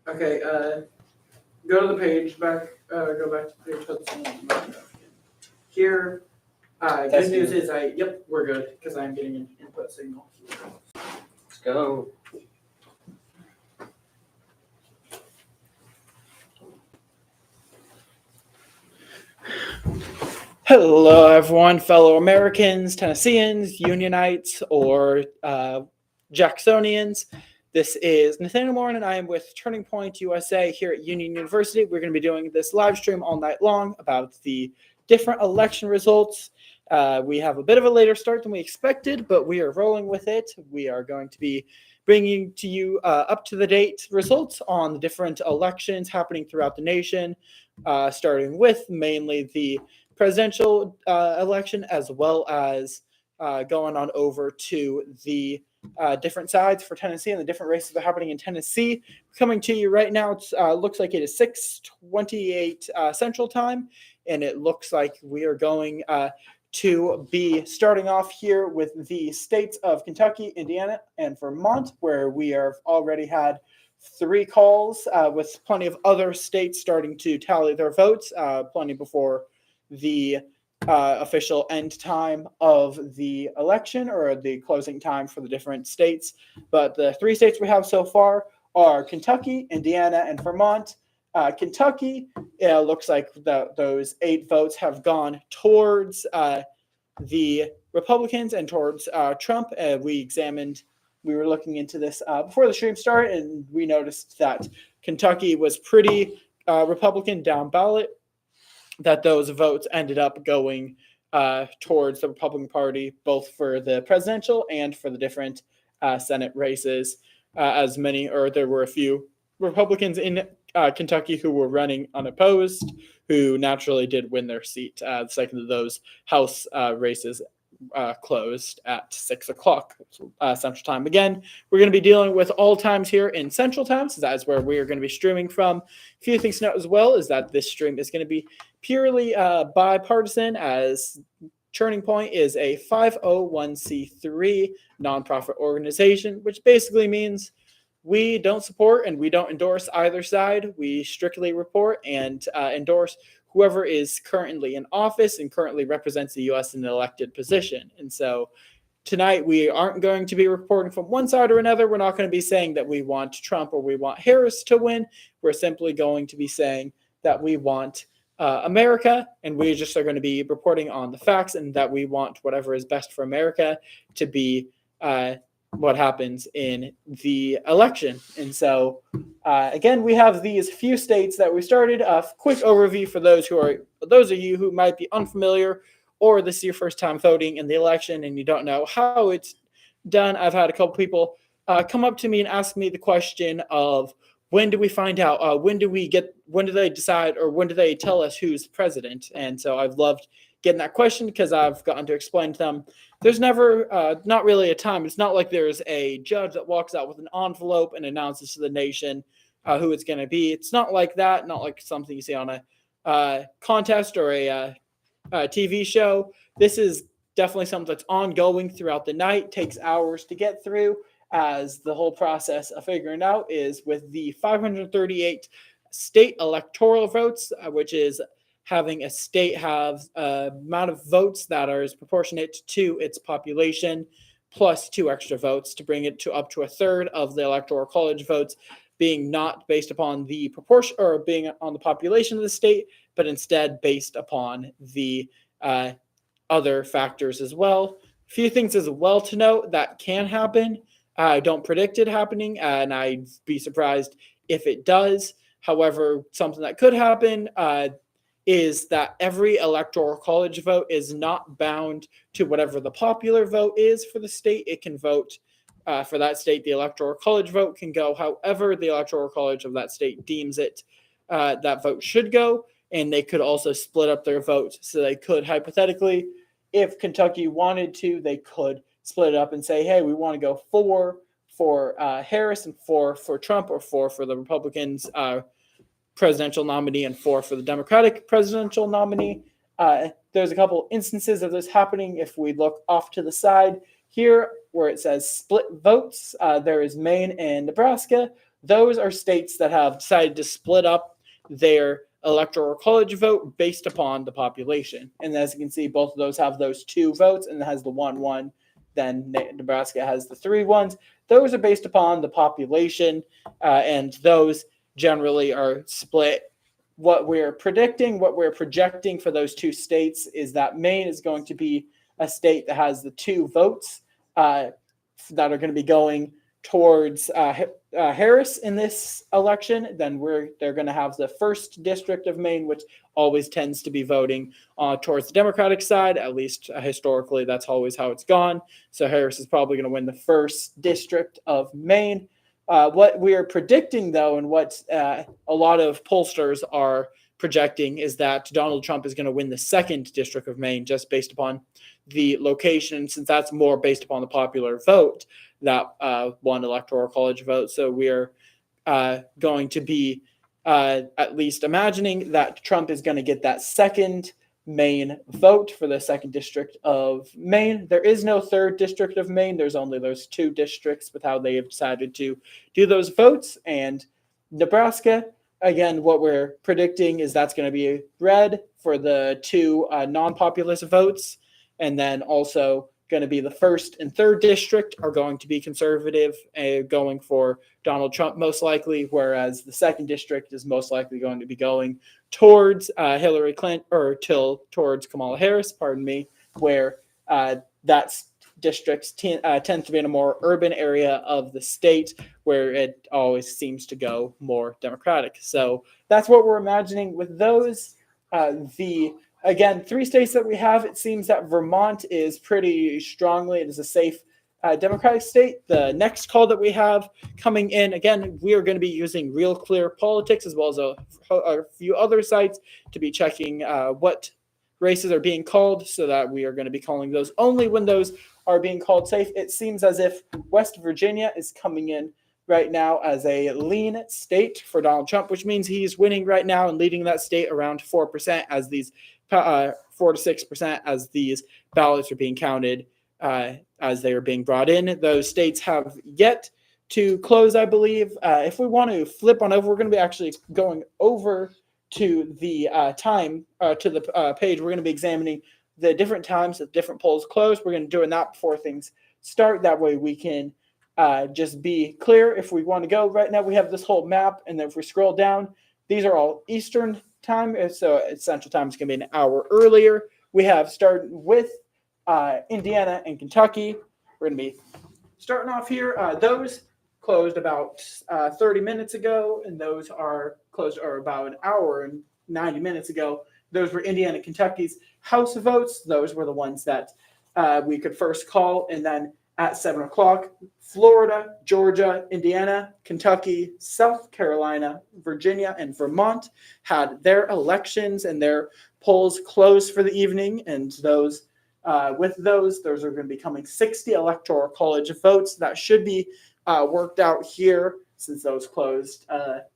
Okay, go to the page back. Go back to the page. Here, good news is we're good because I'm getting an input signal. Let's go. Hello, everyone, fellow Americans, Tennesseans, Unionites, or Jacksonians. This is Nathaniel Morin, and I am with Turning Point USA here at Union University. We're going to be doing this live stream all night long about the different election results. We have a bit of a later start than we expected, but we are rolling with it. We are going to be bringing to you up-to-the-date results on the different elections happening throughout the nation, starting with mainly the presidential election, as well as going on over to the different sides for Tennessee and the different races that are happening in Tennessee. Coming to you right now, it looks like it is 6:28 Central Time, and it looks like we are going to be starting off here with the states of Kentucky, Indiana, and Vermont, where we have already had 3 calls with plenty of other states starting to tally their votes, plenty before the official end time of the election or the closing time for the different states. But the 3 states we have so far are Kentucky, Indiana, and Vermont. Kentucky, looks like those 8 votes have gone towards the Republicans and towards Trump. We were looking into this before the stream started, and we noticed that Kentucky was pretty Republican down ballot, that those votes ended up going towards the Republican Party, both for the presidential and for the different Senate races. There were a few Republicans in Kentucky who were running unopposed, who naturally did win their seat. The second of those House races closed at 6 o'clock Central Time. Again, we're going to be dealing with all times here in Central Time, so that is where we are going to be streaming from. A few things to note as well is that this stream is going to be purely bipartisan, as Turning Point is a 501c3 nonprofit organization, which basically means we don't support and we don't endorse either side. We strictly report and endorse whoever is currently in office and currently represents the U.S. in an elected position. And so tonight we aren't going to be reporting from one side or another. We're not going to be saying that we want Trump or we want Harris to win. We're simply going to be saying that we want America, and we just are going to be reporting on the facts, and that we want whatever is best for America to be what happens in the election. And so, again, we have these few states that we started. A quick overview for those of you who might be unfamiliar, or this is your first time voting in the election and you don't know how it's done. I've had a couple people come up to me and ask me the question of, when do we find out? When do they decide, or when do they tell us who's president? And so I've loved getting that question, because I've gotten to explain to them there's never, not really a time. It's not like there's a judge that walks out with an envelope and announces to the nation who it's going to be. It's not like that, not like something you see on a contest or a TV show. This is definitely something that's ongoing throughout the night, takes hours to get through, as the whole process of figuring out is with the 538 state electoral votes, which is having a state have an amount of votes that are proportionate to its population, plus 2 extra votes to bring it to up to a third of the electoral college votes, being not based upon the proportion or being on the population of the state, but instead based upon the other factors as well. A few things as well to note that can happen. I don't predict it happening, and I'd be surprised if it does. However, something that could happen is that every electoral college vote is not bound to whatever the popular vote is for the state. It can vote for that state. The electoral college vote can go however the electoral college of that state deems it that vote should go, and they could also split up their vote. So they could, hypothetically, if Kentucky wanted to, they could split it up and say, hey, we want to go 4 for Harris and 4 for Trump, or 4 for the Republicans presidential nominee and 4 for the Democratic presidential nominee. There's a couple instances of this happening if we look off to the side. Here where it says split votes, there is Maine and Nebraska. Those are states that have decided to split up their electoral college vote based upon the population. And as you can see, both of those have those 2 votes, and it has the 1-1. Then Nebraska has the 3 1s. Those are based upon the population, and those generally are split. What we're projecting for those 2 states is that Maine is going to be a state that has the 2 votes that are going to be going towards Harris in this election. Then they're going to have the 1st district of Maine, which always tends to be voting towards the Democratic side. At least historically, that's always how it's gone. So Harris is probably going to win the 1st district of Maine. What we are predicting, though, and what a lot of pollsters are projecting is that Donald Trump is going to win the 2nd district of Maine just based upon the location, since that's more based upon the popular vote, that one electoral college vote. So we are going to be at least imagining that Trump is going to get that 2nd Maine vote for the 2nd district of Maine. There is no 3rd district of Maine. There's only those 2 districts with how they have decided to do those votes. And Nebraska, again, what we're predicting is that's going to be red for the 2 non-populist votes. And then also going to be the 1st and 3rd district are going to be conservative, going for Donald Trump most likely, whereas the 2nd district is most likely going to be going towards Hillary Clinton, or towards Kamala Harris, where that district tends to be in a more urban area of the state where it always seems to go more Democratic. So that's what we're imagining with those. Again, 3 states that we have, it seems that Vermont is pretty strongly, it is a safe Democratic state. The next call that we have coming in, again, we are going to be using Real Clear Politics as well as a few other sites to be checking what races are being called, so that we are going to be calling those only when those are being called safe. It seems as if West Virginia is coming in right now as a lean state for Donald Trump, which means he's winning right now and leading that state around 4% as these 4 to 6% as these ballots are being counted as they are being brought in. Those states have yet to close, I believe. If we want to flip on over, we're going to be actually going over to the to the page. We're going to be examining the different times that different polls close. We're going to be doing that before things start. That way we can just be clear if we want to go. Right now we have this whole map, and then if we scroll down, these are all Eastern time, so Central Time is going to be an hour earlier. We have started with Indiana and Kentucky. We're going to be starting off here. Those closed about 30 minutes ago, and those are closed about an hour and 90 minutes ago. Those were Indiana and Kentucky's House votes. Those were the ones that we could first call, and then at 7 o'clock, Florida, Georgia, Indiana, Kentucky, South Carolina, Virginia, and Vermont had their elections and their polls closed for the evening. And those are going to be coming 60 electoral college votes that should be worked out here, since those closed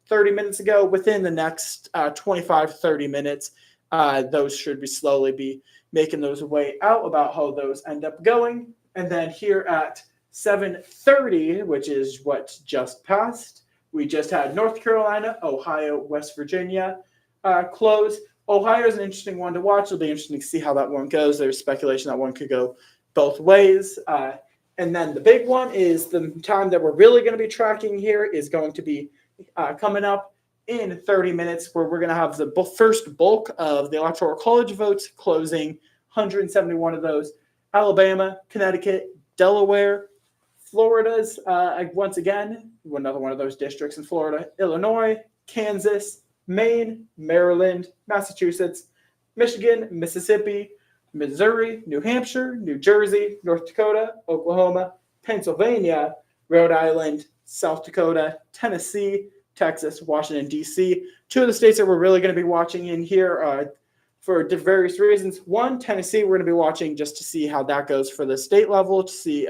30 minutes ago. Within the next 25 to 30 minutes, those should be slowly be making those way out about how those end up going. And then here at 7:30, which is what just passed, we just had North Carolina, Ohio, West Virginia close. Ohio is an interesting one to watch. It'll be interesting to see how that one goes. There's speculation that one could go both ways. And then the big one is the time that we're really going to be tracking here is going to be coming up in 30 minutes, where we're going to have the first bulk of the Electoral College votes closing, 171 of those. Alabama, Connecticut, Delaware, Florida's, once again, another one of those districts in Florida, Illinois, Kansas, Maine, Maryland, Massachusetts, Michigan, Mississippi, Missouri, New Hampshire, New Jersey, North Dakota, Oklahoma, Pennsylvania, Rhode Island, South Dakota, Tennessee, Texas, Washington, D.C. 2 of the states that we're really going to be watching in here for various reasons. One, Tennessee, we're going to be watching just to see how that goes for the state level, to see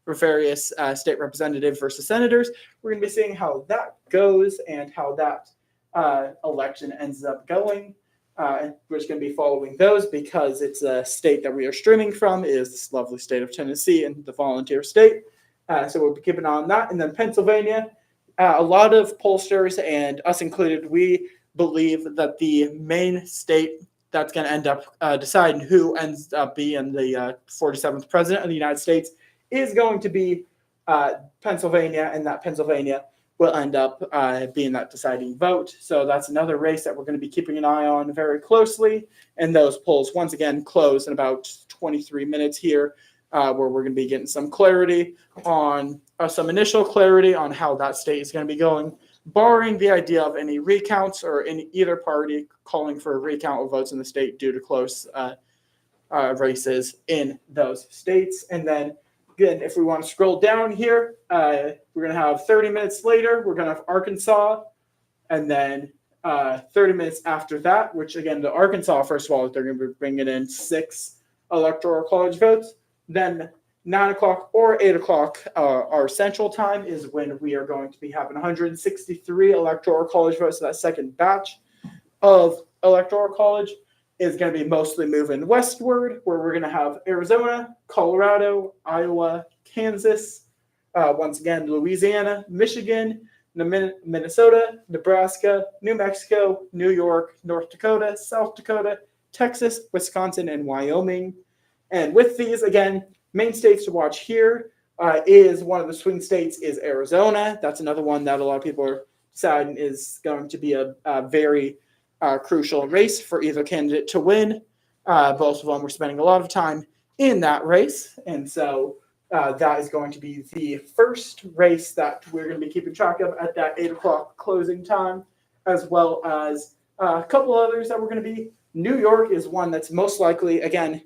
for various state representatives versus senators. We're going to be seeing how that goes and how that election ends up going. we're just going to be following those because it's a state that we are streaming from is this lovely state of Tennessee and the volunteer state. So we'll be keeping an eye on that. And then Pennsylvania, a lot of pollsters and us included, we believe that the main state that's going to end up deciding who ends up being the 47th president of the United States is going to be Pennsylvania, and that Pennsylvania will end up being that deciding vote. So that's another race that we're going to be keeping an eye on very closely. And those polls, once again, close in about 23 minutes here, where we're going to be getting some clarity on, some initial clarity on how that state is going to be going, barring the idea of any recounts or in either party calling for a recount of votes in the state due to close races in those states. And then again, if we want to scroll down here, we're going to have 30 minutes later, we're going to have Arkansas. And then 30 minutes after that, which again, the Arkansas, first of all, they're going to be bringing in 6 electoral college votes. Then 9 o'clock or 8 o'clock, our central time is when we are going to be having 163 electoral college votes. So that second batch of electoral college is going to be mostly moving westward, where we're going to have Arizona, Colorado, Iowa, Kansas, once again, Louisiana, Michigan, Minnesota, Nebraska, New Mexico, New York, North Dakota, South Dakota, Texas, Wisconsin, and Wyoming. And with these, again, main states to watch here is one of the swing states is Arizona. That's another one that a lot of people are deciding is going to be a very crucial race for either candidate to win. Both of them were spending a lot of time in that race. And so that is going to be the first race that we're going to be keeping track of at that 8 o'clock closing time, as well as a couple others that we're going to be. New York is one that's most likely, again,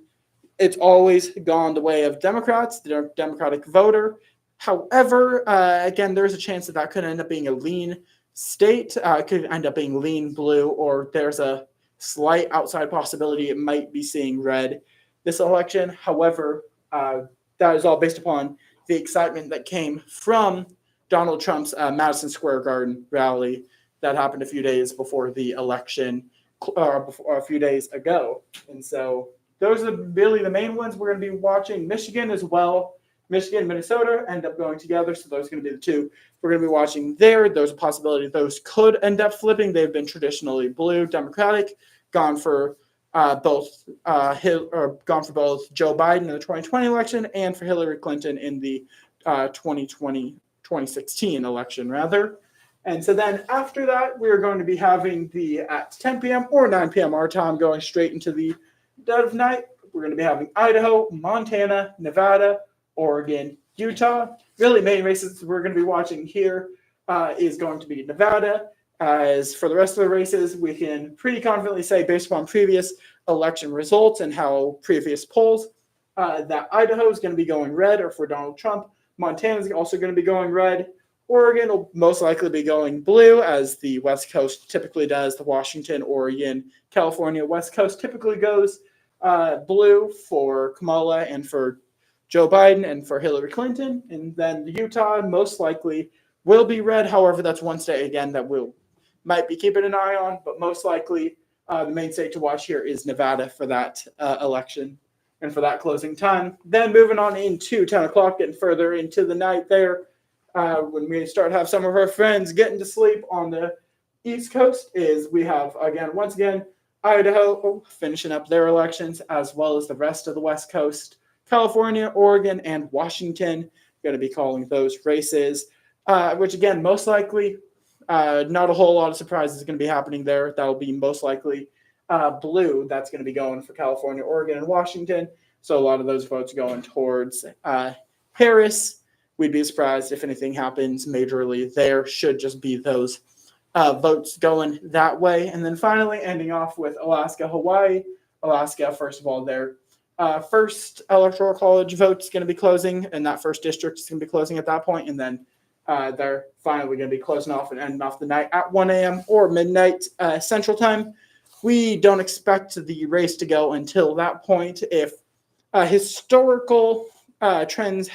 it's always gone the way of Democrats, the Democratic voter. However, again, there's a chance that could end up being a lean state. It could end up being lean blue, or there's a slight outside possibility it might be seeing red this election. However, that is all based upon the excitement that came from Donald Trump's Madison Square Garden rally that happened a few days before the election, or a few days ago. And so those are really the main ones we're going to be watching. Michigan as well. Michigan and Minnesota end up going together, so those are going to be the two we're going to be watching there. There's a possibility those could end up flipping. They've been traditionally blue, Democratic, gone for both Joe Biden in the 2020 election and for Hillary Clinton in the 2016 election, rather. And so then after that, we're going to be having the at 10 p.m. or 9 p.m. our time, going straight into the dead of night. We're going to be having Idaho, Montana, Nevada, Oregon, Utah. Really, main races we're going to be watching here is going to be Nevada. As for the rest of the races, we can pretty confidently say, based upon previous election results and how previous polls, that Idaho is going to be going red, or for Donald Trump. Montana is also going to be going red. Oregon will most likely be going blue, as the West Coast typically does. The Washington, Oregon, California West Coast typically goes blue for Kamala and for Joe Biden and for Hillary Clinton. And then Utah most likely will be red. However, that's one state, again, that we'll might be keeping an eye on. But most likely, the main state to watch here is Nevada for that election and for that closing time. Then moving on into 10 o'clock, getting further into the night there, when we start to have some of our friends getting to sleep on the East Coast, is we have, once again, Idaho finishing up their elections, as well as the rest of the West Coast. California, Oregon, and Washington going to be calling those races, which, again, most likely not a whole lot of surprises going to be happening there. That will be most likely blue. That's going to be going for California, Oregon, and Washington. So a lot of those votes going towards Harris. We'd be surprised if anything happens majorly there. Should just be those votes going that way. And then finally ending off with Alaska, Hawaii. Alaska, first of all, their first electoral college vote is going to be closing, and that first district is going to be closing at that point. And then they're finally going to be closing off and ending off the night at 1 a.m. or midnight Central Time. We don't expect the race to go until that point. If historical trends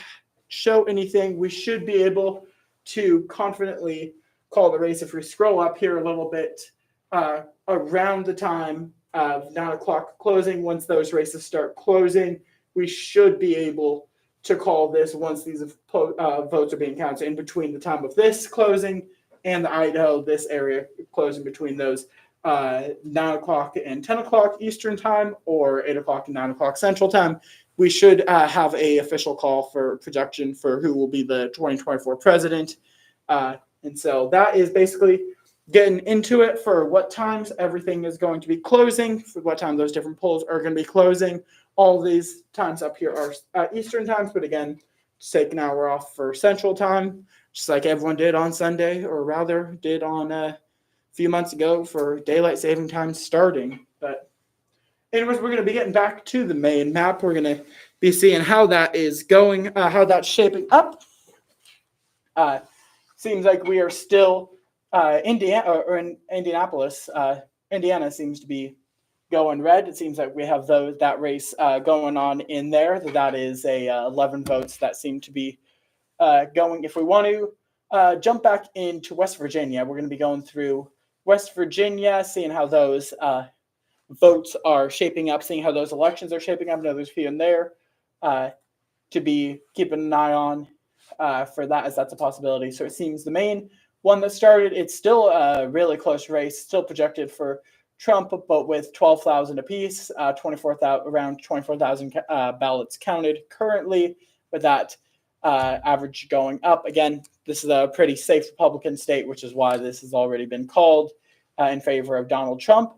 show anything, we should be able to confidently call the race if we scroll up here a little bit around the time 9 o'clock closing. Once those races start closing, we should be able to call this once these votes are being counted. In between the time of this closing and the Idaho, this area closing between those 9 o'clock and 10 o'clock Eastern time, or 8 o'clock and 9 o'clock Central time, we should have a official call for projection for who will be the 2024 president. And so that is basically getting into it for what times everything is going to be closing, for what time those different polls are going to be closing. All these times up here are Eastern times, but again, just take an hour off for Central time, just like everyone did on Sunday, or rather did on a few months ago for daylight saving time starting. But anyways, we're going to be getting back to the main map. We're going to be seeing how that is going, how that's shaping up. Seems like we are still in Indianapolis. Indiana seems to be going red. It seems like we have that race going on in there. That is 11 votes that seem to be going. If we want to jump back into West Virginia, we're going to be going through West Virginia, seeing how those votes are shaping up, seeing how those elections are shaping up. I know there's a few in there to be keeping an eye on for that, as that's a possibility. So it seems the main one that started, it's still a really close race, still projected for Trump, but with 12,000 apiece, around 24,000 ballots counted currently, with that average going up. Again, this is a pretty safe Republican state, which is why this has already been called in favor of Donald Trump.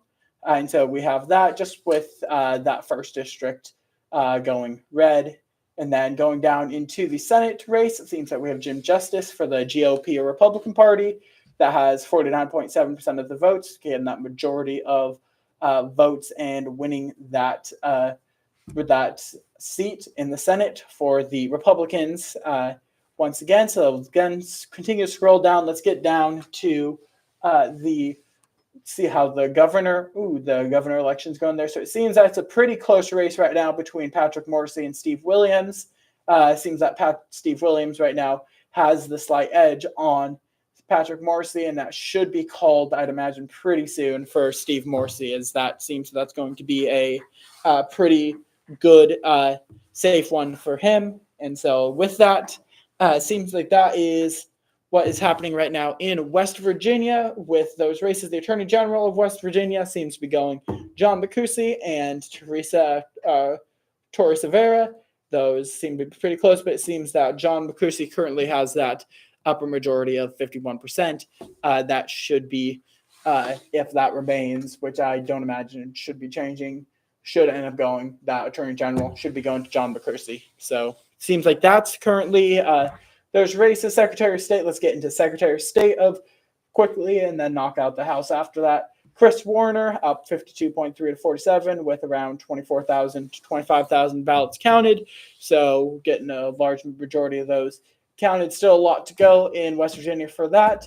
And so we have that just with that first district going red. And then going down into the Senate race, it seems that we have Jim Justice for the GOP or Republican Party that has 49.7% of the votes, getting that majority of votes and winning that with that seat in the Senate for the Republicans once again. So again, continue to scroll down. Let's get down to see how the governor election's going there. So it seems that it's a pretty close race right now between Patrick Morrisey and Steve Williams. It seems that Steve Williams right now has the slight edge on Patrick Morrisey, and that should be called, I'd imagine, pretty soon for Steve Morrisey, as that seems that's going to be a pretty good, safe one for him. And so with that, it seems like that is what is happening right now in West Virginia with those races. The Attorney General of West Virginia seems to be going John Boccuzzi and Teresa Torres-Rivera. Those seem to be pretty close, but it seems that John Boccuzzi currently has that upper majority of 51%. That should be, if that remains, which I don't imagine should be changing, should end up going, that Attorney General should be going to John Boccuzzi. So it seems like that's currently there's races. Secretary of State. Let's get into Secretary of State of quickly and then knock out the House after that. Chris Warner up 52.3 to 47 with around 24,000 to 25,000 ballots counted. So getting a large majority of those counted. Still a lot to go in West Virginia for that.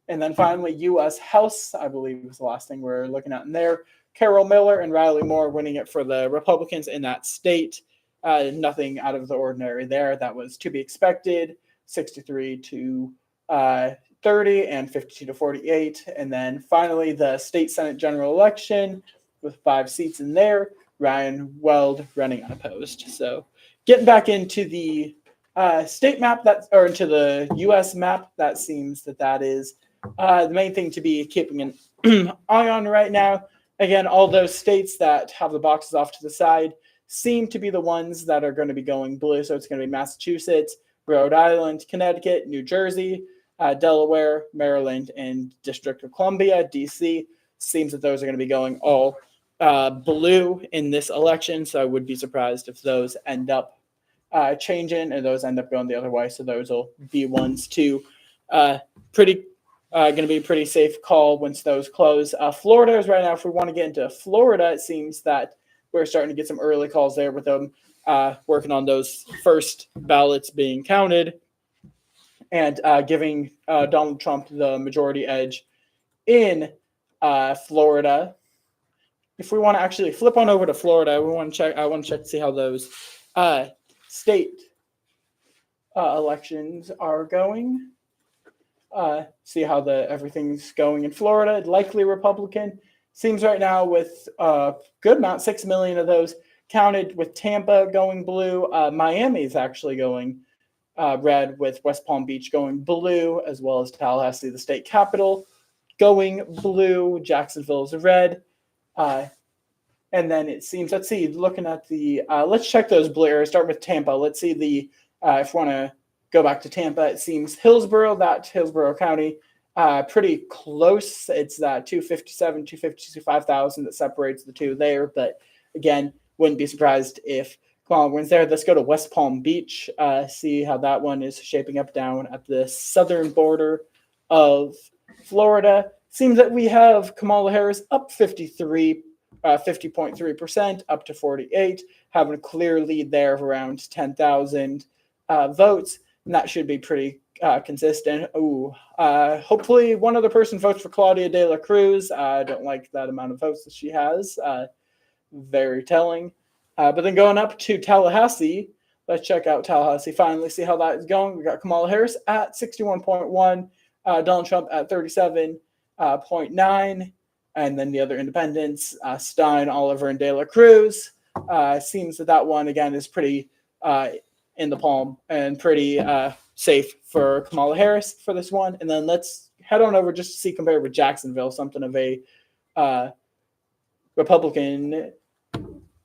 And then finally, U.S. House, I believe was the last thing we're looking at in there. Carol Miller and Riley Moore winning it for the Republicans in that state. Nothing out of the ordinary there. That was to be expected. 63 to 30 and 52 to 48. And then finally, the state Senate general election with 5 seats in there. Ryan Weld running unopposed. So getting back into the state map, or into the U.S. map, that seems that is the main thing to be keeping an eye on right now. Again, all those states that have the boxes off to the side seem to be the ones that are going to be going blue. So it's going to be Massachusetts, Rhode Island, Connecticut, New Jersey, Delaware, Maryland, and District of Columbia, D.C. Seems that those are going to be going all blue in this election, so I would be surprised if those end up changing and those end up going the other way. So those will be ones to going to be a pretty safe call once those close. Florida is right now, if we want to get into Florida, it seems that we're starting to get some early calls there with them working on those first ballots being counted and giving Donald Trump the majority edge in Florida. If we want to actually flip on over to Florida, I want to check to see how those state elections are going. See how everything's going in Florida. Likely Republican. seems right now with a good amount, 6 million of those counted, with Tampa going blue. Miami is actually going red, with West Palm Beach going blue, as well as Tallahassee, the state capital, going blue. Jacksonville is red. And then it seems, let's see, looking at the, let's check those blue areas. Start with Tampa. Let's see if we want to go back to Tampa, it seems Hillsborough County, pretty close. It's that 257, 255,000 that separates the two there. But again, wouldn't be surprised if Kamala wins there. Let's go to West Palm Beach, see how that one is shaping up down at the southern border of Florida. Seems that we have Kamala Harris up 50.3%, up to 48, having a clear lead there of around 10,000 votes. And that should be pretty consistent. Hopefully one other person votes for Claudia De La Cruz. I don't like that amount of votes that she has. Very telling. But then going up to Tallahassee, let's check out Tallahassee finally, see how that is going. We got Kamala Harris at 61.1, Donald Trump at 37.9, and then the other independents, Stein, Oliver, and De La Cruz. Seems that one, again, is pretty in the palm and pretty safe for Kamala Harris for this one. And then let's head on over just to see, compared with Jacksonville, something of a Republican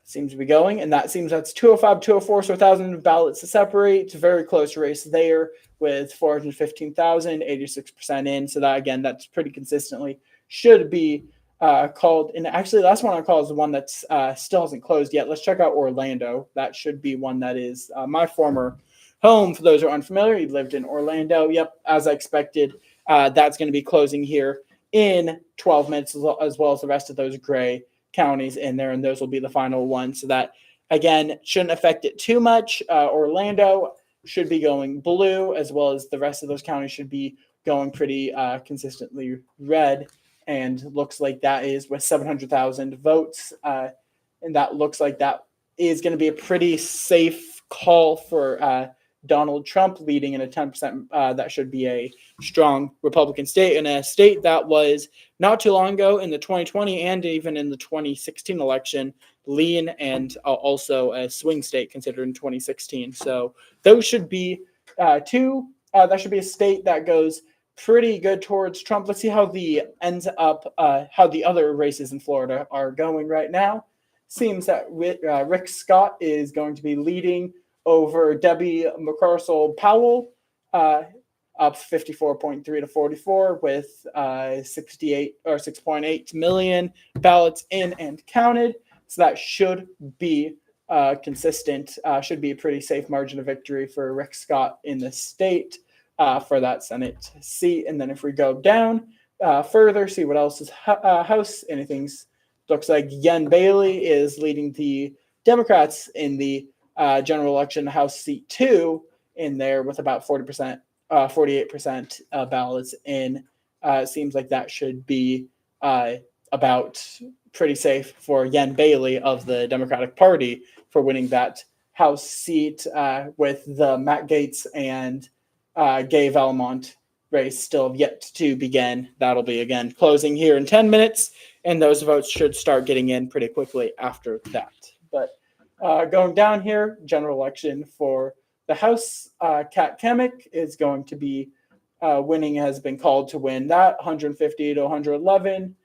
seems to be going. And that seems that's 205, 204, so 1,000 ballots to separate. It's a very close race there with 415,000, 86% in. So that, again, that's pretty consistently should be called. And actually, the last one I call is the one that's still hasn't closed yet. Let's check out Orlando. That should be one that is my former home. For those who are unfamiliar, he lived in Orlando. Yep, as I expected, that's going to be closing here in 12 minutes, as well as the rest of those gray counties in there, and those will be the final ones. So that, again, shouldn't affect it too much. Orlando should be going blue, as well as the rest of those counties should be going pretty consistently red. And looks like that is with 700,000 votes. And that looks like that is going to be a pretty safe call for Donald Trump, leading in a 10%. That should be a strong Republican state, and a state that was not too long ago in the 2020 and even in the 2016 election, lean and also a swing state considered in 2016. So those should be two. That should be a state that goes pretty good towards Trump. Let's see how how the other races in Florida are going right now. Seems that Rick Scott is going to be leading over Debbie McCarcel Powell, up 54.3 to 44 with 68 or 6.8 million ballots in and counted. So that should be consistent, should be a pretty safe margin of victory for Rick Scott in the state for that Senate seat. And then if we go down further, see what else is House, looks like Yen Bailey is leading the Democrats in the general election, House seat 2 in there with about 40%, 48% ballots in. It seems like that should be about pretty safe for Yen Bailey of the Democratic Party for winning that House seat, with the Matt Gaetz and Gay Valmont race still yet to begin. That'll be, again, closing here in 10 minutes, and those votes should start getting in pretty quickly after that. But going down here, general election for the House, Kat Kamick is going to be winning, has been called to win that 150 to 111.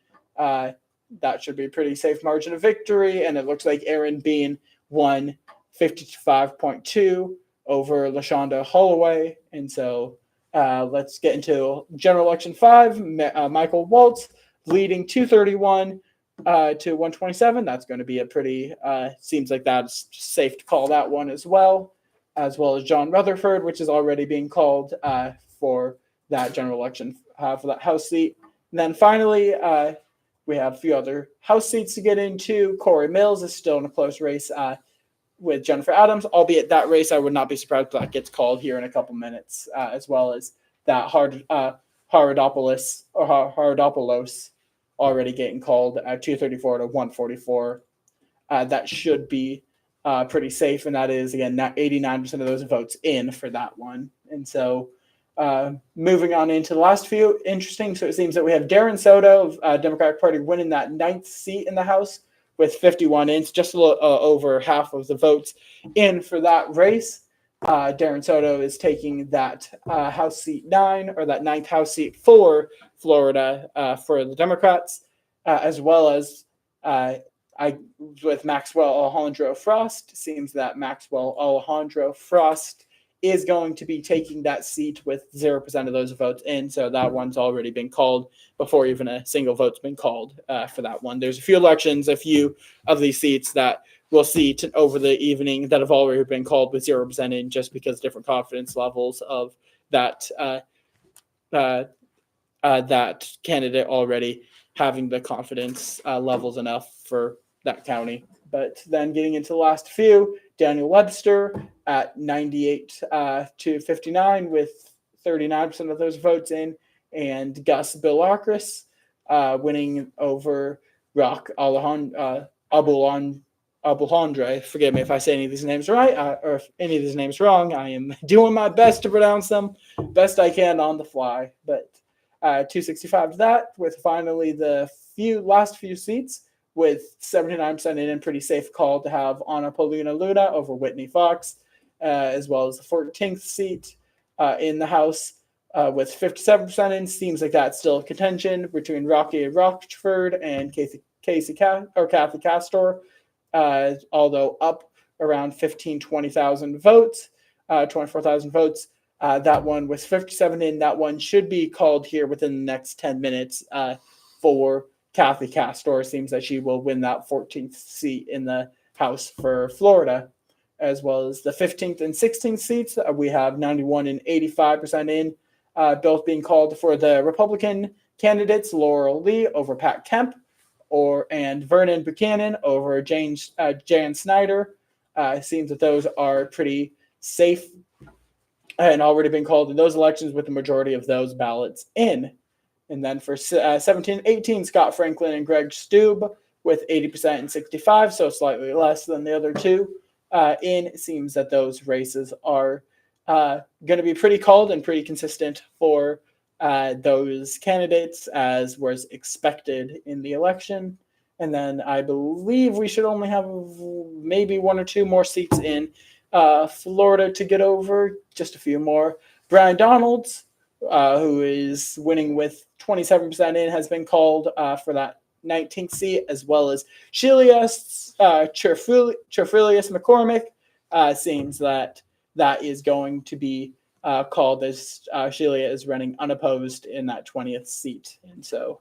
That should be a pretty safe margin of victory, and it looks like Aaron Bean won 55.2 over LaShonda Holloway. And so let's get into general election 5. Michael Waltz leading 231 to 127. That's going to be a pretty, seems like that's safe to call that one as well as John Rutherford, which is already being called for that general election for that House seat. And then finally, we have a few other House seats to get into. Corey Mills is still in a close race with Jennifer Adams, albeit that race I would not be surprised if that gets called here in a couple minutes, as well as that Haridopoulos already getting called at 234 to 144. That should be pretty safe, and that is, again, not 89% of those votes in for that one. And so Moving on into the last few, interesting. So it seems that we have Darren Soto of Democratic Party winning that 9th seat in the House with 51 in, just a little over half of the votes in for that race. Darren Soto is taking that House seat 9, or that 9th House seat for Florida for the Democrats, as well as with Maxwell Alejandro Frost. Seems that Maxwell Alejandro Frost is going to be taking that seat with 0% of those votes in. So that one's already been called before even a single vote's been called for that one. There's a few elections, a few of these seats that we'll see over the evening that have already been called with 0% in, just because different confidence levels of that that candidate already having the confidence levels enough for that county. But then getting into the last few, Daniel Webster at 98 to 59 with 39% of those votes in, and Gus Bilakris winning over Rock Alejandre. Forgive me if I say any of these names right, or if any of these names wrong. I am doing my best to pronounce them best I can on the fly. But 265 to that, with finally the last few seats, with 79% in, and pretty safe call to have Ana Paulina Luna over Whitney Fox, as well as the 14th seat in the House with 57% in. Seems like that's still a contention between Rocky Rochford and Kathy Castor, although up around 20,000 votes, 24,000 votes. That one with 57 in, that one should be called here within the next 10 minutes for Kathy Castor. Seems that she will win that 14th seat in the House for Florida, as well as the 15th and 16th seats. We have 91 and 85% in, both being called for the Republican candidates, Laurel Lee over Pat Kemp, and Vernon Buchanan over Jan Snyder. Seems that those are pretty safe and already been called in those elections, with the majority of those ballots in. And then for 17, 18, Scott Franklin and Greg Stube with 80% and 65, so slightly less than the other two in. It seems that those races are going to be pretty called and pretty consistent for those candidates, as was expected in the election. And then I believe we should only have maybe one or two more seats in Florida to get over, just a few more. Brian Donalds, who is winning with 27% in, has been called for that 19th seat, as well as Chilius Cherfilius McCormick. Seems that is going to be called, as Shelia is running unopposed in that 20th seat. And so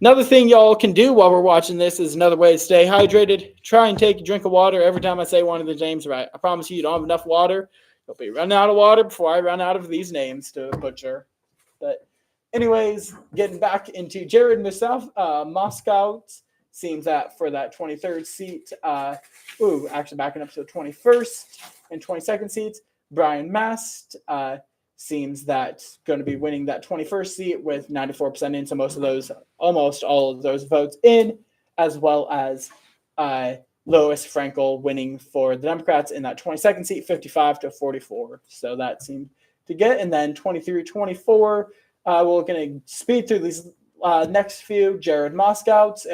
another thing y'all can do while we're watching this is another way to stay hydrated. Try and take a drink of water every time I say one of the names right. I promise you don't have enough water. You'll be running out of water before I run out of these names to butcher. But anyways, getting back into Jared Moscow. Seems that for that 23rd seat, actually backing up to the 21st and 22nd seats, Brian Mast seems that going to be winning that 21st seat with 94% in, so almost all of those votes in, as well as Lois Frankel winning for the Democrats in that 22nd seat, 55 to 44. So that seemed to get. And then 23, 24, we're going to speed through these next few. Jared Moskowitz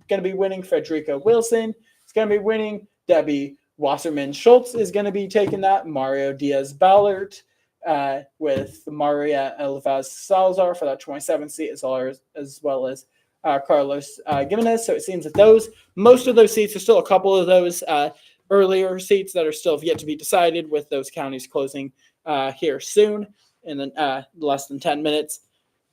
going to be winning. Frederica Wilson is going to be winning. Debbie Wasserman Schultz is going to be taking that. Mario Diaz-Balart with Maria Elvaz Salazar for that 27th seat, as well as Carlos Gimenez. So it seems that most of those seats, are still a couple of those earlier seats that are still yet to be decided, with those counties closing here soon in less than 10 minutes.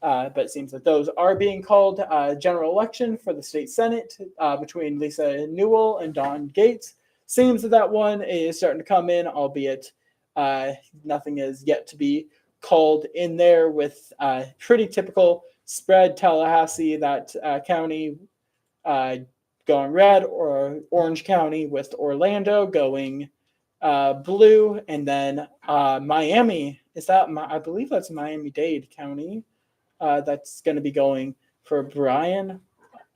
But it seems that those are being called. General election for the state Senate between Lisa Newell and Don Gates. Seems that one is starting to come in, albeit nothing is yet to be called in there, with pretty typical spread. Tallahassee, that county going red, or Orange County with Orlando going blue, and then Miami, I believe that's Miami-Dade County, that's going to be going for Brian.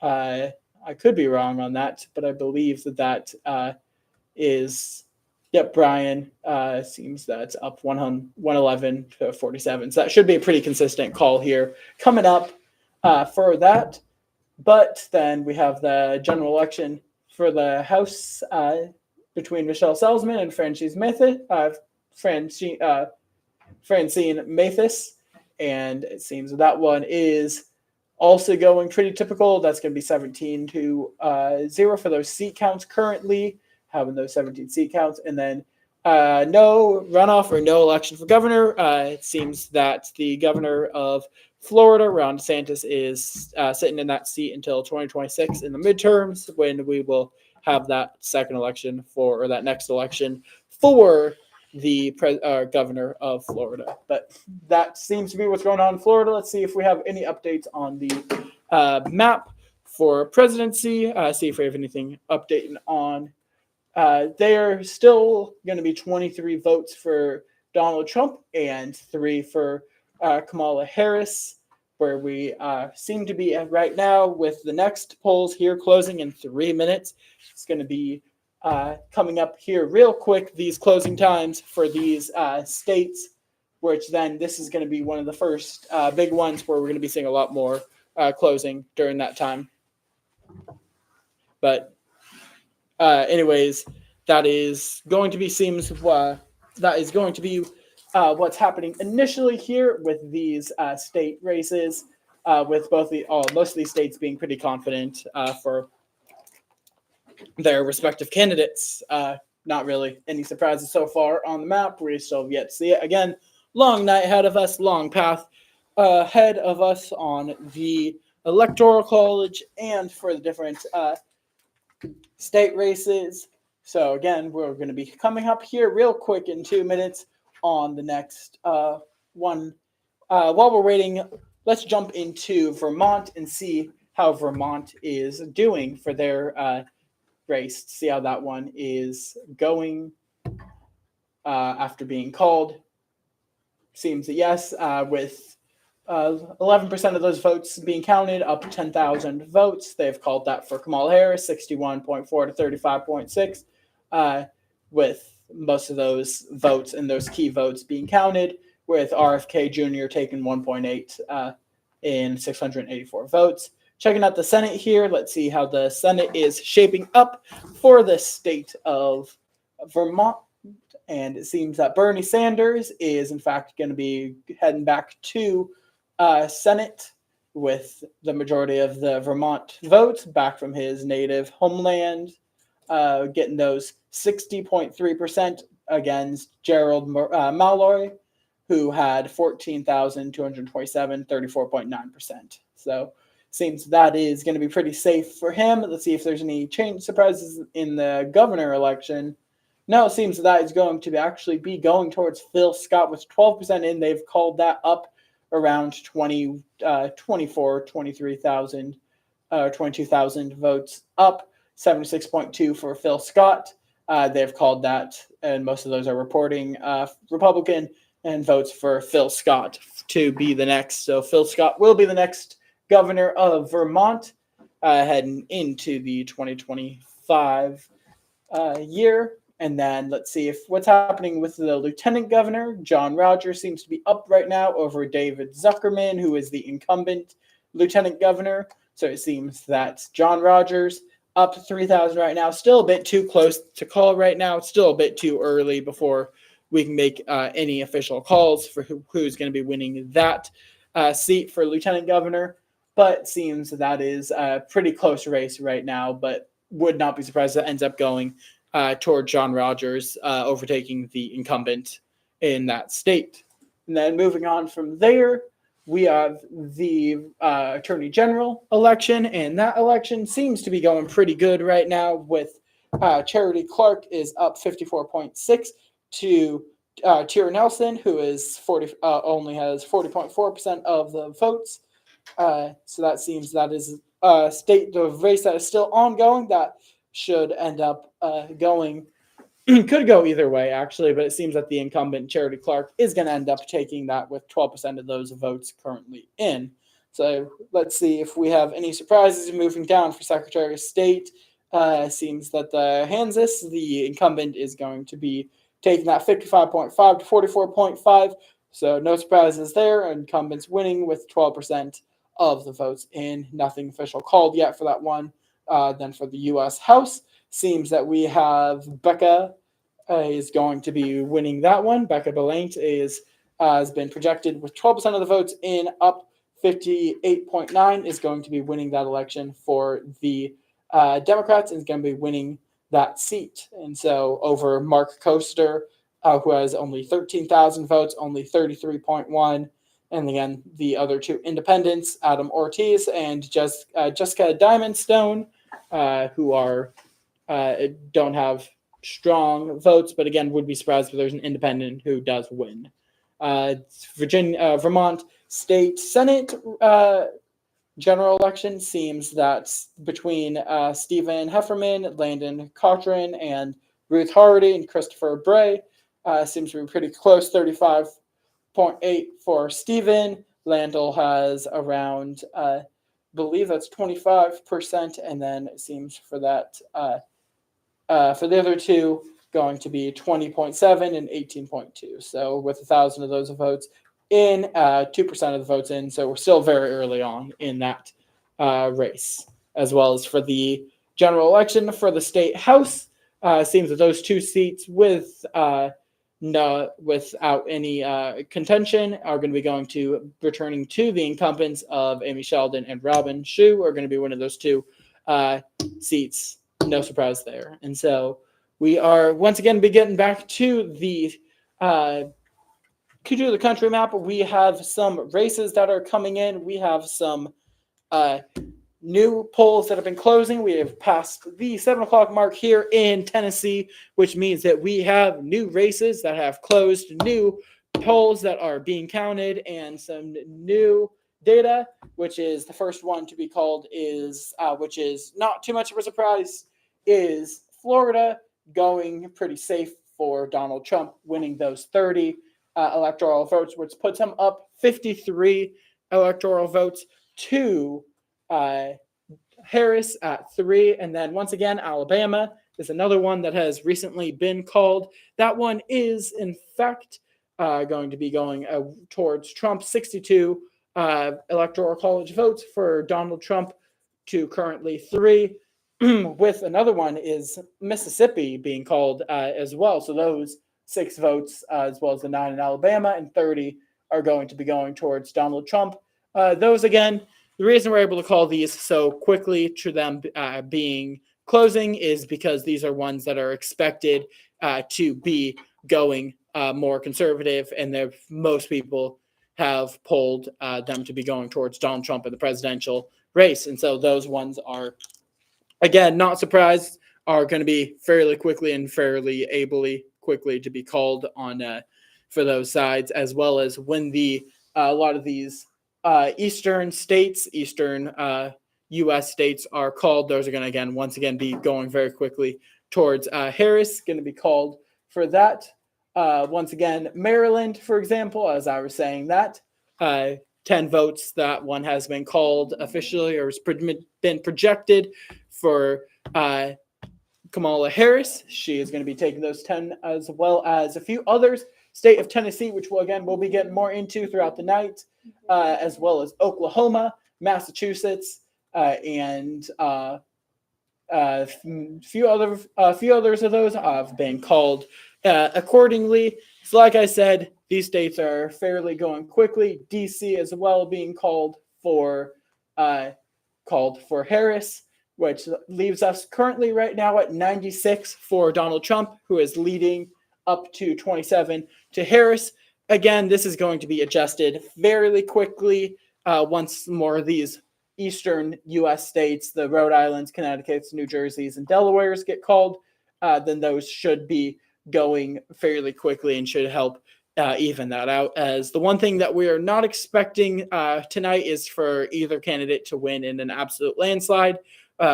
I could be wrong on that, but I believe that is Yep, Brian seems that's up 111 to 47. So that should be a pretty consistent call here coming up for that. But then we have the general election for the House between Michelle Salzman and Francine Mathis. And it seems that one is also going pretty typical. That's going to be 17 to 0 for those seat counts currently, having those 17 seat counts. And then no runoff or no election for governor. It seems that the governor of Florida, Ron DeSantis, is sitting in that seat until 2026 in the midterms, when we will have that second election or that next election for the governor of Florida. But that seems to be what's going on in Florida. Let's see if we have any updates on the map for presidency. See if we have anything updating on. They're still going to be 23 votes for Donald Trump and 3 for Kamala Harris, where we seem to be at right now, with the next polls here closing in 3 minutes. It's going to be coming up here real quick, these closing times for these states, which then this is going to be one of the first big ones where we're going to be seeing a lot more closing during that time. But anyways, that is going to be what's happening initially here with these state races, with most of these states being pretty confident for their respective candidates. Not really any surprises so far on the map. We still have yet to see it. Again, long night ahead of us, long path ahead of us on the Electoral College and for the different state races. So again, we're going to be coming up here real quick in 2 minutes on the next one. While we're waiting, let's jump into Vermont and see how Vermont is doing for their race. See how that one is going after being called. Seems that yes, with 11% of those votes being counted, up 10,000 votes. They've called that for Kamala Harris, 61.4 to 35.6, with most of those votes and those key votes being counted, with RFK Jr. taking 1.8 in 684 votes. Checking out the Senate here, let's see how the Senate is shaping up for the state of Vermont. And it seems that Bernie Sanders is, in fact, going to be heading back to Senate with the majority of the Vermont votes back from his native homeland, getting those 60.3% against Gerald Malloy, who had 14,227, 34.9%. So seems that is going to be pretty safe for him. Let's see if there's any surprises in the governor election. No, it seems that is going to actually be going towards Phil Scott with 12% in. They've called that up around 23,000, 22,000 votes up, 76.2 for Phil Scott. They've called that, and most of those are reporting Republican, and votes for Phil Scott to be the next. So Phil Scott will be the next governor of Vermont heading into the 2025 year. And then let's see if what's happening with the lieutenant governor. John Rogers seems to be up right now over David Zuckerman, who is the incumbent lieutenant governor. So it seems that John Rogers up 3,000 right now. Still a bit too close to call right now. It's still a bit too early before we can make any official calls for who's going to be winning that seat for lieutenant governor. But it seems that is a pretty close race right now, but would not be surprised if it ends up going toward John Rogers overtaking the incumbent in that state. And then moving on from there, we have the Attorney General election, and that election seems to be going pretty good right now, with Charity Clark is up 54.6 to Tyra Nelson, who is only has 40.4% of the votes. So that seems that is the race that is still ongoing. That should end up going, could go either way, actually, but it seems that the incumbent Charity Clark is going to end up taking that with 12% of those votes currently in. So let's see if we have any surprises moving down for Secretary of State. seems that the Hansis, the incumbent, is going to be taking that 55.5 to 44.5. So no surprises there. Incumbents winning with 12% of the votes in. Nothing official called yet for that one. Then for the U.S. House, seems that we have Becca is going to be winning that one. Becca Belaint has been projected with 12% of the votes in, up 58.9, is going to be winning that election for the Democrats, and is going to be winning that seat. And so over Mark Coaster, who has only 13,000 votes, only 33.1. And again, the other two independents, Adam Ortiz and Jessica Diamondstone, who don't have strong votes, but again, would be surprised if there's an independent who does win. Vermont State Senate general election seems that between Stephen Hefferman, Landon Cochran, and Ruth Hardy and Christopher Bray seems to be pretty close. 35.8 for Stephen. Landell has around, believe that's 25%, and then it seems for that for the other two going to be 20.7 and 18.2. So with 1,000 of those votes in, 2% of the votes in. So we're still very early on in that race, as well as for the general election for the state house. Seems that those two seats without any contention are going to be going to returning to the incumbents of Amy Sheldon and Robin Shue are going to be one of those two seats. No surprise there. And so we are once again be getting back to the country map. We have some races that are coming in. We have some new polls that have been closing. We have passed the 7 o'clock mark here in Tennessee, which means that we have new races that have closed, new polls that are being counted, and some new data, which is the first one to be called which is not too much of a surprise, is Florida going pretty safe for Donald Trump winning those 30 electoral votes, which puts him up 53 electoral votes to Harris at 3. And then once again, Alabama is another one that has recently been called. That one is, in fact, going to be going towards Trump. 62 electoral college votes for Donald Trump to currently 3. With another one is Mississippi being called as well. So those 6 votes, as well as the 9 in Alabama and 30, are going to be going towards Donald Trump. Those, again, the reason we're able to call these so quickly to them being closing is because these are ones that are expected to be going more conservative, and most people have polled them to be going towards Donald Trump in the presidential race. And so those ones are, again, not surprised, are going to be fairly quickly and fairly ably quickly to be called on for those sides, as well as when a lot of these eastern U.S. states are called. Those are going to, once again, be going very quickly towards Harris, going to be called for that. Once again, Maryland, for example, as I was saying that, 10 votes, that one has been called officially or has been projected for Kamala Harris. She is going to be taking those 10, as well as a few others. State of Tennessee, which we'll be getting more into throughout the night, as well as Oklahoma, Massachusetts, and a few others of those have been called accordingly. So like I said, these states are fairly going quickly. DC as well being called for Harris, which leaves us currently right now at 96 for Donald Trump, who is leading up to 27 to Harris. Again, this is going to be adjusted fairly quickly once more of these eastern U.S. states, the Rhode Islands, Connecticut's, New Jersey's, and Delaware's get called. Then those should be going fairly quickly and should help even that out. As the one thing that we are not expecting tonight is for either candidate to win in an absolute landslide.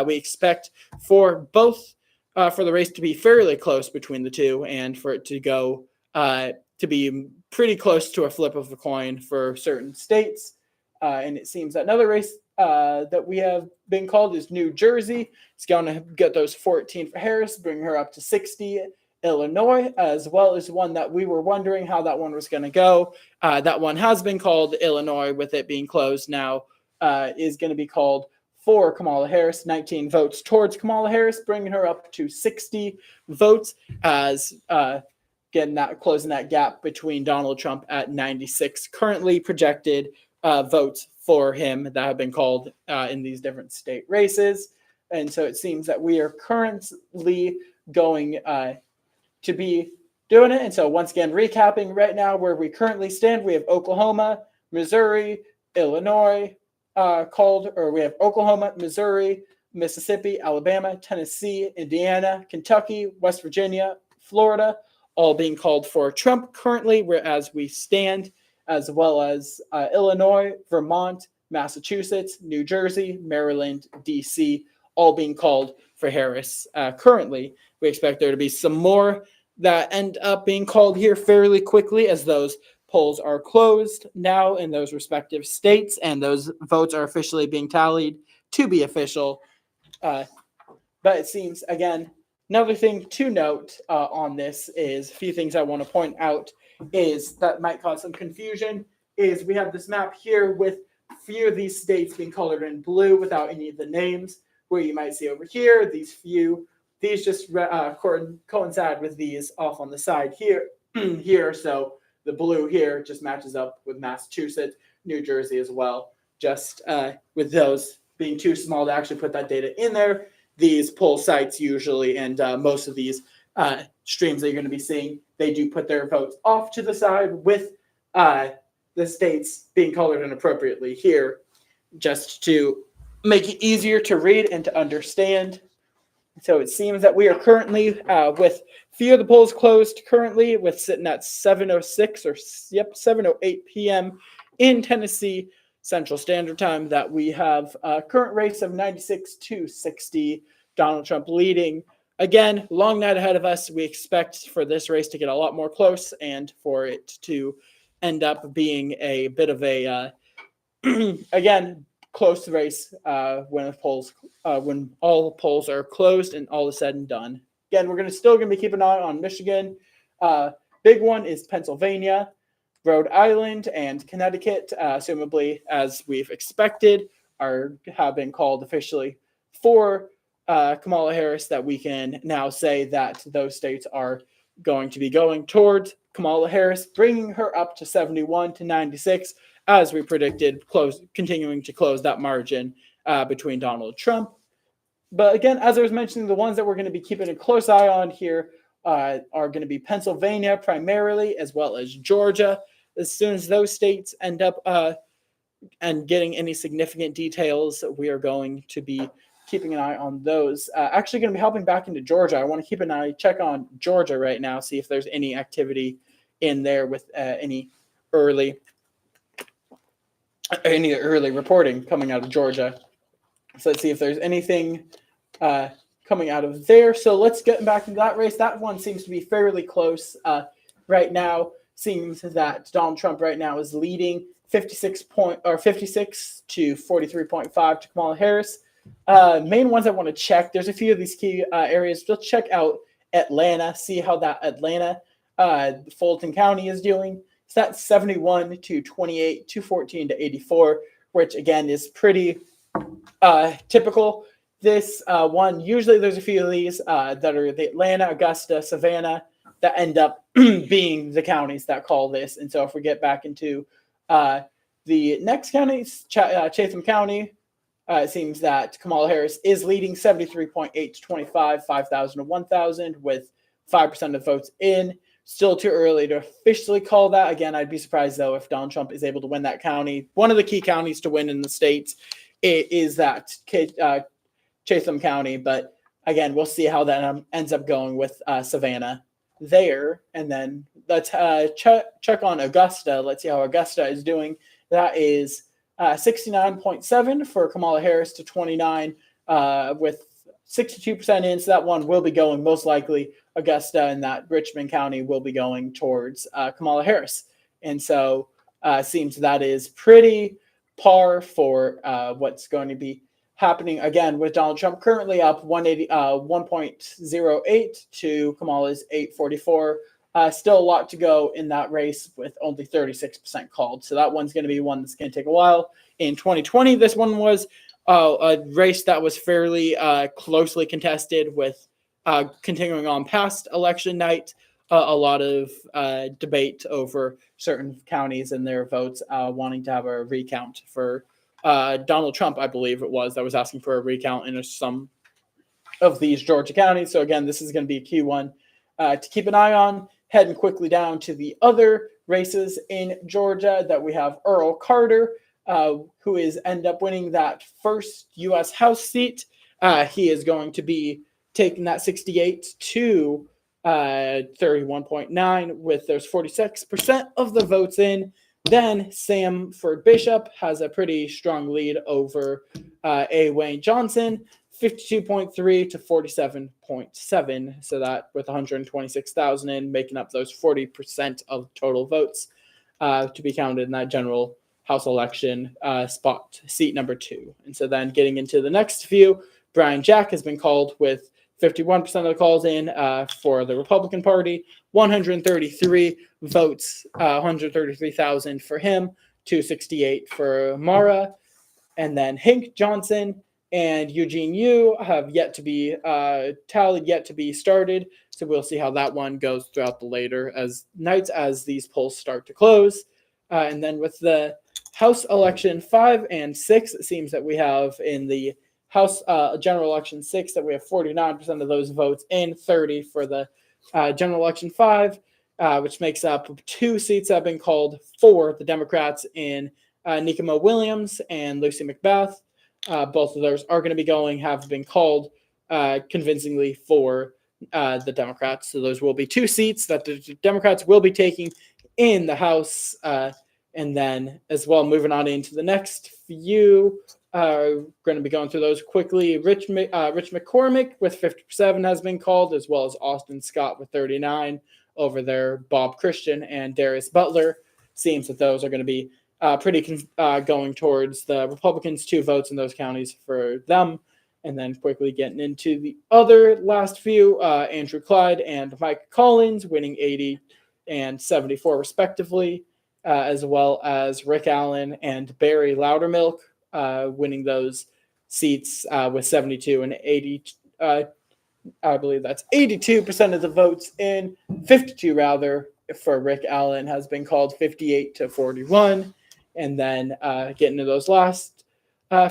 We expect for both for the race to be fairly close between the two, and for it to go to be pretty close to a flip of the coin for certain states. And it seems that another race that we have been called is New Jersey. It's going to get those 14 for Harris, bring her up to 60. Illinois, as well as one that we were wondering how that one was going to go. That one has been called Illinois, with it being closed now, is going to be called for Kamala Harris. 19 votes towards Kamala Harris, bringing her up to 60 votes, as closing that gap between Donald Trump at 96 currently projected votes for him that have been called in these different state races. And so it seems that we are currently going to be doing it. And so once again, recapping right now where we currently stand, we have Oklahoma, Missouri, Illinois we have Oklahoma, Missouri, Mississippi, Alabama, Tennessee, Indiana, Kentucky, West Virginia, Florida, all being called for Trump currently, whereas we stand, as well as Illinois, Vermont, Massachusetts, New Jersey, Maryland, DC, all being called for Harris currently. We expect there to be some more that end up being called here fairly quickly, as those polls are closed now in those respective states, and those votes are officially being tallied to be official. But it seems, again, another thing to note on this is a few things I want to point out is that might cause some confusion, is we have this map here with a few of these states being colored in blue without any of the names, where you might see over here, these just coincide with these off on the side here. So the blue here just matches up with Massachusetts, New Jersey as well. Just with those being too small to actually put that data in there, these poll sites usually, and most of these streams that you're going to be seeing, they do put their votes off to the side with the states being colored inappropriately here, just to make it easier to read and to understand. So it seems that we are currently with few of the polls closed currently, with sitting at 7:08 p.m. in Tennessee Central Standard Time, that we have a current race of 96 to 60, Donald Trump leading. Again, long night ahead of us. We expect for this race to get a lot more close and for it to end up being a bit of a, again, close race when all polls are closed and all is said and done. Again, we're still going to be keeping an eye on Michigan. Big one is Pennsylvania, Rhode Island, and Connecticut, assumably, as we've expected, have been called officially for Kamala Harris, that we can now say that those states are going to be going towards Kamala Harris, bringing her up to 71 to 96, as we predicted, continuing to close that margin between Donald Trump. But again, as I was mentioning, the ones that we're going to be keeping a close eye on here are going to be Pennsylvania primarily, as well as Georgia. As soon as those states end up and getting any significant details, we are going to be keeping an eye on those. Actually going to be hopping back into Georgia. I want to keep an eye, check on Georgia right now, see if there's any activity in there with any early reporting coming out of Georgia. So let's see if there's anything coming out of there. So let's get back into that race. That one seems to be fairly close right now. Seems that Donald Trump right now is leading 56 to 43.5 to Kamala Harris. Main ones I want to check. There's a few of these key areas. Let's check out Atlanta. See how that Atlanta, Fulton County is doing. So that's 71 to 28, 214 to 84, which again is pretty typical. This one, usually there's a few of these that are the Atlanta, Augusta, Savannah, that end up being the counties that call this. And so if we get back into the next counties, Chatham County, it seems that Kamala Harris is leading 73.8 to 25, 5,000 to 1,000, with 5% of votes in. Still too early to officially call that. Again, I'd be surprised, though, if Donald Trump is able to win that county. One of the key counties to win in the states is that Chatham County. But again, we'll see how that ends up going with Savannah there. And then let's check on Augusta. Let's see how Augusta is doing. That is 69.7 for Kamala Harris to 29 with 62% in. So that one will be going most likely Augusta, and that Richmond County will be going towards Kamala Harris. And so seems that is pretty par for what's going to be happening again with Donald Trump currently up 1.08 to Kamala's 844. Still a lot to go in that race with only 36% called. So that one's going to be one that's going to take a while. In 2020, this one was a race that was fairly closely contested with continuing on past election night. A lot of debate over certain counties and their votes wanting to have a recount for Donald Trump, I believe it was, that was asking for a recount in some of these Georgia counties. So again, this is going to be a key one to keep an eye on. Heading quickly down to the other races in Georgia that we have Earl Carter, who is end up winning that first U.S. House seat. He is going to be taking that 68 to 31.9 with those 46% of the votes in. Then Sanford Bishop has a pretty strong lead over A. Wayne Johnson, 52.3 to 47.7. So that with 126,000 in, making up those 40% of total votes to be counted in that general House election spot, seat number 2. And so then getting into the next few, Brian Jack has been called with 51% of the calls in for the Republican Party, 133 votes, 133,000 for him, 268 for Mara. And then Hank Johnson and Eugene Yu have yet to be tallied, yet to be started. So we'll see how that one goes throughout the later as nights as these polls start to close. And then with the House election 5 and 6, it seems that we have in the House general election 6 that we have 49% of those votes in, 30 for the general election 5, which makes up 2 seats that have been called for the Democrats in Nikema Williams and Lucy McBath. Both of those are going to be have been called convincingly for the Democrats. So those will be 2 seats that the Democrats will be taking in the House. And then as well, moving on into the next few, going to be going through those quickly. Rich McCormick with 57 has been called, as well as Austin Scott with 39 over there. Bob Christian and Darius Butler. Seems that those are going to be pretty going towards the Republicans, 2 votes in those counties for them. And then quickly getting into the other last few, Andrew Clyde and Mike Collins winning 80 and 74 respectively, as well as Rick Allen and Barry Loudermilk winning those seats with 72 and 80. I believe that's 82% of the votes in, 52 rather, for Rick Allen has been called, 58 to 41. And then getting to those last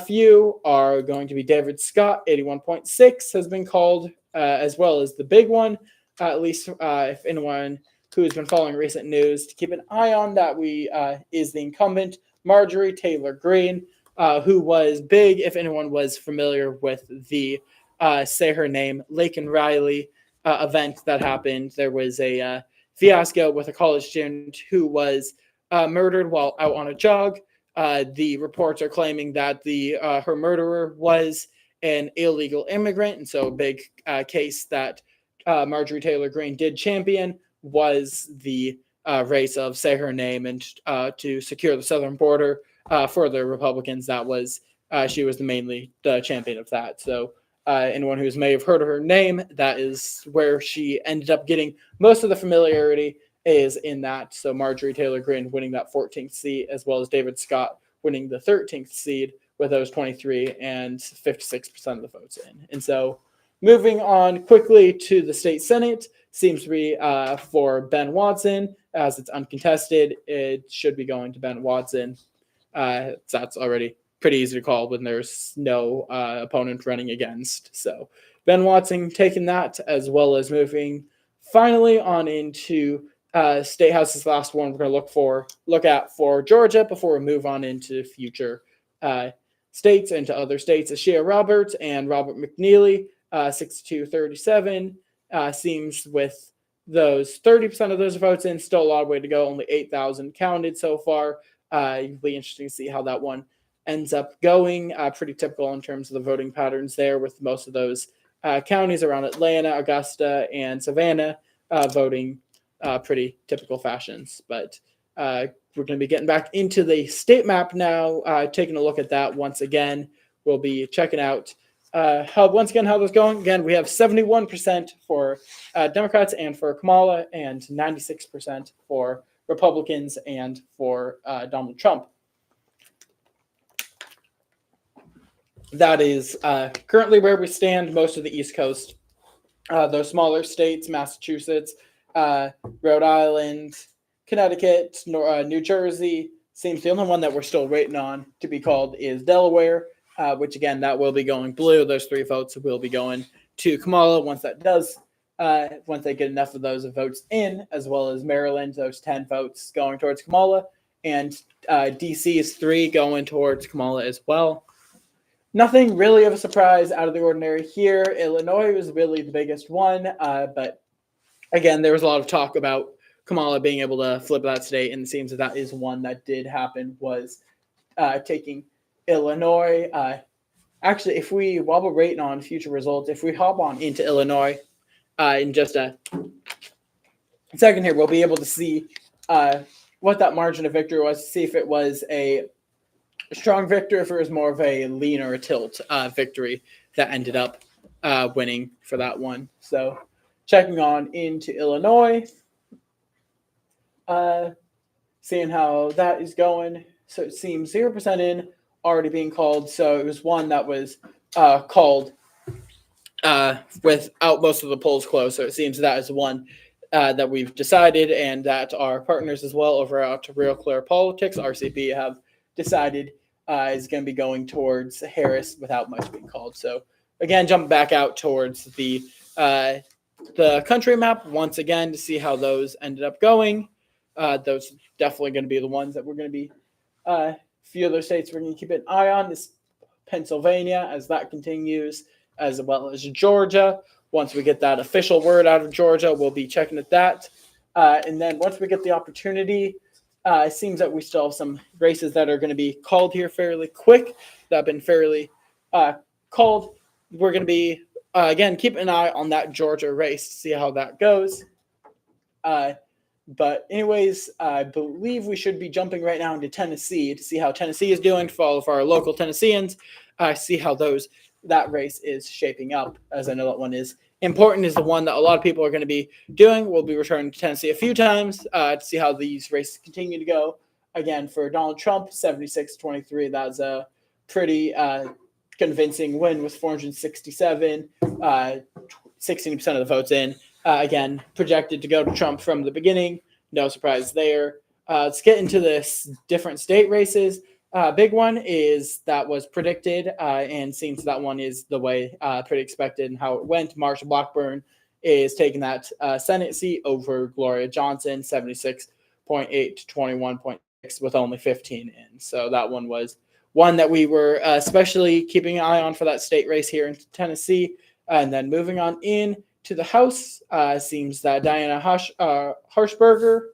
few are going to be David Scott, 81.6 has been called, as well as the big one, at least if anyone who's been following recent news to keep an eye on that is the incumbent Marjorie Taylor Greene, who was big if anyone was familiar with the Say Her Name, Laken Riley event that happened. There was a fiasco with a college student who was murdered while out on a jog. The reports are claiming that her murderer was an illegal immigrant, and so a big case that Marjorie Taylor Greene did champion was the race of Say Her Name and to secure the southern border for the Republicans. That was she was mainly the champion of that. So anyone who may have heard of her name, that is where she ended up getting most of the familiarity is in that. So Marjorie Taylor Greene winning that 14th seat, as well as David Scott winning the 13th seed with those 23 and 56% of the votes in. And so moving on quickly to the state Senate, seems to be for Ben Watson, as it's uncontested. It should be going to Ben Watson. That's already pretty easy to call when there's no opponent running against. So Ben Watson taking that, as well as moving finally on into State House's last one we're going to look at for Georgia before we move on into future states and to other states. Ashia Roberts and Robert McNeely, 62-37. Seems with those 30% of those votes in, still a lot of way to go. Only 8,000 counted so far. It'll be interesting to see how that one ends up going. Pretty typical in terms of the voting patterns there, with most of those counties around Atlanta, Augusta, and Savannah voting pretty typical fashions. But we're going to be getting back into the state map now, taking a look at that once again. We'll be checking out how that's going. Again, we have 71% for Democrats and for Kamala, and 96% for Republicans and for Donald Trump. That is currently where we stand. Most of the East Coast, those smaller states, Massachusetts, Rhode Island, Connecticut, New Jersey, seems the only one that we're still waiting on to be called is Delaware, which again, that will be going blue. Those 3 votes will be going to Kamala once that does, once they get enough of those votes in, as well as Maryland, those 10 votes going towards Kamala, and DC's 3 going towards Kamala as well. Nothing really of a surprise out of the ordinary here. Illinois was really the biggest one, but again, there was a lot of talk about Kamala being able to flip that state, and it seems that is one that did happen, was taking Illinois. Actually, while we're waiting on future results, if we hop on into Illinois in just a second here, we'll be able to see what that margin of victory was, see if it was a strong victory, if it was more of a lean or a tilt victory that ended up winning for that one. So checking on into Illinois, seeing how that is going. So it seems 0% in, already being called. So it was one that was called without most of the polls closed. So it seems that is one that we've decided, and that our partners as well over at Real Clear Politics, RCP, have decided is going to be going towards Harris without much being called. So again, jumping back out towards the country map once again to see how those ended up going. Those definitely going to be the ones that we're going to be, a few other states we're going to keep an eye on is Pennsylvania as that continues, as well as Georgia. Once we get that official word out of Georgia, we'll be checking at that. And then once we get the opportunity, it seems that we still have some races that are going to be called here fairly quick, that have been fairly called. We're going to be, again, keep an eye on that Georgia race to see how that goes. But anyways, I believe we should be jumping right now into Tennessee to see how Tennessee is doing for all of our local Tennesseans, see how that race is shaping up, as I know that one is important, is the one that a lot of people are going to be doing. We'll be returning to Tennessee a few times to see how these races continue to go. Again, for Donald Trump, 76-23, that's a pretty convincing win with 467, 16% of the votes in. Again, projected to go to Trump from the beginning. No surprise there. Let's get into this different state races. Big one is that was predicted, and seems that one is the way pretty expected and how it went. Marsha Blackburn is taking that Senate seat over Gloria Johnson, 76.8 to 21.6 with only 15 in. So that one was one that we were especially keeping an eye on for that state race here in Tennessee. And then moving on in to the House, seems that Diana Harshbarger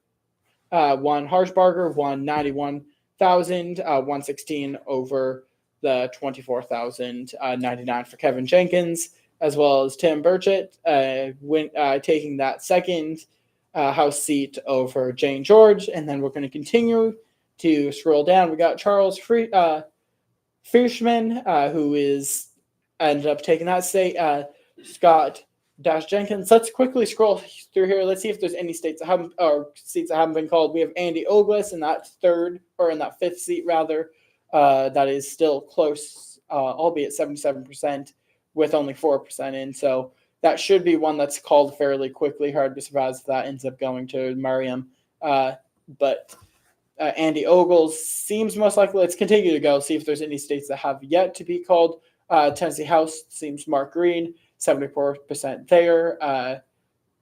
won 91,000, 116 over the 24,099 for Kevin Jenkins, as well as Tim Burchett taking that second House seat over Jane George. And then we're going to continue to scroll down. We got Charles Frischman, who ended up taking that state. Scott Jenkins. Let's quickly scroll through here. Let's see if there's any states that haven't been called. We have Andy Ogles in that fifth seat rather. That is still close, albeit 77% with only 4% in. So that should be one that's called fairly quickly. Hard to be surprised if that ends up going to Miriam. But Andy Ogles seems most likely. Let's continue to go, see if there's any states that have yet to be called. Tennessee House seems Mark Green, 74% there.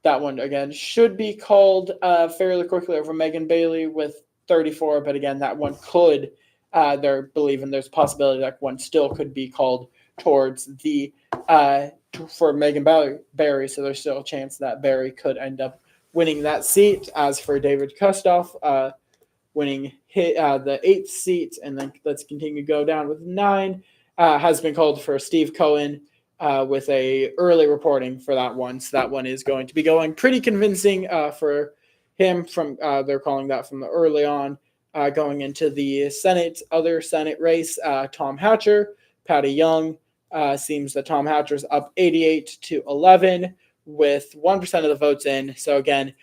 That one, again, should be called fairly quickly over Megan Bailey with 34. But again, that one could, they're believing there's a possibility that one still could be called towards the, for Megan Barry. So there's still a chance that Barry could end up winning that seat. As for David Kustoff, winning the 8th seat, and then let's continue to go down with 9, has been called for Steve Cohen with a early reporting for that one. So that one is going to be going pretty convincing for him. From they're calling that from the early on. Going into the other Senate race, Tom Hatcher, Patty Young. Seems that Tom Hatcher's up 88-11 with 1% of the votes in. So again,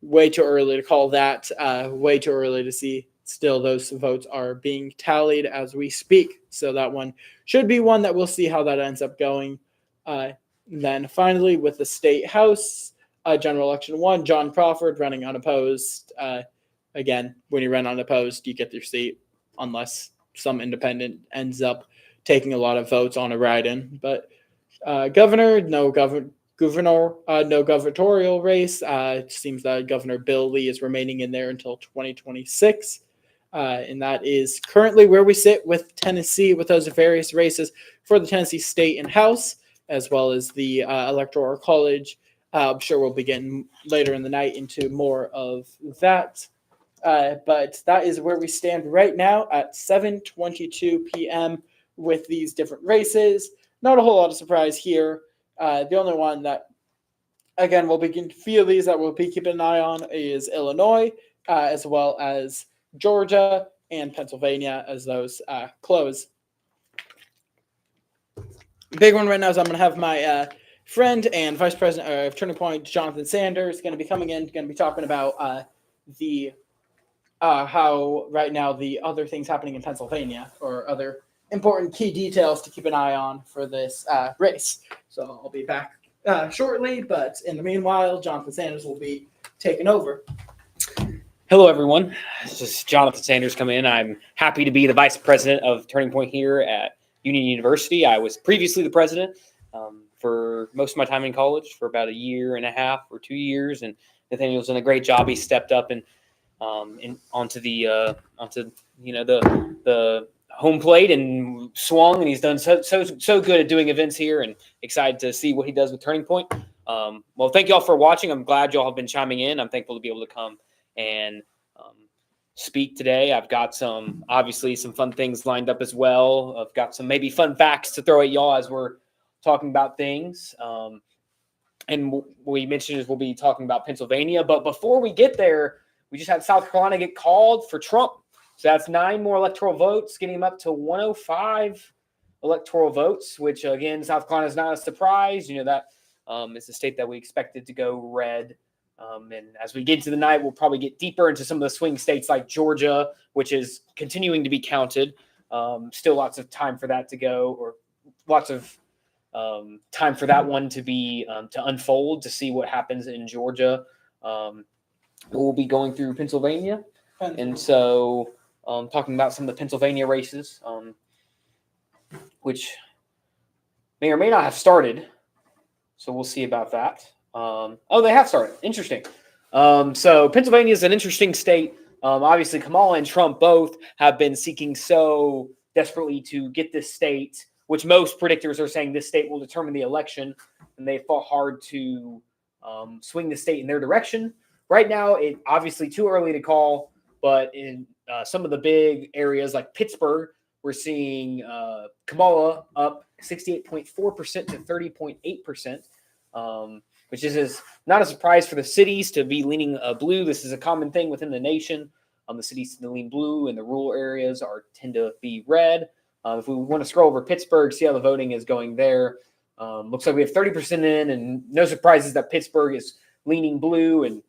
way too early to call that. Way too early to see. Still, those votes are being tallied as we speak. So that one should be one that we'll see how that ends up going. Then finally, with the state house, general election 1, John Crawford running unopposed. Again, when you run unopposed, you get your seat unless some independent ends up taking a lot of votes on a write-in. But governor, no gubernatorial race. It seems that Governor Bill Lee is remaining in there until 2026. And that is currently where we sit with Tennessee, with those various races for the Tennessee state and house, as well as the electoral college. I'm sure we'll be getting later in the night into more of that. But that is where we stand right now at 7:22 p.m. with these different races. Not a whole lot of surprise here. The only one that, again, we'll begin to feel these that we'll be keeping an eye on is Illinois, as well as Georgia and Pennsylvania as those close. Big one right now is I'm going to have my friend and Vice President of Turning Point, Jonathan Sanders, going to be coming in, going to be talking about the how right now the other things happening in Pennsylvania or other important key details to keep an eye on for this race. So I'll be back shortly, but in the meanwhile, Jonathan Sanders will be taking over. Hello, everyone. This is Jonathan Sanders coming in. I'm happy to be the vice president of Turning Point here at Union University. I was previously the president for most of my time in college for about a year and a half or 2 years, and Nathaniel's done a great job. He stepped up and onto the home plate and swung, and he's done so good at doing events here, and excited to see what he does with Turning Point. Well, thank you all for watching. I'm glad y'all have been chiming in. I'm thankful to be able to come and speak today. I've got some fun things lined up as well. I've got some maybe fun facts to throw at y'all as we're talking about things. And what we mentioned is we'll be talking about Pennsylvania. But before we get there, we just had South Carolina get called for Trump. So that's 9 more electoral votes, getting him up to 105 electoral votes, which, again, South Carolina is not a surprise. You know, that is a state that we expected to go red. And as we get into the night, we'll probably get deeper into some of the swing states like Georgia, which is continuing to be counted. Still lots of time for that to go, or lots of time for that one to be to unfold, to see what happens in Georgia. We'll be going through Pennsylvania. And so talking about some of the Pennsylvania races, which may or may not have started. So we'll see about that. They have started. Interesting. So Pennsylvania is an interesting state. Obviously, Kamala and Trump both have been seeking so desperately to get this state, which most predictors are saying this state will determine the election, and they fought hard to swing the state in their direction. Right now, it's obviously too early to call, but in some of the big areas like Pittsburgh, we're seeing Kamala up 68.4% to 30.8%. Which is not a surprise for the cities to be leaning blue. This is a common thing within the nation. The cities tend to lean blue, and the rural areas tend to be red. If we want to scroll over Pittsburgh, see how the voting is going there. Looks like we have 30% in, and no surprises that Pittsburgh is leaning blue and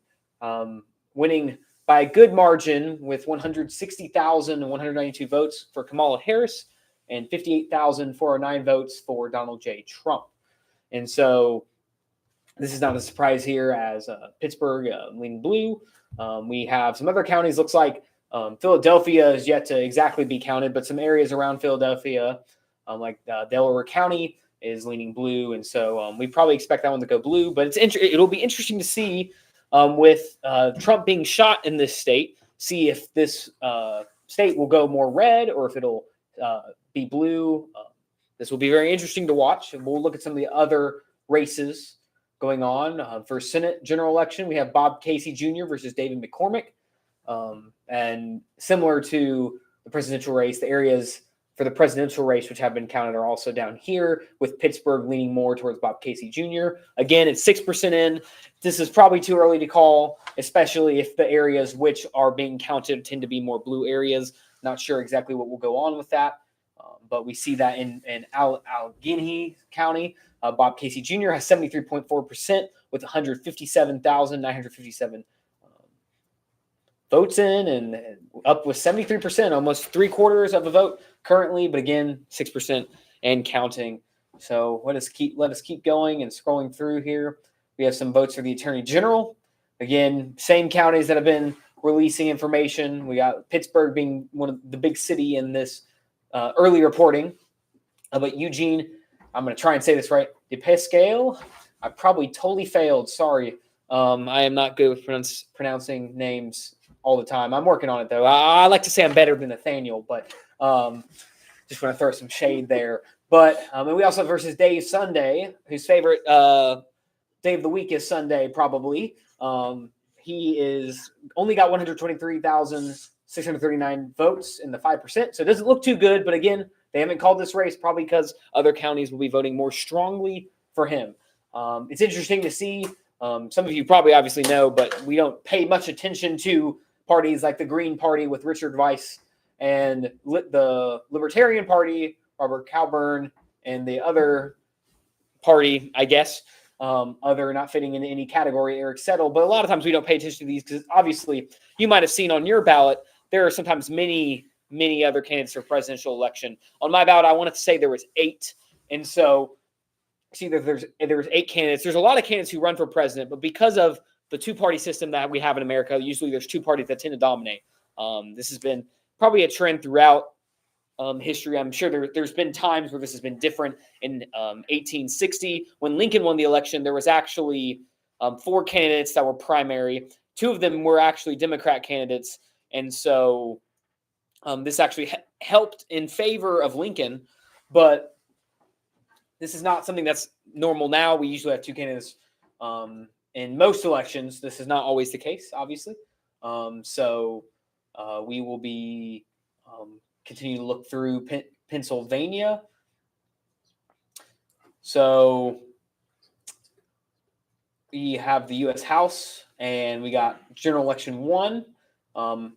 winning by a good margin with 160,192 votes for Kamala Harris and 58,409 votes for Donald J. Trump. And so this is not a surprise here as Pittsburgh leaning blue. We have some other counties. Looks like Philadelphia is yet to exactly be counted, but some areas around Philadelphia, like Delaware County, is leaning blue. And so we probably expect that one to go blue. But it'll be interesting to see with Trump being shot in this state, see if this state will go more red or if it'll be blue. This will be very interesting to watch. And we'll look at some of the other races going on. For Senate general election, we have Bob Casey Jr. versus David McCormick. And similar to the presidential race, the areas for the presidential race, which have been counted, are also down here, with Pittsburgh leaning more towards Bob Casey Jr. Again, it's 6% in. This is probably too early to call, especially if the areas which are being counted tend to be more blue areas. Not sure exactly what will go on with that, but we see that in Allegheny County. Bob Casey Jr. has 73.4% with 157,957 votes in, and up with 73%, almost 3/4 of a vote currently, but again, 6% and counting. So let us keep going and scrolling through here. We have some votes for the Attorney General. Again, same counties that have been releasing information. We got Pittsburgh being one of the big city in this early reporting. But Eugene, I'm going to try and say this right, DePasquale. I probably totally failed. Sorry. I am not good with pronouncing names all the time. I'm working on it, though. I like to say I'm better than Nathaniel, but just want to throw some shade there. But and we also have versus Dave Sunday, whose favorite day of the week is Sunday, probably. He is only got 123,639 votes in the 5%. So it doesn't look too good. But again, they haven't called this race probably because other counties will be voting more strongly for him. It's interesting to see. Some of you probably obviously know, but we don't pay much attention to parties like the Green Party with Richard Weiss and the Libertarian Party, Robert Calburn, and the other party, I guess, other not fitting into any category, Eric Settle. But a lot of times we don't pay attention to these because obviously you might have seen on your ballot, there are sometimes many other candidates for presidential election. On my ballot, I wanted to say there was 8. And so see that there's 8 candidates. There's a lot of candidates who run for president, but because of the two-party system that we have in America, usually there's 2 parties that tend to dominate. This has been probably a trend throughout history. I'm sure there's been times where this has been different. In 1860, when Lincoln won the election, there was actually 4 candidates that were primary. 2 of them were actually Democrat candidates, and so this actually helped in favor of Lincoln, but this is not something that's normal now. We usually have 2 candidates in most elections. This is not always the case, obviously. So we will be continue to look through Pennsylvania. So we have the U.S. House, and we got General Election 1.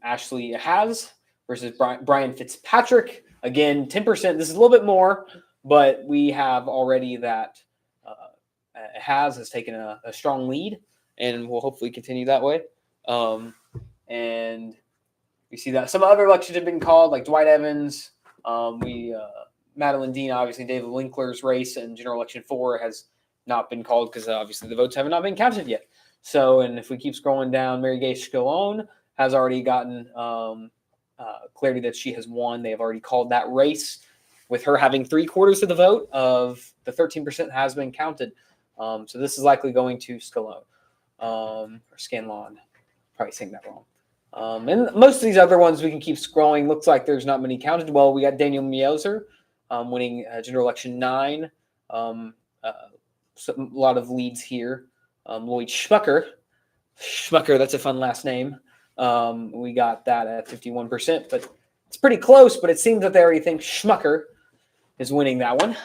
Ashley Haas versus Brian Fitzpatrick. Again, 10%. This is a little bit more, but we have already that has taken a strong lead, and will hopefully continue that way. And we see that some other elections have been called, like Dwight Evans. Madeline Dean, obviously, David Winkler's race in General Election 4 has not been called because obviously the votes have not been counted yet. So, and if we keep scrolling down, Mary Gay Scalone has already gotten clarity that she has won. They have already called that race, with her having 3/4 of the vote of the 13% has been counted. So this is likely going to Scalone or Scanlon. Probably saying that wrong. And most of these other ones we can keep scrolling. Looks like there's not many counted. Well, we got Daniel Meuser winning General Election 9. A lot of leads here. Lloyd Schmucker, that's a fun last name. We got that at 51%, but it's pretty close. But it seems that they already think Schmucker is winning that one.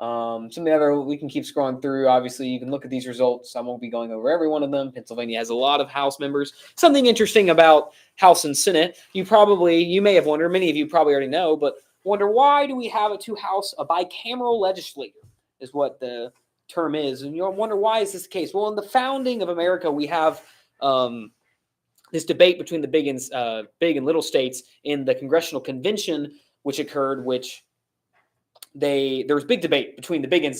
Some of the other, we can keep scrolling through. Obviously, you can look at these results. I won't be going over every one of them. Pennsylvania has a lot of House members. Something interesting about House and Senate, you may have wondered, many of you probably already know, but wonder why do we have a bicameral legislature is what the term is. And you'll wonder, why is this the case? Well, in the founding of America, we have this debate between the big and little states in the Congressional Convention, which occurred, there was big debate between the big and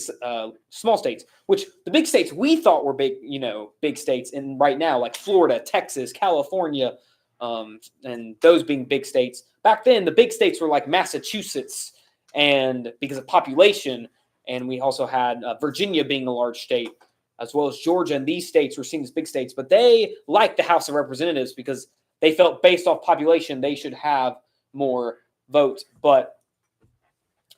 small states, which the big states we thought were big states, and right now, like Florida, Texas, California, and those being big states. Back then, the big states were like Massachusetts, and because of population, and we also had Virginia being a large state, as well as Georgia, and these states were seen as big states, but they liked the House of Representatives because they felt based off population they should have more votes, but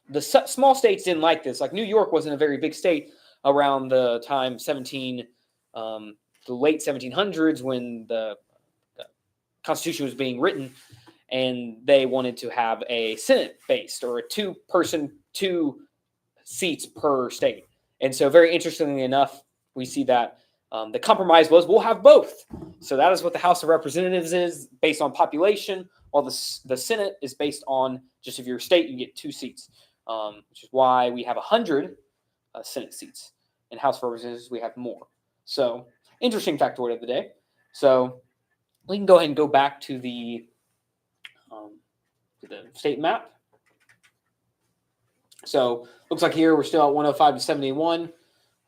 the small states didn't like this. Like New York wasn't a very big state around the time the late 1700s when the Constitution was being written. and they wanted to have a Senate-based or a two-person, 2 seats per state. And so very interestingly enough, we see that the compromise was we'll have both. So that is what the House of Representatives is based on population, while the Senate is based on just if you're a state, you get 2 seats, which is why we have 100 Senate seats. In House of Representatives, we have more. So interesting factoid of the day. So we can go ahead and go back to the state map. So looks like here we're still at 105 to 71.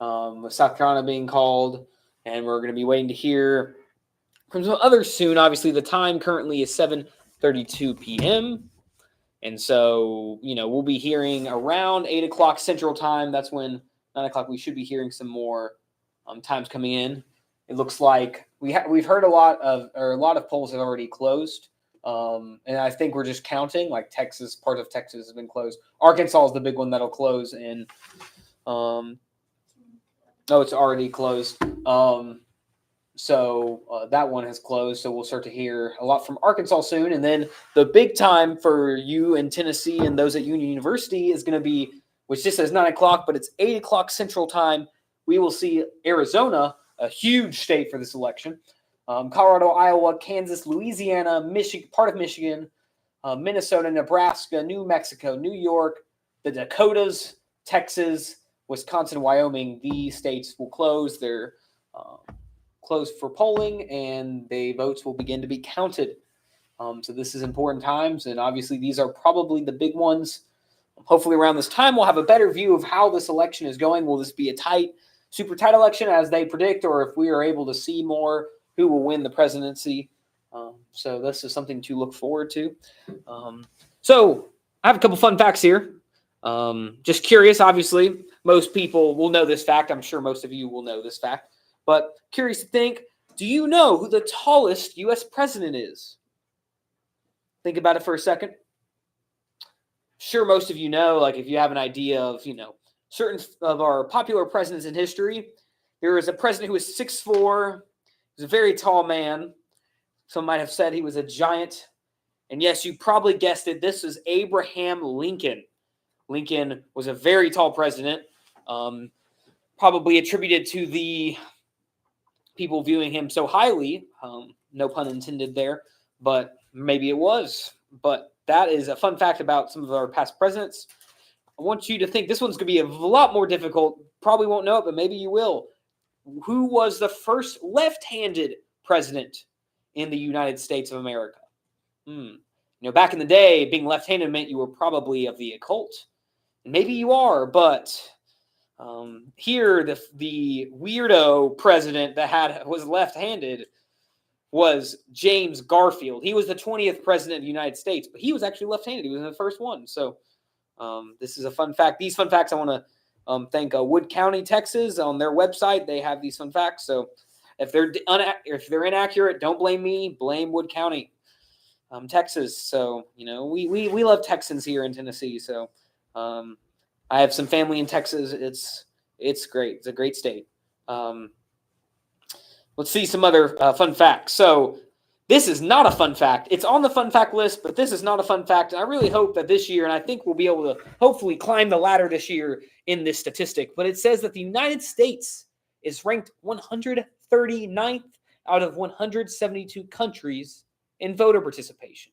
With South Carolina being called, and we're going to be waiting to hear from some others soon. Obviously, the time currently is 7:32 p.m. And so, we'll be hearing around 8 o'clock Central Time. That's when 9 o'clock we should be hearing some more times coming in. It looks like we've heard a lot of polls have already closed. And I think we're just counting, like part of Texas has been closed. Arkansas is the big one that'll close in. It's already closed. So that one has closed. So we'll start to hear a lot from Arkansas soon. And then the big time for you in Tennessee and those at Union University is going to be, which just says 9 o'clock, but it's 8 o'clock Central Time. We will see Arizona, a huge state for this election. Colorado, Iowa, Kansas, Louisiana, Michigan, part of Michigan, Minnesota, Nebraska, New Mexico, New York, the Dakotas, Texas, Wisconsin, Wyoming. These states will close. They're closed for polling, and the votes will begin to be counted. So this is important times, and obviously these are probably the big ones. Hopefully around this time, we'll have a better view of how this election is going. Will this be a super tight election as they predict, or if we are able to see more, who will win the presidency? So this is something to look forward to. So I have a couple fun facts here. Just curious, obviously, most people will know this fact. I'm sure most of you will know this fact. But curious to think, do you know who the tallest U.S. president is? Think about it for a second. Sure, most of you know, like if you have an idea of, certain of our popular presidents in history, there is a president who was 6'4". He's a very tall man. Some might have said he was a giant. And yes, you probably guessed it. This is Abraham Lincoln. Lincoln was a very tall president, probably attributed to the people viewing him so highly. No pun intended there, but maybe it was. But that is a fun fact about some of our past presidents. I want you to think this one's going to be a lot more difficult. Probably won't know it, but maybe you will. Who was the first left-handed president in the United States of America? Back in the day, being left-handed meant you were probably of the occult. And maybe you are, but here the weirdo president that was left-handed was James Garfield. He was the 20th president of the United States, but he was actually left-handed. He was the first one. So this is a fun fact. These fun facts I want to thank Wood County, Texas. On their website, they have these fun facts. So if they're inaccurate, don't blame me. Blame Wood County, Texas. So we love Texans here in Tennessee. So I have some family in Texas. It's great. It's a great state. Let's see some other fun facts. So this is not a fun fact. It's on the fun fact list, but this is not a fun fact. I really hope that this year, and I think we'll be able to hopefully climb the ladder this year in this statistic, but it says that the United States is ranked 139th out of 172 countries in voter participation.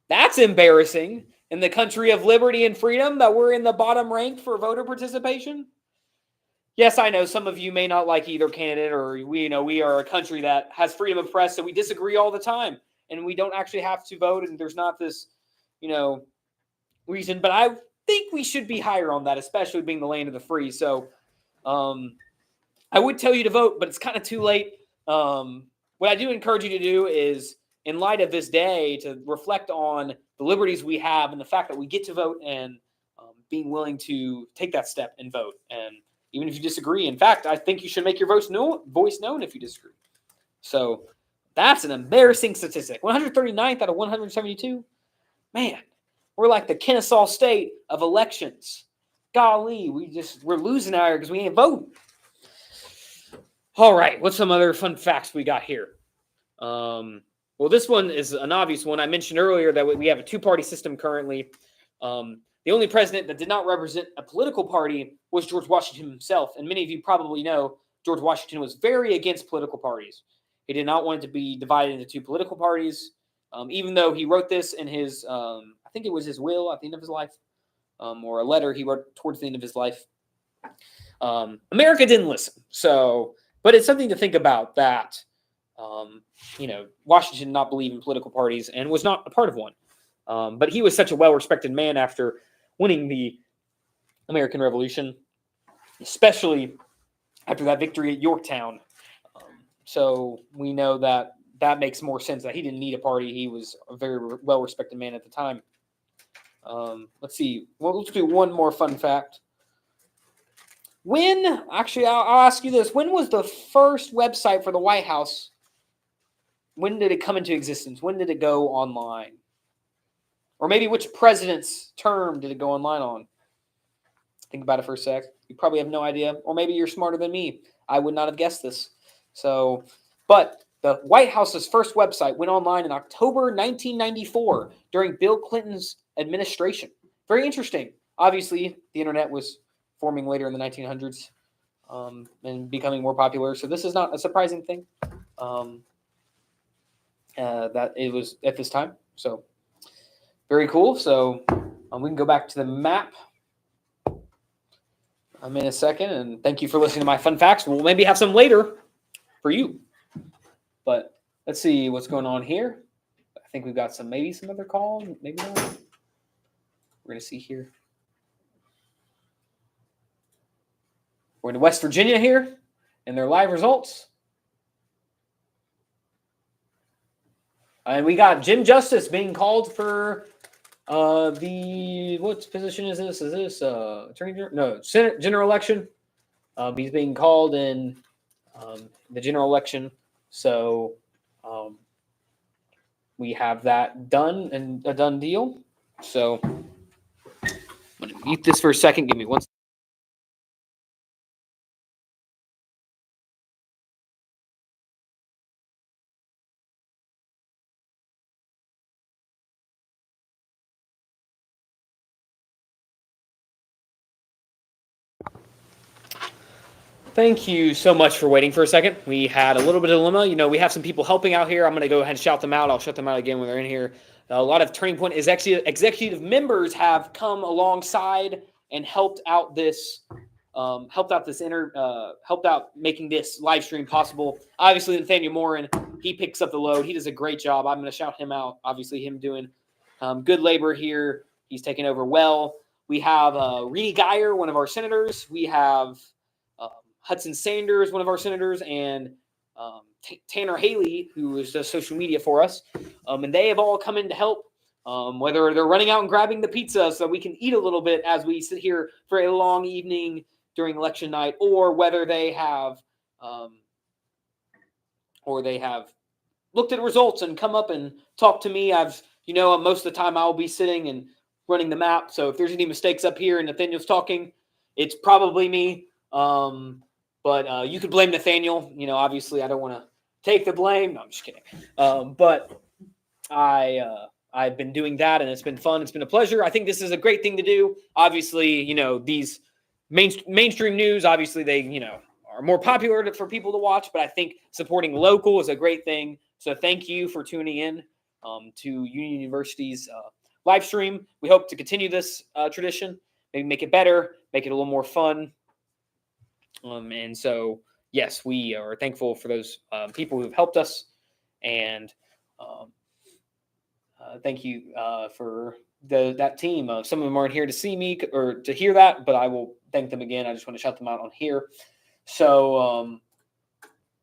That's embarrassing. In the country of liberty and freedom, that we're in the bottom rank for voter participation. Yes, I know some of you may not like either candidate, or we are a country that has freedom of press, so we disagree all the time, and we don't actually have to vote, and there's not this, reason. But I think we should be higher on that, especially being the land of the free. So I would tell you to vote, but it's kind of too late. What I do encourage you to do is, in light of this day, to reflect on the liberties we have and the fact that we get to vote, and being willing to take that step and vote. And even if you disagree, in fact, I think you should make your voice known if you disagree. So that's an embarrassing statistic. 139th out of 172. Man, we're like the Kennesaw State of elections. Golly, we're losing out here because we ain't voting. All right, what's some other fun facts we got here? Well, this one is an obvious one. I mentioned earlier that we have a two-party system currently. The only president that did not represent a political party was George Washington himself. And many of you probably know George Washington was very against political parties. He did not want it to be divided into two political parties, even though he wrote this in his, I think it was his will at the end of his life, or a letter he wrote towards the end of his life. America didn't listen. So, but it's something to think about that, Washington did not believe in political parties and was not a part of one. But he was such a well-respected man after winning the American Revolution, especially after that victory at Yorktown. So we know that makes more sense, that he didn't need a party. He was a very well-respected man at the time. Let's see. Well, let's do one more fun fact. I'll ask you this. When was the first website for the White House? When did it come into existence? When did it go online? Or maybe which president's term did it go online on? Think about it for a sec. You probably have no idea. Or maybe you're smarter than me. I would not have guessed this. But the White House's first website went online in October 1994 during Bill Clinton's administration. Very interesting. Obviously, the internet was forming later in the 1900s and becoming more popular. So this is not a surprising thing that it was at this time. So very cool. So we can go back to the map in a second. And thank you for listening to my fun facts. We'll maybe have some later for you. But let's see what's going on here. I think we've got some other call. Maybe not. We're going to see here. We're in West Virginia here and their live results. And we got Jim Justice being called for what position is this? Is this attorney general? No, Senate general election. He's being called in the general election. So we have that done and a done deal. So I'm going to mute this for a second. Give me one second. Thank you so much for waiting for a second. We had a little bit of dilemma. We have some people helping out here. I'm going to go ahead and shout them out. I'll shut them out again when they're in here. A lot of Turning Point executive members have come alongside and helped out making this live stream possible. Obviously, Nathaniel Morin, he picks up the load. He does a great job. I'm going to shout him out. Obviously, him doing good labor here. He's taking over well. We have Rini Geyer, one of our senators. We have Hudson Sanders, one of our senators, and Tanner Haley, who is does social media for us. And they have all come in to help, whether they're running out and grabbing the pizza so we can eat a little bit as we sit here for a long evening during election night, or whether they have looked at results and come up and talked to me. Most of the time I'll be sitting and running the map. So if there's any mistakes up here and Nathaniel's talking, it's probably me. But you could blame Nathaniel. Obviously I don't want to take the blame. No, I'm just kidding. But I've been doing that and it's been fun. It's been a pleasure. I think this is a great thing to do. Obviously, these mainstream news, obviously they, are more popular for people to watch, but I think supporting local is a great thing. So thank you for tuning in to Union University's live stream. We hope to continue this tradition, maybe make it better, make it a little more fun. And so, yes, we are thankful for those people who've helped us. And thank you for that team. Some of them aren't here to see me or to hear that, but I will thank them again. I just want to shout them out on here. So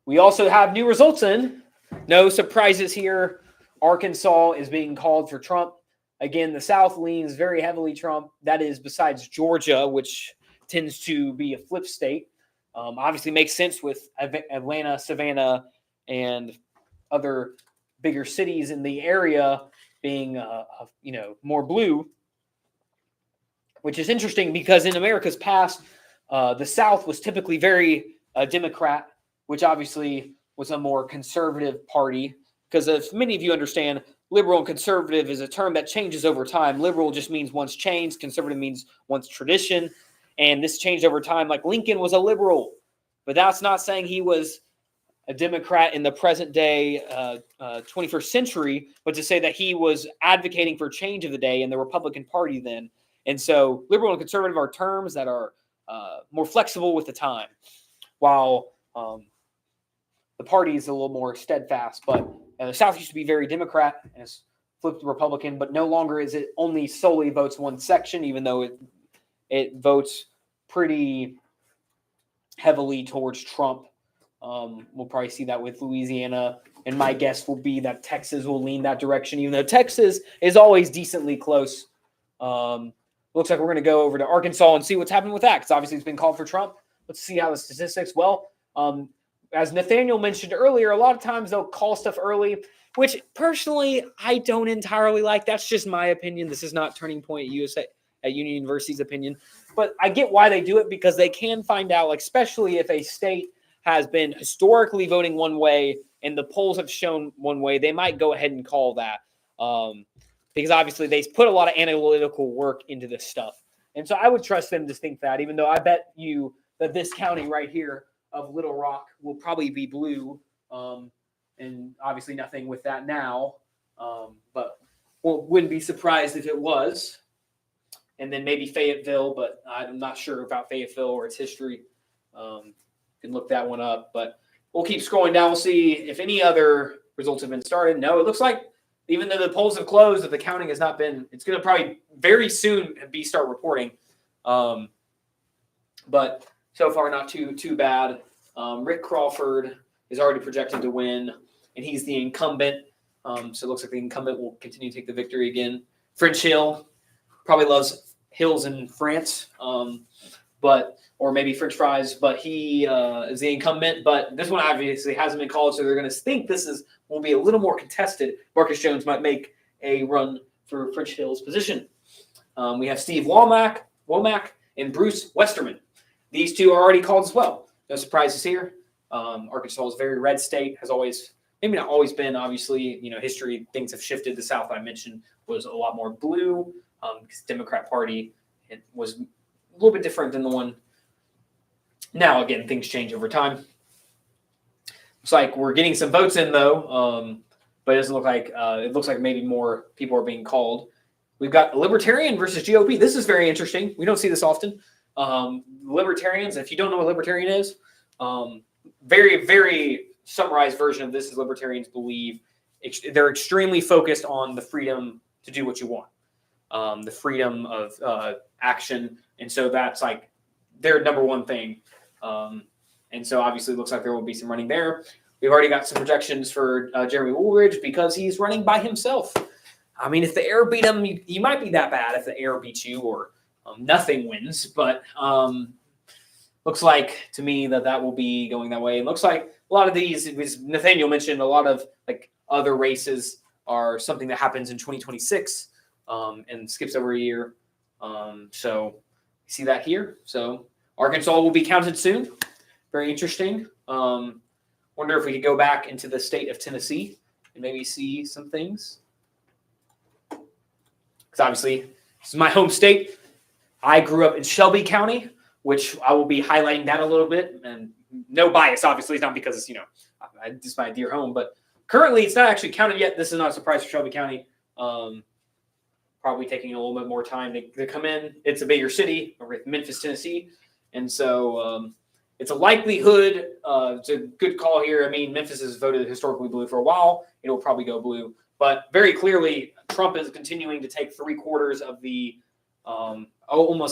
we also have new results in. No surprises here. Arkansas is being called for Trump. Again, the South leans very heavily Trump. That is besides Georgia, which tends to be a flip state. Obviously makes sense with Atlanta, Savannah, and other bigger cities in the area being, more blue, which is interesting because in America's past, the South was typically very Democrat, which obviously was a more conservative party. because if many of you understand, liberal and conservative is a term that changes over time. Liberal just means once changed. Conservative means once tradition. And this changed over time. Like Lincoln was a liberal, but that's not saying he was a Democrat in the present day 21st century, but to say that he was advocating for change of the day in the Republican Party then. And so liberal and conservative are terms that are more flexible with the time, while the party is a little more steadfast. But the South used to be very Democrat and has flipped Republican, but no longer is it only solely votes one section, even though it votes pretty heavily towards Trump. We'll probably see that with Louisiana, and my guess will be that Texas will lean that direction, even though Texas is always decently close. Looks like we're going to go over to Arkansas and see what's happening with that, because obviously it's been called for Trump. Let's see how the statistics. Well, as Nathaniel mentioned earlier, a lot of times they'll call stuff early, which personally I don't entirely like. That's just my opinion. This is not Turning Point USA at Union University's opinion, but I get why they do it, because they can find out, like, especially if a state has been historically voting one way and the polls have shown one way, they might go ahead and call that, because obviously they put a lot of analytical work into this stuff. And so I would trust them to think that, even though I bet you that this county right here of Little Rock will probably be blue, and obviously nothing with that now, but wouldn't be surprised if it was. And then maybe Fayetteville, but I'm not sure about Fayetteville or its history. Can look that one up, but we'll keep scrolling down. We'll see if any other results have been started. No, it looks like even though the polls have closed, if the counting has not been, it's going to probably very soon start reporting. But so far, not too bad. Rick Crawford is already projected to win, and he's the incumbent. So it looks like the incumbent will continue to take the victory again. French Hill probably loves hills in France, or maybe French fries, but he is the incumbent. But this one obviously hasn't been called, so they're going to think will be a little more contested. Marcus Jones might make a run for French Hill's position. We have Steve Womack and Bruce Westerman. These two are already called as well. No surprises here. Arkansas is a very red state, has always, maybe not always been, obviously, history, things have shifted. The South, I mentioned, was a lot more blue, because the Democrat Party, it was a little bit different than the one. Now, again, things change over time. Looks like we're getting some votes in, though, but it doesn't look like it looks like maybe more people are being called. We've got Libertarian versus GOP. This is very interesting. We don't see this often. Libertarians, if you don't know what Libertarian is, very, very summarized version of this is Libertarians believe they're extremely focused on the freedom to do what you want, the freedom of action. And so that's like their number one thing. And so obviously it looks like there will be some running there. We've already got some projections for Jeremy Woolridge because he's running by himself. I mean, if the air beat him, you might be that bad if the air beats you or nothing wins. But looks like to me that will be going that way. It looks like a lot of these, as Nathaniel mentioned, a lot of like other races are something that happens in 2026 and skips over a year. So you see that here. So Arkansas will be counted soon. Very interesting. Wonder if we could go back into the state of Tennessee and maybe see some things. Because obviously, this is my home state. I grew up in Shelby County, which I will be highlighting that a little bit. And no bias, obviously. It's not because it's, it's my dear home. But currently, it's not actually counted yet. This is not a surprise for Shelby County. Probably taking a little bit more time to come in. It's a bigger city, Memphis, Tennessee. And so it's a likelihood. It's a good call here. I mean, Memphis has voted historically blue for a while. It'll probably go blue. But very clearly, Trump is continuing to take almost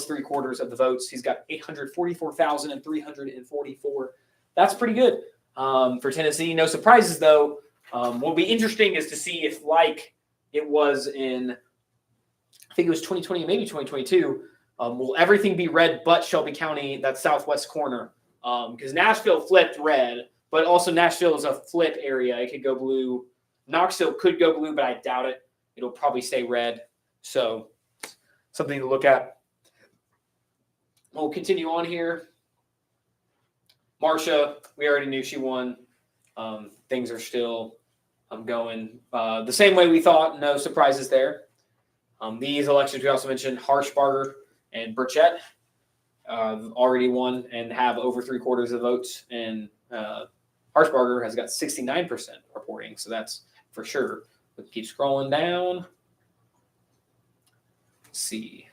3/4 of the votes. He's got 844,344. That's pretty good for Tennessee. No surprises, though. What'll be interesting is to see if, like it was in, I think it was 2020, maybe 2022, will everything be red but Shelby County, that southwest corner? Because Nashville flipped red, but also Nashville is a flip area. It could go blue. Knoxville could go blue, but I doubt it. It'll probably stay red. So something to look at. We'll continue on here. Marsha, we already knew she won. Things are still I'm going the same way we thought. No surprises there. These elections we also mentioned Harshbarger and Burchett already won and have over 3/4 of the votes. And Harshbarger has got 69% reporting, so that's for sure. But keep scrolling down. Let's see.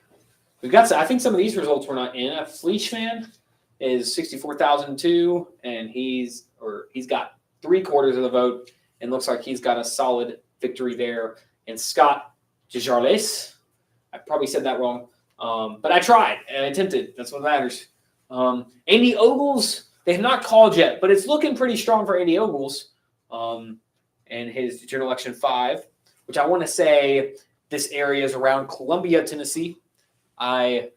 We've got. I think some of these results were not in. Fleischmann is 64,002, and he's got 3/4 of the vote, and looks like he's got a solid victory there. And Scott Desjarlais, I probably said that wrong, but I tried and I attempted. That's what matters. Andy Ogles, they have not called yet, but it's looking pretty strong for Andy Ogles and his general election 5, which I want to say this area is around Columbia, Tennessee. I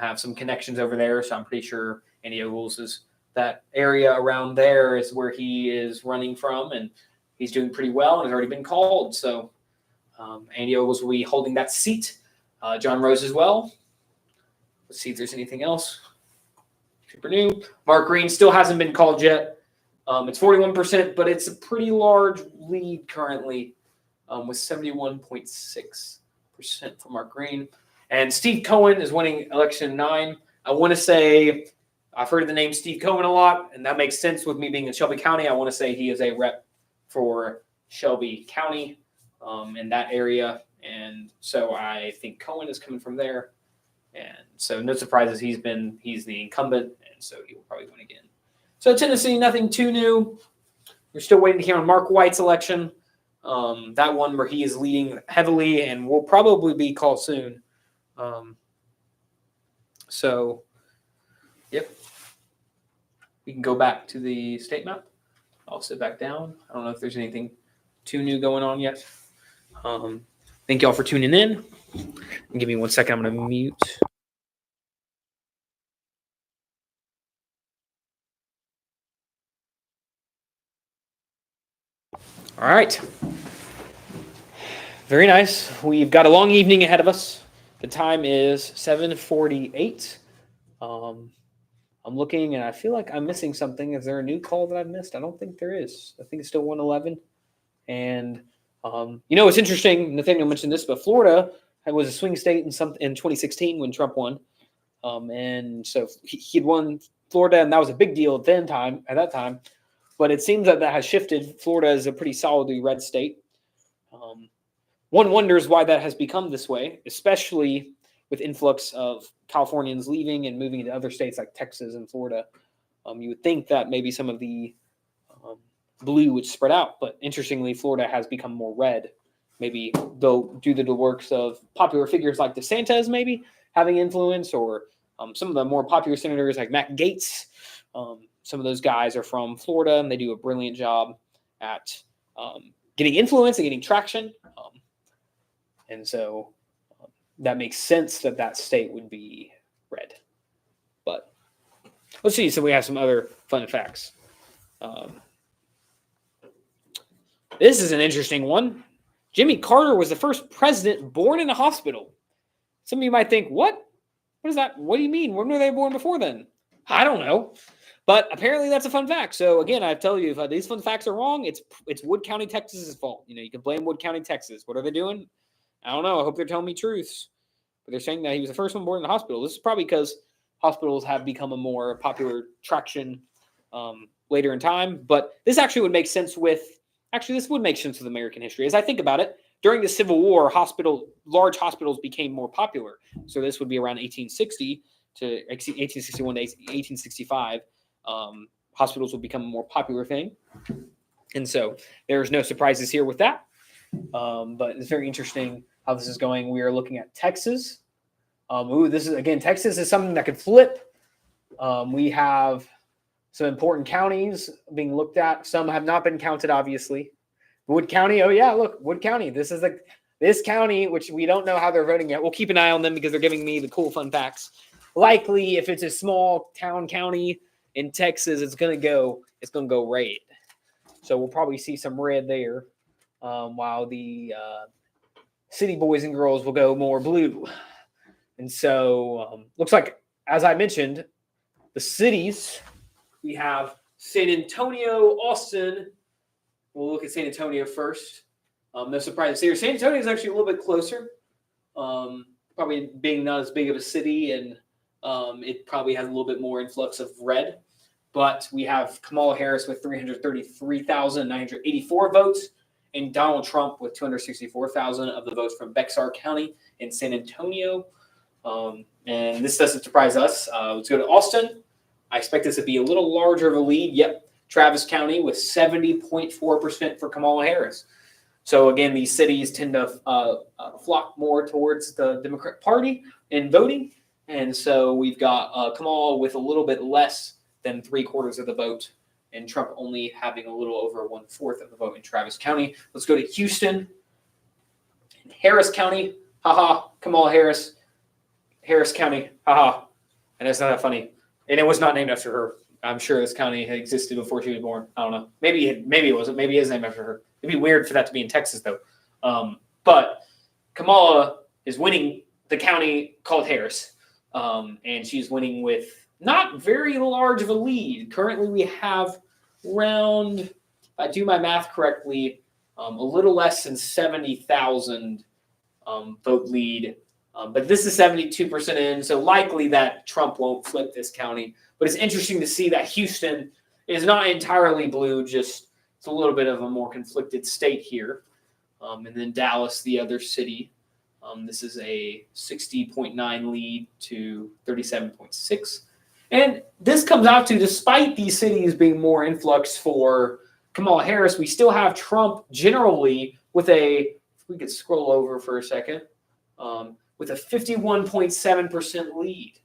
have some connections over there, so I'm pretty sure Andy Ogles is that area around there is where he is running from, and he's doing pretty well and has already been called. So Andy Ogles will be holding that seat. John Rose as well. Let's see if there's anything else. Super new. Mark Green still hasn't been called yet. It's 41%, but it's a pretty large lead currently with 71.6% for Mark Green. And Steve Cohen is winning election 9. I want to say I've heard the name Steve Cohen a lot, and that makes sense with me being in Shelby County. I want to say he is a rep for Shelby County in that area. And so I think Cohen is coming from there. And so no surprises, he's the incumbent, and so he will probably win again. So Tennessee, nothing too new. We're still waiting to hear on Mark White's election. That one where he is leading heavily and will probably be called soon. So, yep. We can go back to the state map. I'll sit back down. I don't know if there's anything too new going on yet. Thank y'all for tuning in. Give me 1 second. I'm going to mute. All right. Very nice. We've got a long evening ahead of us. The time is 7:48. I'm looking, and I feel like I'm missing something. Is there a new call that I've missed? I don't think there is. I think it's still 111. And, it's interesting. Nathaniel mentioned this, but Florida was a swing state in 2016 when Trump won. And so he'd won Florida, and that was a big deal at that time. But it seems that has shifted. Florida is a pretty solidly red state. One wonders why that has become this way, especially with influx of Californians leaving and moving into other states like Texas and Florida. You would think that maybe some of the blue would spread out, but interestingly, Florida has become more red. Maybe due to the works of popular figures like DeSantis, maybe having influence, or some of the more popular senators like Matt Gaetz. Some of those guys are from Florida, and they do a brilliant job at getting influence and getting traction. And so that makes sense that state would be red. But let's see. So we have some other fun facts. This is an interesting one. Jimmy Carter was the first president born in a hospital. Some of you might think, what? What is that? What do you mean? When were they born before then? I don't know. But apparently that's a fun fact. So again, I tell you, if these fun facts are wrong, it's Wood County, Texas's fault. You can blame Wood County, Texas. What are they doing? I don't know. I hope they're telling me truths. But they're saying that he was the first one born in the hospital. This is probably because hospitals have become a more popular attraction later in time. But this actually would make sense with American history. As I think about it, during the Civil War, large hospitals became more popular. So this would be around 1861 to 1865. Hospitals will become a more popular thing. And so there's no surprises here with that. But it's very interesting how this is going. We are looking at Texas. Texas is something that could flip. We have some important counties being looked at. Some have not been counted, obviously. Wood County, oh yeah, look, Wood County. This county, which we don't know how they're voting yet. We'll keep an eye on them because they're giving me the cool fun facts. Likely, if it's a small county in Texas, it's gonna go red. So we'll probably see some red there, while the city boys and girls will go more blue. And so looks like, as I mentioned, the cities, we have San Antonio, Austin, we'll look at San Antonio first. No surprise here. San Antonio is actually a little bit closer. Probably being not as big of a city, and it probably has a little bit more influx of red. But we have Kamala Harris with 333,984 votes, and Donald Trump with 264,000 of the votes from Bexar County in San Antonio. And this doesn't surprise us. Let's go to Austin. I expect this to be a little larger of a lead. Yep, Travis County with 70.4% for Kamala Harris. So again, these cities tend to flock more towards the Democrat Party in voting. And so we've got Kamala with a little bit less than 3/4 of the vote, and Trump only having a little over 1/4 of the vote in Travis County. Let's go to Houston. Harris County, haha, Kamala Harris. Harris County, haha. And it's not that funny. And it was not named after her. I'm sure this county had existed before she was born. I don't know. Maybe it wasn't. Maybe it is named after her. It'd be weird for that to be in Texas, though. But Kamala is winning the county called Harris. And she's winning with not very large of a lead. Currently, we have around, if I do my math correctly, a little less than 70,000 vote lead. But this is 72% in, so likely that Trump won't flip this county. But it's interesting to see that Houston is not entirely blue, just it's a little bit of a more conflicted state here. And then Dallas, the other city. This is a 60.9 lead to 37.6. And this comes out to, despite these cities being more influx for Kamala Harris, we still have Trump generally with if we could scroll over for a second, with a 51.7% lead.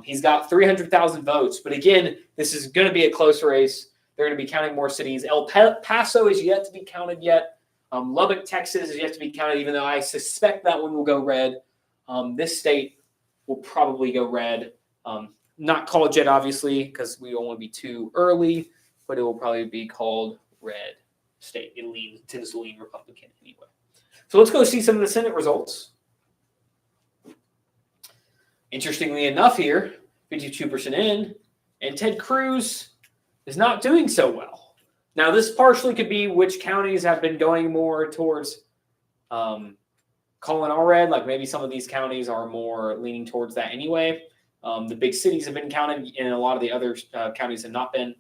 He's got 300,000 votes. But again, this is going to be a close race. They're going to be counting more cities. El Paso is yet to be counted yet. Lubbock, Texas is yet to be counted, even though I suspect that one will go red. This state will probably go red. Not called yet, obviously, because we don't want to be too early, but it will probably be called red state. It tends to lean Republican anyway. So let's go see some of the Senate results. Interestingly enough here, 52% in, and Ted Cruz is not doing so well. Now, this partially could be which counties have been going more towards calling all red. Like maybe some of these counties are more leaning towards that anyway. The big cities have been counted, and a lot of the other counties have not been.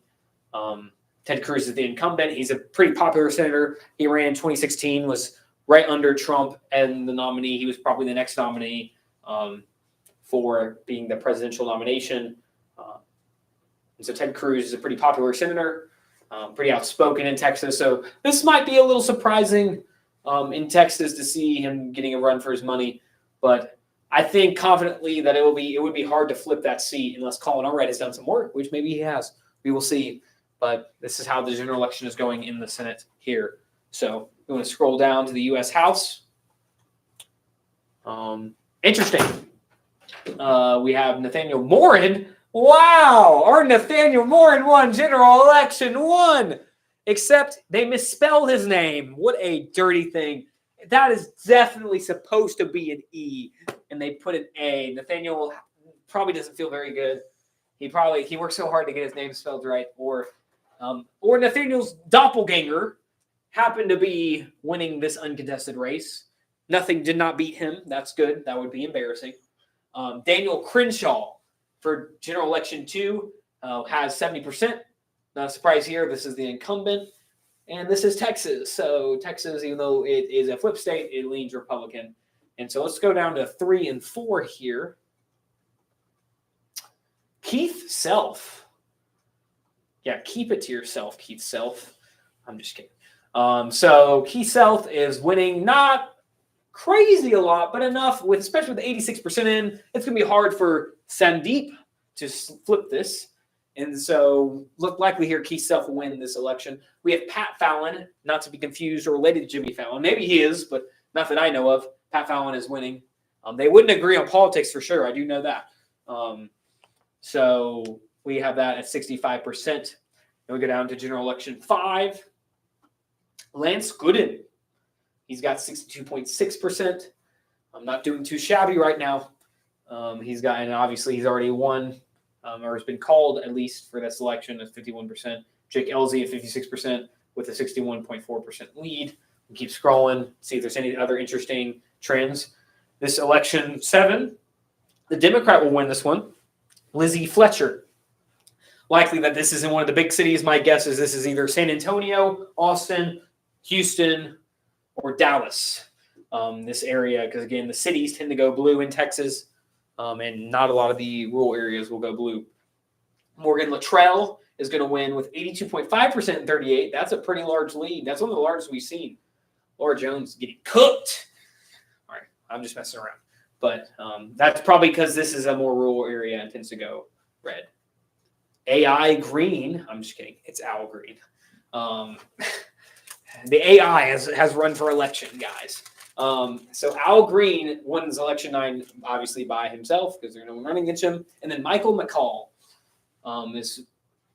Ted Cruz is the incumbent. He's a pretty popular senator. He ran in 2016, was right under Trump and the nominee. He was probably the next nominee for being the presidential nomination. And so Ted Cruz is a pretty popular senator, pretty outspoken in Texas. So this might be a little surprising in Texas to see him getting a run for his money. But I think confidently that it would be hard to flip that seat unless Colin Allred has done some work, which maybe he has. We will see. But this is how the general election is going in the Senate here. So we want to scroll down to the U.S. House. Interesting. We have Nathaniel Morin. Wow, our Nathaniel Morin won general election 1. Except they misspelled his name. What a dirty thing. That is definitely supposed to be an E, and they put an A. Nathaniel probably doesn't feel very good. He worked so hard to get his name spelled right. Or Nathaniel's doppelganger happened to be winning this uncontested race. Nothing did not beat him. That's good. That would be embarrassing. Daniel Crenshaw for general election 2 has 70%. Not a surprise here. This is the incumbent. And this is Texas. So Texas, even though it is a flip state, it leans Republican. And so let's go down to 3 and 4 here. Keith Self. Yeah, keep it to yourself, Keith Self. I'm just kidding. So Keith Self is winning, not crazy a lot, but enough, especially with 86% in, it's going to be hard for Sandeep to flip this. And so look likely here Keith Self will win this election. We have Pat Fallon, not to be confused or related to Jimmy Fallon. Maybe he is, but not that I know of. Pat Fallon is winning. They wouldn't agree on politics for sure. I do know that. So we have that at 65%. Then we go down to general election 5. Lance Gooden. He's got 62.6%. I'm not doing too shabby right now. And obviously he's already won, or has been called at least for this election at 51%. Jake Ellzey at 56%. with a 61.4% lead. We keep scrolling, see if there's any other interesting trends. This election 7, the Democrat will win this one. Lizzie Fletcher. Likely that this is in one of the big cities. My guess is this is either San Antonio, Austin, Houston, or Dallas. This area, because again, the cities tend to go blue in Texas, and not a lot of the rural areas will go blue. Morgan Luttrell is going to win with 82.5% in 38. That's a pretty large lead. That's one of the largest we've seen. Laura Jones getting cooked. All right, I'm just messing around. But that's probably because this is a more rural area and tends to go red. AI Green. I'm just kidding. It's Al Green. The AI has run for election, guys. So Al Green wins election 9, obviously by himself because there's no one running against him. And then Michael McCall is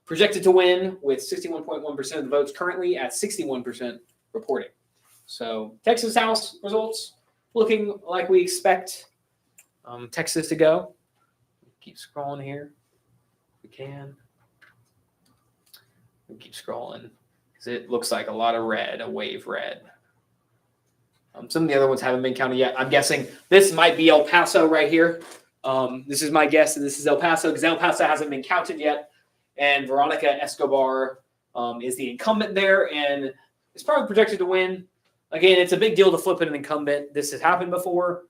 projected to win with 61.1% of the votes, currently at 61% reporting. So Texas House results looking like we expect Texas to go. Keep scrolling here. We can. We keep scrolling because it looks like a lot of red, a wave red. Some of the other ones haven't been counted yet. I'm guessing this might be El Paso right here. This is my guess, and this is El Paso because El Paso hasn't been counted yet. And Veronica Escobar is the incumbent there, and is probably projected to win. Again, it's a big deal to flip an incumbent. This has happened before,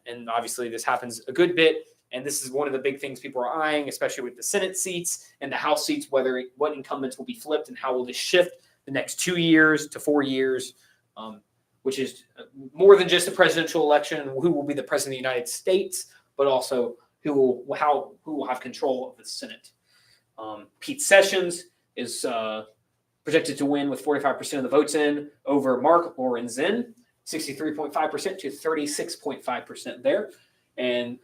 and obviously this happens a good bit. And this is one of the big things people are eyeing, especially with the Senate seats and the House seats, what incumbents will be flipped and how will this shift the next 2 years to 4 years, which is more than just a presidential election, who will be the president of the United States, but also who will have control of the Senate. Pete Sessions is projected to win with 45% of the votes in over Mark Lorenzen, 63.5% to 36.5% there. And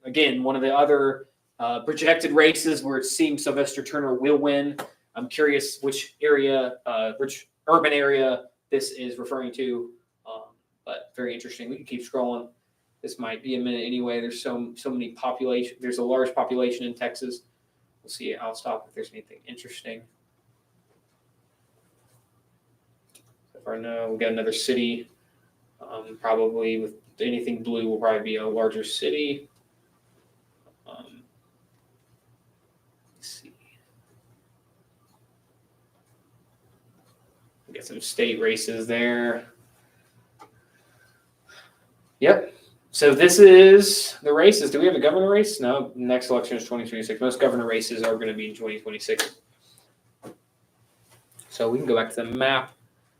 again, one of the other projected races where it seems Sylvester Turner will win. I'm curious which urban area this is referring to, but very interesting. We can keep scrolling. This might be a minute anyway. There's so many population. There's a large population in Texas. We'll see. I'll stop if there's anything interesting. So far, no. We got another city. Probably with anything blue will probably be a larger city. Let's see. We got some state races there. Yep. So this is the races. Do we have a governor race? No. Next election is 2026. Most governor races are going to be in 2026. So we can go back to the map,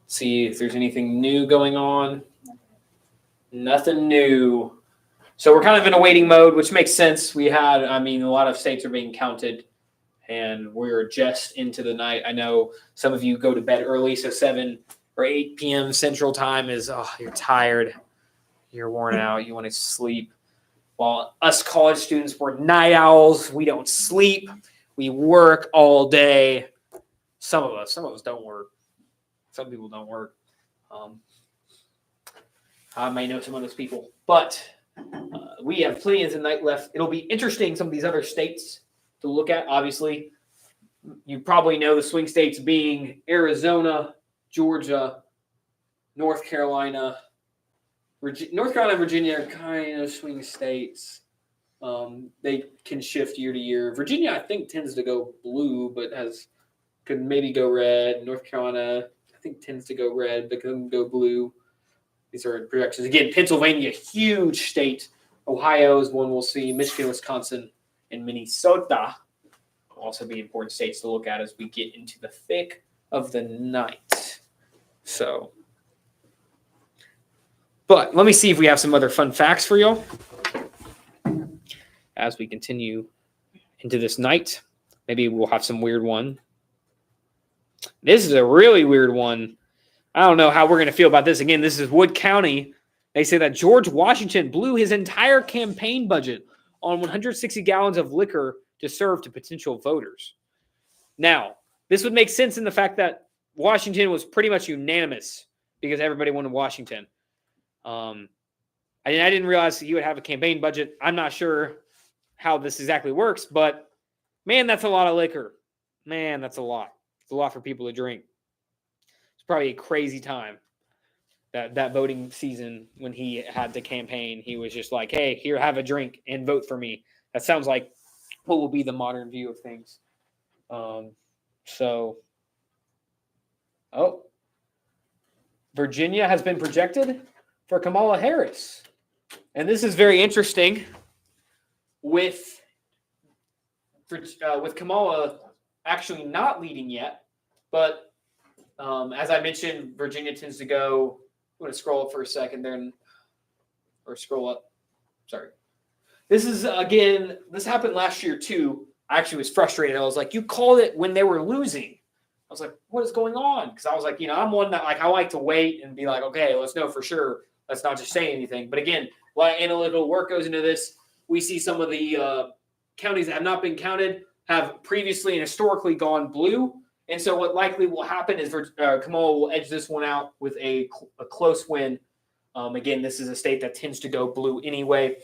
see if there's anything new going on. Nothing new. So we're kind of in a waiting mode, which makes sense. A lot of states are being counted, and we're just into the night. I know some of you go to bed early, so 7 or 8 p.m. Central Time is, you're tired. You're worn out. You want to sleep. While us college students, we're night owls. We don't sleep. We work all day. Some of us don't work. Some people don't work. I may know some of those people, but we have plenty of the night left. It'll be interesting, some of these other states to look at. Obviously, you probably know the swing states being Arizona, Georgia, North Carolina. North Carolina and Virginia are kind of swing states. They can shift year to year. Virginia, I think, tends to go blue, but could maybe go red. North Carolina, I think, tends to go red, but can go blue. These are projections. Again, Pennsylvania, huge state. Ohio is one we'll see. Michigan, Wisconsin, and Minnesota will also be important states to look at as we get into the thick of the night. But let me see if we have some other fun facts for y'all as we continue into this night. Maybe we'll have some weird one. This is a really weird one. I don't know how we're going to feel about this. Again, this is Wood County. They say that George Washington blew his entire campaign budget on 160 gallons of liquor to serve to potential voters. Now, this would make sense in the fact that Washington was pretty much unanimous because everybody wanted Washington. I didn't realize he would have a campaign budget. I'm not sure how this exactly works, but man, that's a lot of liquor. Man, that's a lot. It's a lot for people to drink. probably a crazy time. That voting season when he had the campaign, he was just like, "Hey, here, have a drink and vote for me." That sounds like what will be the modern view of things. Virginia has been projected for Kamala Harris, and this is very interesting. With Kamala actually not leading yet, but as I mentioned, Virginia tends to go. I'm going to scroll up for a second there, or scroll up. Sorry. This is, again, this happened last year too. I actually was frustrated. I was like, you called it when they were losing. I was like, what is going on? Because I was like, I'm one that I like to wait and be like, okay, let's know for sure. Let's not just say anything. But again, a lot of analytical work goes into this. We see some of the counties that have not been counted have previously and historically gone blue. And so what likely will happen is Kamala will edge this one out with a close win. Again, this is a state that tends to go blue anyway.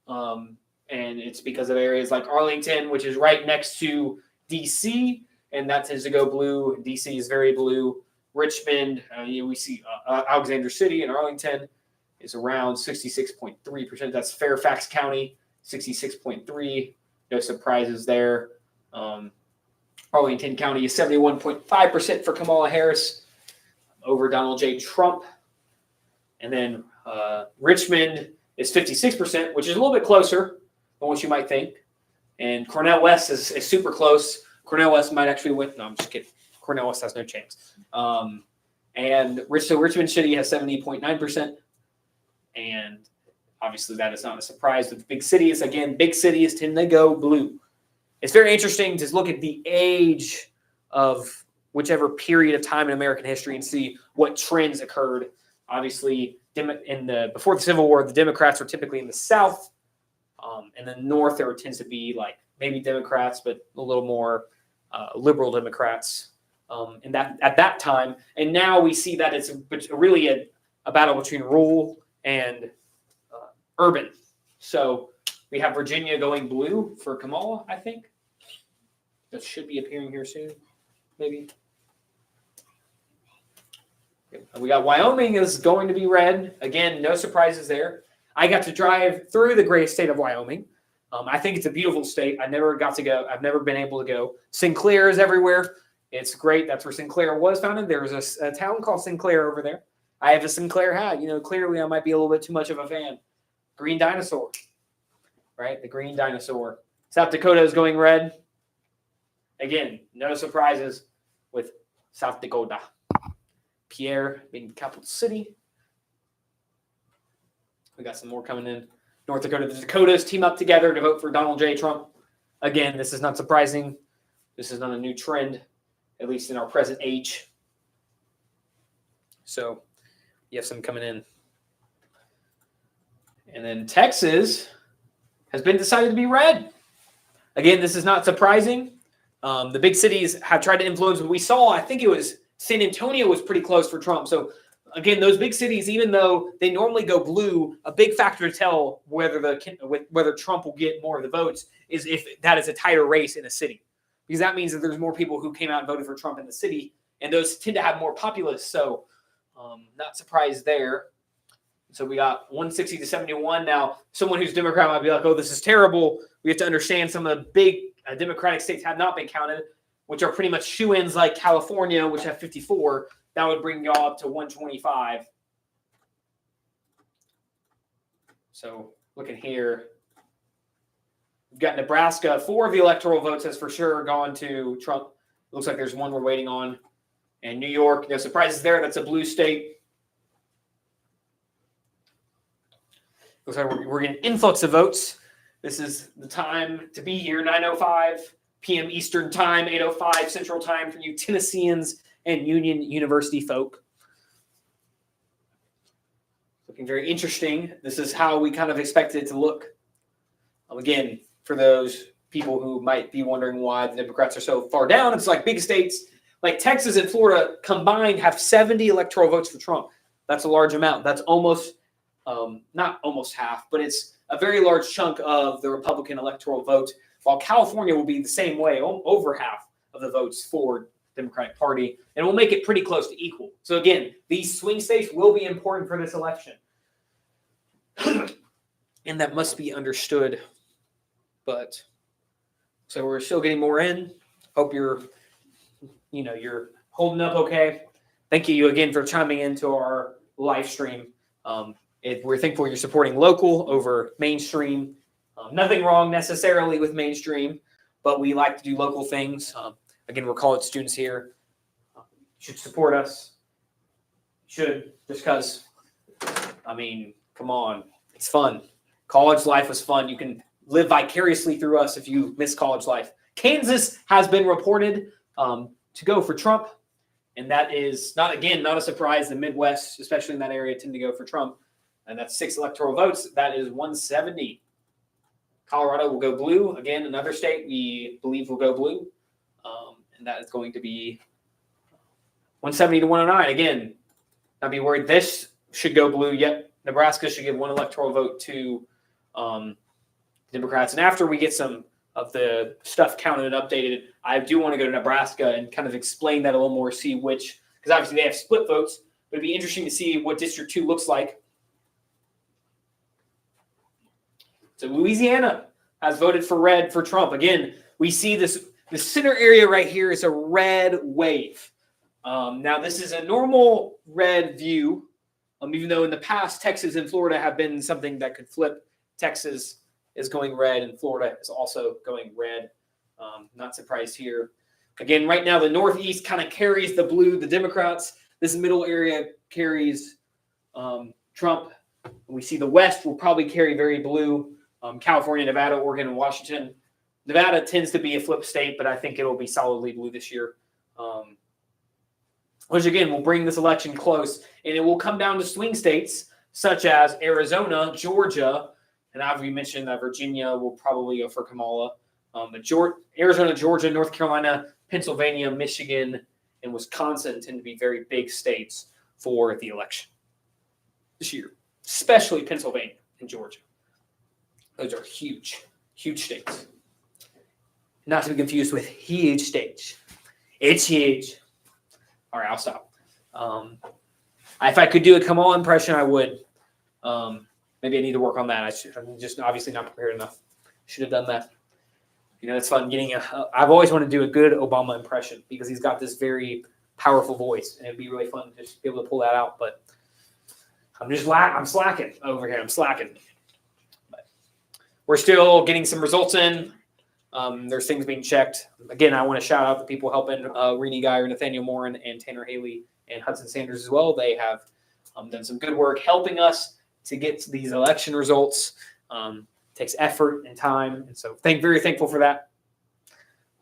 And it's because of areas like Arlington, which is right next to D.C., and that tends to go blue. D.C. is very blue. Richmond, we see Alexander City and Arlington is around 66.3%. That's Fairfax County, 66.3%. No surprises there. Arlington County is 71.5% for Kamala Harris over Donald J. Trump. And then Richmond is 56%, which is a little bit closer than what you might think. And Cornell West is super close. Cornell West might actually win. No, I'm just kidding. Cornell West has no chance. And Richmond City has 70.9%. And obviously that is not a surprise with big cities. Again, big cities tend to go blue. It's very interesting to look at the age of whichever period of time in American history and see what trends occurred. Obviously, before the Civil War, the Democrats were typically in the South. In the North, there tends to be like maybe Democrats, but a little more liberal Democrats at that time. And now we see that it's really a battle between rural and urban. So we have Virginia going blue for Kamala, I think. That should be appearing here soon, maybe. We got Wyoming is going to be red. Again, no surprises there. I got to drive through the great state of Wyoming. I think it's a beautiful state. I never got to go. I've never been able to go. Sinclair is everywhere. It's great. That's where Sinclair was founded. There was a town called Sinclair over there. I have a Sinclair hat. Clearly I might be a little bit too much of a fan. Green dinosaur, right? The green dinosaur. South Dakota is going red. Again, no surprises with South Dakota. Pierre being the capital city. We got some more coming in. North Dakota. The Dakotas team up together to vote for Donald J. Trump. Again, this is not surprising. This is not a new trend, at least in our present age. So you have some coming in. And then Texas has been decided to be red. Again, this is not surprising. The big cities have tried to influence what we saw. I think it was San Antonio was pretty close for Trump. So again, those big cities, even though they normally go blue, a big factor to tell whether Trump will get more of the votes is if that is a tighter race in a city, because that means that there's more people who came out and voted for Trump in the city, and those tend to have more populists. So not surprised there. So we got 160 to 71. Now, someone who's Democrat might be like, oh, this is terrible. We have to understand some of the big Democratic states have not been counted, which are pretty much shoo-ins like California, which have 54. That would bring y'all up to 125. So looking here, we've got Nebraska. 4 of the electoral votes has for sure gone to Trump. Looks like there's one we're waiting on. And New York, no surprises there. That's a blue state. Looks like we're getting influx of votes. This is the time to be here, 9:05 p.m. Eastern Time, 8:05 Central Time for you Tennesseans and Union University folk. Looking very interesting. This is how we kind of expected it to look. Again, for those people who might be wondering why the Democrats are so far down, it's like big states like Texas and Florida combined have 70 electoral votes for Trump. That's a large amount. That's almost, not almost half, but it's a very large chunk of the Republican electoral vote, while California will be the same way, over half of the votes for Democratic Party, and we'll make it pretty close to equal. So again, these swing states will be important for this election. And that must be understood. But so we're still getting more in. Hope you're holding up okay. Thank you again for chiming into our live stream. We're thankful you're supporting local over mainstream. Nothing wrong necessarily with mainstream, but we like to do local things. Again, we're college students here. You should support us. You should, just because, come on. It's fun. College life was fun. You can live vicariously through us if you miss college life. Kansas has been reported to go for Trump, and that is not a surprise. The Midwest, especially in that area, tend to go for Trump, and that's 6 electoral votes. That is 170. Colorado will go blue. Again, another state we believe will go blue, and that is going to be 170 to 109. Again, not be worried. This should go blue. Yet Nebraska should give 1 electoral vote to Democrats. And after we get some of the stuff counted and updated, I do want to go to Nebraska and kind of explain that a little more, see which, because obviously they have split votes, but it'd be interesting to see what District 2 looks like. So Louisiana has voted for red for Trump. Again, we see this, the center area right here is a red wave. Now, this is a normal red view, even though in the past, Texas and Florida have been something that could flip. Texas is going red, and Florida is also going red. Not surprised here. Again, right now, the Northeast kind of carries the blue, the Democrats. This middle area carries Trump. We see the West will probably carry very blue. California, Nevada, Oregon, and Washington. Nevada tends to be a flip state, but I think it'll be solidly blue this year. Which, again, will bring this election close. And it will come down to swing states such as Arizona, Georgia, and I've mentioned that Virginia will probably go for Kamala. But Arizona, Georgia, North Carolina, Pennsylvania, Michigan, and Wisconsin tend to be very big states for the election this year, especially Pennsylvania and Georgia. Those are huge, huge states. Not to be confused with huge states. It's huge. All right, I'll stop. If I could do a Kamala impression, I would. Maybe I need to work on that. I'm just obviously not prepared enough. Should have done that. It's fun getting I've always wanted to do a good Obama impression because he's got this very powerful voice, and it'd be really fun to just be able to pull that out. But I'm slacking over here. I'm slacking. But we're still getting some results in. There's things being checked. Again, I want to shout out the people helping Renee Geyer, Nathaniel Morin, and Tanner Haley, and Hudson Sanders as well. They have done some good work helping us to get to these election results. Takes effort and time, and so very thankful for that.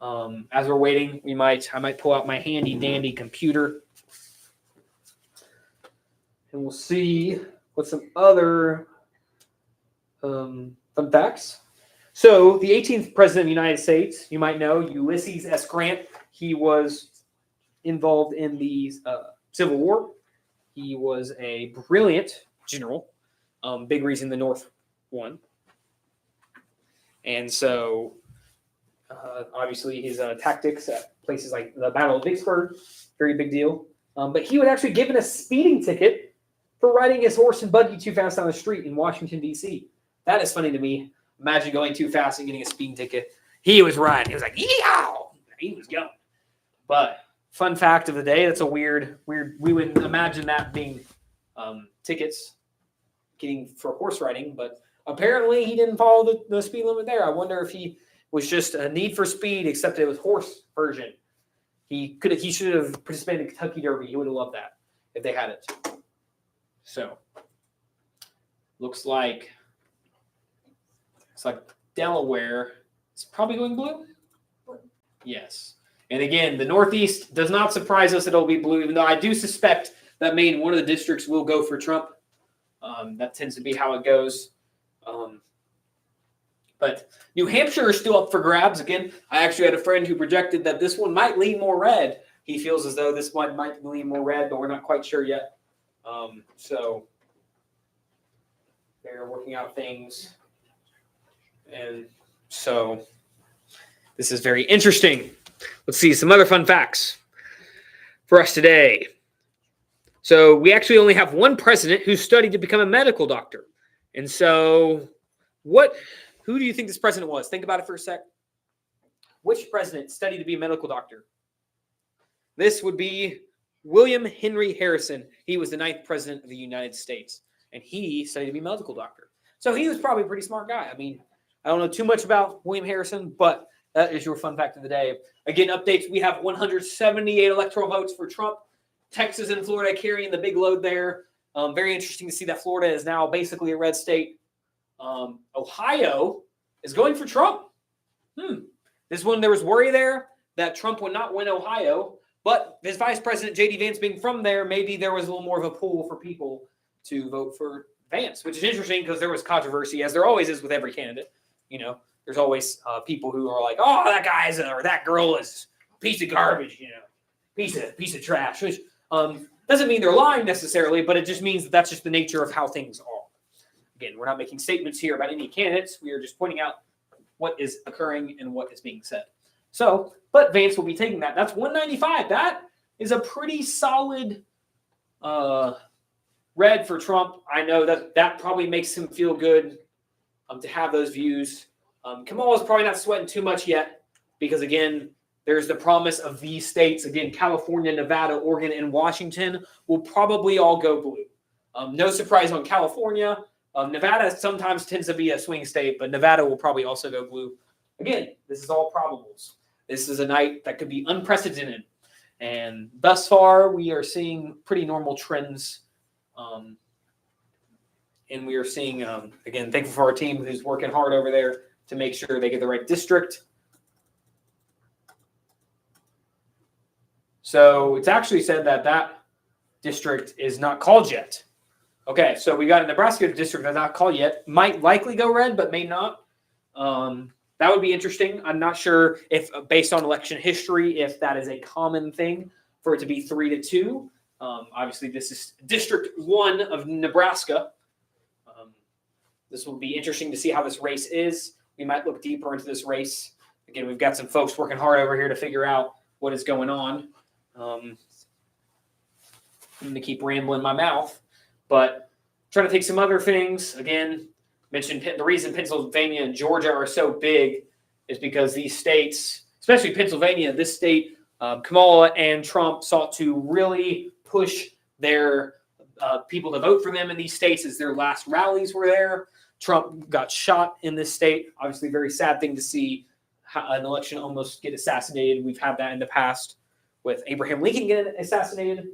As we're waiting, I might pull out my handy dandy computer, and we'll see what some other fun facts. So the 18th president of the United States, you might know, Ulysses S. Grant. He was involved in the Civil War. He was a brilliant general. Big reason the North won. And so, obviously, his tactics at places like the Battle of Vicksburg, very big deal. But he was actually given a speeding ticket for riding his horse and buggy too fast down the street in Washington, D.C. That is funny to me. Imagine going too fast and getting a speeding ticket. He was riding. He was like, yeehaw! He was going. But fun fact of the day, that's a weird, we would imagine that being tickets getting for horse riding, but apparently he didn't follow the speed limit there. I wonder if he was just a Need for Speed, except it was horse version. He should have participated in the Kentucky Derby. He would have loved that if they had it. So looks like Delaware is probably going blue. Yes. And again, the Northeast does not surprise us that it'll be blue, even though I do suspect that Maine, one of the districts, will go for Trump. That tends to be how it goes. But New Hampshire is still up for grabs. Again, I actually had a friend who projected that this one might lean more red. He feels as though this one might lean more red, but we're not quite sure yet. So they're working out things. And so this is very interesting. Let's see some other fun facts. for us today. So we actually only have one president who studied to become a medical doctor. And so who do you think this president was? Think about it for a sec. Which president studied to be a medical doctor? This would be William Henry Harrison. He was the 9th president of the United States, and he studied to be a medical doctor. So he was probably a pretty smart guy. I mean, I don't know too much about William Harrison, but that is your fun fact of the day. Again, updates. We have 178 electoral votes for Trump. Texas and Florida carrying the big load there. Very interesting to see that Florida is now basically a red state. Ohio is going for Trump. This one, there was worry there that Trump would not win Ohio, but his vice president, J.D. Vance, being from there, maybe there was a little more of a pool for people to vote for Vance, which is interesting because there was controversy, as there always is with every candidate. You know, there's always people who are like, oh, that guy's or that girl is a piece of garbage, you know, piece of trash, which doesn't mean they're lying necessarily, but it just means that that's just the nature of how things are. Again, we're not making statements here about any candidates. We are just pointing out what is occurring and what is being said. So, but Vance will be taking that. That's 195. That is a pretty solid red for Trump. I know that probably makes him feel good to have those views. Kamala's probably not sweating too much yet because, again, there's the promise of these states. Again, California, Nevada, Oregon, and Washington will probably all go blue. No surprise on California. Nevada sometimes tends to be a swing state, but Nevada will probably also go blue. Again, this is all probables. This is a night that could be unprecedented. And thus far, we are seeing pretty normal trends. And we are seeing, again, thankful for our team who's working hard over there to make sure they get the right district. So it's actually said that district is not called yet. Okay, so we got a Nebraska district that's not called yet. Might likely go red, but may not. That would be interesting. I'm not sure if, based on election history, if that is a common thing for it to be 3-2. Obviously, this is District 1 of Nebraska. This will be interesting to see how this race is. We might look deeper into this race. Again, we've got some folks working hard over here to figure out what is going on. I'm going to keep rambling my mouth, but trying to take some other things. Again, mentioned the reason Pennsylvania and Georgia are so big is because these states, especially Pennsylvania, this state, Kamala and Trump sought to really push their people to vote for them in these states as their last rallies were there. Trump got shot in this state. Obviously, very sad thing to see an election almost get assassinated. We've had that in the past with Abraham Lincoln getting assassinated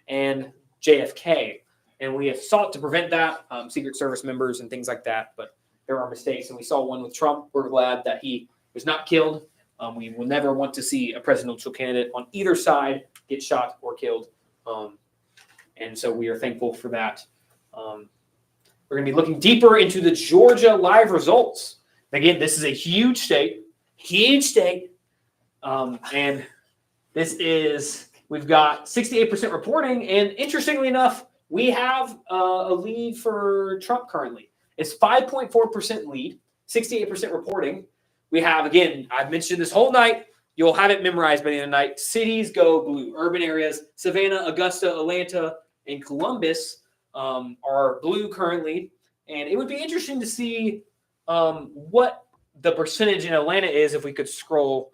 and JFK. And we have sought to prevent that, Secret Service members and things like that. But there are mistakes. And we saw one with Trump. We're glad that he was not killed. We will never want to see a presidential candidate on either side get shot or killed. And so we are thankful for that. We're going to be looking deeper into the Georgia live results. Again, this is a huge state. And this is, we've got 68% reporting. And interestingly enough, we have a lead for Trump currently. It's 5.4% lead, 68% reporting. We have, again, I've mentioned this whole night. You'll have it memorized by the end of the night. Cities go blue. Urban areas, Savannah, Augusta, Atlanta, and Columbus are blue currently. And it would be interesting to see what the percentage in Atlanta is if we could scroll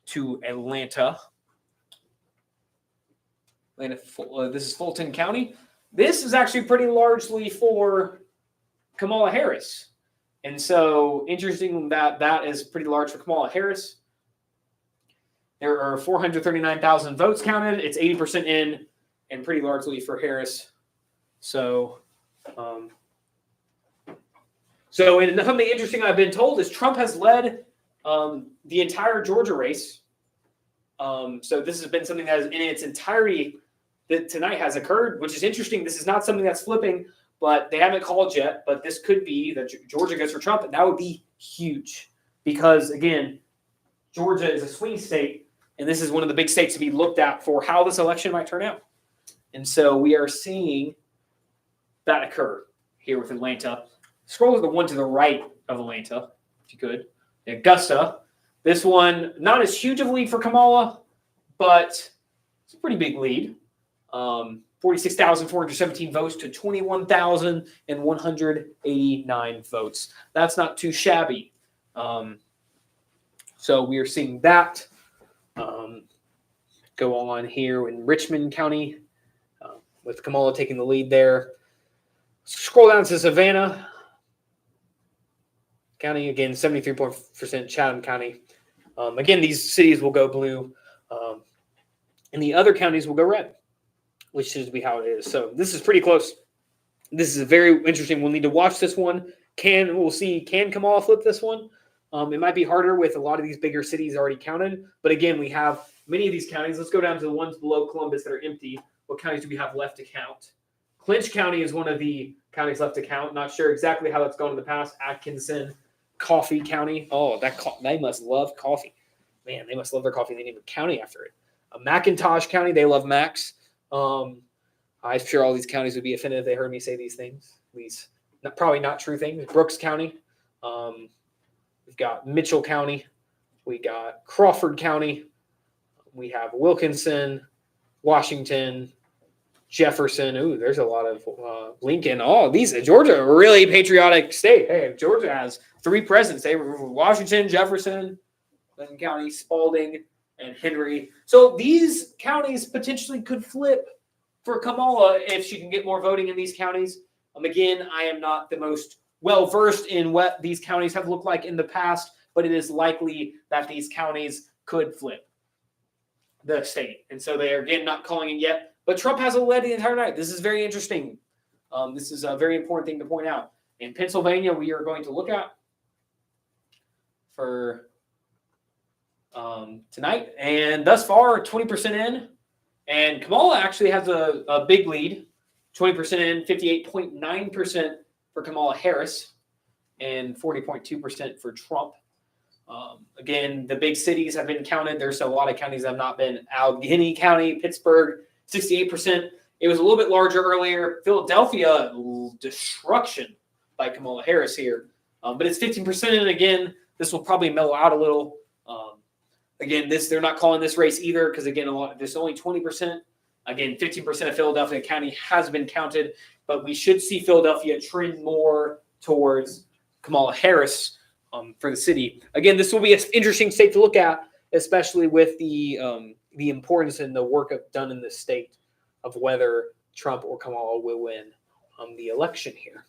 to Atlanta. This is Fulton County. This is actually pretty largely for Kamala Harris. And so interesting that that is pretty large for Kamala Harris. There are 439,000 votes counted. It's 80% in and pretty largely for Harris. So, and something interesting I've been told is Trump has led the entire Georgia race. So this has been something that is in its entirety that tonight has occurred, which is interesting. This is not something that's flipping, but they haven't called yet. But this could be that Georgia goes for Trump, and that would be huge because, again, Georgia is a swing state, and this is one of the big states to be looked at for how this election might turn out. And so we are seeing that occur here with Atlanta. Scroll to the one to the right of Atlanta, if you could. Augusta. This one, not as huge of a lead for Kamala, but It's a pretty big lead. 46,417 votes to 21,189 votes. That's not too shabby. So we are seeing that go on here in Richmond County with Kamala taking the lead there. Scroll down to Savannah County, again, 73% Chatham County. Again, these cities will go blue, and the other counties will go red, which seems to be how it is. So this is pretty close. This is very interesting. We'll need to watch this one. We'll see, can Kamala flip this one? It might be harder with a lot of these bigger cities already counted. But again, we have many of these counties. Let's go down to the ones below Columbus that are empty. What counties do we have left to count? Clinch County is one of the counties left to count. Not sure exactly how that's gone in the past. Atkinson, Coffee County. Oh, they must love coffee. Man, they must love their coffee. They name a county after it. McIntosh County, they love Max. I'm sure all these counties would be offended if they heard me say these things. These probably not true things. Brooks County. We've got Mitchell County. We got Crawford County. We have Wilkinson, Washington, Jefferson. Ooh, there's a lot of Lincoln. Oh, Georgia, a really patriotic state. Hey, Georgia has 3 presidents. They were Washington, Jefferson, Lincoln County, Spalding, and Henry. So these counties potentially could flip for Kamala if she can get more voting in these counties. Again, I am not the most well-versed in what these counties have looked like in the past, but it is likely that these counties could flip the state. And so they are, again, not calling it yet. But Trump hasn't led the entire night. This is very interesting. This is a very important thing to point out. In Pennsylvania, we are going to look at for tonight. And thus far, 20% in. And Kamala actually has a big lead. 20% in, 58.9% for Kamala Harris, and 40.2% for Trump. Again, the big cities have been counted. There's a lot of counties that have not been. Allegheny County, Pittsburgh, 68%. It was a little bit larger earlier. Philadelphia, destruction by Kamala Harris here. But it's 15%. And again, this will probably mellow out a little. Again, they're not calling this race either because, again, there's only 20%. Again, 15% of Philadelphia County has been counted, but we should see Philadelphia trend more towards Kamala Harris for the city. Again, this will be an interesting state to look at, especially with the importance and the work done in this state of whether Trump or Kamala will win the election here.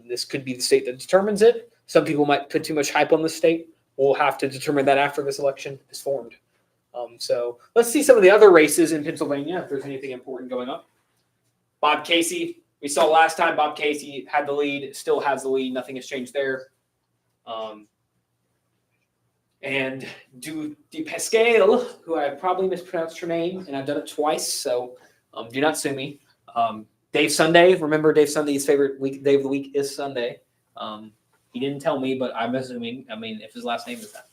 This could be the state that determines it. Some people might put too much hype on the state. We'll have to determine that after this election is formed. So let's see some of the other races in Pennsylvania, if there's anything important going on. Bob Casey, we saw last time Bob Casey had the lead, still has the lead. Nothing has changed there. And Du Pascal, who I probably mispronounced her name, and I've done it twice, so do not sue me. Dave Sunday, remember Dave Sunday's favorite day of the week is Sunday. He didn't tell me, but I'm assuming, if his last name is that.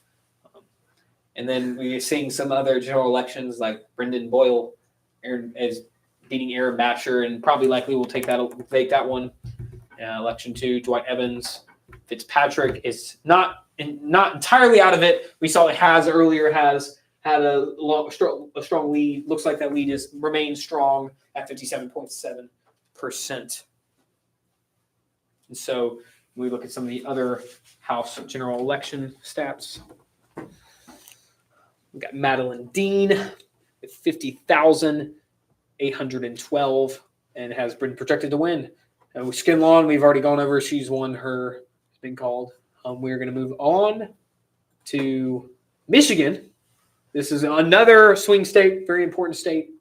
And then we're seeing some other general elections like Brendan Boyle is beating Aaron Batcher, and probably likely will take that one. Election 2, Dwight Evans. Fitzpatrick is not entirely out of it. We saw has had a strong lead. Looks like that lead remains strong at 57.7%. And so we look at some of the other House general election stats. We've got Madeline Dean with 50,812 and has been projected to win. With Skin Lawn, we've already gone over. She's won her thing called. We're going to move on to Michigan. This is another swing state, very important state.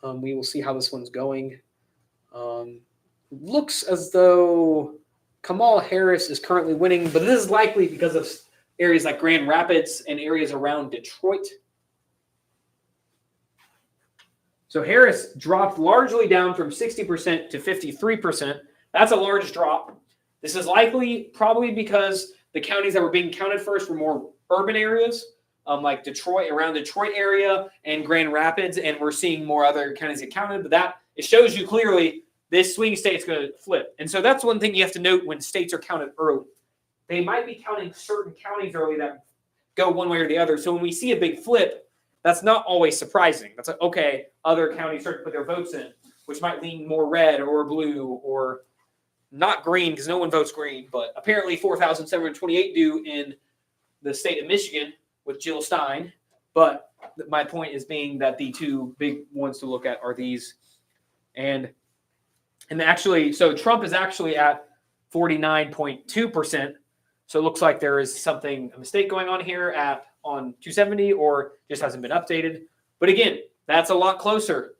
We will see how this one's going. Looks as though Kamala Harris is currently winning, but this is likely because of areas like Grand Rapids and areas around Detroit. So Harris dropped largely down from 60% to 53%. That's a large drop. This is probably because the counties that were being counted first were more urban areas, like Detroit, around Detroit area and Grand Rapids, and we're seeing more other counties get counted. But it shows you clearly this swing state's going to flip. And so that's one thing you have to note when states are counted early. They might be counting certain counties early that go one way or the other. So when we see a big flip, that's not always surprising. That's like, okay, other counties start to put their votes in, which might lean more red or blue or not green because no one votes green, but apparently 4,728 do in the state of Michigan with Jill Stein. But my point is being that the two big ones to look at are these. And actually, so Trump is actually at 49.2%. So it looks like there is a mistake going on here on 270 or just hasn't been updated. But again, that's a lot closer.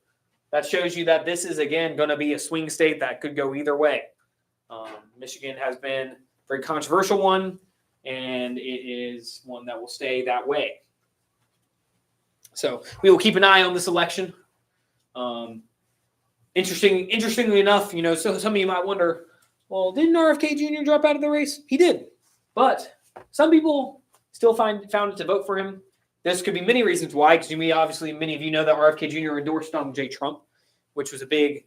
That shows you that this is, again, going to be a swing state that could go either way. Michigan has been a very controversial one, and it is one that will stay that way. So we will keep an eye on this election. Interestingly enough, so some of you might wonder, well, didn't RFK Jr. drop out of the race? He did. But some people still found it to vote for him. This could be many reasons why, because obviously many of you know that RFK Jr. endorsed Donald J. Trump, which was a big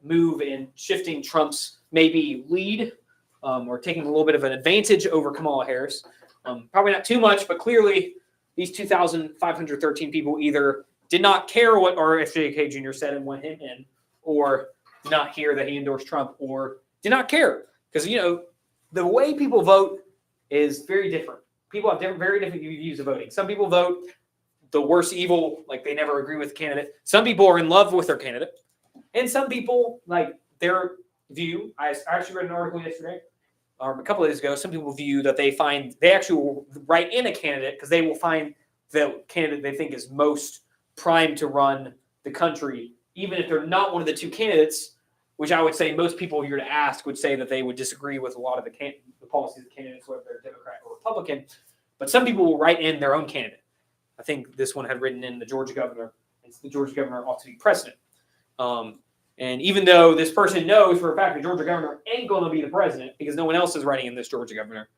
move in shifting Trump's maybe lead or taking a little bit of an advantage over Kamala Harris. Probably not too much, but clearly these 2,513 people either did not care what RFK Jr. said and went him in, or did not hear that he endorsed Trump, or did not care. Because, the way people vote is very different. People have very different views of voting. Some people vote the worst evil, like they never agree with the candidate. Some people are in love with their candidate. And some people, like their view, I actually read an article yesterday, or a couple of days ago, some people view that they actually will write in a candidate because they will find the candidate they think is most primed to run the country, even if they're not one of the two candidates, which I would say most people you're to ask would say that they would disagree with a lot of the policies of the candidates, whether they're Democrat or Republican. But some people will write in their own candidate. I think this one had written in the Georgia governor. It's the Georgia governor ought to be president. And even though this person knows for a fact the Georgia governor ain't going to be the president because no one else is writing in this Georgia governor,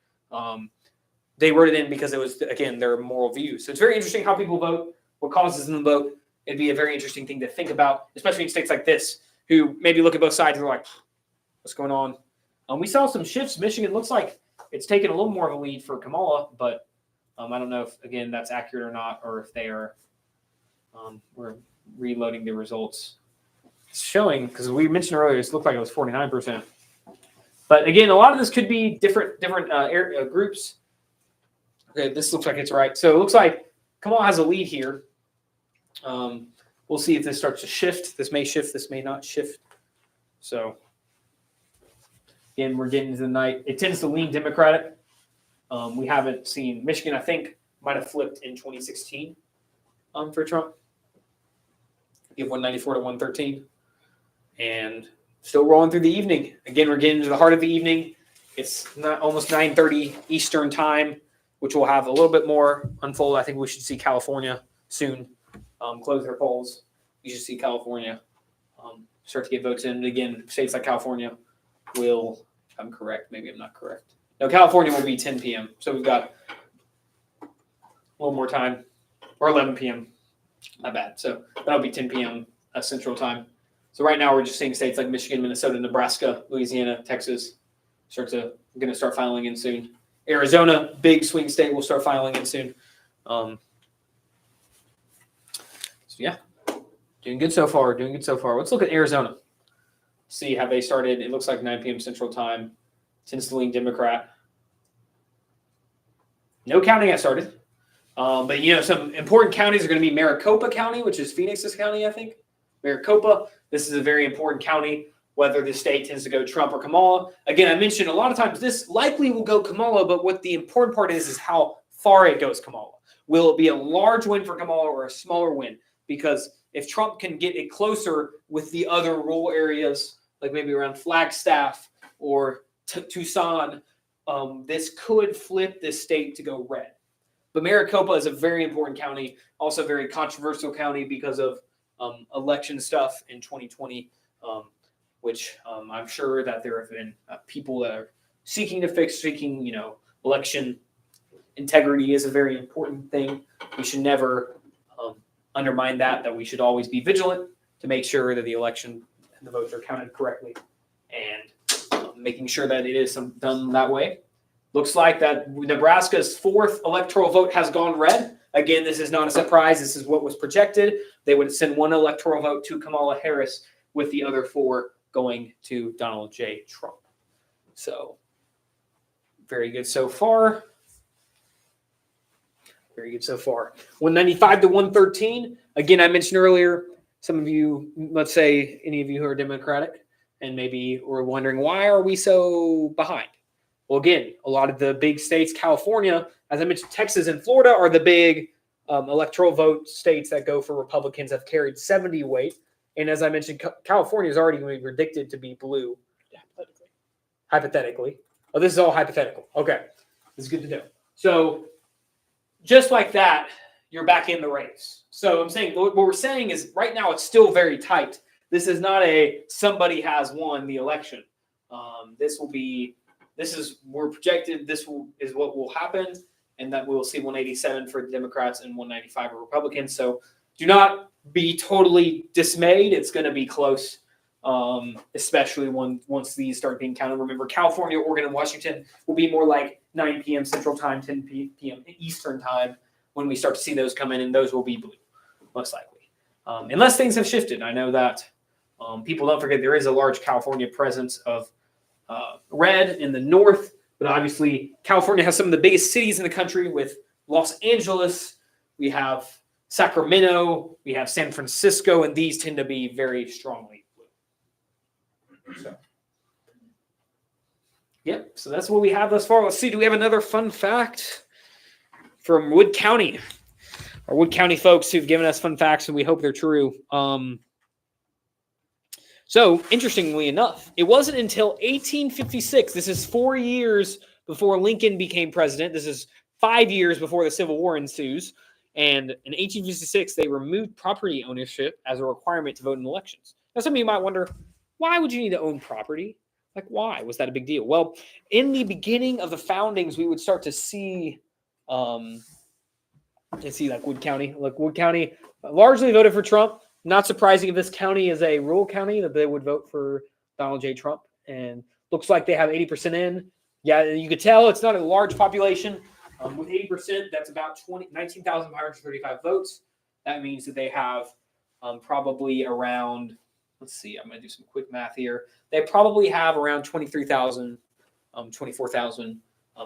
they wrote it in because it was, again, their moral views. So it's very interesting how people vote, what causes them to vote. It'd be a very interesting thing to think about, especially in states like this, who maybe look at both sides and are like, what's going on? We saw some shifts. Michigan looks like it's taken a little more of a lead for Kamala, but I don't know if, again, that's accurate or not, or if they are we're reloading the results. It's showing, because we mentioned earlier, it looked like it was 49%. But again, a lot of this could be different groups. Okay, this looks like it's right. So it looks like Kamala has a lead here. We'll see if this starts to shift. This may shift. This may not shift. So again, we're getting into the night. It tends to lean Democratic. We haven't seen Michigan, I think, might have flipped in 2016 for Trump. Give 194 to 113. And still rolling through the evening. Again, we're getting into the heart of the evening. It's not almost 9:30 Eastern time, which will have a little bit more unfold. I think we should see California soon close their polls. You should see California start to get votes in. And again, states like California will, if I'm correct, maybe I'm not correct. No, California will be 10 p.m. So we've got a little more time, or 11 p.m. My bad. So that'll be 10 p.m. Central time. So right now we're just seeing states like Michigan, Minnesota, Nebraska, Louisiana, Texas going to start filing in soon. Arizona, big swing state, will start filing in soon. So yeah, doing good so far. Let's look at Arizona. See how they started. It looks like 9 p.m. Central time. Tends to lean Democrat. No counting has started. But, some important counties are going to be Maricopa County, which is Phoenix's county, I think. Maricopa, this is a very important county, whether the state tends to go Trump or Kamala. Again, I mentioned a lot of times this likely will go Kamala, but what the important part is how far it goes Kamala. Will it be a large win for Kamala or a smaller win? Because if Trump can get it closer with the other rural areas, like maybe around Flagstaff or Tucson, this could flip this state to go red. But Maricopa is a very important county, also a very controversial county because of election stuff in 2020, which I'm sure that there have been people that are seeking election integrity is a very important thing. We should never undermine that we should always be vigilant to make sure that the election and the votes are counted correctly and making sure that it is done that way. Looks like that Nebraska's fourth electoral vote has gone red. Again, this is not a surprise. This is what was projected. They would send one electoral vote to Kamala Harris, with the other 4 going to Donald J. Trump. So, very good so far. Very good so far. 195 to 113. Again, I mentioned earlier, some of you, let's say any of you who are Democratic, and maybe were wondering, why are we so behind? Well, again, a lot of the big states, California, as I mentioned, Texas and Florida are the big electoral vote states that go for Republicans, have carried 70 weight. And as I mentioned, California is already going to be predicted to be blue. Hypothetically. Oh, this is all hypothetical. Okay. This is good to know. So just like that, you're back in the race. So I'm saying, what we're saying is right now it's still very tight. This is not a somebody has won the election. We're projected, is what will happen, and that we'll see 187 for the Democrats and 195 for Republicans. So do not be totally dismayed. It's going to be close, especially once these start being counted. Remember, California, Oregon, and Washington will be more like 9 p.m. Central Time, 10 p.m. Eastern Time when we start to see those come in, and those will be blue, most likely. Unless things have shifted. I know that people don't forget there is a large California presence of red in the north, but obviously California has some of the biggest cities in the country with Los Angeles. We have Sacramento, we have San Francisco, and these tend to be very strongly blue. So that's what we have thus far. Let's see, do we have another fun fact from Wood County? Our Wood County folks who've given us fun facts, and we hope they're true. So, interestingly enough, it wasn't until 1856, this is 4 years before Lincoln became president, this is 5 years before the Civil War ensues, and in 1856, they removed property ownership as a requirement to vote in elections. Now, some of you might wonder, why would you need to own property? Like, why was that a big deal? Well, in the beginning of the foundings, we would start to see, like Wood County. Like, Wood County largely voted for Trump. Not surprising if this county is a rural county that they would vote for Donald J. Trump. And looks like they have 80% in. Yeah, you could tell it's not a large population. With 80%, that's about 19,535 votes. That means that they have probably around, let's see, I'm going to do some quick math here. They probably have around 23,000, 24,000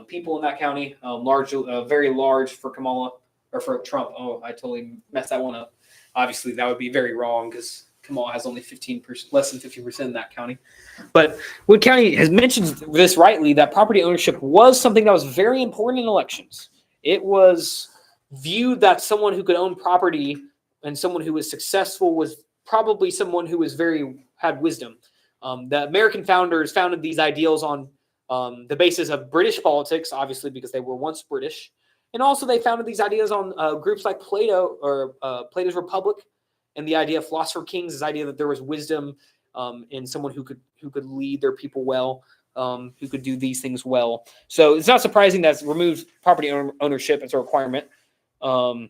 people in that county. Very large for Kamala or for Trump. Oh, I totally messed that one up. Obviously, that would be very wrong because Kamala has only 15%, less than 50% in that county. But Wood County has mentioned this rightly, that property ownership was something that was very important in elections. It was viewed that someone who could own property and someone who was successful was probably someone who was had wisdom. The American founders founded these ideals on the basis of British politics, obviously because they were once British. And also they founded these ideas on groups like Plato or Plato's Republic, and the idea of philosopher kings, this idea that there was wisdom in someone who could lead their people well, who could do these things well. So it's not surprising that it's removed property ownership as a requirement. I'm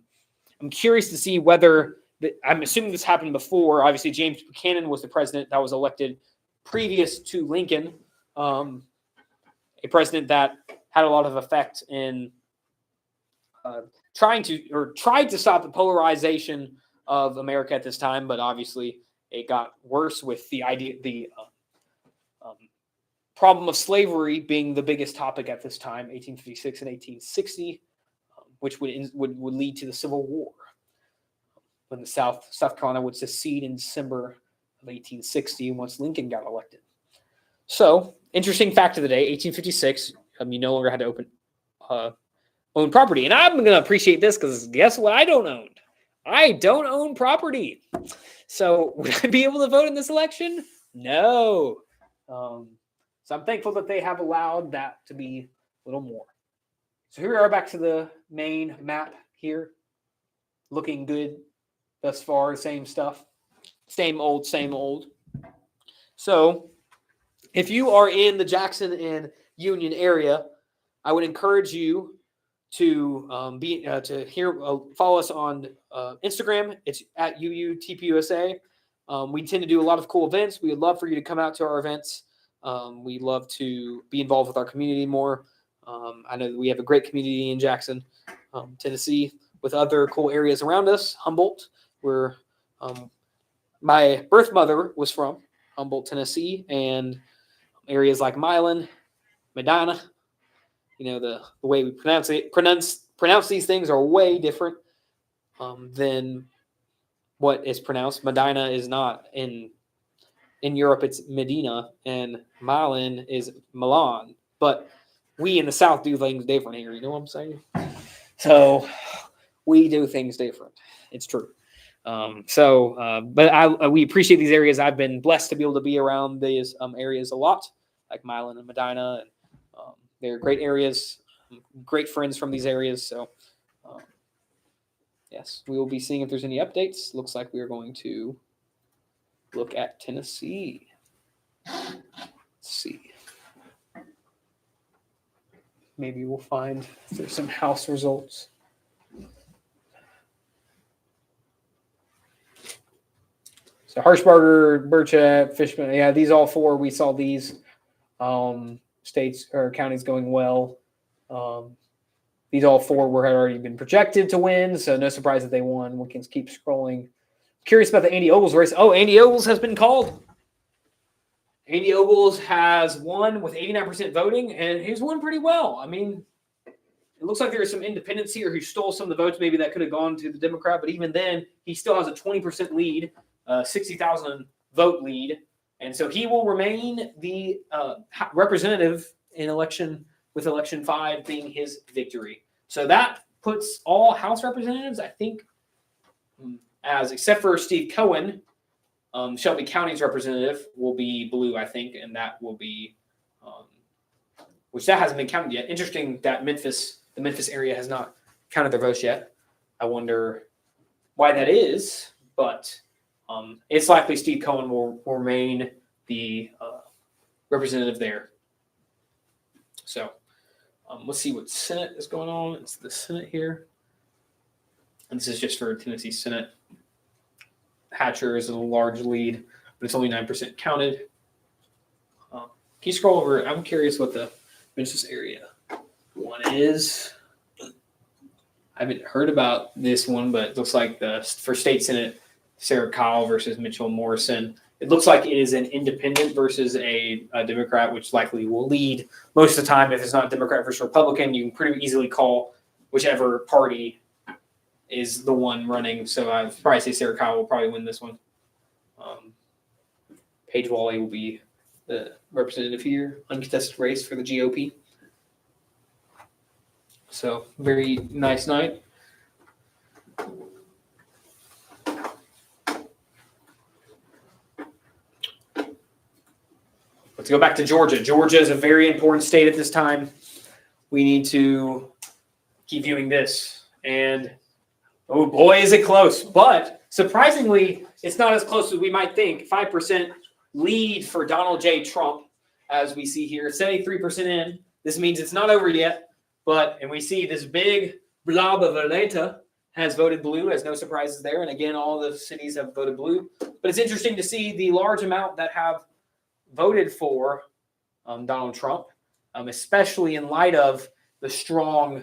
curious to see whether, I'm assuming this happened before. Obviously, James Buchanan was the president that was elected previous to Lincoln, a president that had a lot of effect in tried to stop the polarization of America at this time, but obviously it got worse with the problem of slavery being the biggest topic at this time, 1856 and 1860, which would lead to the Civil War when the South Carolina would secede in December of 1860 once Lincoln got elected. So, interesting fact of the day, 1856, you no longer had to own property. And I'm going to appreciate this because guess what I don't own? I don't own property. So would I be able to vote in this election? No. So I'm thankful that they have allowed that to be a little more. So here we are back to the main map here. Looking good thus far, same stuff. Same old, same old. So if you are in the Jackson and Union area, I would encourage you to follow us on Instagram. It's at UUTPUSA. We tend to do a lot of cool events. We would love for you to come out to our events. We love to be involved with our community more. I know that we have a great community in Jackson, Tennessee. with other cool areas around us. Humboldt, where my birth mother was from, Humboldt, Tennessee, and areas like Milan, Medina. The way we pronounce these things are way different than what is pronounced. Medina is not in Europe. It's Medina, and Milan is Milan. But we in the South do things different here. You know what I'm saying? So we do things different. It's true. But we appreciate these areas. I've been blessed to be able to be around these areas a lot, like Milan and Medina. And, they're great areas, great friends from these areas. So, yes, we will be seeing if there's any updates. Looks like we are going to look at Tennessee. Let's see. Maybe we'll find if there's some House results. So Harshbarger, Burchett, Fishman, yeah, these all four, we saw these states or counties going well. These all four had already been projected to win, so no surprise that they won. We can keep scrolling. Curious about the Andy Ogles race. Oh, Andy Ogles has been called. Andy Ogles has won with 89% voting, and he's won pretty well. I mean, it looks like there is some independents here who stole some of the votes maybe that could have gone to the Democrat, but even then, he still has a 20% lead, 60,000 vote lead. And so he will remain the representative in election, with election 5 being his victory. So that puts all House representatives, I think, except for Steve Cohen, Shelby County's representative will be blue, I think, and that will be, which that hasn't been counted yet. Interesting that the Memphis area has not counted their votes yet. I wonder why that is, but it's likely Steve Cohen will remain the representative there. So let's see what Senate is going on. It's the Senate here. And this is just for Tennessee Senate. Hatcher is a large lead, but it's only 9% counted. Can you scroll over? I'm curious what the Memphis area one is. I haven't heard about this one, but it looks like for state Senate, Sarah Kyle versus Mitchell Morrison. It looks like it is an independent versus a Democrat, which likely will lead most of the time. If it's not Democrat versus Republican, you can pretty easily call whichever party is the one running. So I'd probably say Sarah Kyle will probably win this one. Paige Wally will be the representative here, uncontested race for the GOP. So very nice night. Let's go back to Georgia. Georgia is a very important state at this time. We need to keep viewing this. And, oh boy, is it close. But surprisingly, it's not as close as we might think. 5% lead for Donald J. Trump, as we see here. 73% in. This means it's not over yet. And we see this big blob of Atlanta has voted blue, as no surprises there. And again, all the cities have voted blue. But it's interesting to see the large amount that have voted for Donald Trump, especially in light of the strong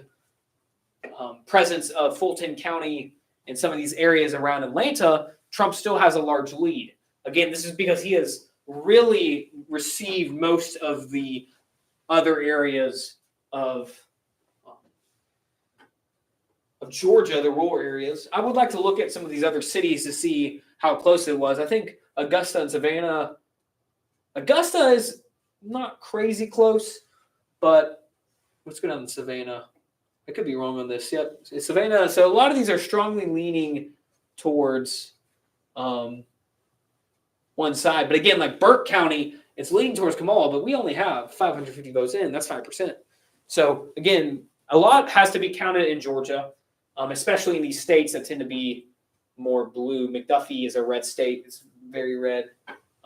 presence of Fulton County and some of these areas around Atlanta. Trump still has a large lead. Again, this is because he has really received most of the other areas of Georgia, the rural areas. I would like to look at some of these other cities to see how close it was. I think Augusta and Savannah. Augusta is not crazy close, but what's going on in Savannah? I could be wrong on this. Yep, it's Savannah. So a lot of these are strongly leaning towards one side. But again, like Burke County, it's leaning towards Kamala, but we only have 550 votes in. That's 5%. So again, a lot has to be counted in Georgia, especially in these states that tend to be more blue. McDuffie is a red state. It's very red.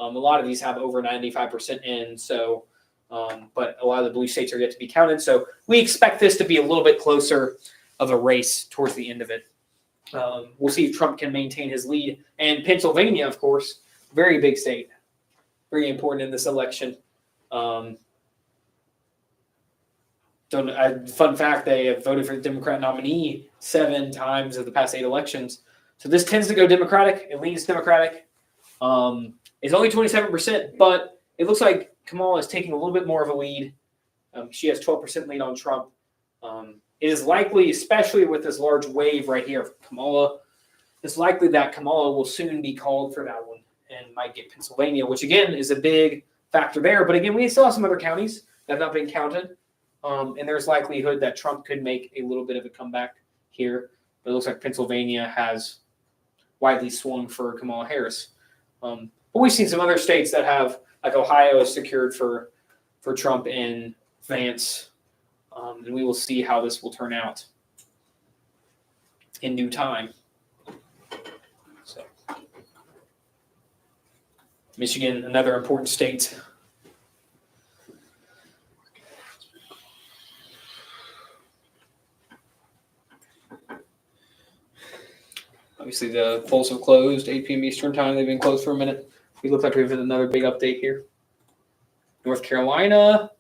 A lot of these have over 95% in. So, but a lot of the blue states are yet to be counted. So we expect this to be a little bit closer of a race towards the end of it. We'll see if Trump can maintain his lead. And Pennsylvania, of course, very big state, very important in this election. Fun fact: they have voted for the Democrat nominee 7 times of the past 8 elections. So this tends to go Democratic. It leans Democratic. It's only 27%, but it looks like Kamala is taking a little bit more of a lead. She has 12% lead on Trump. It is likely, especially with this large wave right here of Kamala, it's likely that Kamala will soon be called for that one and might get Pennsylvania, which again is a big factor there. But again, we still have some other counties that have not been counted. And there's likelihood that Trump could make a little bit of a comeback here. But it looks like Pennsylvania has widely swung for Kamala Harris. But we've seen some other states that have, like Ohio is secured for Trump and Vance. And we will see how this will turn out in due time. So, Michigan, another important state. Obviously, the polls have closed, 8 p.m. Eastern time. They've been closed for a minute. We look like we have another big update here. North Carolina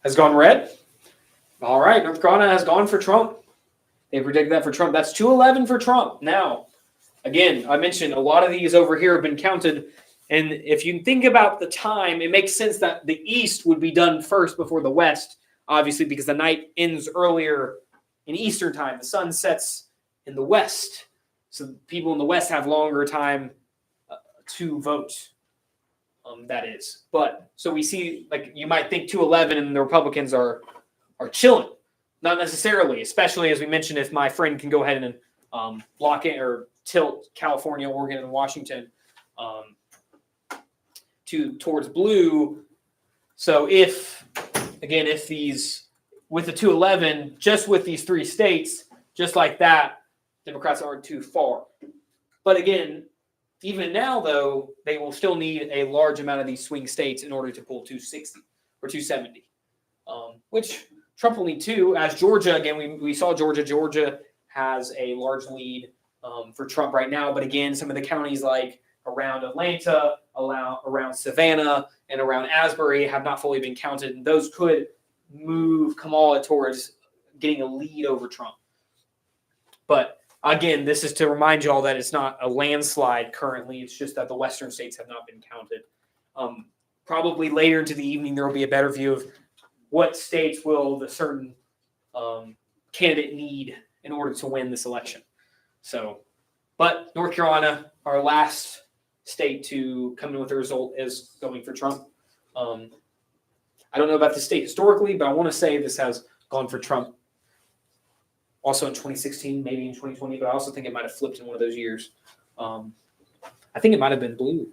has gone red. All right, North Carolina has gone for Trump. They predicted that for Trump. That's 211 for Trump. Now, again, I mentioned a lot of these over here have been counted. And if you think about the time, it makes sense that the East would be done first before the West, obviously, because the night ends earlier in Eastern time. The sun sets in the West. So people in the West have longer time to vote. That is. But so we see, like, you might think 211 and the Republicans are chilling. Not necessarily, especially as we mentioned, if my friend can go ahead and block it or tilt California, Oregon, and Washington towards blue. So if these, with the 211, just with these 3 states, just like that, Democrats aren't too far. But again, even now, though, they will still need a large amount of these swing states in order to pull 260 or 270, which Trump will need 2. As Georgia, again, we saw Georgia. Georgia has a large lead for Trump right now. But again, some of the counties like around Atlanta, around Savannah, and around Asbury have not fully been counted. And those could move Kamala towards getting a lead over Trump. But again, this is to remind you all that it's not a landslide currently. It's just that the western states have not been counted. Probably later into the evening, there will be a better view of what states will the certain candidate need in order to win this election. So, but North Carolina, our last state to come in with a result, is going for Trump. I don't know about the state historically, but I want to say this has gone for Trump. Also in 2016, maybe in 2020, but I also think it might have flipped in one of those years. I think it might have been blue,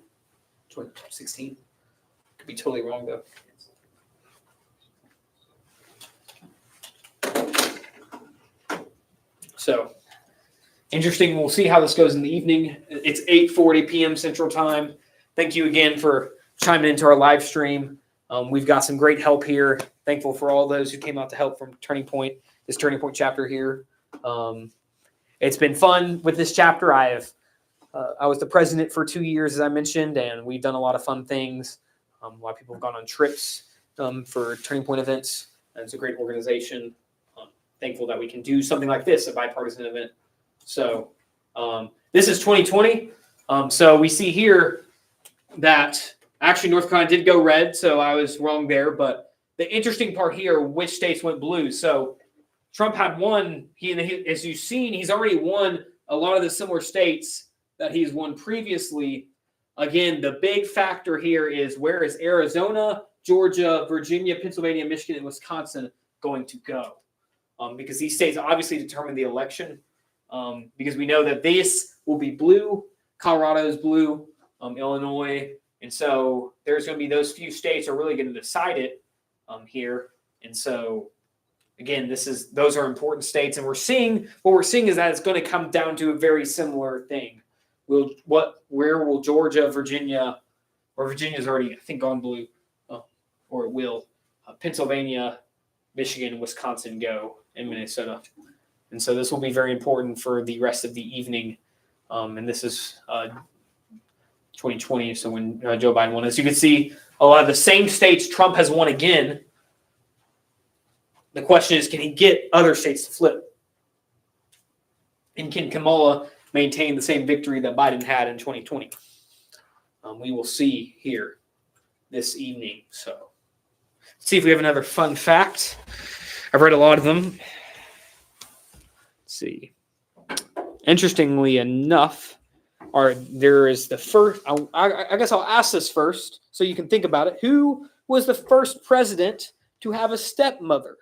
2016. Could be totally wrong, though. So, interesting. We'll see how this goes in the evening. It's 8:40 p.m. Central Time. Thank you again for chiming into our live stream. We've got some great help here. Thankful for all those who came out to help from Turning Point, this Turning Point chapter here. It's been fun with this chapter. I was the president for 2 years, as I mentioned, and we've done a lot of fun things. A lot of people have gone on trips for Turning Point events. And it's a great organization. Thankful that we can do something like this, a bipartisan event. So this is 2020. So we see here that actually North Carolina did go red, so I was wrong there. But the interesting part here, which states went blue. So Trump had won. As you've seen, he's already won a lot of the similar states that he's won previously. Again, the big factor here is where is Arizona, Georgia, Virginia, Pennsylvania, Michigan, and Wisconsin going to go? Because these states obviously determine the election. Because we know that this will be blue, Colorado is blue, Illinois, and so there's going to be those few states are really going to decide it here. And so again, those are important states, and what we're seeing is that it's going to come down to a very similar thing. Where will Georgia, Virginia, or Virginia's already I think gone blue, or it will, Pennsylvania, Michigan, Wisconsin go, and Minnesota. And so this will be very important for the rest of the evening. And this is 2020. So when Joe Biden won this, you can see a lot of the same states Trump has won again. The question is, can he get other states to flip? And can Kamala maintain the same victory that Biden had in 2020? We will see here this evening. So let's see if we have another fun fact. I've read a lot of them. Let's see. Interestingly enough, there is the first. I guess I'll ask this first so you can think about it. Who was the first president to have a stepmother?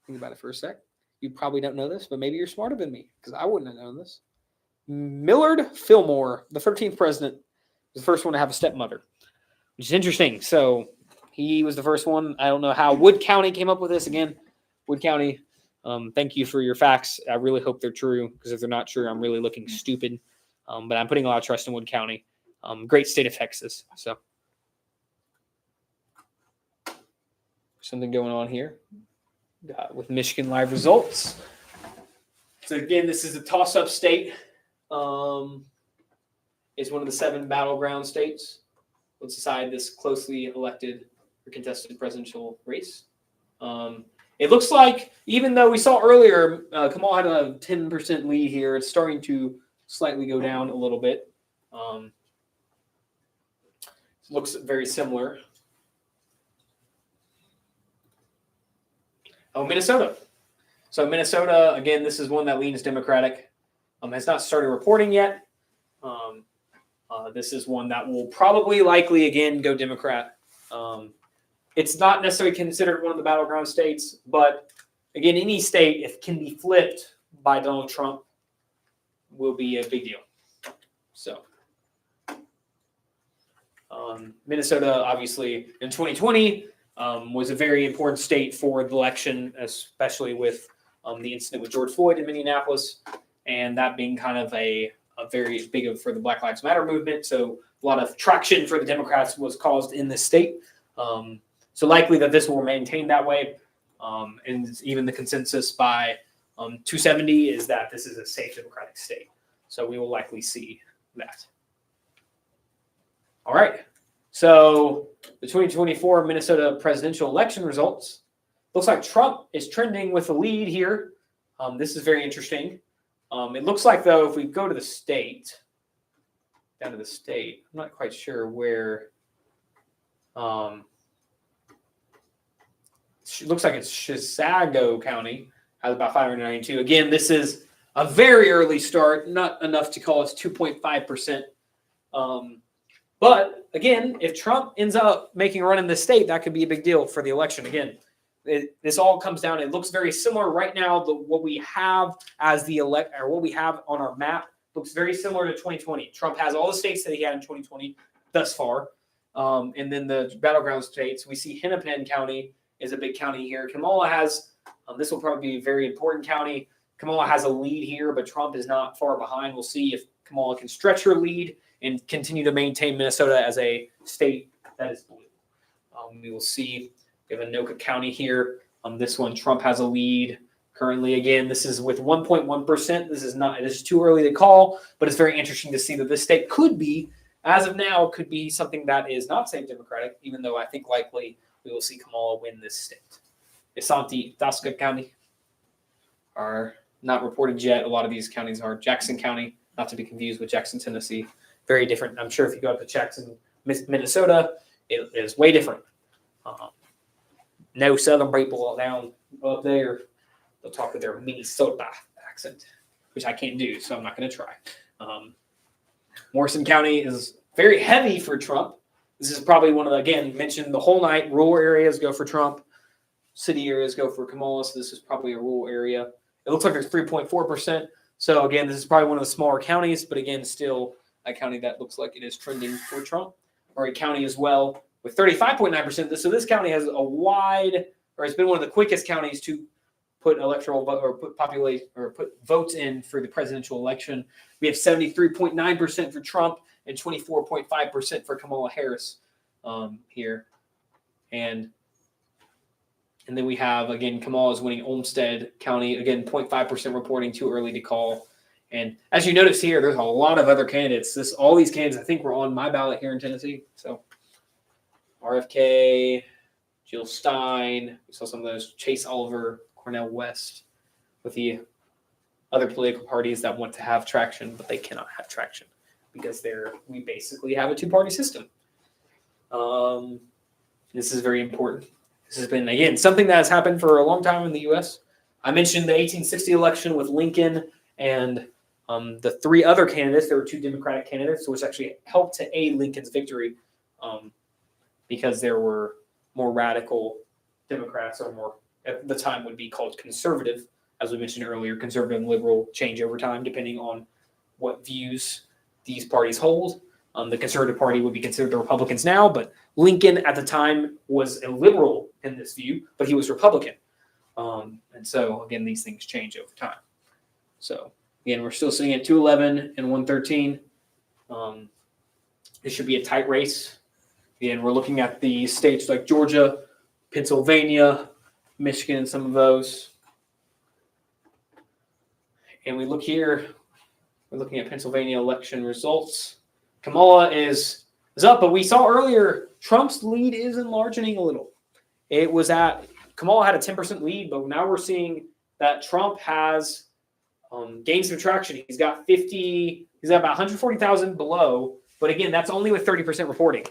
Think about it for a sec. You probably don't know this, but maybe you're smarter than me because I wouldn't have known this. Millard Fillmore, the 13th president, was the first one to have a stepmother, which is interesting. So he was the first one. I don't know how Wood County came up with this. Again, Wood County, thank you for your facts. I really hope they're true because if they're not true, I'm really looking stupid. But I'm putting a lot of trust in Wood County. Great state of Texas. So something going on here with Michigan live results. So again, this is a toss-up state. Is one of the 7 battleground states. Let's decide this closely elected or contested presidential race. It looks like, even though we saw earlier, Kamala had a 10% lead here, it's starting to slightly go down a little bit. Looks very similar. Oh, Minnesota. So Minnesota, again, this is one that leans Democratic. Has not started reporting yet. This is one that will probably likely, again, go Democrat. It's not necessarily considered one of the battleground states, but again, any state, if it can be flipped by Donald Trump, will be a big deal. So Minnesota, obviously, in 2020, was a very important state for the election, especially with the incident with George Floyd in Minneapolis, and that being kind of a very big for the Black Lives Matter movement. So a lot of traction for the Democrats was caused in this state. So likely that this will maintain that way. And even the consensus by 270 is that this is a safe Democratic state. So we will likely see that. All right. So the 2024 Minnesota presidential election results. Looks like Trump is trending with the lead here. This is very interesting. It looks like, though, if we go to the state, down to the state, I'm not quite sure where. It looks like it's Chisago County, has about 592. Again, this is a very early start, not enough to call us 2.5%. But again, if Trump ends up making a run in this state, that could be a big deal for the election. Again, this all comes down. It looks very similar right now. What we have as what we have on our map looks very similar to 2020. Trump has all the states that he had in 2020 thus far, and then the battleground states. We see Hennepin County is a big county here. Kamala has this will probably be a very important county. Kamala has a lead here, but Trump is not far behind. We'll see if Kamala can stretch her lead and continue to maintain Minnesota as a state that is blue. We will see. We have Anoka County here. This one, Trump has a lead currently. Again, this is with 1.1%. This is too early to call, but it's very interesting to see that this state could be, as of now, could be something that is not safe Democratic, even though I think likely we will see Kamala win this state. Isanti, Itasca County are not reported yet. A lot of these counties are Jackson County, not to be confused with Jackson, Tennessee. Very different. I'm sure if you go up to Jackson, Minnesota, it is way different. No Southern people down up there. They'll talk with their Minnesota accent, which I can't do, so I'm not going to try. Morrison County is very heavy for Trump. This is probably one of the, again, mentioned the whole night. Rural areas go for Trump. City areas go for Kamala, so this is probably a rural area. It looks like there's 3.4%. So, again, this is probably one of the smaller counties, but, again, still a county that looks like it is trending for Trump. Or a county as well with 35.9%. So this county has a wide, or it's been one of the quickest counties to put electoral vote or put votes in for the presidential election. We have 73.9% for Trump and 24.5% for Kamala Harris here. And then we have, again, Kamala is winning Olmsted County. Again, 0.5% reporting, too early to call. And as you notice here, there's a lot of other candidates. All these candidates, I think, were on my ballot here in Tennessee. So RFK, Jill Stein, we saw some of those, Chase Oliver, Cornel West, with the other political parties that want to have traction, but they cannot have traction because we basically have a two-party system. This is very important. This has been, again, something that has happened for a long time in the U.S. I mentioned the 1860 election with Lincoln and the three other candidates. There were two Democratic candidates, which actually helped to aid Lincoln's victory because there were more radical Democrats, or more at the time would be called conservative. As we mentioned earlier, conservative and liberal change over time depending on what views these parties hold. The Conservative Party would be considered the Republicans now, but Lincoln at the time was a liberal in this view, but he was Republican. And so, again, these things change over time. So, again, we're still sitting at 211 and 113. This should be a tight race. Again, we're looking at the states like Georgia, Pennsylvania, Michigan, and some of those. And we look here, we're looking at Pennsylvania election results. Kamala is up, but we saw earlier Trump's lead is enlarging a little. Kamala had a 10% lead, but now we're seeing that Trump has gained some traction. He's got about 140,000 below, but again, that's only with 30% reporting.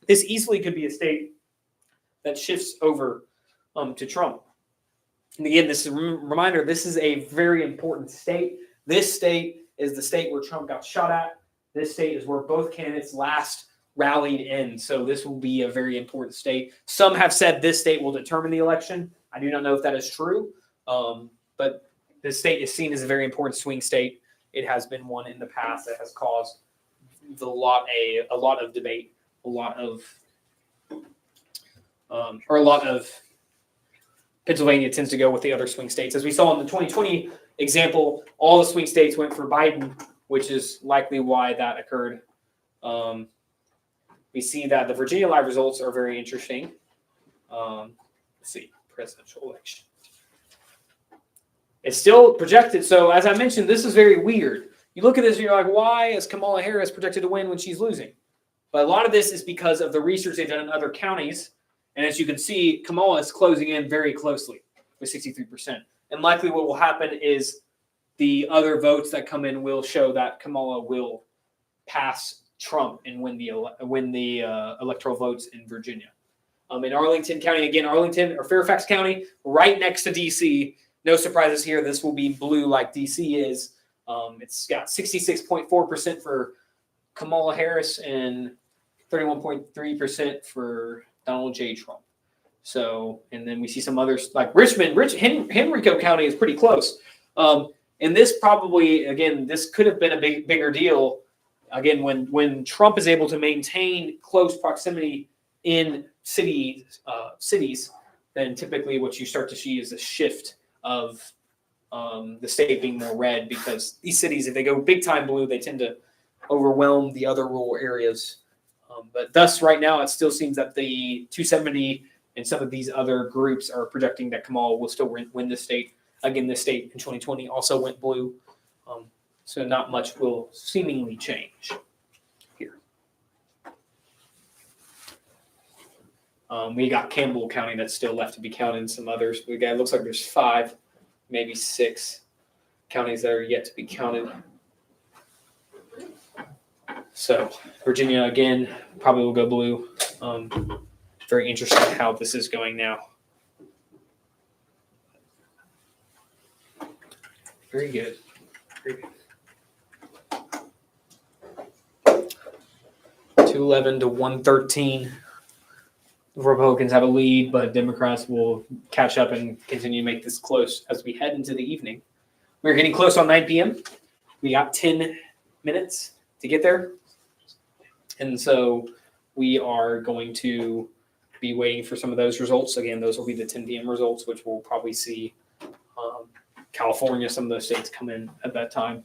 This easily could be a state that shifts over to Trump. And again, this is a reminder, this is a very important state. This state is the state where Trump got shot at. This state is where both candidates last rallied in. So this will be a very important state. Some have said this state will determine the election. I do not know if that is true, but this state is seen as a very important swing state. It has been one in the past that has caused a lot of debate, a lot of Pennsylvania tends to go with the other swing states. As we saw in the 2020 example, all the swing states went for Biden, which is likely why that occurred. We see that the Virginia live results are very interesting. Let's see, presidential election. It's still projected. So as I mentioned, this is very weird. You look at this and you're like, why is Kamala Harris projected to win when she's losing? But a lot of this is because of the research they've done in other counties. And as you can see, Kamala is closing in very closely with 63%. And likely what will happen is the other votes that come in will show that Kamala will pass Trump and win the electoral votes in Virginia. In Arlington County, again, Arlington or Fairfax County, right next to D.C. No surprises here. This will be blue like D.C. is. It's got 66.4% for Kamala Harris and 31.3% for Donald J. Trump. So, and then we see some others like Richmond. Henrico County is pretty close. And this probably, again, this could have been a bigger deal. Again, when Trump is able to maintain close proximity in cities, then typically what you start to see is a shift of the state being more red, because these cities, if they go big time blue, they tend to overwhelm the other rural areas. But thus, right now, it still seems that the 270 and some of these other groups are projecting that Kamala will still win the state. Again, this state in 2020 also went blue. So not much will seemingly change here. We got Campbell County that's still left to be counted, and some others. It looks like there's 5, maybe 6 counties that are yet to be counted. So Virginia, again, probably will go blue. Very interesting how this is going now. Very good. Very good. 211 to 113. The Republicans have a lead, but Democrats will catch up and continue to make this close as we head into the evening. We're getting close on 9 p.m. We got 10 minutes to get there. And so we are going to be waiting for some of those results. Again, those will be the 10 p.m. results, which we'll probably see California, some of those states come in at that time.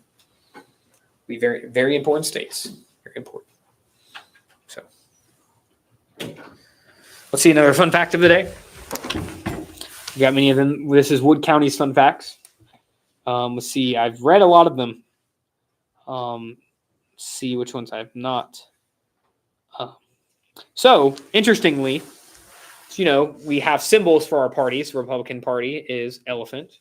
Be very, very important states. Very important. So let's see another fun fact of the day. We got many of them. This is Wood County's fun facts. Let's see. I've read a lot of them. See which ones I've not. So interestingly, we have symbols for our parties. The Republican Party is elephant.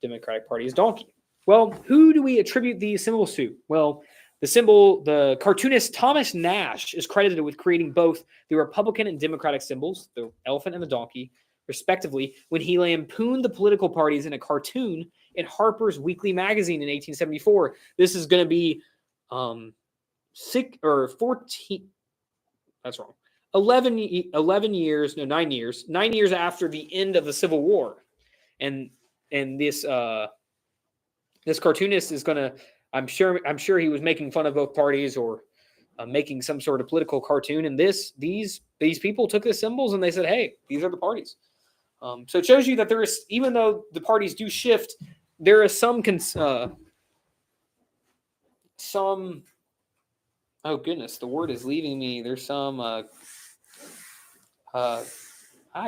Democratic Party is donkey. Well, who do we attribute these symbols to? Well, the cartoonist Thomas Nash is credited with creating both the Republican and Democratic symbols, the elephant and the donkey, respectively, when he lampooned the political parties in a cartoon in Harper's Weekly magazine in 1874. This is going to be 9 years after the end of the Civil War. And this cartoonist is going to, I'm sure he was making fun of both parties or making some sort of political cartoon. And these people took the symbols and they said, hey, these are the parties. So it shows you that there is, even though the parties do shift, there is some oh goodness, the word is leaving me. There's some, I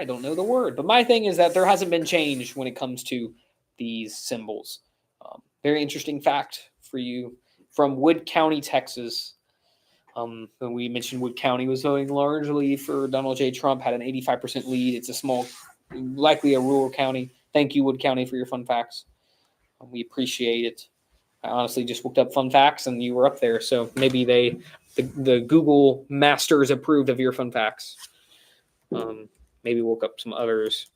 don't know the word, but my thing is that there hasn't been change when it comes to these symbols. Very interesting fact for you from Wood County, Texas. When we mentioned Wood County was voting largely for Donald J. Trump, had an 85% lead. It's a small, likely a rural county. Thank you, Wood County, for your fun facts. We appreciate it. I honestly just looked up fun facts and you were up there. So maybe the Google masters approved of your fun facts. Maybe woke up some others.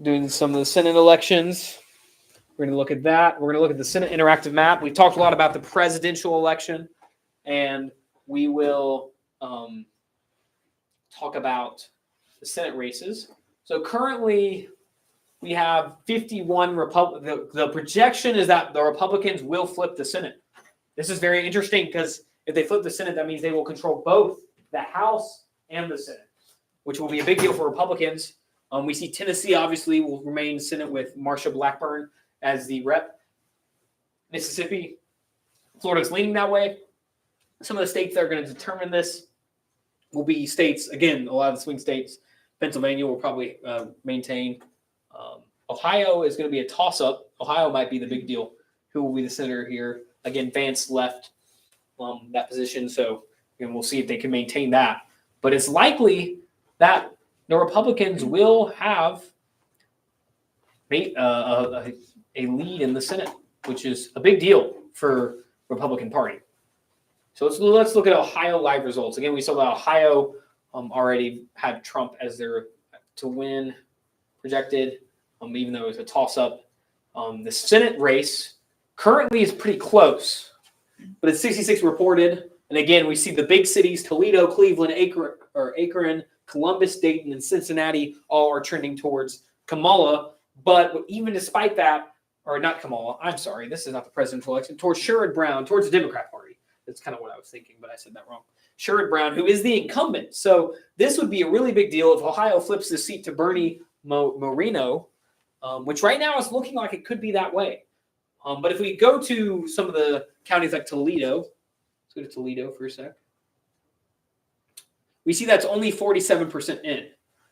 Doing some of the Senate elections. We're going to look at that. We're going to look at the Senate interactive map. We've talked a lot about the presidential election, and we will talk about the Senate races. So currently, we have 51 The projection is that the Republicans will flip the Senate. This is very interesting because if they flip the Senate, that means they will control both the House and the Senate, which will be a big deal for Republicans. We see Tennessee obviously will remain Senate with Marsha Blackburn as the rep. Mississippi, Florida's leaning that way. Some of the states that are going to determine this will be states, again, a lot of the swing states. Pennsylvania will probably maintain. Ohio is going to be a toss-up. Ohio might be the big deal. Who will be the senator here? Again, Vance left that position, so we'll see if they can maintain that. But it's likely that the Republicans will have a lead in the Senate, which is a big deal for Republican Party. So let's look at Ohio live results. Again, we saw that Ohio already had Trump as their to win projected, even though it was a toss-up. The Senate race currently is pretty close, but it's 66 reported. And again, we see the big cities, Toledo, Cleveland, Akron, Columbus, Dayton, and Cincinnati all are trending towards Kamala. But even despite that, or not Kamala, I'm sorry, this is not the presidential election, towards Sherrod Brown, towards the Democrat Party. That's kind of what I was thinking, but I said that wrong. Sherrod Brown, who is the incumbent. So this would be a really big deal if Ohio flips the seat to Bernie Moreno, which right now is looking like it could be that way. But if we go to some of the counties like Toledo, let's go to Toledo for a sec. We see that's only 47% in.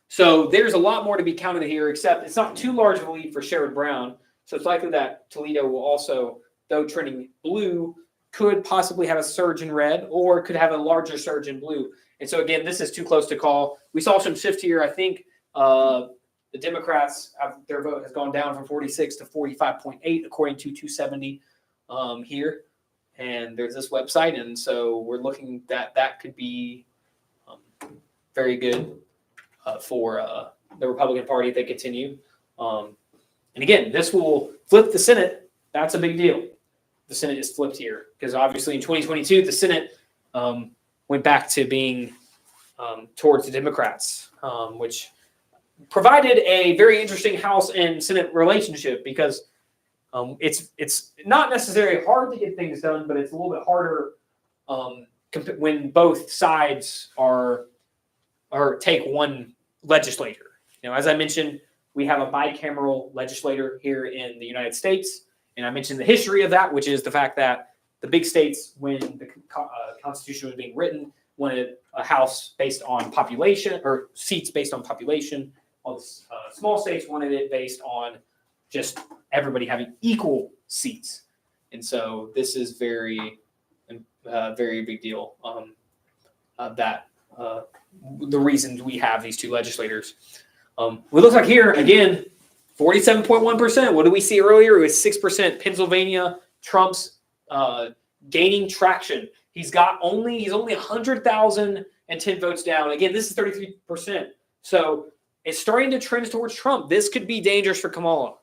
So there's a lot more to be counted here, except it's not too large of a lead for Sherrod Brown. So it's likely that Toledo will also, though trending blue, could possibly have a surge in red or could have a larger surge in blue. And so, again, this is too close to call. We saw some shift here. I think the Democrats, their vote has gone down from 46 to 45.8, according to 270 here. And there's this website. And so we're looking that could be very good for the Republican Party if they continue. And again, this will flip the Senate. That's a big deal. The Senate is flipped here because obviously in 2022, the Senate went back to being towards the Democrats, which provided a very interesting House and Senate relationship because it's not necessarily hard to get things done, but it's a little bit harder when both sides are take one legislator. As I mentioned, we have a bicameral legislator here in the United States. And I mentioned the history of that, which is the fact that the big states, when the Constitution was being written, wanted a House based on population or seats based on population. all the small states wanted it based on just everybody having equal seats. And so this is very big deal. The reasons we have these two legislators. It looks like here, again, 47.1%. What did we see earlier? It was 6%. Pennsylvania, Trump's gaining traction. He's only 100,010 votes down. Again, this is 33%. So it's starting to trend towards Trump. This could be dangerous for Kamala.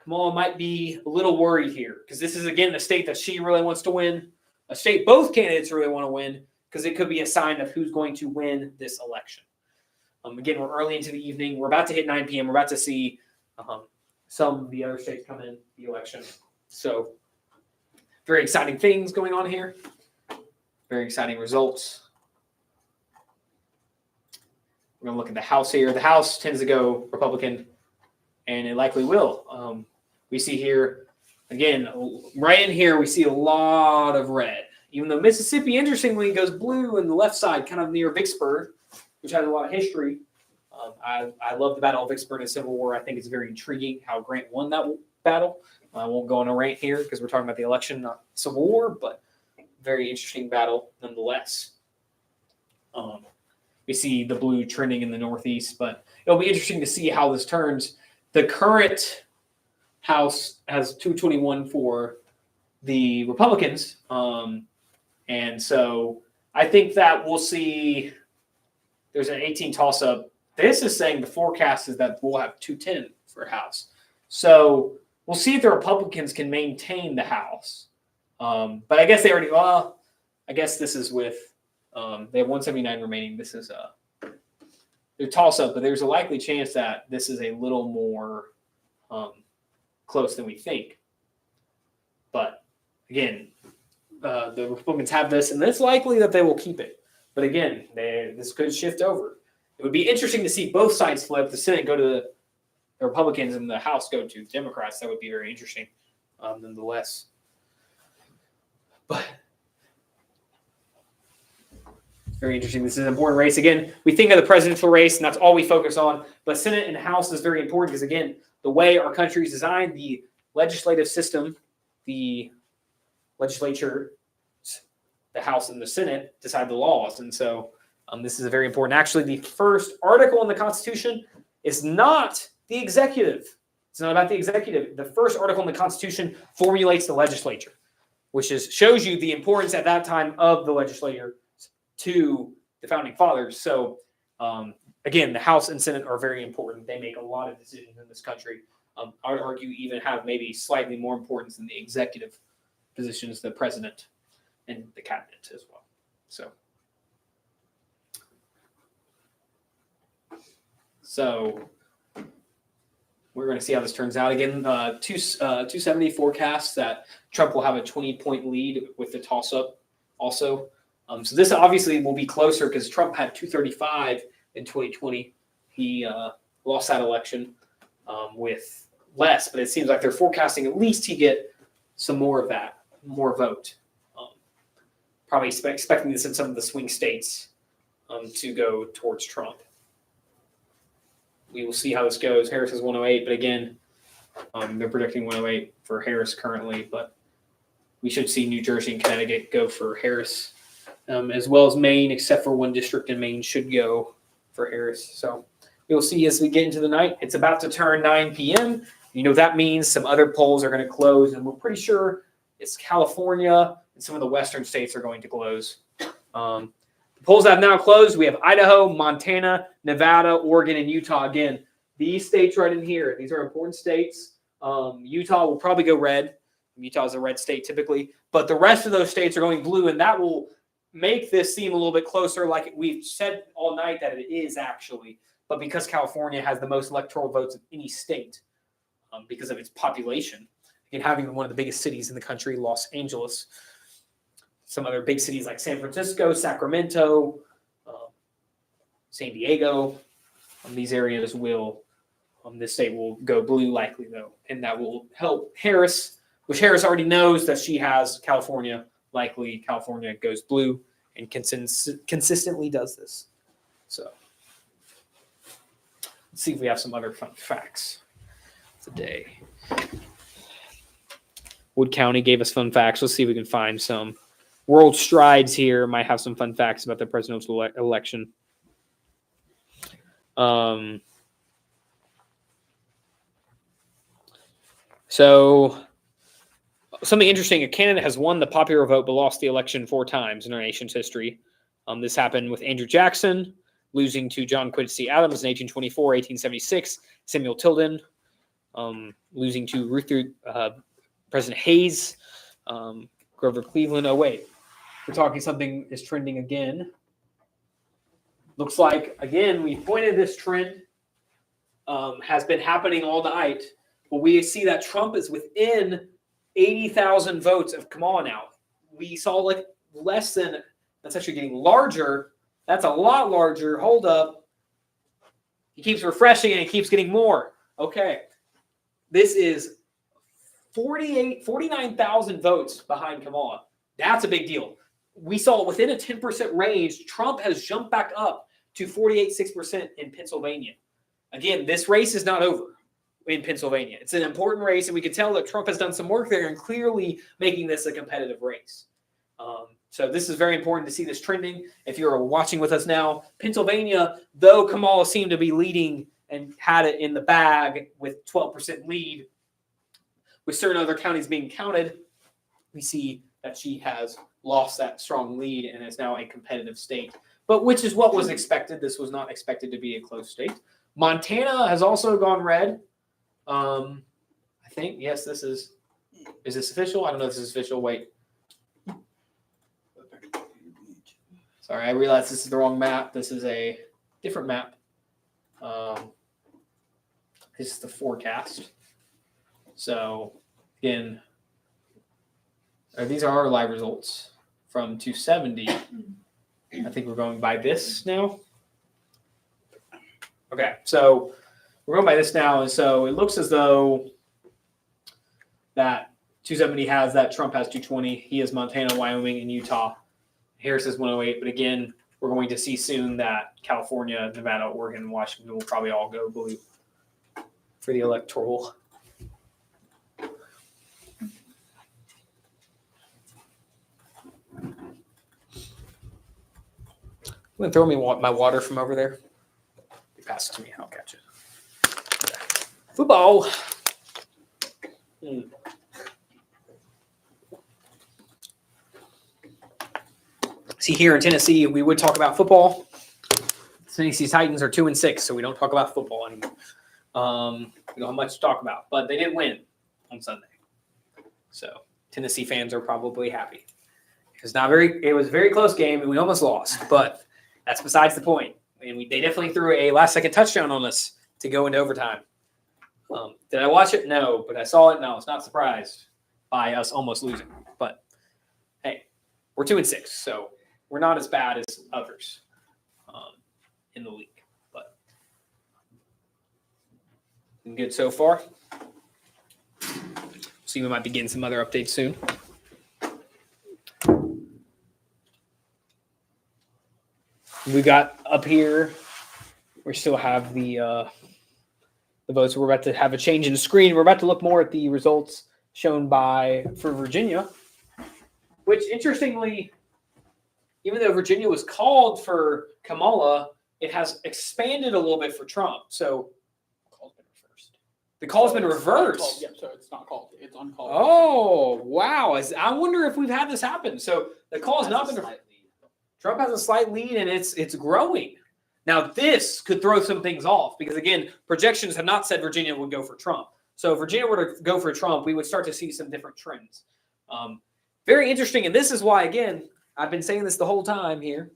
Kamala might be a little worried here because this is, again, a state that she really wants to win. A state both candidates really want to win because it could be a sign of who's going to win this election. Again, we're early into the evening. We're about to hit 9 p.m. We're about to see some of the other states come in the election. So very exciting things going on here. Very exciting results. We're going to look at the House here. The House tends to go Republican, and it likely will. We see here, again, right in here, we see a lot of red. Even though Mississippi, interestingly, goes blue in the left side, kind of near Vicksburg, which has a lot of history. I love the Battle of Vicksburg in the Civil War. I think it's very intriguing how Grant won that battle. I won't go on a rant here because we're talking about the election, not Civil War, but very interesting battle nonetheless. We see the blue trending in the Northeast, but it'll be interesting to see how this turns. The current House has 221 for the Republicans, and so I think that we'll see there's an 18 toss-up. This is saying the forecast is that we'll have 210 for House. So we'll see if the Republicans can maintain the House. But I guess they already, I guess this is with, they have 179 remaining. This is their toss-up, but there's a likely chance that this is a little more close than we think. But again, the Republicans have this, and it's likely that they will keep it. But again, this could shift over. It would be interesting to see both sides flip. The Senate go to the Republicans and the House go to the Democrats. That would be very interesting, nonetheless. But it's very interesting. This is an important race. Again, we think of the presidential race, and that's all we focus on. But Senate and House is very important because, again, the way our country is designed, the legislative system, the legislature, the House and the Senate decide the laws. And so this is very important. Actually, the first article in the Constitution is not the executive. It's not about the executive. The first article in the Constitution formulates the legislature, which shows you the importance at that time of the legislature to the founding fathers. So, again, the House and Senate are very important. They make a lot of decisions in this country. I would argue even have maybe slightly more importance than the executive positions, the president and the cabinet as well. So we're going to see how this turns out. Again, 270 forecasts that Trump will have a 20-point lead with the toss-up also. So this obviously will be closer because Trump had 235 in 2020. He lost that election with less, but it seems like they're forecasting at least he get some more of that, more vote. Probably expecting this in some of the swing states to go towards Trump. We will see how this goes. Harris is 108, but again, they're predicting 108 for Harris currently, but we should see New Jersey and Connecticut go for Harris, as well as Maine, except for one district in Maine should go for Harris. So we'll see as we get into the night. It's about to turn 9 p.m. You know, that means some other polls are going to close, and we're pretty sure it's California and some of the western states are going to close. The polls have now closed. We have Idaho, Montana, Nevada, Oregon, and Utah. Again, these states right in here, these are important states. Utah will probably go red. Utah is a red state typically, but the rest of those states are going blue, and that will make this seem a little bit closer, like we've said all night that it is actually. But because California has the most electoral votes of any state because of its population, and having one of the biggest cities in the country, Los Angeles, some other big cities like San Francisco, Sacramento, San Diego, these areas will, this state will go blue likely though, and that will help Harris, which Harris already knows that she has California. Likely California goes blue and consistently does this. So Let's see if we have some other fun facts today. Wood County gave us fun facts. Let's see if we can find some. World Strides here might have some fun facts about the presidential election. So something interesting, a candidate has won the popular vote but lost the election 4 times in our nation's history. This happened with Andrew Jackson, losing to John Quincy Adams in 1824, 1876. Samuel Tilden, losing to President Hayes, Grover Cleveland. Oh, wait. We're talking something is trending again. Looks like, again, we pointed this trend has been happening all night. But we see that Trump is within 80,000 votes of Kamala now. We saw like less than, that's actually getting larger. That's a lot larger. Hold up. He keeps refreshing and it keeps getting more. Okay. This is 49,000 votes behind Kamala. That's a big deal. We saw within a 10% range, Trump has jumped back up to 48.6% in Pennsylvania. Again, this race is not over in Pennsylvania. It's an important race, and we can tell that Trump has done some work there and clearly making this a competitive race. So this is very important to see this trending. If you're watching with us now, Pennsylvania, though Kamala seemed to be leading and had it in the bag with 12% lead, with certain other counties being counted, we see that she has lost that strong lead and is now a competitive state, but which is what was expected. This was not expected to be a close state. Montana has also gone red. I think, yes, is this official? I don't know if this is official. Wait. Sorry, I realized this is the wrong map. This is a different map. This is the forecast. So, again, these are our live results from 270. I think we're going by this now. Okay, so we're going by this now, and so it looks as though that 270 has that Trump has 220. He has Montana, Wyoming, and Utah. Harris is 108, but again, we're going to see soon that California, Nevada, Oregon, and Washington will probably all go blue for the electoral. You want to throw me my water from over there? You pass it to me, I'll catch it. Okay. Football. See, here in Tennessee, we would talk about football. Tennessee Titans are 2-6, so we don't talk about football anymore. We don't have much to talk about, but they did win on Sunday. So Tennessee fans are probably happy. It was a very close game, and we almost lost, but that's besides the point. And they definitely threw a last-second touchdown on us to go into overtime. Did I watch it? No, but I saw it, and I was not surprised by us almost losing. But, hey, we're 2-6, so we're not as bad as others in the league. But good so far. See, we might be getting some other updates soon. We got up here. We still have the votes. We're about to have a change in the screen. We're about to look more at the results shown for Virginia, which interestingly, even though Virginia was called for Kamala, it has expanded a little bit for Trump. So the call's been reversed. Yeah, so it's not called. It's uncalled. Oh, wow. I wonder if we've had this happen. So the call has not been. Trump has a slight lead, and it's growing. Now, this could throw some things off because, again, projections have not said Virginia would go for Trump. So if Virginia were to go for Trump, we would start to see some different trends. Very interesting, and this is why, again, I've been saying this the whole time here,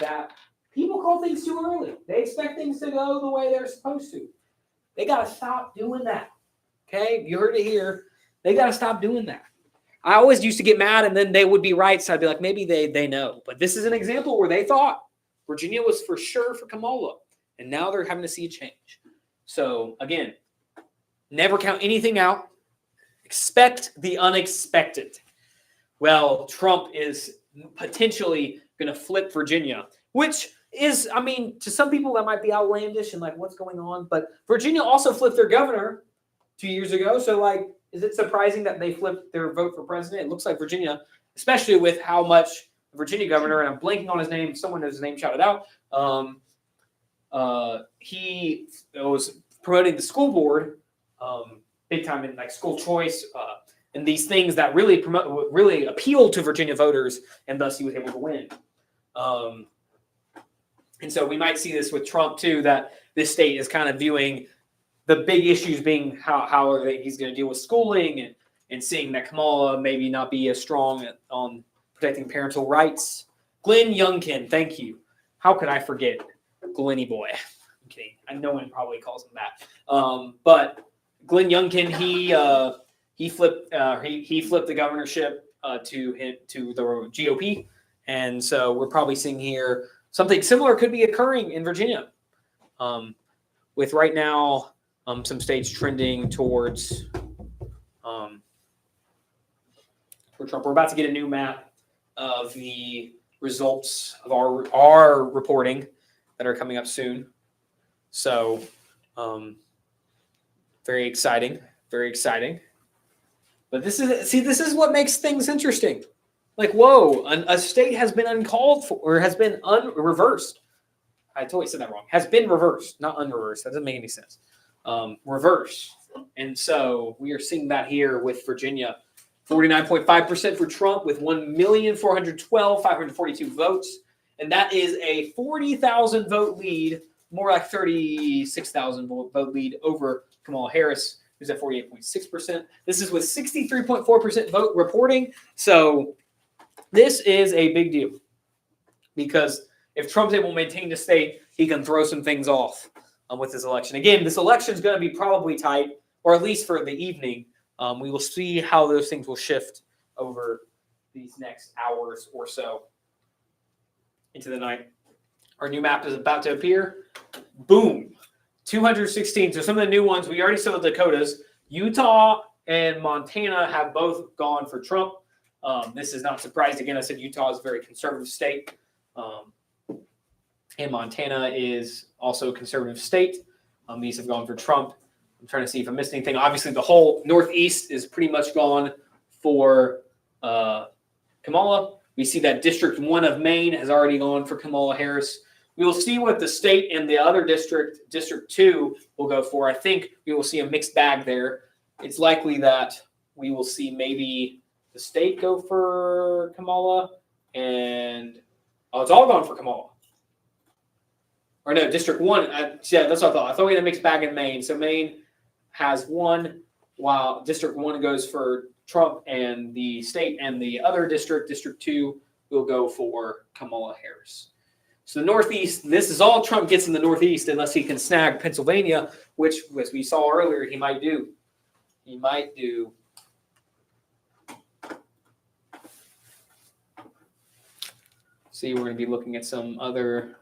that people call things too early. They expect things to go the way they're supposed to. They got to stop doing that, okay? You heard it here. They got to stop doing that. I always used to get mad, and then they would be right, so I'd be like, maybe they know. But this is an example where they thought Virginia was for sure for Kamala, and now they're having to see a change. So, again, never count anything out. Expect the unexpected. Well, Trump is potentially going to flip Virginia, which is, I mean, to some people that might be outlandish and like what's going on. But Virginia also flipped their governor 2 years ago. So like, is it surprising that they flipped their vote for president? It looks like Virginia, especially with how much the Virginia governor, and I'm blanking on his name, someone has his name shouted out. He was promoting the school board big time in like school choice and these things that really appealed to Virginia voters, and thus he was able to win. And so we might see this with Trump too, that this state is kind of viewing the big issues being how he's going to deal with schooling and seeing that Kamala maybe not be as strong on protecting parental rights. Glenn Youngkin, thank you. How could I forget Glenny boy? I'm kidding. I know one probably calls him that. But Glenn Youngkin, he flipped the governorship to the GOP, and so we're probably seeing here something similar could be occurring in Virginia, with right now some states trending towards for Trump. We're about to get a new map of the results of our reporting that are coming up soon. So, very exciting, very exciting. But this is what makes things interesting. Like, whoa, a state has been uncalled for, or has been reversed. I totally said that wrong. Has been reversed, not unreversed. That doesn't make any sense. Reverse. And so we are seeing that here with Virginia. 49.5% for Trump with 1,412,542 votes. And that is a 40,000 vote lead, more like 36,000 vote lead over Kamala Harris, who's at 48.6%. This is with 63.4% vote reporting. So this is a big deal because if Trump's able to maintain the state, he can throw some things off with this election. Again, this election is going to be probably tight, or at least for the evening. We will see how those things will shift over these next hours or so into the night. Our new map is about to appear. Boom. 216. So some of the new ones, we already saw the Dakotas. Utah and Montana have both gone for Trump. This is not surprising. Again, I said Utah is a very conservative state. And Montana is also a conservative state. These have gone for Trump. I'm trying to see if I missed anything. Obviously, the whole Northeast is pretty much gone for Kamala. We see that District 1 of Maine has already gone for Kamala Harris. We will see what the state and the other district, District 2, will go for. I think we will see a mixed bag there. It's likely that we will see maybe the state go for Kamala and it's all gone for Kamala. Or no, District 1. Yeah, that's what I thought. I thought we had a mixed bag in Maine. So Maine has one, while District 1 goes for Trump and the state, and the other district, District 2, will go for Kamala Harris. So the Northeast, this is all Trump gets in the Northeast unless he can snag Pennsylvania, which, as we saw earlier, he might do. He might do. See, we're going to be looking at some other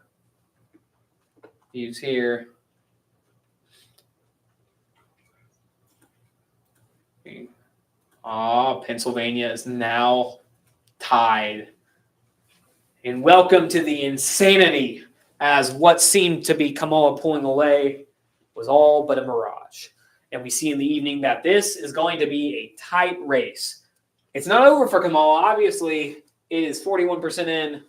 views here. Pennsylvania is now tied. And welcome to the insanity, as what seemed to be Kamala pulling away was all but a mirage. And we see in the evening that this is going to be a tight race. It's not over for Kamala. Obviously, it is 41% in,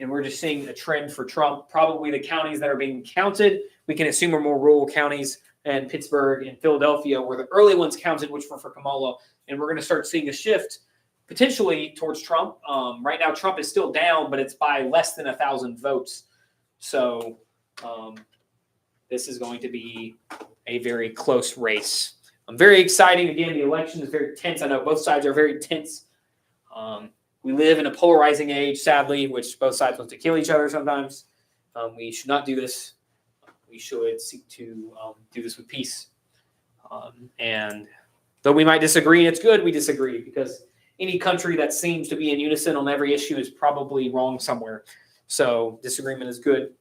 and we're just seeing a trend for Trump. Probably the counties that are being counted, we can assume are more rural counties, and Pittsburgh and Philadelphia were the early ones counted, which were for Kamala. And we're going to start seeing a shift potentially towards Trump. Right now, Trump is still down, but it's by less than 1,000 votes. So this is going to be a very close race. Very exciting. Again, the election is very tense. I know both sides are very tense. We live in a polarizing age, sadly, which both sides want to kill each other sometimes. We should not do this. We should seek to do this with peace. And though we might disagree, and it's good we disagree, because any country that seems to be in unison on every issue is probably wrong somewhere. So disagreement is good.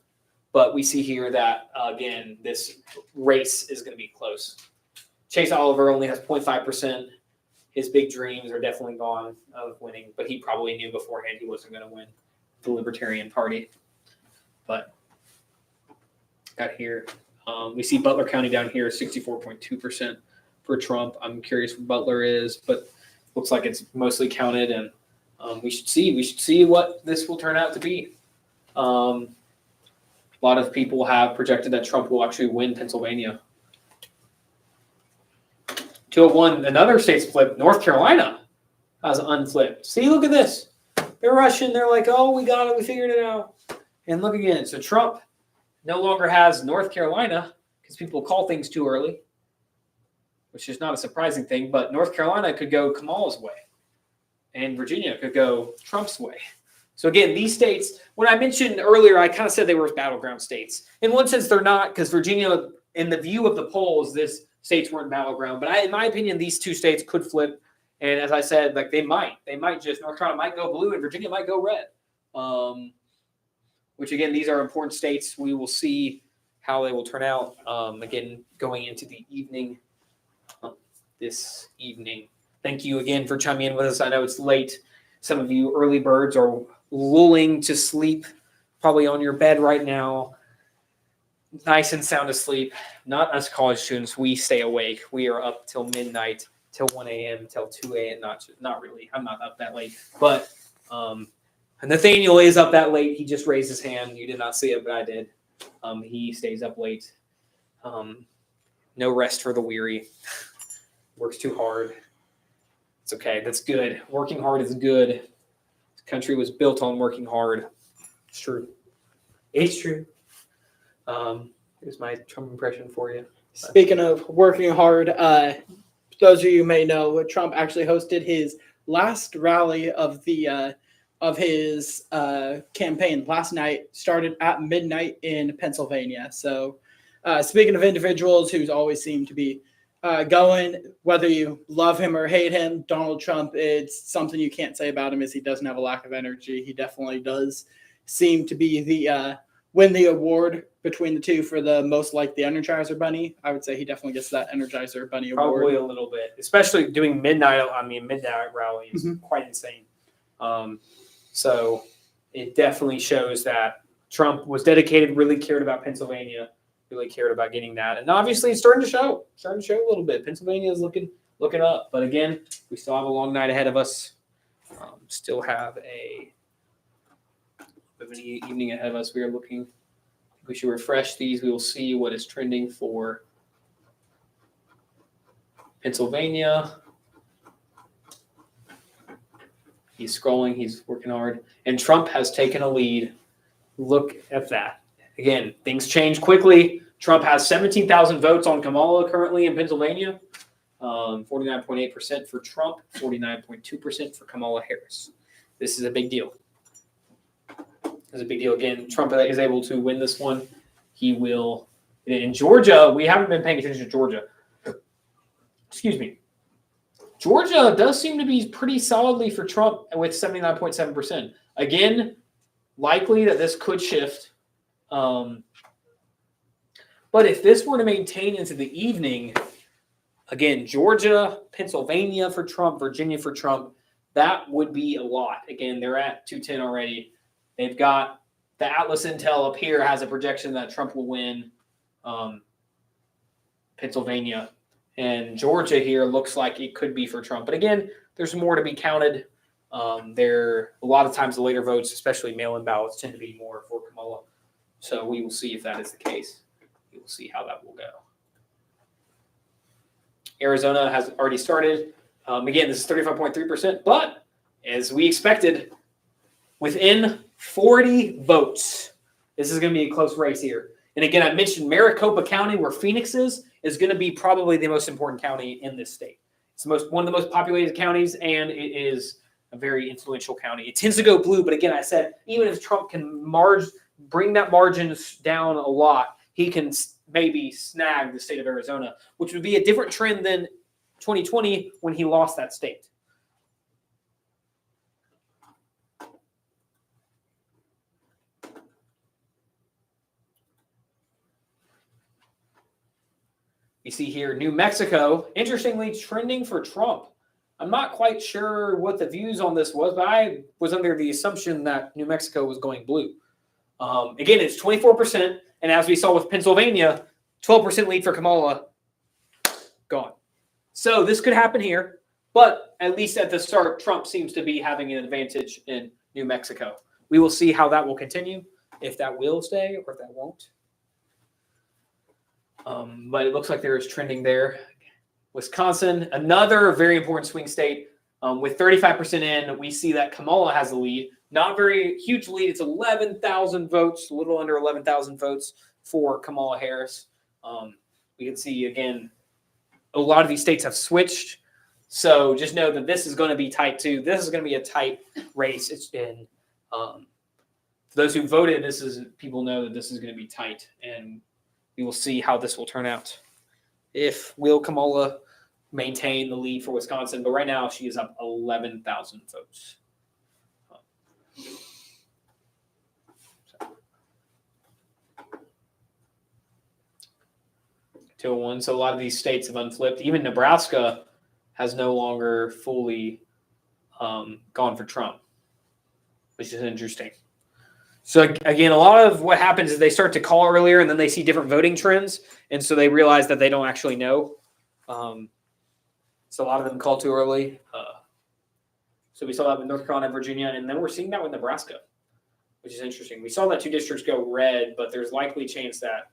But we see here that, again, this race is going to be close. Chase Oliver only has 0.5%. His big dreams are definitely gone of winning, but he probably knew beforehand he wasn't going to win the Libertarian Party. But got here. We see Butler County down here, 64.2% for Trump. I'm curious what Butler is, but looks like it's mostly counted, and we should see what this will turn out to be. A lot of people have projected that Trump will actually win Pennsylvania. 201, another state's flipped. North Carolina has unflipped. See, look at this. They're rushing. They're like, oh, we got it. We figured it out. And look again. So Trump no longer has North Carolina because people call things too early, which is not a surprising thing. But North Carolina could go Kamala's way, and Virginia could go Trump's way. So again, these states, when I mentioned earlier, I kind of said they were battleground states. In one sense, they're not, because Virginia, in the view of the polls, this states weren't battleground. But in my opinion, these two states could flip. And as I said, like they might just, North Carolina might go blue and Virginia might go red. Which again, these are important states. We will see how they will turn out. Again, going into the evening, this evening. Thank you again for chiming in with us. I know it's late. Some of you early birds are lulling to sleep, probably on your bed right now, nice and sound asleep. Not us college students. We stay awake. We are up till midnight, till 1 a.m., till 2 a.m. Not really. I'm not up that late. But Nathaniel is up that late. He just raised his hand. You did not see it, but I did. He stays up late. No rest for the weary. Works too hard. It's okay. That's good. Working hard is good. This country was built on working hard. It's true. It's true. Here's my Trump impression for you. Speaking of working hard, those of you who may know, Trump actually hosted his last rally of his campaign last night. Started at midnight in Pennsylvania. So, speaking of individuals who always seem to be going, whether you love him or hate him, Donald Trump, it's something you can't say about him is he doesn't have a lack of energy. He definitely does seem to be the win the award between the two for the most like the Energizer Bunny. I would say he definitely gets that Energizer Bunny award. Probably a little bit, especially doing midnight rally is quite insane. So it definitely shows that Trump was dedicated, really cared about Pennsylvania, really cared about getting that. And obviously it's starting to show a little bit. Pennsylvania is looking up. But again, we still have a long night ahead of us. Still have a bit of an evening ahead of us. We are looking. We should refresh these. We will see what is trending for Pennsylvania. He's scrolling. He's working hard. And Trump has taken a lead. Look at that. Again, things change quickly. Trump has 17,000 votes on Kamala currently in Pennsylvania. 49.8% for Trump, 49.2% for Kamala Harris. This is a big deal. It's a big deal. Again, Trump is able to win this one. He will. In Georgia, we haven't been paying attention to Georgia. Excuse me. Georgia does seem to be pretty solidly for Trump with 79.7%. Again, likely that this could shift. But if this were to maintain into the evening, again, Georgia, Pennsylvania for Trump, Virginia for Trump, that would be a lot. Again, they're at 210 already. They've got the Atlas Intel up here has a projection that Trump will win Pennsylvania. And Georgia here looks like it could be for Trump. But again, there's more to be counted. There a lot of times the later votes, especially mail-in ballots, tend to be more for Kamala. So we will see if that is the case. We will see how that will go. Arizona has already started. Again, this is 35.3%. But as we expected, within 40 votes, this is going to be a close race here. And again, I mentioned Maricopa County, where Phoenix is going to be probably the most important county in this state. It's one of the most populated counties, and it is a very influential county. It tends to go blue, but again, I said, even if Trump can bring that margins down a lot, he can maybe snag the state of Arizona, which would be a different trend than 2020 when he lost that state. You see here, New Mexico, interestingly trending for Trump. I'm not quite sure what the views on this was, but I was under the assumption that New Mexico was going blue. Again, it's 24%, And as we saw with Pennsylvania, 12% lead for Kamala, gone. So this could happen here, but at least at the start, Trump seems to be having an advantage in New Mexico. We will see how that will continue, if that will stay or if that won't. But it looks like there is trending there. Wisconsin, another very important swing state. With 35% in, we see that Kamala has the lead. Not very huge lead. It's 11,000 votes, a little under 11,000 votes for Kamala Harris. We can see, again, a lot of these states have switched. So just know that this is going to be tight, too. This is going to be a tight race. It's been, for those who voted, people know that this is going to be tight. And we will see how this will turn out. Will Kamala maintain the lead for Wisconsin? But right now, she is up 11,000 votes. 201. So a lot of these states have unflipped. Even Nebraska has no longer fully gone for Trump, which is interesting. So again, a lot of what happens is they start to call earlier and then they see different voting trends. And so they realize that they don't actually know. So a lot of them call too early. So we saw that with North Carolina, Virginia, and then we're seeing that with Nebraska, which is interesting. We saw that 2 districts go red, but there's likely a chance that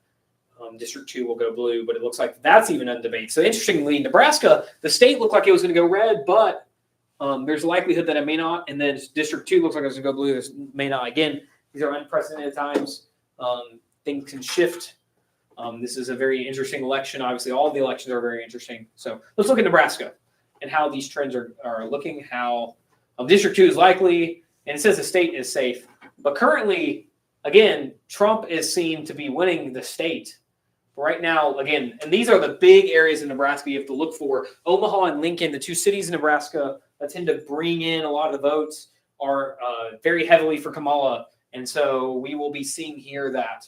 District 2 will go blue, but it looks like that's even under debate. So interestingly, Nebraska, the state looked like it was going to go red, but there's a likelihood that it may not. And then District 2 looks like it's going to go blue. This may not. Again, these are unprecedented times. Things can shift. This is a very interesting election. Obviously, all of the elections are very interesting. So let's look at Nebraska and how these trends are looking, how District 2 is likely, and it says the state is safe. But currently, again, Trump is seen to be winning the state. Right now, again, and these are the big areas in Nebraska you have to look for. Omaha and Lincoln, the 2 cities in Nebraska that tend to bring in a lot of the votes, are very heavily for Kamala. And so we will be seeing here that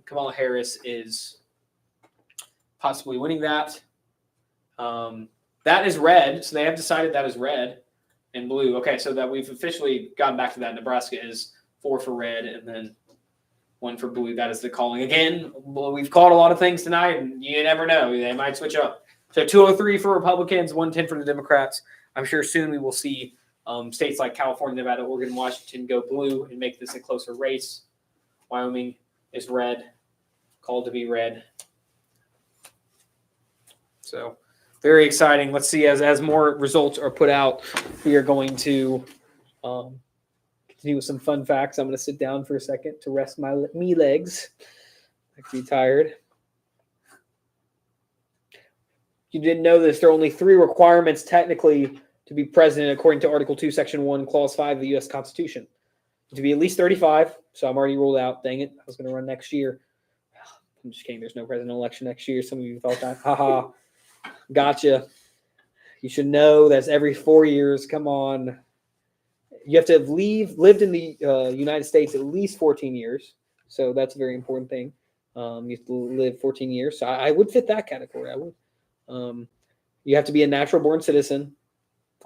Kamala Harris is possibly winning that. That is red. So they have decided that is red and blue. Okay, so that we've officially gotten back to that. Nebraska is 4 for red and then 1 for blue. That is the calling. Again, we've called a lot of things tonight, and you never know. They might switch up. So 203 for Republicans, 110 for the Democrats. I'm sure soon we will see states like California, Nevada, Oregon, Washington go blue and make this a closer race. Wyoming is red, called to be red. So very exciting. Let's see as more results are put out. We are going to continue with some fun facts. I'm going to sit down for a second to rest my legs. I'm actually tired. You didn't know this. There are only 3 requirements technically to be president according to Article 2, Section 1, Clause 5 of the U.S. Constitution. To be at least 35, so I'm already ruled out. Dang it. I was going to run next year. I'm just kidding. There's no presidential election next year. Some of you thought that. Haha. Gotcha. You should know that's every 4 years. Come on. You have to have lived in the United States at least 14 years. So that's a very important thing. You have to live 14 years. So I would fit that category. I would. You have to be a natural-born citizen.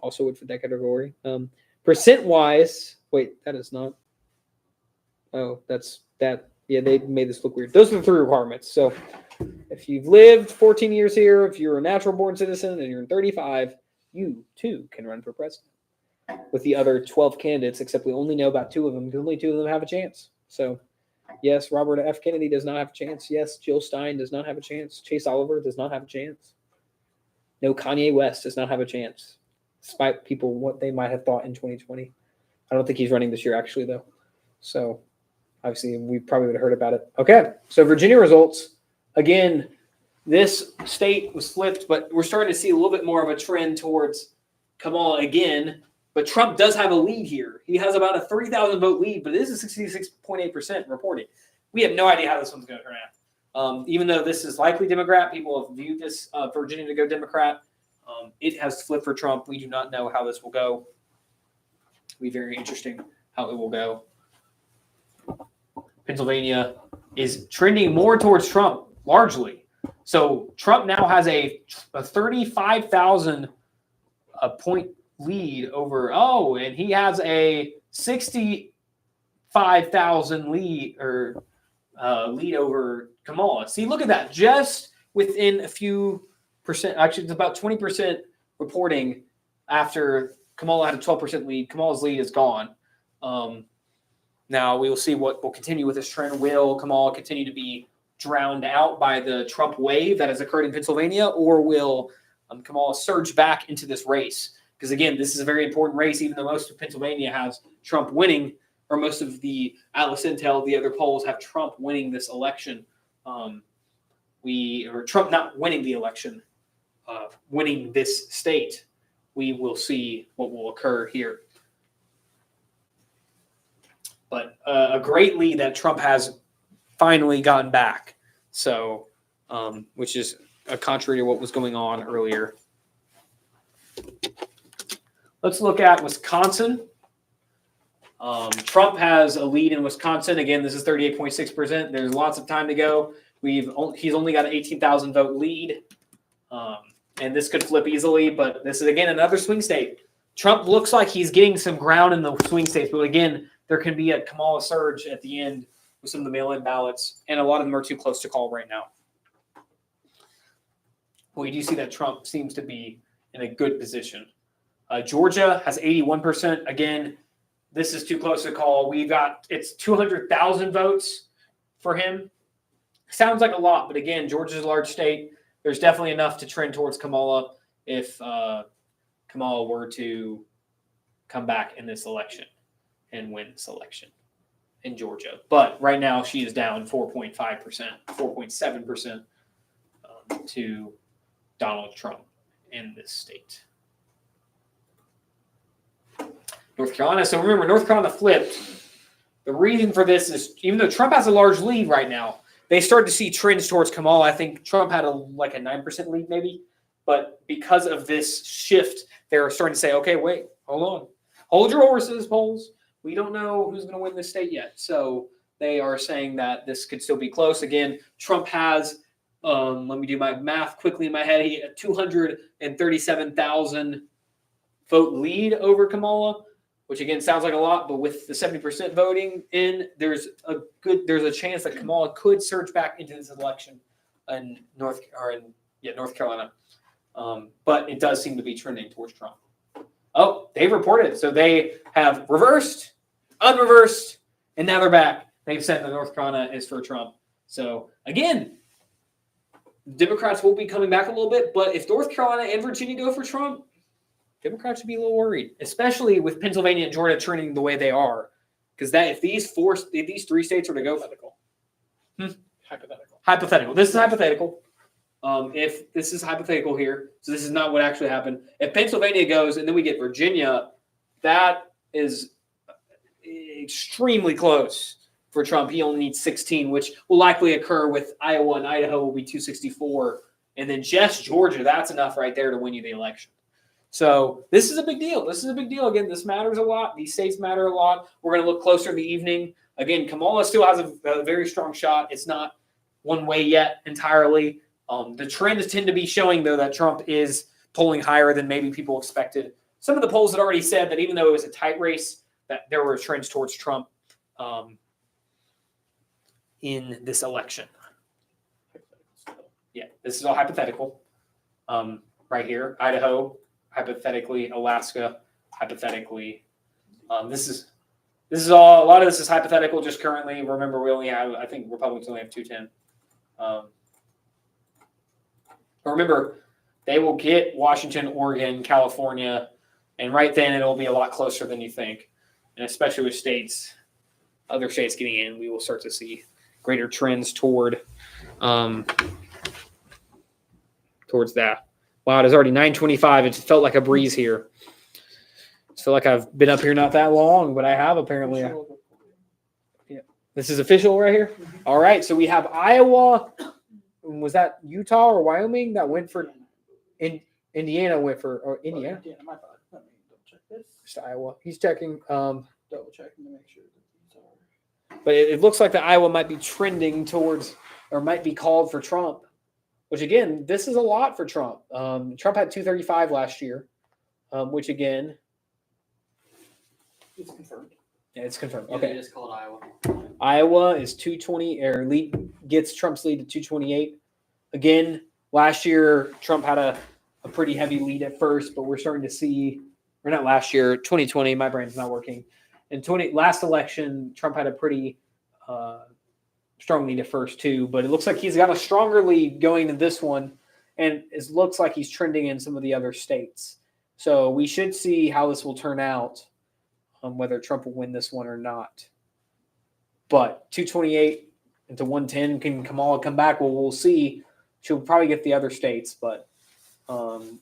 Also would fit that category. Percent-wise, wait, that is not. Oh, that's that. Yeah, they made this look weird. Those are the 3 requirements. So if you've lived 14 years here, if you're a natural-born citizen and you're 35, you too can run for president with the other 12 candidates, except we only know about 2 of them because only 2 of them have a chance. So, yes, Robert F. Kennedy does not have a chance. Yes, Jill Stein does not have a chance. Chase Oliver does not have a chance. No, Kanye West does not have a chance, despite people what they might have thought in 2020. I don't think he's running this year, actually, though. So, obviously, we probably would have heard about it. Okay, so Virginia results. Again, this state was flipped, but we're starting to see a little bit more of a trend towards Kamala again. But Trump does have a lead here. He has about a 3,000 vote lead, but it is a 66.8% reported. We have no idea how this one's going to turn out. Even though this is likely Democrat, people have viewed this Virginia to go Democrat. It has flipped for Trump. We do not know how this will go. It'll be very interesting how it will go. Pennsylvania is trending more towards Trump, largely. So Trump now has a 35,000 point lead over, and he has a 65,000 lead or lead over Kamala. See, look at that. Just within a few percent, actually, it's about 20% reporting after Kamala had a 12% lead. Kamala's lead is gone. Now we will see what will continue with this trend. Will Kamala continue to be drowned out by the Trump wave that has occurred in Pennsylvania, or will Kamala surge back into this race? Because again, this is a very important race, even though most of Pennsylvania has Trump winning, or most of the Atlas Intel, the other polls have Trump winning this election. Or Trump not winning the election, winning this state. We will see what will occur here. But a great lead that Trump has finally gotten back. So, which is contrary to what was going on earlier. Let's look at Wisconsin. Trump has a lead in Wisconsin. Again, this is 38.6%. There's lots of time to go. He's only got an 18,000 vote lead. And this could flip easily, but this is, again, another swing state. Trump looks like he's getting some ground in the swing states, but again, there can be a Kamala surge at the end with some of the mail-in ballots, and a lot of them are too close to call right now. Well, you do see that Trump seems to be in a good position. Georgia has 81%. Again, this is too close to call. It's 200,000 votes for him. Sounds like a lot, but again, Georgia's a large state. There's definitely enough to trend towards Kamala if Kamala were to come back in this election and win this election in Georgia. But right now she is down 4.5%, 4.7% to Donald Trump in this state. North Carolina. So remember, North Carolina flipped. The reason for this is, even though Trump has a large lead right now, they started to see trends towards Kamala. I think Trump had a 9% lead maybe. But because of this shift, they're starting to say, okay, wait, hold on. Hold your horses, polls. We don't know who's going to win this state yet. So they are saying that this could still be close. Again, Trump has, let me do my math quickly in my head, he had 237,000 vote lead over Kamala, which again sounds like a lot, but with the 70% voting in, there's a chance that Kamala could surge back into this election in North Carolina. But it does seem to be trending towards Trump. Oh, they've reported. So they have reversed, unreversed, and now they're back. They've said that North Carolina is for Trump. So again, Democrats will be coming back a little bit, but if North Carolina and Virginia go for Trump, Democrats should be a little worried, especially with Pennsylvania and Georgia trending the way they are. Because if these three states were to go hypothetical. This is hypothetical. If this is hypothetical here, so this is not what actually happened. If Pennsylvania goes and then we get Virginia, that is extremely close for Trump. He only needs 16, which will likely occur with Iowa and Idaho will be 264. And then just Georgia, that's enough right there to win you the election. So this is a big deal. Again, this matters a lot. These states matter a lot. We're going to look closer in the evening. Again, Kamala still has a very strong shot. It's not one way yet entirely. The trends tend to be showing, though, that Trump is polling higher than maybe people expected. Some of the polls had already said that even though it was a tight race, that there were trends towards Trump in this election. Yeah, this is all hypothetical. Right here, Idaho, hypothetically, Alaska, hypothetically. This is all. A lot of this is hypothetical. Just currently, remember, we only have. I think Republicans only have 210. But remember, they will get Washington, Oregon, California, and right then it'll be a lot closer than you think. And especially with other states getting in, we will start to see greater trends towards that. Wow, it is already 9:25. It felt like a breeze here. I feel like I've been up here not that long, but I have apparently. Yeah. This is official right here? All right, so we have Iowa. Was that Utah or Wyoming that went for Indiana went for or Indiana? Indiana, my bad. Let me double check this. Just Iowa. He's checking. Double checking to make sure that these are. But it looks like the Iowa might be trending towards or might be called for Trump, which again, this is a lot for Trump. Trump had 235 last year, which again, It's confirmed. Yeah, it's confirmed. Yeah, Okay. they just called Iowa. Iowa is 220 or gets Trump's lead to 228. Again, last year Trump had a pretty heavy lead at first, but we're starting to see, or not last year, 2020. My brain's not working. In last election, Trump had a pretty strong lead at first too, but it looks like he's got a stronger lead going to this one, and it looks like he's trending in some of the other states. So we should see how this will turn out, whether Trump will win this one or not. But 228 into 110, can Kamala come back? Well, we'll see. She'll probably get the other states, but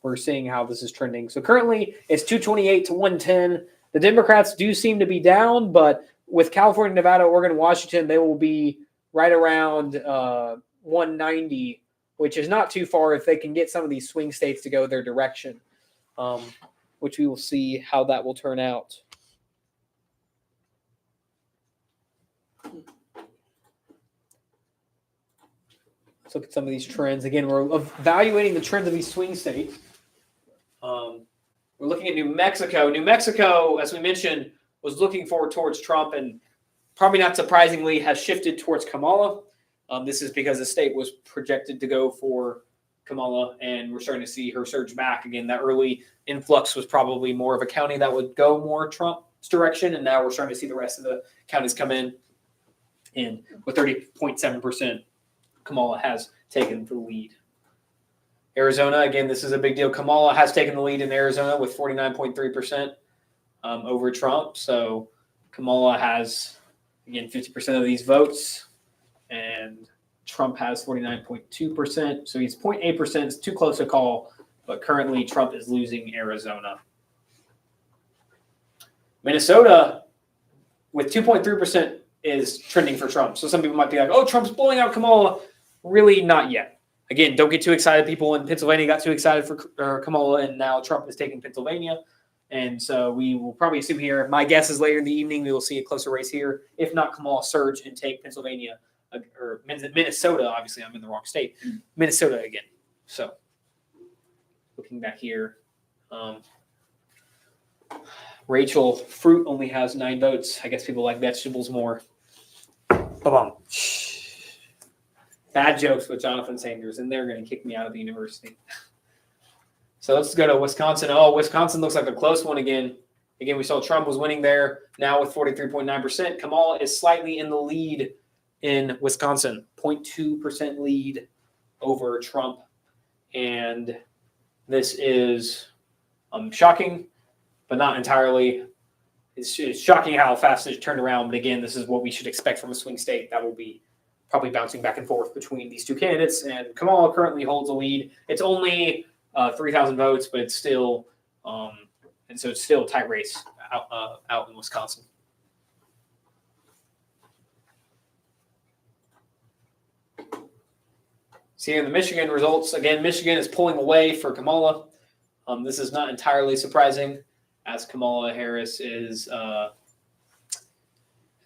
we're seeing how this is trending. So currently it's 228 to 110. The Democrats do seem to be down, but with California, Nevada, Oregon, Washington, they will be right around 190, which is not too far if they can get some of these swing states to go their direction, which we will see how that will turn out. Let's look at some of these trends. Again, we're evaluating the trends of these swing states. We're looking at New Mexico. New Mexico, as we mentioned, was looking forward towards Trump and probably not surprisingly has shifted towards Kamala. This is because the state was projected to go for Kamala, and we're starting to see her surge back. Again, that early influx was probably more of a county that would go more Trump's direction, and now we're starting to see the rest of the counties come in. And with 30.7%, Kamala has taken the lead. Arizona, again, this is a big deal. Kamala has taken the lead in Arizona with 49.3% over Trump. So Kamala has, again, 50% of these votes, and Trump has 49.2%. So he's 0.8%. It's too close to call, but currently Trump is losing Arizona. Minnesota, with 2.3%, is trending for Trump. So some people might be like, oh, Trump's blowing out Kamala. Really not yet. Again, don't get too excited. People in Pennsylvania got too excited for Kamala, and now Trump is taking Pennsylvania. And so we will probably assume here, my guess is later in the evening, we will see a closer race here. If not, Kamala surge and take Pennsylvania, or Minnesota. Obviously, I'm in the wrong state. Minnesota again. So looking back here, Rachel Fruit only has 9 votes. I guess people like vegetables more. Ba-bum. Bad jokes with Jonathan Sanders, and they're going to kick me out of the university. So let's go to Wisconsin. Oh, Wisconsin looks like a close one again. Again, we saw Trump was winning there. Now with 43.9%, Kamala is slightly in the lead in Wisconsin, 0.2% lead over Trump. And this is shocking, but not entirely. It's shocking how fast it turned around. But again, this is what we should expect from a swing state. That will be probably bouncing back and forth between these two candidates. And Kamala currently holds a lead. It's only 3,000 votes, but it's still, and so it's still a tight race out in Wisconsin. See here in the Michigan results, again, Michigan is pulling away for Kamala. This is not entirely surprising, as Kamala Harris is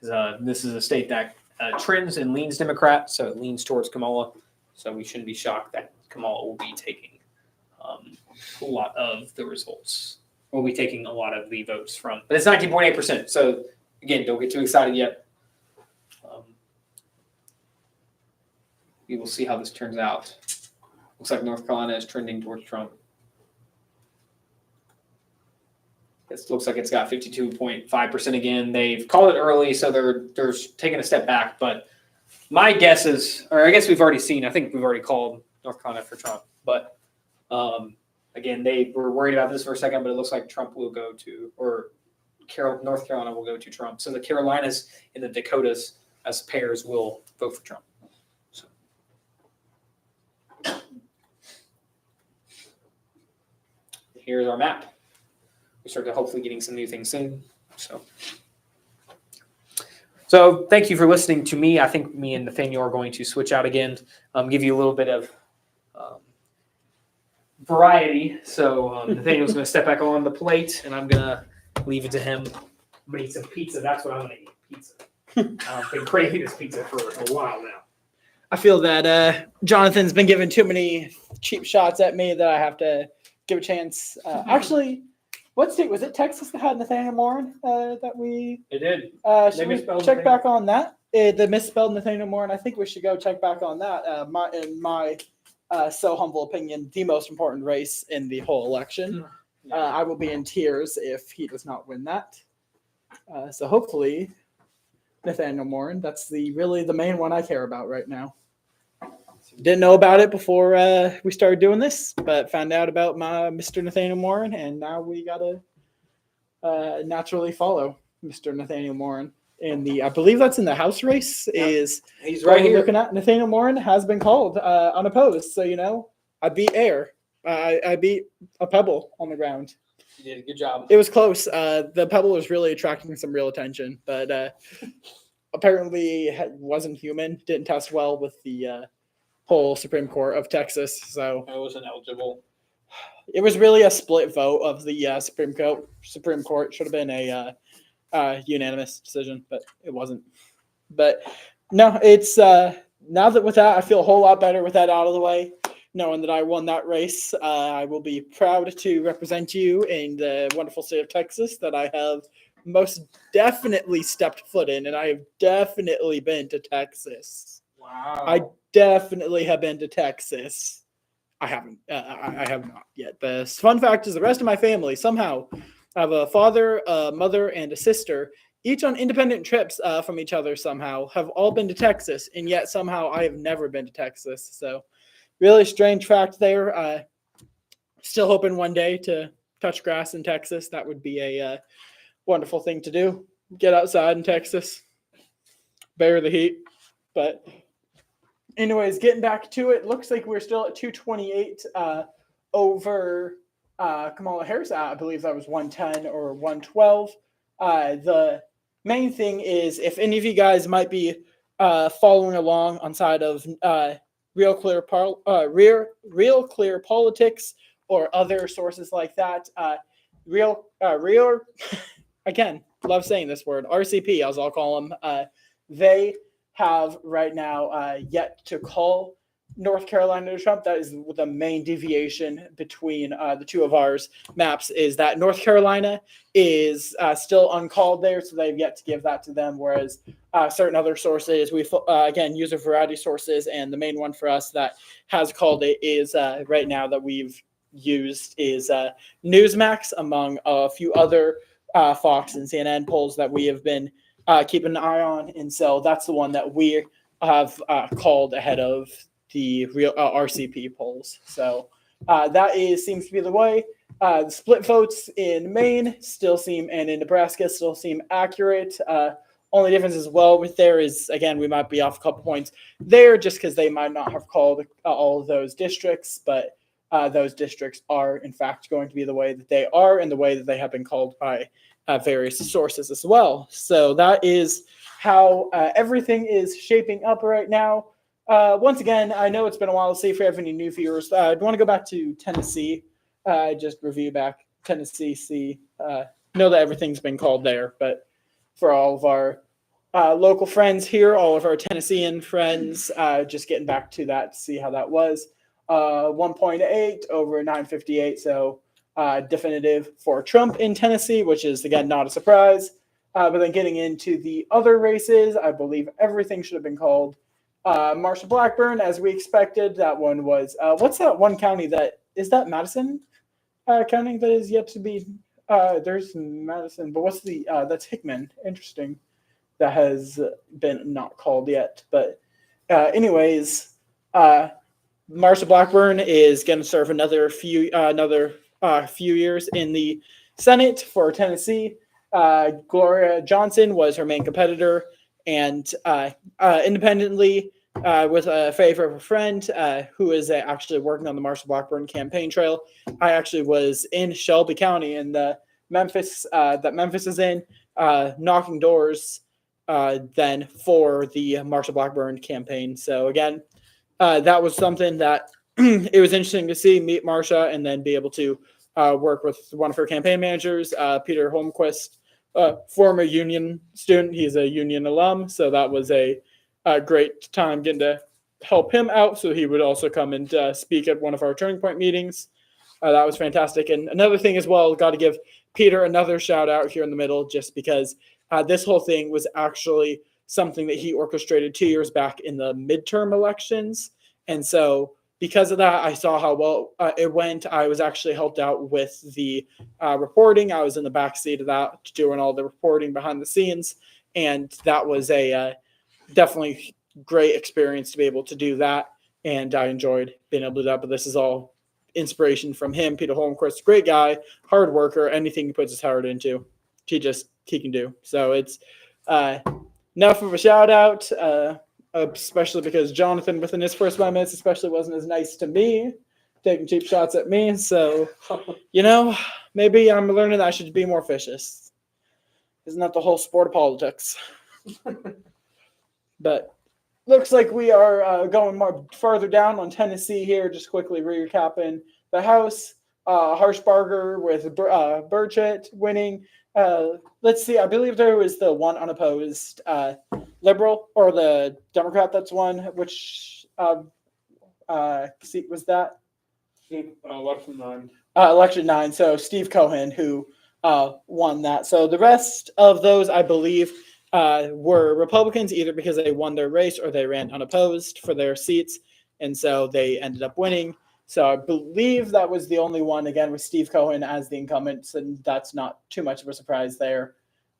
this is a state that trends and leans Democrat, so it leans towards Kamala. So we shouldn't be shocked that Kamala will be taking a lot of the results. We'll be taking a lot of the votes from, but it's 19.8%. So again, don't get too excited yet. We will see how this turns out. Looks like North Carolina is trending towards Trump. It looks like it's got 52.5% again. They've called it early, so they're taking a step back. But my guess is, or I guess we've already seen, I think we've already called North Carolina for Trump. But again, they were worried about this for a second, but it looks like Trump will go to, or North Carolina will go to Trump. So the Carolinas and the Dakotas as pairs will vote for Trump. So. Here's our map. We start to hopefully getting some new things soon. So thank you for listening to me. I think me and Nathaniel are going to switch out again, give you a little bit of variety. So Nathaniel's going to step back on the plate, and I'm going to leave it to him. I'm going to eat some pizza. That's what I'm going to eat, pizza. I've been craving this pizza for a while now. I feel that Jonathan's been giving too many cheap shots at me that I have to give a chance. Actually, what state was it? Texas that had Nathaniel Morin that we It did. should we misspelled check Nathaniel. back on that? The misspelled Nathaniel Morin. I think we should go check back on that. In my so humble opinion, the most important race in the whole election. I will be in tears if he does not win that. So hopefully, Nathaniel Morin. That's really the main one I care about right now. Didn't know about it before we started doing this, but found out about my Mr. Nathaniel Morin, and now we gotta naturally follow Mr. Nathaniel Morin. In I believe that's in the House race. Yep. Is He's what right we're here. looking at. Nathaniel Morin has been called unopposed, so I beat air. I beat a pebble on the ground. You did a good job. It was close. The pebble was really attracting some real attention, but apparently wasn't human. Didn't test well with the whole Supreme Court of Texas. So I wasn't eligible. it was really a split vote of the Supreme Court. Supreme Court should have been a unanimous decision, but it wasn't. But no, it's now that with that, I feel a whole lot better with that out of the way. Knowing that I won that race, I will be proud to represent you in the wonderful state of Texas that I have most definitely stepped foot in, and I have definitely been to Texas. Wow. I definitely have been to Texas. I haven't. I have not yet. The fun fact is the rest of my family somehow I have a father, a mother, and a sister, each on independent trips from each other somehow, have all been to Texas, and yet somehow I have never been to Texas. So really strange fact there. Still hoping one day to touch grass in Texas. That would be a wonderful thing to do. Get outside in Texas, bear the heat. But anyways, getting back to it, looks like we're still at 228 over Kamala Harris. I believe that was 110 or 112. The main thing is, if any of you guys might be following along on side of Real Clear Politics or other sources like that, real again, love saying this word, RCP, as I'll call them. They have right now yet to call North Carolina to Trump. That is the main deviation between the two of ours maps, is that North Carolina is still uncalled there, so they've yet to give that to them, whereas certain other sources, we again use a variety of sources, and the main one for us that has called it is right now that we've used is Newsmax, among a few other Fox and CNN polls that we have been keeping an eye on, and so that's the one that we have called ahead of the real RCP polls. So that seems to be the way. The split votes in Maine still seem, and in Nebraska still seem accurate. Only difference as well with there is, again, we might be off a couple points there just because they might not have called all of those districts, but those districts are in fact going to be the way that they are and the way that they have been called by various sources as well. So that is how everything is shaping up right now. Once again, I know it's been a while to see if we have any new viewers. I want to go back to Tennessee, just review back Tennessee, see, know that everything's been called there, but for all of our local friends here, all of our Tennessean friends, just getting back to that to see how that was. 1.8 over 958, so definitive for Trump in Tennessee, which is, again, not a surprise. But then getting into the other races, I believe everything should have been called. Marsha Blackburn, as we expected. That one was, what's that one county that, is that Madison county that is yet to be, there's Madison, but what's the, that's Hickman. Interesting. That has been not called yet. But anyways, Marsha Blackburn is going to serve another few years in the Senate for Tennessee. Gloria Johnson was her main competitor, and independently, with a favor of a friend who is actually working on the Marsha Blackburn campaign trail. I actually was in Shelby County in the Memphis that Memphis is in, knocking doors then for the Marsha Blackburn campaign. So again, that was something that it was interesting to see, meet Marsha, and then be able to work with one of her campaign managers, Peter Holmquist, former union student. He's a union alum, so that was a great time getting to help him out. So he would also come and speak at one of our Turning Point meetings. That was fantastic. And another thing as well, got to give Peter, another shout out here in the middle, just because this whole thing was actually something that he orchestrated 2 years back in the midterm elections. And so because of that, I saw how well it went. I was actually helped out with the reporting. I was in the backseat of that, doing all the reporting behind the scenes. And that was a definitely great experience to be able to do that. And I enjoyed being able to do that. But this is all inspiration from him. Peter Holmquist, great guy, hard worker. Anything he puts his heart into, he can do. So it's enough of a shout out, especially because Jonathan, within his first 5 minutes, especially wasn't as nice to me, taking cheap shots at me. So, maybe I'm learning that I should be more vicious. Isn't that the whole sport of politics? But looks like we are going more further down on Tennessee here. Just quickly recapping the House. Harshbarger with Burchett winning. Let's see. I believe there was the one unopposed Liberal or the Democrat that's won. Which seat was that? Election 9. Election 9. So Steve Cohen, who won that. So the rest of those, I believe, were Republicans, either because they won their race or they ran unopposed for their seats, and so they ended up winning. So I believe that was the only one, again, with Steve Cohen as the incumbent, and that's not too much of a surprise there.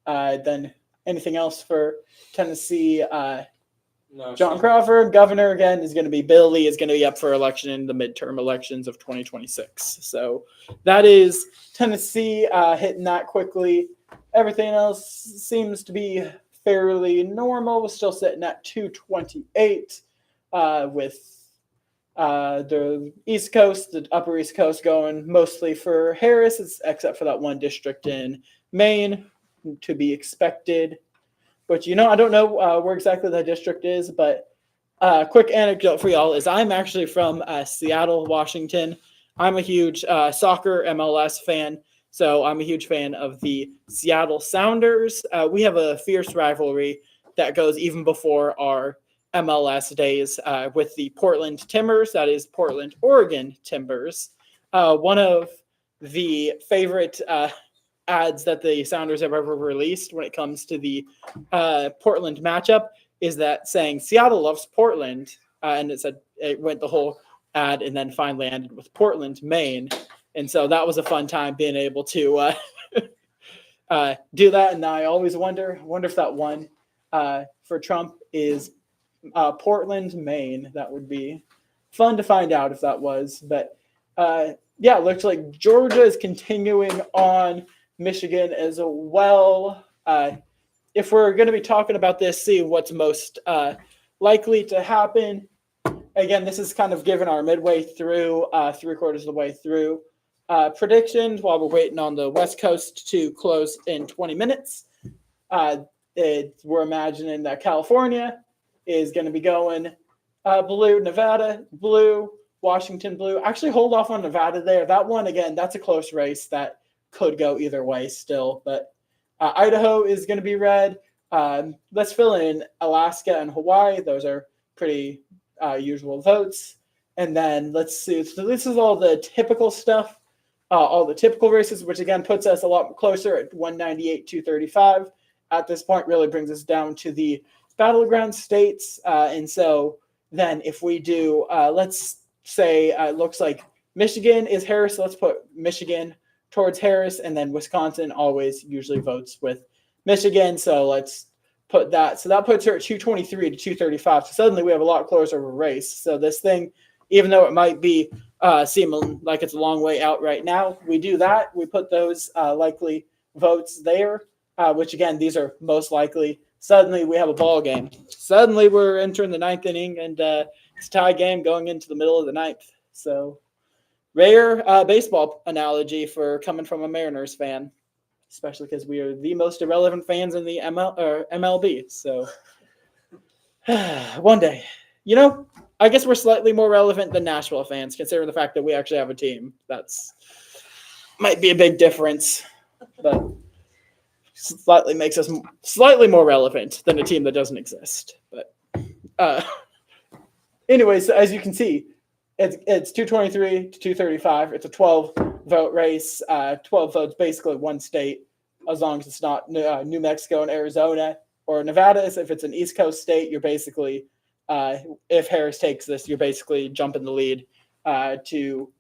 Then anything else for Tennessee? No, John Crawford, governor, again, is going to be Bill Lee, is going to be up for election in the midterm elections of 2026. So that is Tennessee, hitting that quickly. Everything else seems to be fairly normal. We're still sitting at 228 with the East Coast, the Upper East Coast going mostly for Harris, except for that one district in Maine to be expected. But, I don't know where exactly that district is, but quick anecdote for y'all is I'm actually from Seattle, Washington. I'm a huge soccer MLS fan. So I'm a huge fan of the Seattle Sounders. We have a fierce rivalry that goes even before our MLS days with the Portland Timbers. That is Portland, Oregon Timbers. One of the favorite ads that the Sounders have ever released when it comes to the Portland matchup is that saying Seattle loves Portland. And it went the whole ad and then finally ended with Portland, Maine. And so that was a fun time being able to do that. And I always wonder if that one for Trump is Portland, Maine. That would be fun to find out if that was. But yeah, it looks like Georgia is continuing on, Michigan as well. If we're going to be talking about this, see what's most likely to happen. Again, this is kind of given our midway through, 3/4 of the way through. Predictions while we're waiting on the West Coast to close in 20 minutes. We're imagining that California is going to be going blue, Nevada blue, Washington blue. Actually, hold off on Nevada there. That one, again, that's a close race that could go either way still. But Idaho is going to be red. Let's fill in Alaska and Hawaii. Those are pretty usual votes. And then let's see. So this is all the typical stuff. All the typical races, which again puts us a lot closer at 198, 235. At this point, really brings us down to the battleground states. And so then if we do, let's say it looks like Michigan is Harris. So let's put Michigan towards Harris, and then Wisconsin always usually votes with Michigan. So let's put that. So that puts her at 223 to 235. So suddenly we have a lot closer of a race. So this thing, even though it might be seeming like it's a long way out right now, we do that. We put those likely votes there, which again, these are most likely. Suddenly we have a ball game. Suddenly we're entering the 9th inning, and it's a tie game going into the middle of the 9th. So rare baseball analogy for coming from a Mariners fan, especially because we are the most irrelevant fans in the MLB. So one day, I guess we're slightly more relevant than Nashville fans, considering the fact that we actually have a team. That's might be a big difference, but slightly makes us slightly more relevant than a team that doesn't exist. But anyways, as you can see, it's 223 to 235. It's a 12 vote race, 12 votes, basically one state, as long as it's not New Mexico and Arizona or Nevada. If it's an East Coast state, you're basically, if Harris takes this, you're basically jumping the lead to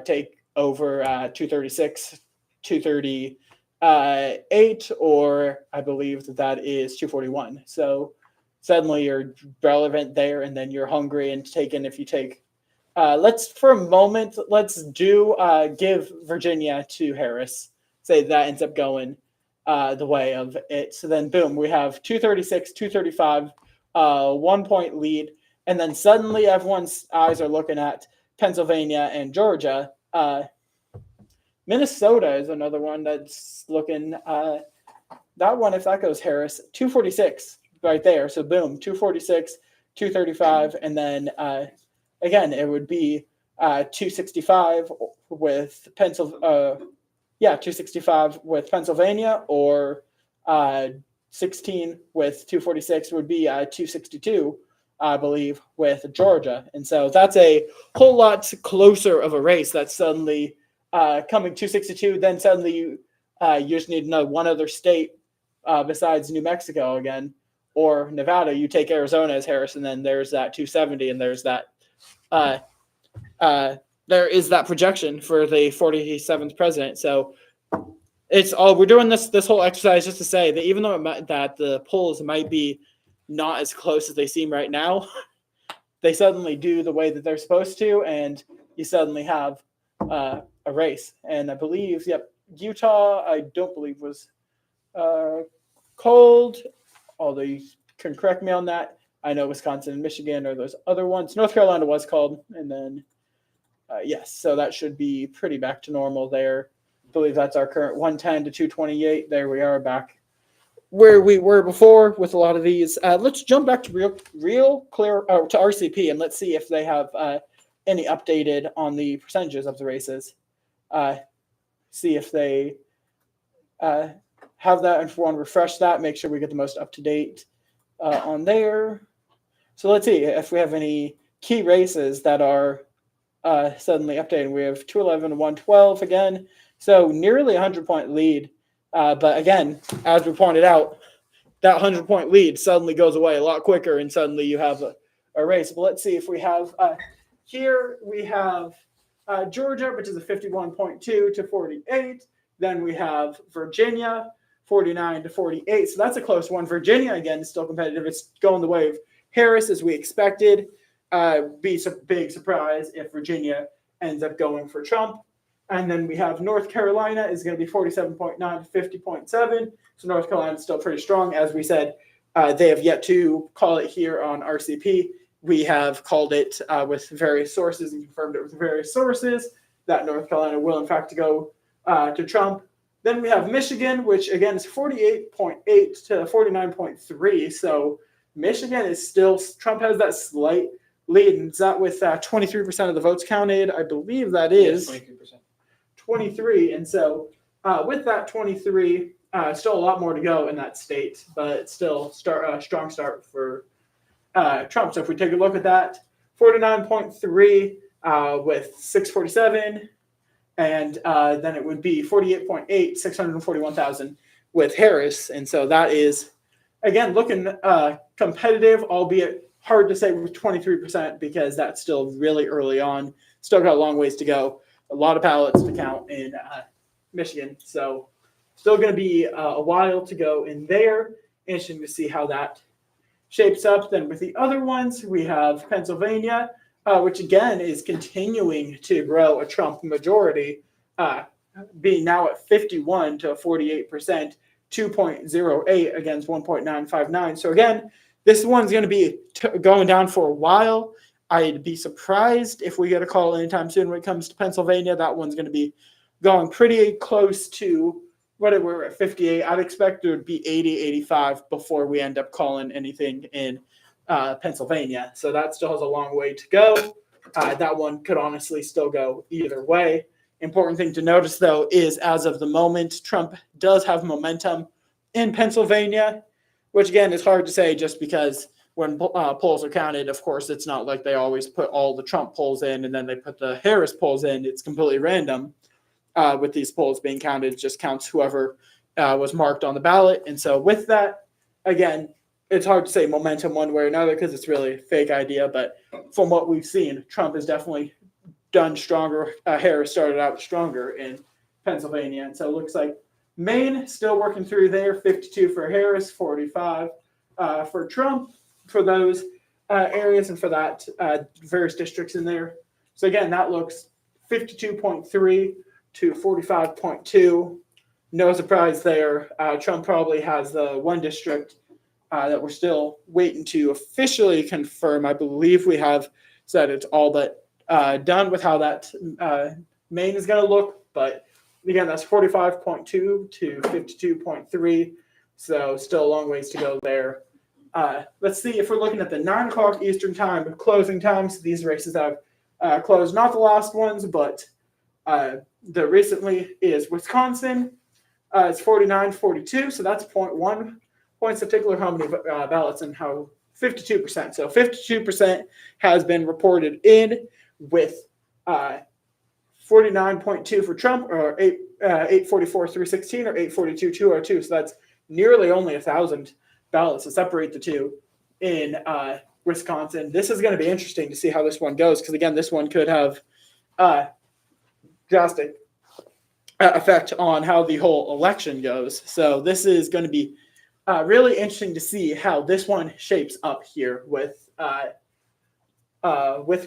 take over 236, 238, or I believe that is 241. So suddenly you're relevant there, and then you're hungry and taken if you take. Let's for a moment, let's give Virginia to Harris. Say that ends up going the way of it. So then, boom, we have 236, 235, 1 point lead. And then suddenly everyone's eyes are looking at Pennsylvania and Georgia. Minnesota is another one that's looking. That one, if that goes Harris, 246 right there. So boom, 246, 235. And then again, it would be 265 with 265 with Pennsylvania, or 16 with 246 would be 262, I believe, with Georgia. And so that's a whole lot closer of a race that's suddenly coming 262. Then suddenly you just need to know one other state besides New Mexico again, or Nevada. You take Arizona as Harris, and then there's that 270, and there's that there is that projection for the 47th president. So it's all we're doing this whole exercise just to say that even though that the polls might be not as close as they seem right now, they suddenly do the way that they're supposed to, and you suddenly have a race. And I believe, Utah, I don't believe was called, although you can correct me on that. I know Wisconsin and Michigan are those other ones. North Carolina was called, and then yes, so that should be pretty back to normal there. I believe that's our current 110 to 228. There we are, back where we were before with a lot of these. Let's jump back to real clear to RCP, and let's see if they have any updated on the percentages of the races. See if they have that, and if we want to refresh that, make sure we get the most up to date on there. So let's see if we have any key races that are suddenly updated. We have 211 and 112 again. So nearly 100-point lead. But again, as we pointed out, that 100-point lead suddenly goes away a lot quicker, and suddenly you have a race. But let's see if we have here we have Georgia, which is a 51.2 to 48. Then we have Virginia, 49 to 48. So that's a close one. Virginia, again, is still competitive. It's going the way of Harris, as we expected. Be a big surprise if Virginia ends up going for Trump. And then we have North Carolina is going to be 47.9 to 50.7. So North Carolina is still pretty strong. As we said, they have yet to call it here on RCP. We have called it with various sources and confirmed it with various sources that North Carolina will, in fact, go to Trump. Then we have Michigan, which, again, is 48.8 to 49.3. So Michigan is still – Trump has that slight lead. And is that with 23% of the votes counted? I believe that is. Yes, 23. And so with that 23, still a lot more to go in that state, but still strong start for Trump. So if we take a look at that, 49.3 with 647, and then it would be 48.8, 641,000 with Harris. And so that is, again, looking competitive, albeit hard to say with 23% because that's still really early on. Still got a long ways to go. A lot of ballots to count in Michigan. So still going to be a while to go in there. Interesting to see how that shapes up. Then with the other ones, we have Pennsylvania, which again is continuing to grow a Trump majority, being now at 51 to 48%, 2.08 against 1.959. So again, this one's going to be going down for a while. I'd be surprised if we get a call anytime soon when it comes to Pennsylvania. That one's going to be going pretty close to what we're at 58. I'd expect it would be 80, 85 before we end up calling anything in Pennsylvania. So that still has a long way to go. That one could honestly still go either way. Important thing to notice, though, is as of the moment, Trump does have momentum in Pennsylvania, which, again, is hard to say just because when polls are counted, of course, it's not like they always put all the Trump polls in and then they put the Harris polls in. It's completely random. with these polls being counted, just counts whoever was marked on the ballot. And so with that, again, it's hard to say momentum one way or another because it's really a fake idea. But from what we've seen, Trump has definitely done stronger. Harris started out stronger in Pennsylvania. And so it looks like Maine still working through there, 52 for Harris, 45 for Trump for those areas and for that various districts in there. So again, that looks 52.3 to 45.2. No surprise there. Trump probably has the one district that we're still waiting to officially confirm. I believe we have said it's all but done with how that Maine is going to look. But again, that's 45.2 to 52.3. So still a long ways to go there. Let's see if we're looking at the 9 o'clock Eastern time closing times. These races have closed, not the last ones, but the recently is Wisconsin. It's 49-42, so that's 0.1 points to particular how many ballots and how 52%. So 52% has been reported in with 49.2 for Trump, or 844-316, or 842-202. So that's nearly only 1,000 ballots to separate the two in Wisconsin. This is going to be interesting to see how this one goes because, again, this one could have drastic effect on how the whole election goes. So this is going to be really interesting to see how this one shapes up here with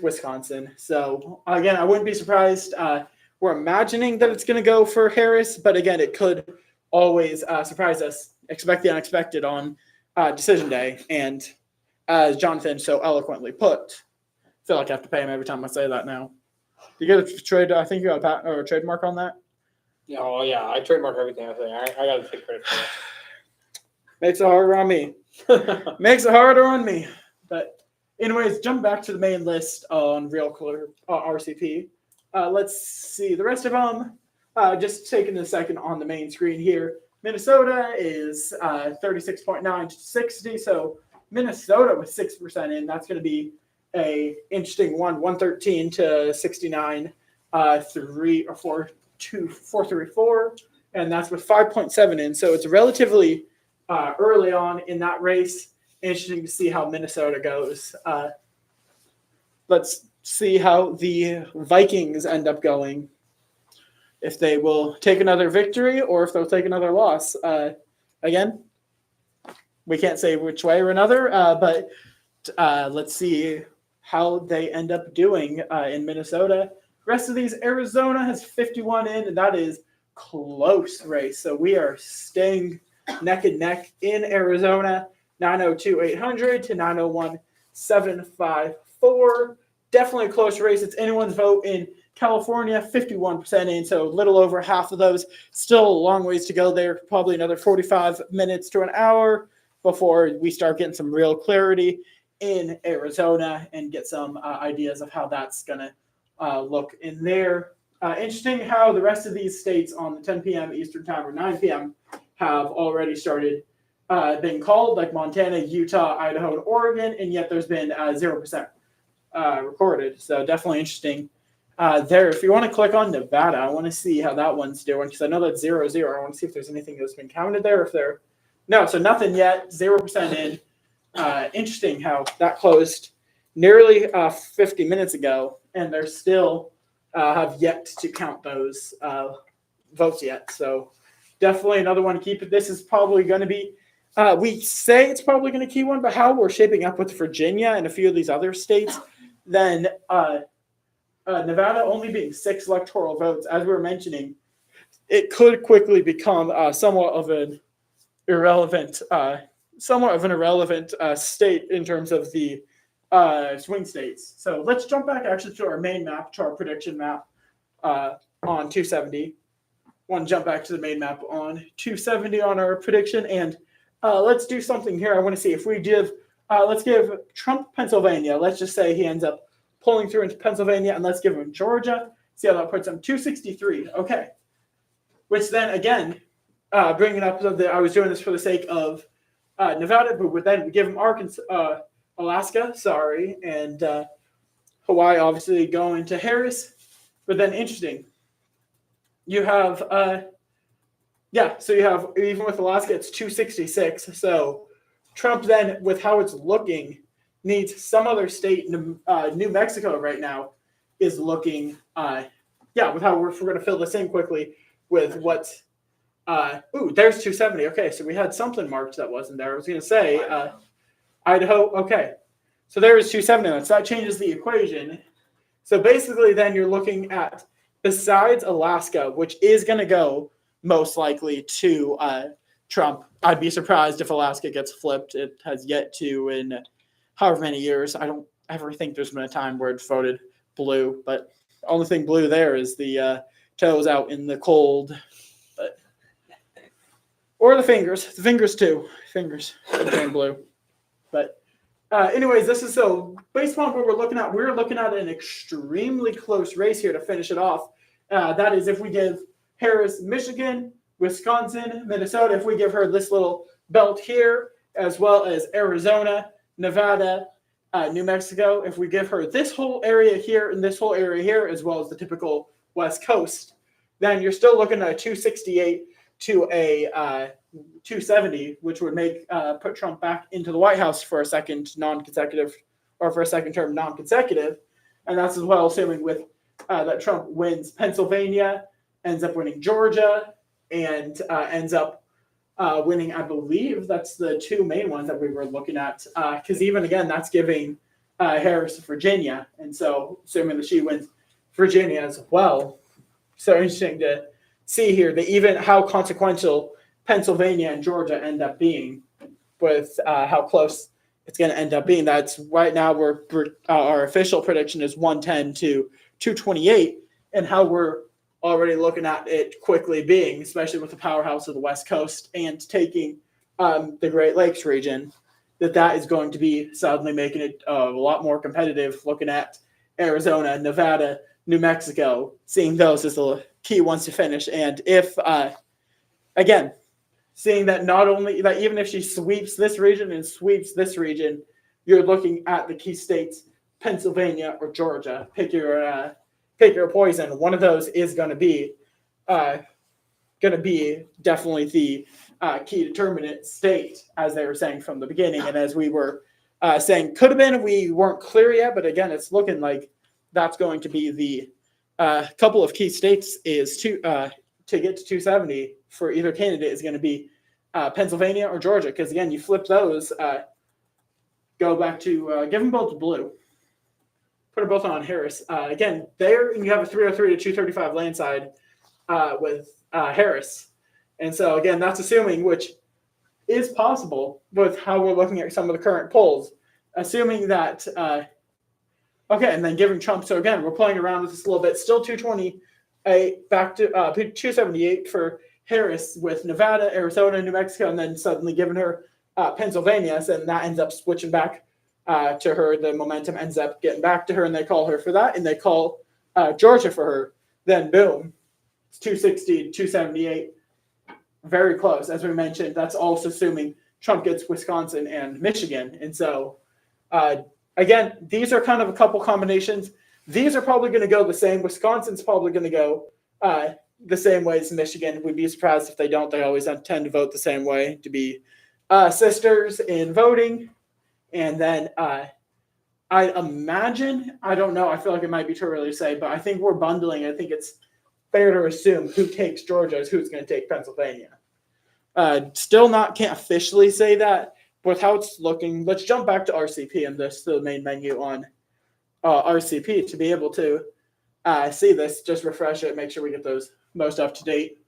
Wisconsin. So again, I wouldn't be surprised. We're imagining that it's going to go for Harris, but again, it could always surprise us. Expect the unexpected on decision day. And as Jonathan so eloquently put, I feel like I have to pay him every time I say that now. You get a trade? I think you got a patent or a trademark on that. Yeah, oh yeah, I trademark everything I say. I gotta take credit for Makes it harder on me. Makes it harder on me. But anyways, jump back to the main list on Real Clear RCP. Let's see the rest of them. Just taking a second on the main screen here. Minnesota is 36.9 to 60. So Minnesota with 6% in. That's going to be a interesting one. 113 to 69. 3 or 4. 434, and that's with 5.7 in. So it's relatively early on in that race. Interesting to see how Minnesota goes. Let's see how the Vikings end up going. If they will take another victory or if they'll take another loss. Again, we can't say which way or another, but let's see how they end up doing in Minnesota. Rest of these, Arizona has 51 in, and that is close race. So we are staying neck and neck in Arizona, 902-800 to 901-754. Definitely a close race. It's anyone's vote in California, 51% in, so a little over half of those. Still a long ways to go there, probably another 45 minutes to an hour before we start getting some real clarity in Arizona and get some ideas of how that's going to look in there. Interesting how the rest of these states on the 10 p.m. Eastern time or 9 p.m. have already started being called, like Montana, Utah, Idaho, and Oregon, and yet there's been 0% recorded. So definitely interesting there. If you want to click on Nevada, I want to see how that one's doing because I know that's 0-0. I want to see if there's anything that's been counted there. If there, no, so nothing yet. 0% in. Interesting how that closed nearly 50 minutes ago, and they're still have yet to count those votes yet. So definitely another one to keep it. This is probably going to be, we say it's probably going to key one, but how we're shaping up with Virginia and a few of these other states, then Nevada only being 6 electoral votes, as we were mentioning, it could quickly become somewhat of an irrelevant state in terms of the swing states. So let's jump back actually to our main map, to our prediction map on 270. Want to jump back to the main map on 270 on our prediction, and let's do something here. I want to see if we give, let's give Trump Pennsylvania. Let's just say he ends up pulling through into Pennsylvania, and let's give him Georgia. See how that puts him 263. Okay. Which then again, bringing up I was doing this for the sake of Nevada, but then we give him Alaska, and Hawaii obviously going to Harris. But then interesting, you have so you have, even with Alaska, it's 266. So Trump then, with how it's looking, needs some other state. New Mexico right now is looking with how we're going to fill this in quickly with what there's 270. Okay, so we had something marked that wasn't there. I was going to say Idaho. Okay, so there is 270. So that changes the equation. So basically then you're looking at, besides Alaska, which is going to go most likely to Trump. I'd be surprised if Alaska gets flipped. It has yet to in however many years. I don't ever think there's been a time where it's voted blue, but the only thing blue there is the toes out in the cold. Or the fingers too. Fingers turn blue. But anyways, this is so based on what we're looking at an extremely close race here to finish it off. That is if we give Harris, Michigan, Wisconsin, Minnesota, if we give her this little belt here, as well as Arizona, Nevada, New Mexico, if we give her this whole area here and this whole area here, as well as the typical West Coast, then you're still looking at a 268 to a 270, which would make put Trump back into the White House for a second non-consecutive, or for a second term non-consecutive. And that's as well assuming with that Trump wins Pennsylvania, ends up winning Georgia, and ends up winning, I believe that's the two main ones that we were looking at. Because even again, that's giving Harris Virginia. And so assuming that she wins Virginia as well. So interesting to see here that even how consequential Pennsylvania and Georgia end up being with how close it's going to end up being. That's right now our official prediction is 110 to 228, and how we're already looking at it quickly being, especially with the powerhouse of the West Coast and taking the Great Lakes region, that is going to be suddenly making it a lot more competitive, looking at Arizona, Nevada, New Mexico, seeing those as the key ones to finish. And if, again, seeing that not only that even if she sweeps this region and sweeps this region, you're looking at the key states, Pennsylvania or Georgia. Pick your poison. One of those is going to be definitely the key determinant state, as they were saying from the beginning, and as we were saying could have been. We weren't clear yet, but again, it's looking like that's going to be the couple of key states is to get to 270 for either candidate is going to be Pennsylvania or Georgia, because again, you flip those, go back to give them both blue. Put them both on Harris. Again, there you have a 303 to 235 landslide with Harris. And so, again, that's assuming, which is possible with how we're looking at some of the current polls, assuming that, and then giving Trump. So, again, we're playing around with this a little bit. Still 228, back to 278 for Harris with Nevada, Arizona, New Mexico, and then suddenly giving her Pennsylvania. So then that ends up switching back to her. The momentum ends up getting back to her, and they call her for that, and they call Georgia for her. Then boom, it's 260, 278, very close. As we mentioned, that's also assuming Trump gets Wisconsin and Michigan. And so, again, these are kind of a couple combinations. These are probably going to go the same. Wisconsin's probably going to go the same way as Michigan. We'd be surprised if they don't. They always tend to vote the same way, to be sisters in voting. And then I imagine, I don't know, I feel like it might be too early to say, but I think we're bundling. I think it's fair to assume who takes Georgia is who's going to take Pennsylvania. Still can't officially say that, but with how it's looking, let's jump back to RCP and the main menu on RCP to be able to see this, just refresh it, make sure we get those most up to date.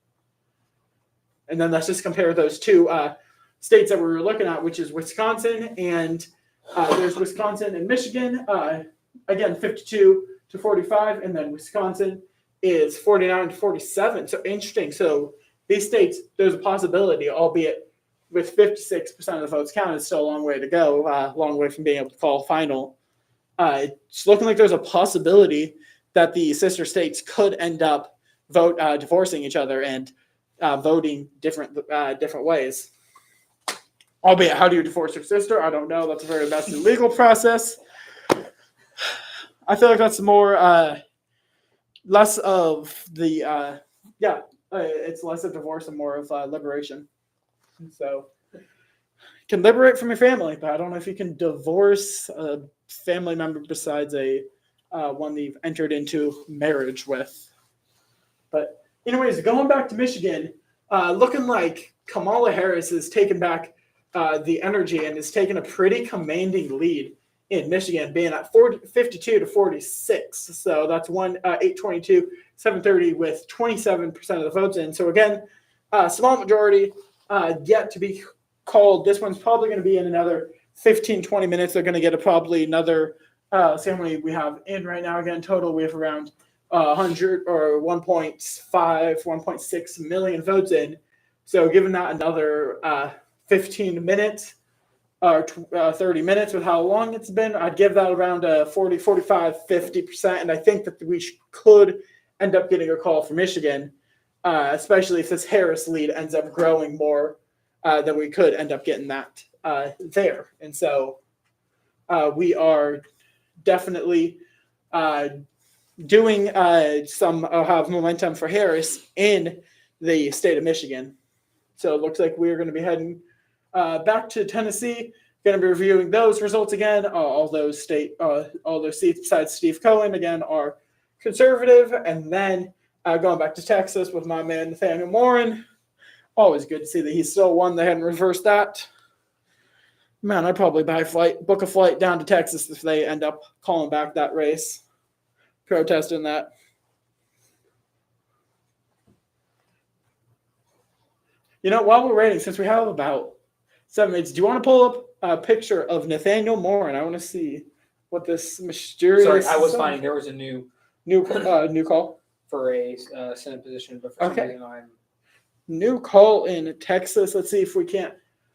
And then let's just compare those two states that we were looking at, which is Wisconsin, and there's Wisconsin and Michigan. Again, 52 to 45, and then Wisconsin is 49 to 47. So interesting. So these states, there's a possibility, albeit with 56% of the votes counted, still a long way to go, long way from being able to call final. It's looking like there's a possibility that the sister states could end up divorcing each other and voting different ways. Albeit, how do you divorce your sister? I don't know. That's a very messy legal process. I feel like that's more less of the it's less of divorce and more of liberation. So, you can liberate from your family, but I don't know if you can divorce a family member besides a one that you've entered into marriage with. But anyways, going back to Michigan, looking like Kamala Harris has taken back the energy and has taken a pretty commanding lead in Michigan, being at 52 to 46. So that's 822, 730 with 27% of the votes in. So again, small majority yet to be called. This one's probably going to be in another 15, 20 minutes. They're going to get probably another, see how many we have in right now. Again, total we have around 100 or 1.5, 1.6 million votes in. So given that another 15 minutes, or 30 minutes with how long it's been, I'd give that around 40, 45, 50%. And I think that we could end up getting a call for Michigan, especially if this Harris lead ends up growing more, then we could end up getting that there. And so we are definitely doing some have momentum for Harris in the state of Michigan. So it looks like we're going to be heading back to Tennessee, going to be reviewing those results again. All those seats besides Steve Cohen again are conservative, and then going back to Texas with my man Nathaniel Morin. Always good to see that he's still won. They hadn't reversed that. Man, I'd probably book a flight down to Texas if they end up calling back that race, protesting that. You know, while we're waiting, since we have about 7 minutes, do you want to pull up a picture of Nathaniel Morin? I want to see what this mysterious. Sorry, I was finding there was a new call for a Senate position, but for some reason I'm new call in Texas. Let's see if we can't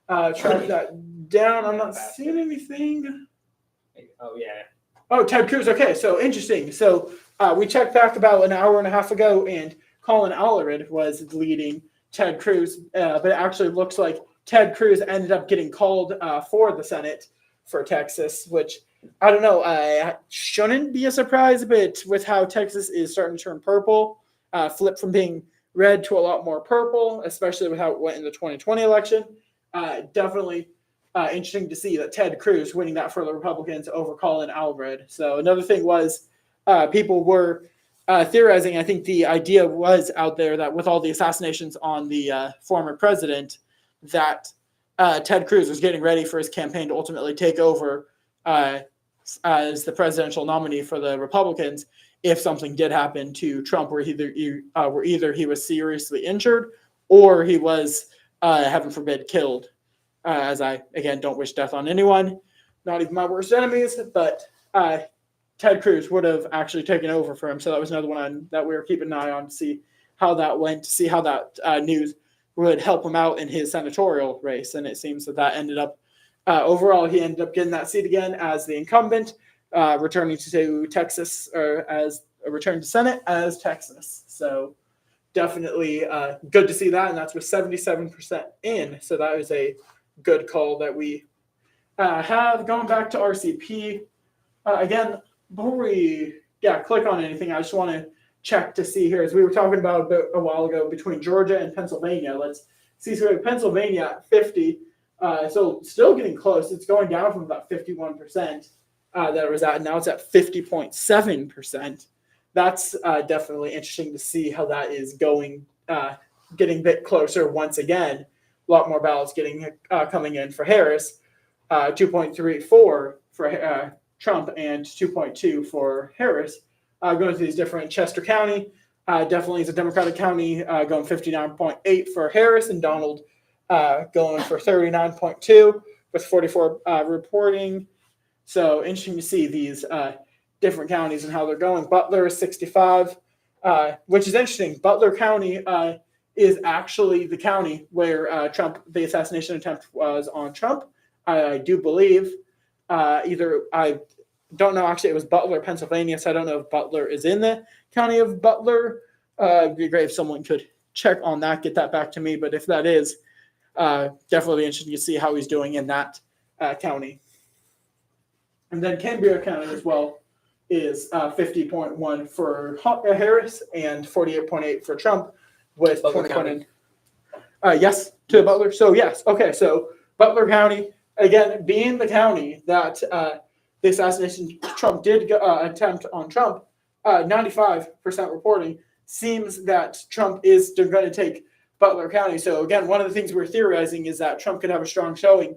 track that down. I'm not seeing anything. Oh yeah. Oh, Ted Cruz. Okay, so interesting. So we checked back about an hour and a half ago, and Colin Allred was leading Ted Cruz, but it actually looks like Ted Cruz ended up getting called for the Senate for Texas, which I don't know. Shouldn't be a surprise, but with how Texas is starting to turn purple, flip from being red to a lot more purple, especially with how it went in the 2020 election. Definitely interesting to see that Ted Cruz winning that for the Republicans over Colin Allred. So another thing was people were theorizing, I think the idea was out there that with all the assassinations on the former president, that Ted Cruz was getting ready for his campaign to ultimately take over as the presidential nominee for the Republicans if something did happen to Trump, where either he was seriously injured or he was, heaven forbid, killed. As I, again, don't wish death on anyone, not even my worst enemies, but Ted Cruz would have actually taken over for him. So that was another one that we were keeping an eye on to see how that went, to see how that news would help him out in his senatorial race. And it seems that ended up, overall, he ended up getting that seat again as the incumbent, returning to Texas, or as a return to Senate as Texas. So definitely good to see that. And that's with 77% in. So that was a good call that we have. Going back to RCP, again, before we click on anything, I just want to check to see here, as we were talking about a while ago, between Georgia and Pennsylvania. Let's see. So we have Pennsylvania at 50, so still getting close. It's going down from about 51% that it was at. Now it's at 50.7%. That's definitely interesting to see how that is going, getting a bit closer once again. A lot more ballots coming in for Harris, 2.34 for Trump and 2.2 for Harris. Going through these different, Chester County definitely is a Democratic county, going 59.8 for Harris, and Donald going for 39.2 with 44 reporting. So interesting to see these different counties and how they're going. Butler is 65, which is interesting. Butler County is actually the county where the assassination attempt was on Trump. I do believe I don't know, actually, it was Butler, Pennsylvania, so I don't know if Butler is in the county of Butler. It'd be great if someone could check on that, get that back to me. But if that is, definitely interesting to see how he's doing in that county. And then Cambria County as well is 50.1 for Harris and 48.8 for Trump. with Butler 2020. Yes, to Butler. So yes, okay. So Butler County again, being the county that the assassination Trump did attempt on Trump, 95% reporting seems that Trump is going to take Butler County. So again, one of the things we're theorizing is that Trump could have a strong showing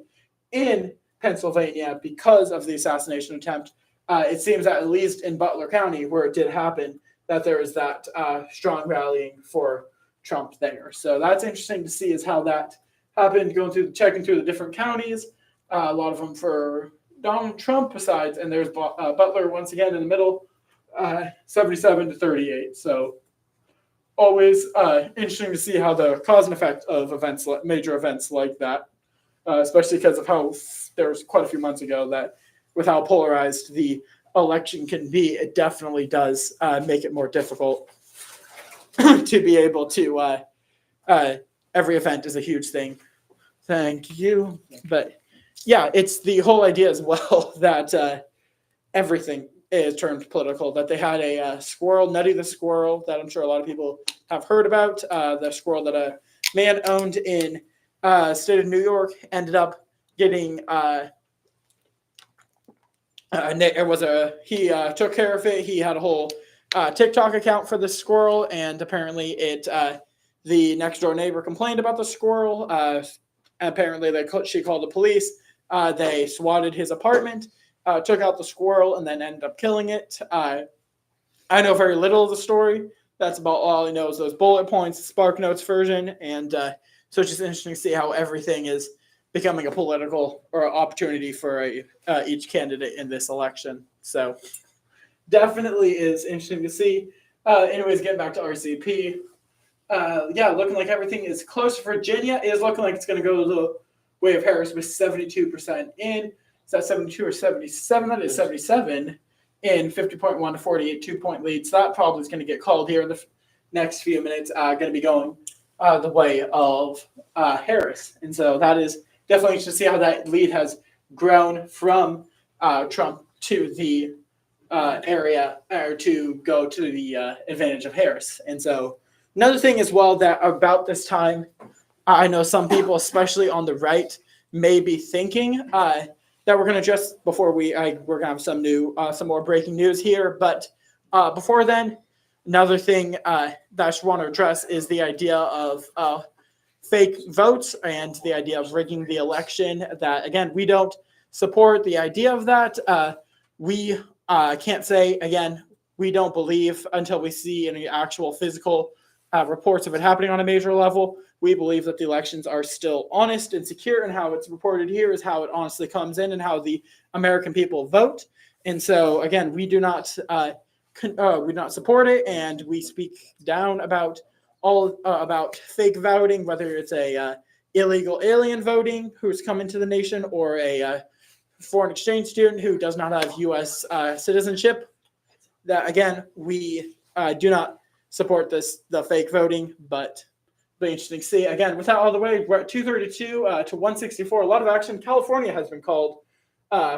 in Pennsylvania because of the assassination attempt. It seems that at least in Butler County, where it did happen, that there is that strong rallying for Trump there. So that's interesting to see is how that happened, checking through the different counties. A lot of them for Donald Trump besides, and there's Butler once again in the middle, 77 to 38. So always interesting to see how the cause and effect of events, major events like that, especially because of how there was quite a few months ago that with how polarized the election can be, it definitely does make it more difficult to be able to, every event is a huge thing. Thank you. But yeah, it's the whole idea as well that everything is turned political, that they had a squirrel, Nutty the squirrel, that I'm sure a lot of people have heard about, the squirrel that a man owned in state of New York ended up getting, he took care of it. He had a whole TikTok account for the squirrel, and apparently the next door neighbor complained about the squirrel. Apparently she called the police. They swatted his apartment, took out the squirrel, and then ended up killing it. I know very little of the story. That's about all I know is those bullet points, Spark Notes version, and so it's just interesting to see how everything is becoming a political or opportunity for each candidate in this election. So definitely is interesting to see. Anyways, getting back to RCP. Looking like everything is close. Virginia is looking like it's going to go the way of Harris with 72% in. Is that 72 or 77? That is 77 in 50.1 to 48, 2-point lead. So that probably is going to get called here in the next few minutes. Going to be going the way of Harris. And so that is definitely to see how that lead has grown from Trump to the area, or to go to the advantage of Harris. And so another thing as well that about this time, I know some people, especially on the right, may be thinking that we're going to just before we're going to have some more breaking news here. But before then, another thing that I just want to address is the idea of fake votes and the idea of rigging the election. That again, we don't support the idea of that. We can't say again. We don't believe until we see any actual physical reports of it happening on a major level. We believe that the elections are still honest and secure, and how it's reported here is how it honestly comes in and how the American people vote. And so, again, we do not support it, and we speak down about all about fake voting, whether it's a illegal alien voting who's come into the nation, or a foreign exchange student who does not have U.S. Citizenship. That again, we do not support the fake voting, but it'll be interesting to see. Again, without all the way, we're at 232 to 164. A lot of action. California has been called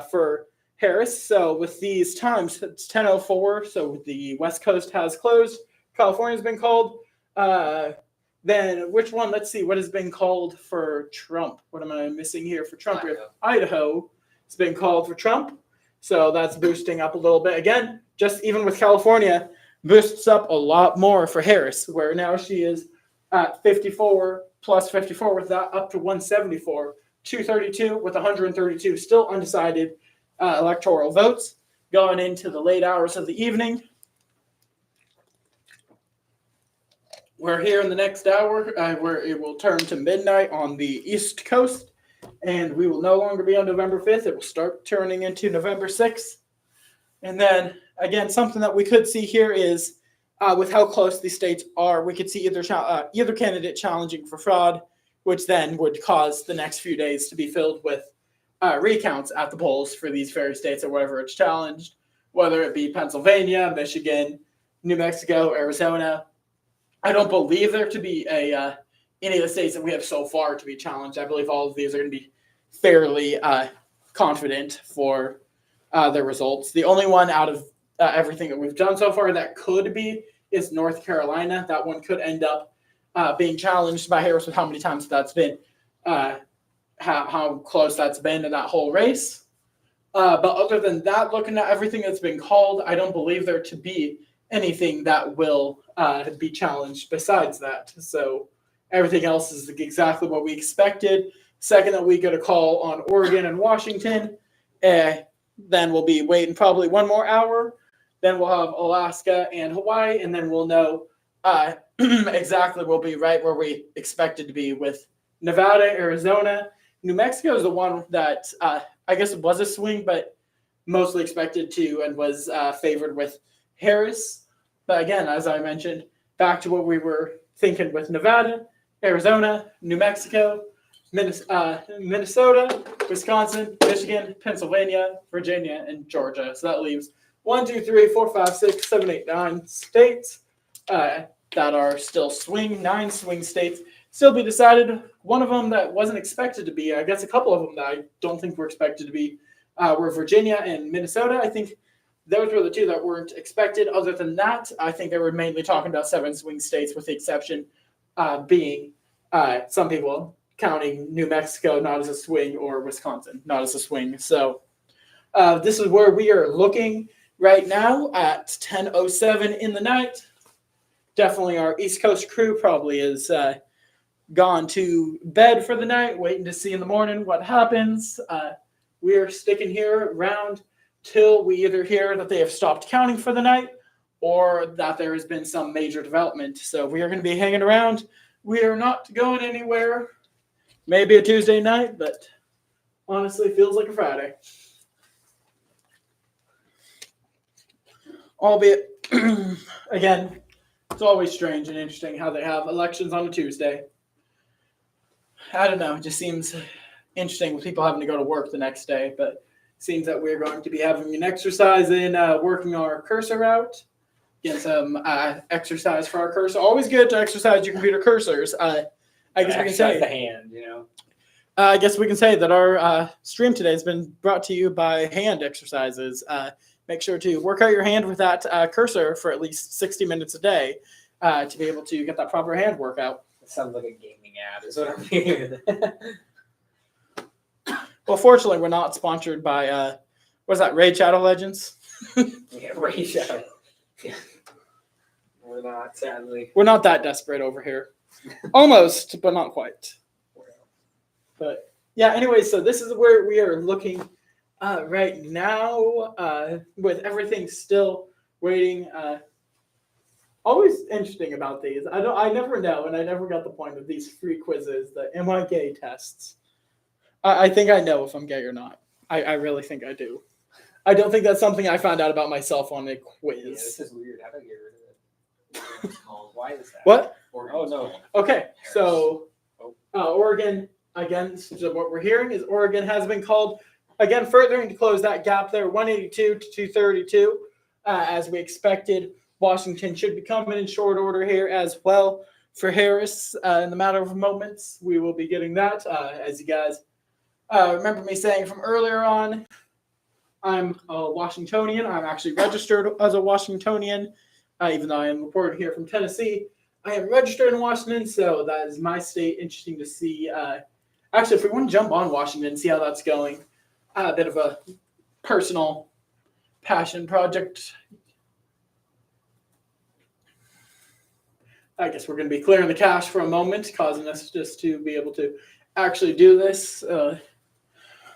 for Harris. So with these times, it's 10:04. So the West Coast has closed. California's been called. Then which one? Let's see. What has been called for Trump? What am I missing here for Trump? Idaho has been called for Trump. So that's boosting up a little bit. Again, just even with California, boosts up a lot more for Harris, where now she is at 54 plus 54 with that up to 174, 232 with 132 still undecided electoral votes going into the late hours of the evening. We're here in the next hour where it will turn to midnight on the East Coast, and we will no longer be on November 5th. It will start turning into November 6th. And then, again, something that we could see here is with how close these states are, we could see either candidate challenging for fraud, which then would cause the next few days to be filled with recounts at the polls for these various states or wherever it's challenged, whether it be Pennsylvania, Michigan, New Mexico, Arizona. I don't believe there to be any of the states that we have so far to be challenged. I believe all of these are going to be fairly confident for their results. The only one out of everything that we've done so far that could be is North Carolina. That one could end up being challenged by Harris with how many times that's been, how close that's been in that whole race. But other than that, looking at everything that's been called, I don't believe there to be anything that will be challenged besides that. So everything else is exactly what we expected. Second that we get a call on Oregon and Washington, then we'll be waiting probably one more hour. Then we'll have Alaska and Hawaii, and then we'll know exactly we'll be right where we expected to be with Nevada, Arizona. New Mexico is the one that I guess it was a swing, but mostly expected to and was favored with Harris. But again, as I mentioned, back to what we were thinking with Nevada, Arizona, New Mexico, Minnesota, Wisconsin, Michigan, Pennsylvania, Virginia, and Georgia. So that leaves 1, 2, 3, 4, 5, 6, 7, 8, 9 states that are still 9 swing states. Still be decided. One of them that wasn't expected to be, I guess a couple of them that I don't think were expected to be, were Virginia and Minnesota. I think those were the two that weren't expected. Other than that, I think they were mainly talking about 7 swing states, with the exception being some people counting New Mexico not as a swing or Wisconsin not as a swing. So this is where we are looking right now at 10:07 in the night. Definitely our East Coast crew probably is gone to bed for the night, waiting to see in the morning what happens. We're sticking here around till we either hear that they have stopped counting for the night or that there has been some major development. So we are going to be hanging around. We are not going anywhere. Maybe a Tuesday night, but honestly feels like a Friday. Albeit, again, it's always strange and interesting how they have elections on a Tuesday. I don't know, it just seems interesting with people having to go to work the next day, but it seems that we're going to be having an exercise in working our cursor out. Get some exercise for our cursor. Always good to exercise your computer cursors. I guess we can say the hand, I guess we can say that our stream today has been brought to you by hand exercises. Make sure to work out your hand with that cursor for at least 60 minutes a day to be able to get that proper hand workout. It sounds like a gaming ad, is what I'm hearing. Well, fortunately, we're not sponsored by, what's that, Raid Shadow Legends? Yeah, Raid Shadow. Yeah. We're not, sadly. We're not that desperate over here. Almost, but not quite. But yeah, anyway, so this is where we are looking right now with everything still waiting. Always interesting about these. I never know, and I never got the point of these free quizzes, the Am I Gay tests. I think I know if I'm gay or not. I really think I do. I don't think that's something I found out about myself on a quiz. Yeah, this is weird. How do I get rid of it? Why is that? What? Oh, no. Okay, so Oregon, again, so what we're hearing is Oregon has been called, again, furthering to close that gap there, 182 to 232, as we expected. Washington should be coming in short order here as well for Harris. In the matter of moments, we will be getting that. As you guys remember me saying from earlier on, I'm a Washingtonian. I'm actually registered as a Washingtonian, even though I am reporting here from Tennessee. I am registered in Washington, so that is my state. Interesting to see. Actually, if we want to jump on Washington and see how that's going, a bit of a personal passion project. I guess we're going to be clearing the cache for a moment, causing us just to be able to actually do this.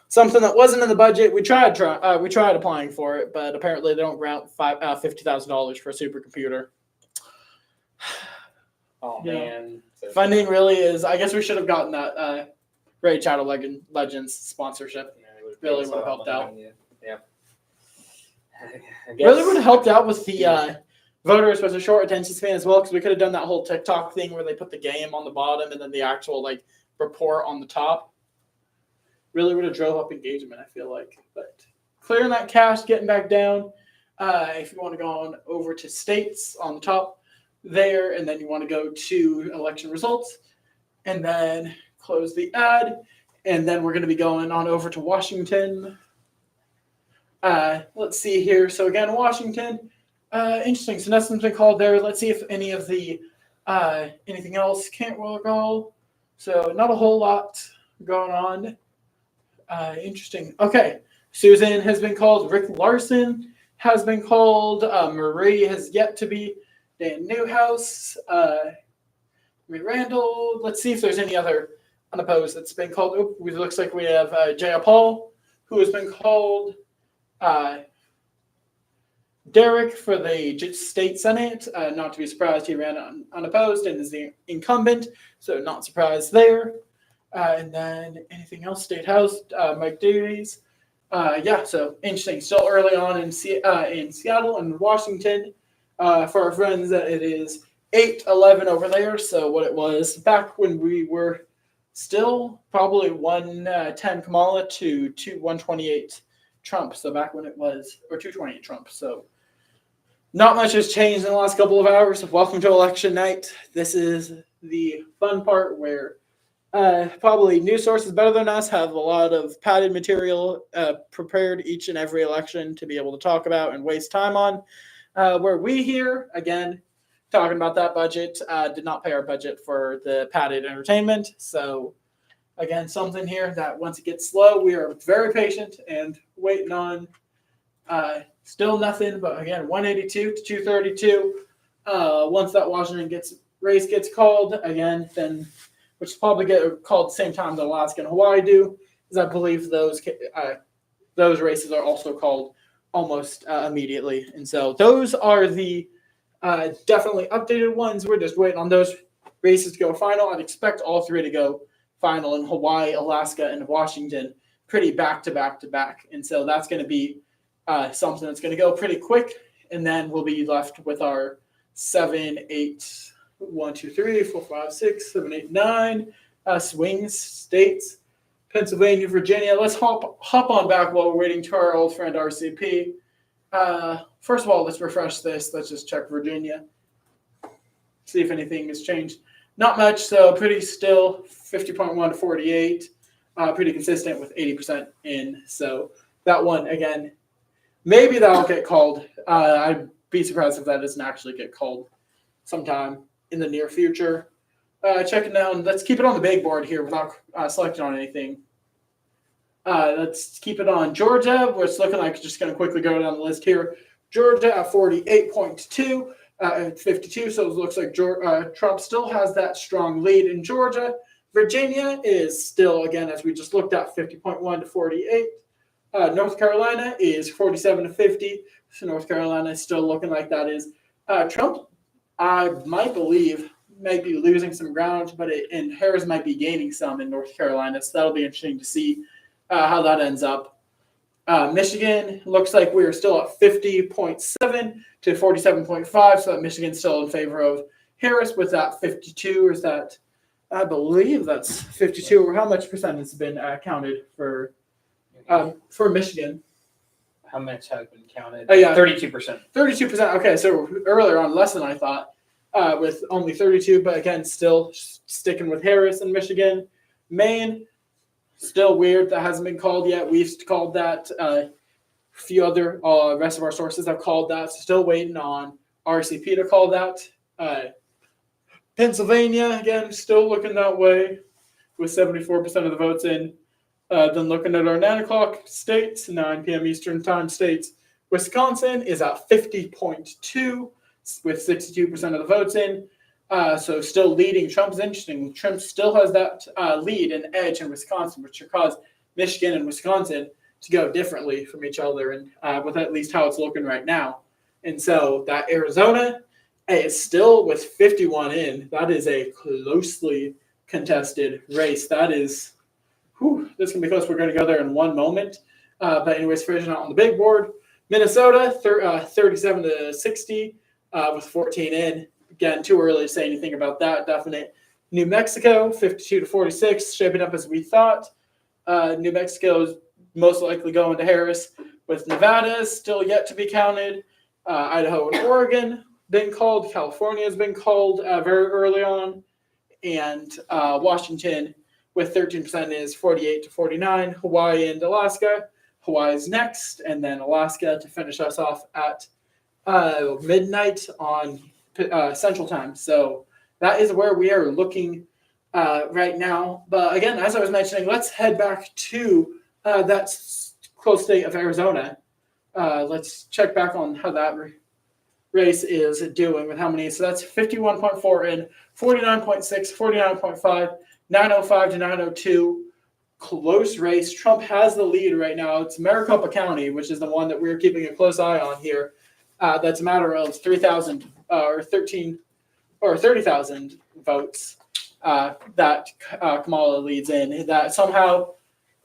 Something that wasn't in the budget. We tried applying for it, but apparently they don't grant $50,000 for a supercomputer. Oh, Yeah. man. Funding really is. I guess we should have gotten that Raid Shadow Legends sponsorship. Really would have helped out. Yeah. Really would have helped out with the voters with a short attention span as well, because we could have done that whole TikTok thing where they put the game on the bottom and then the actual report on the top. Really would have drove up engagement, I feel like. But clearing that cache, getting back down. If you want to go on over to states on the top there, and then you want to go to election results, and then close the ad, and then we're going to be going on over to Washington. Let's see here. So again, Washington. Interesting. So nothing's been called there. Let's see if any of the Anything else? Can't recall. So not a whole lot going on. Interesting. Okay. Susan has been called. Rick Larson has been called. Marie has yet to be. Dan Newhouse. Marie Randall. Let's see if there's any other unopposed that's been called. Oh, it looks like we have Jaya Paul, who has been called. Derek for the state senate. Not to be surprised, he ran unopposed and is the incumbent, so not surprised there. And then anything else? State House, Mike Davies. Yeah, so interesting. Still early on in Seattle and Washington. For our friends, it is 8-11 over there. So what it was back when we were still probably 110 Kamala to 128 Trump. So back when it was, or 228 Trump. So not much has changed in the last couple of hours. Welcome to election night. This is the fun part where probably news sources better than us have a lot of padded material prepared each and every election to be able to talk about and waste time on. Where we here, again, talking about that budget, did not pay our budget for the padded entertainment. So, again, something here that once it gets slow, we are very patient and waiting on. Still nothing, but again, 182 to 232. Once that Washington race gets called again, then which will probably get called at the same time that Alaska and Hawaii do, because I believe those races are also called almost immediately. And so those are the definitely updated ones. We're just waiting on those races to go final. I'd expect all three to go final in Hawaii, Alaska, and Washington pretty back to back to back. And so that's going to be something that's going to go pretty quick. And then we'll be left with our 7, 8, 1, 2, 3, 4, 5, 6, 7, 8, 9 swing states. Pennsylvania, Virginia. Let's hop on back while we're waiting to our old friend RCP. First of all, let's refresh this. Let's just check Virginia. See if anything has changed. Not much, so pretty still 50.1 to 48. Pretty consistent with 80% in. So that one, again, maybe that'll get called. I'd be surprised if that doesn't actually get called sometime in the near future. Checking down. Let's keep it on the big board here without selecting on anything. Let's keep it on Georgia, where it's looking like just going to quickly go down the list here. Georgia at 48.2 at 52. So it looks like Trump still has that strong lead in Georgia. Virginia is still, again, as we just looked at, 50.1 to 48. North Carolina is 47 to 50. So North Carolina is still looking like that is. Trump, I might believe, might be losing some ground, and Harris might be gaining some in North Carolina. So that'll be interesting to see how that ends up. Michigan looks like we're still at 50.7 to 47.5. So that Michigan's still in favor of Harris with that 52. Or is that, I believe that's 52. Or how much percent has been counted for Michigan? How much has been counted? Oh, yeah. 32%. 32%. Okay, so earlier on, less than I thought, with only 32. But again, still sticking with Harris in Michigan. Maine, still weird. That hasn't been called yet. We've called that. A few other rest of our sources have called that. Still waiting on RCP to call that. Pennsylvania, again, still looking that way with 74% of the votes in. Then looking at our 9 o'clock states, 9 p.m. Eastern time states, Wisconsin is at 50.2 with 62% of the votes in. So still leading. Trump's interesting. Trump still has that lead and edge in Wisconsin, which should cause Michigan and Wisconsin to go differently from each other, and with at least how it's looking right now. And so that Arizona is still with 51 in. That is a closely contested race. That is, this is going to be close. We're going to go there in one moment. But anyways, finishing out on the big board. Minnesota, 37 to 60 with 14 in. Again, too early to say anything about that. Definite. New Mexico, 52 to 46, shaping up as we thought. New Mexico is most likely going to Harris, with Nevada still yet to be counted. Idaho and Oregon been called. California has been called very early on. And Washington with 13% is 48 to 49. Hawaii and Alaska. Hawaii's next, and then Alaska to finish us off at midnight on Central Time. So that is where we are looking right now. But again, as I was mentioning, let's head back to that close state of Arizona. Let's check back on how that race is doing with how many. So that's 51.4 in, 49.6, 49.5, 905 to 902. Close race. Trump has the lead right now. It's Maricopa County, which is the one that we're keeping a close eye on here. That's a matter of 3,000 or 13 or 30,000 votes that Kamala leads in. That somehow,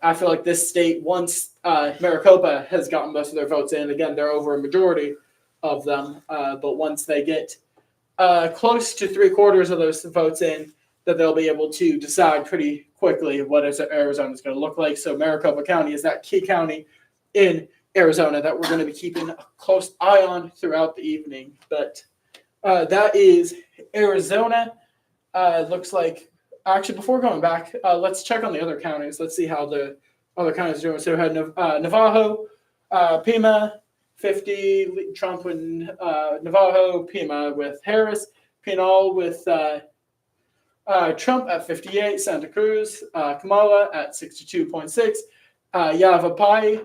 I feel like this state, once Maricopa has gotten most of their votes in, again, they're over a majority of them. But once they get close to 3/4 of those votes in, that they'll be able to decide pretty quickly what Arizona is going to look like. So Maricopa County is that key county in Arizona that we're going to be keeping a close eye on throughout the evening. But that is Arizona. Looks like, actually, before going back, let's check on the other counties. Let's see how the other counties are doing. So we had Navajo, Pima, 50, Trump and Navajo, Pima with Harris, Pinal with Trump at 58, Santa Cruz, Kamala at 62.6, Yavapai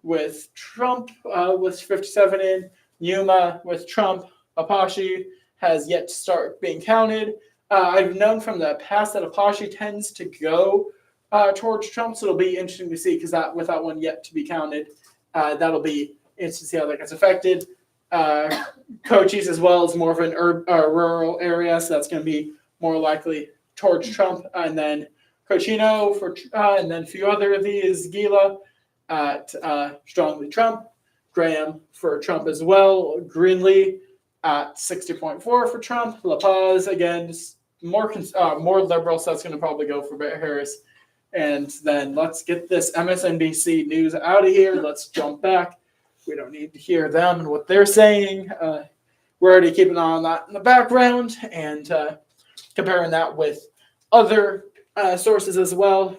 with Trump with 57 in, Yuma with Trump, Apache has yet to start being counted. I've known from the past that Apache tends to go towards Trump, so it'll be interesting to see because that with that one yet to be counted, that'll be interesting to see how that gets affected. Cochise as well is more of an rural area, so that's going to be more likely towards Trump, and then Cochino for, and then a few other of these, Gila at strongly Trump, Graham for Trump as well, Greenlee at 60.4 for Trump, La Paz again just more liberal, so that's going to probably go for Harris. And then let's get this MSNBC news out of here. Let's jump back. We don't need to hear them and what they're saying. We're already keeping an eye on that in the background and comparing that with other sources as well.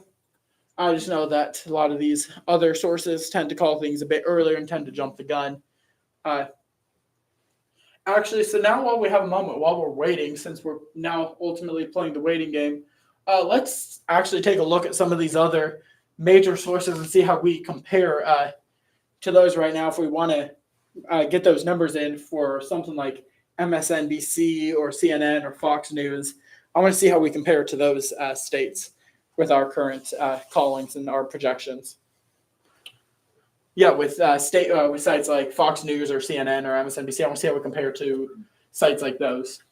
I just know that a lot of these other sources tend to call things a bit earlier and tend to jump the gun. Actually, so now while we have a moment, while we're waiting, since we're now ultimately playing the waiting game, let's actually take a look at some of these other major sources and see how we compare to those right now if we want to get those numbers in for something like MSNBC or CNN or Fox News. I want to see how we compare to those states with our current callings and our projections. Yeah, with with sites like Fox News or CNN or MSNBC, I want to see how we compare to sites like those.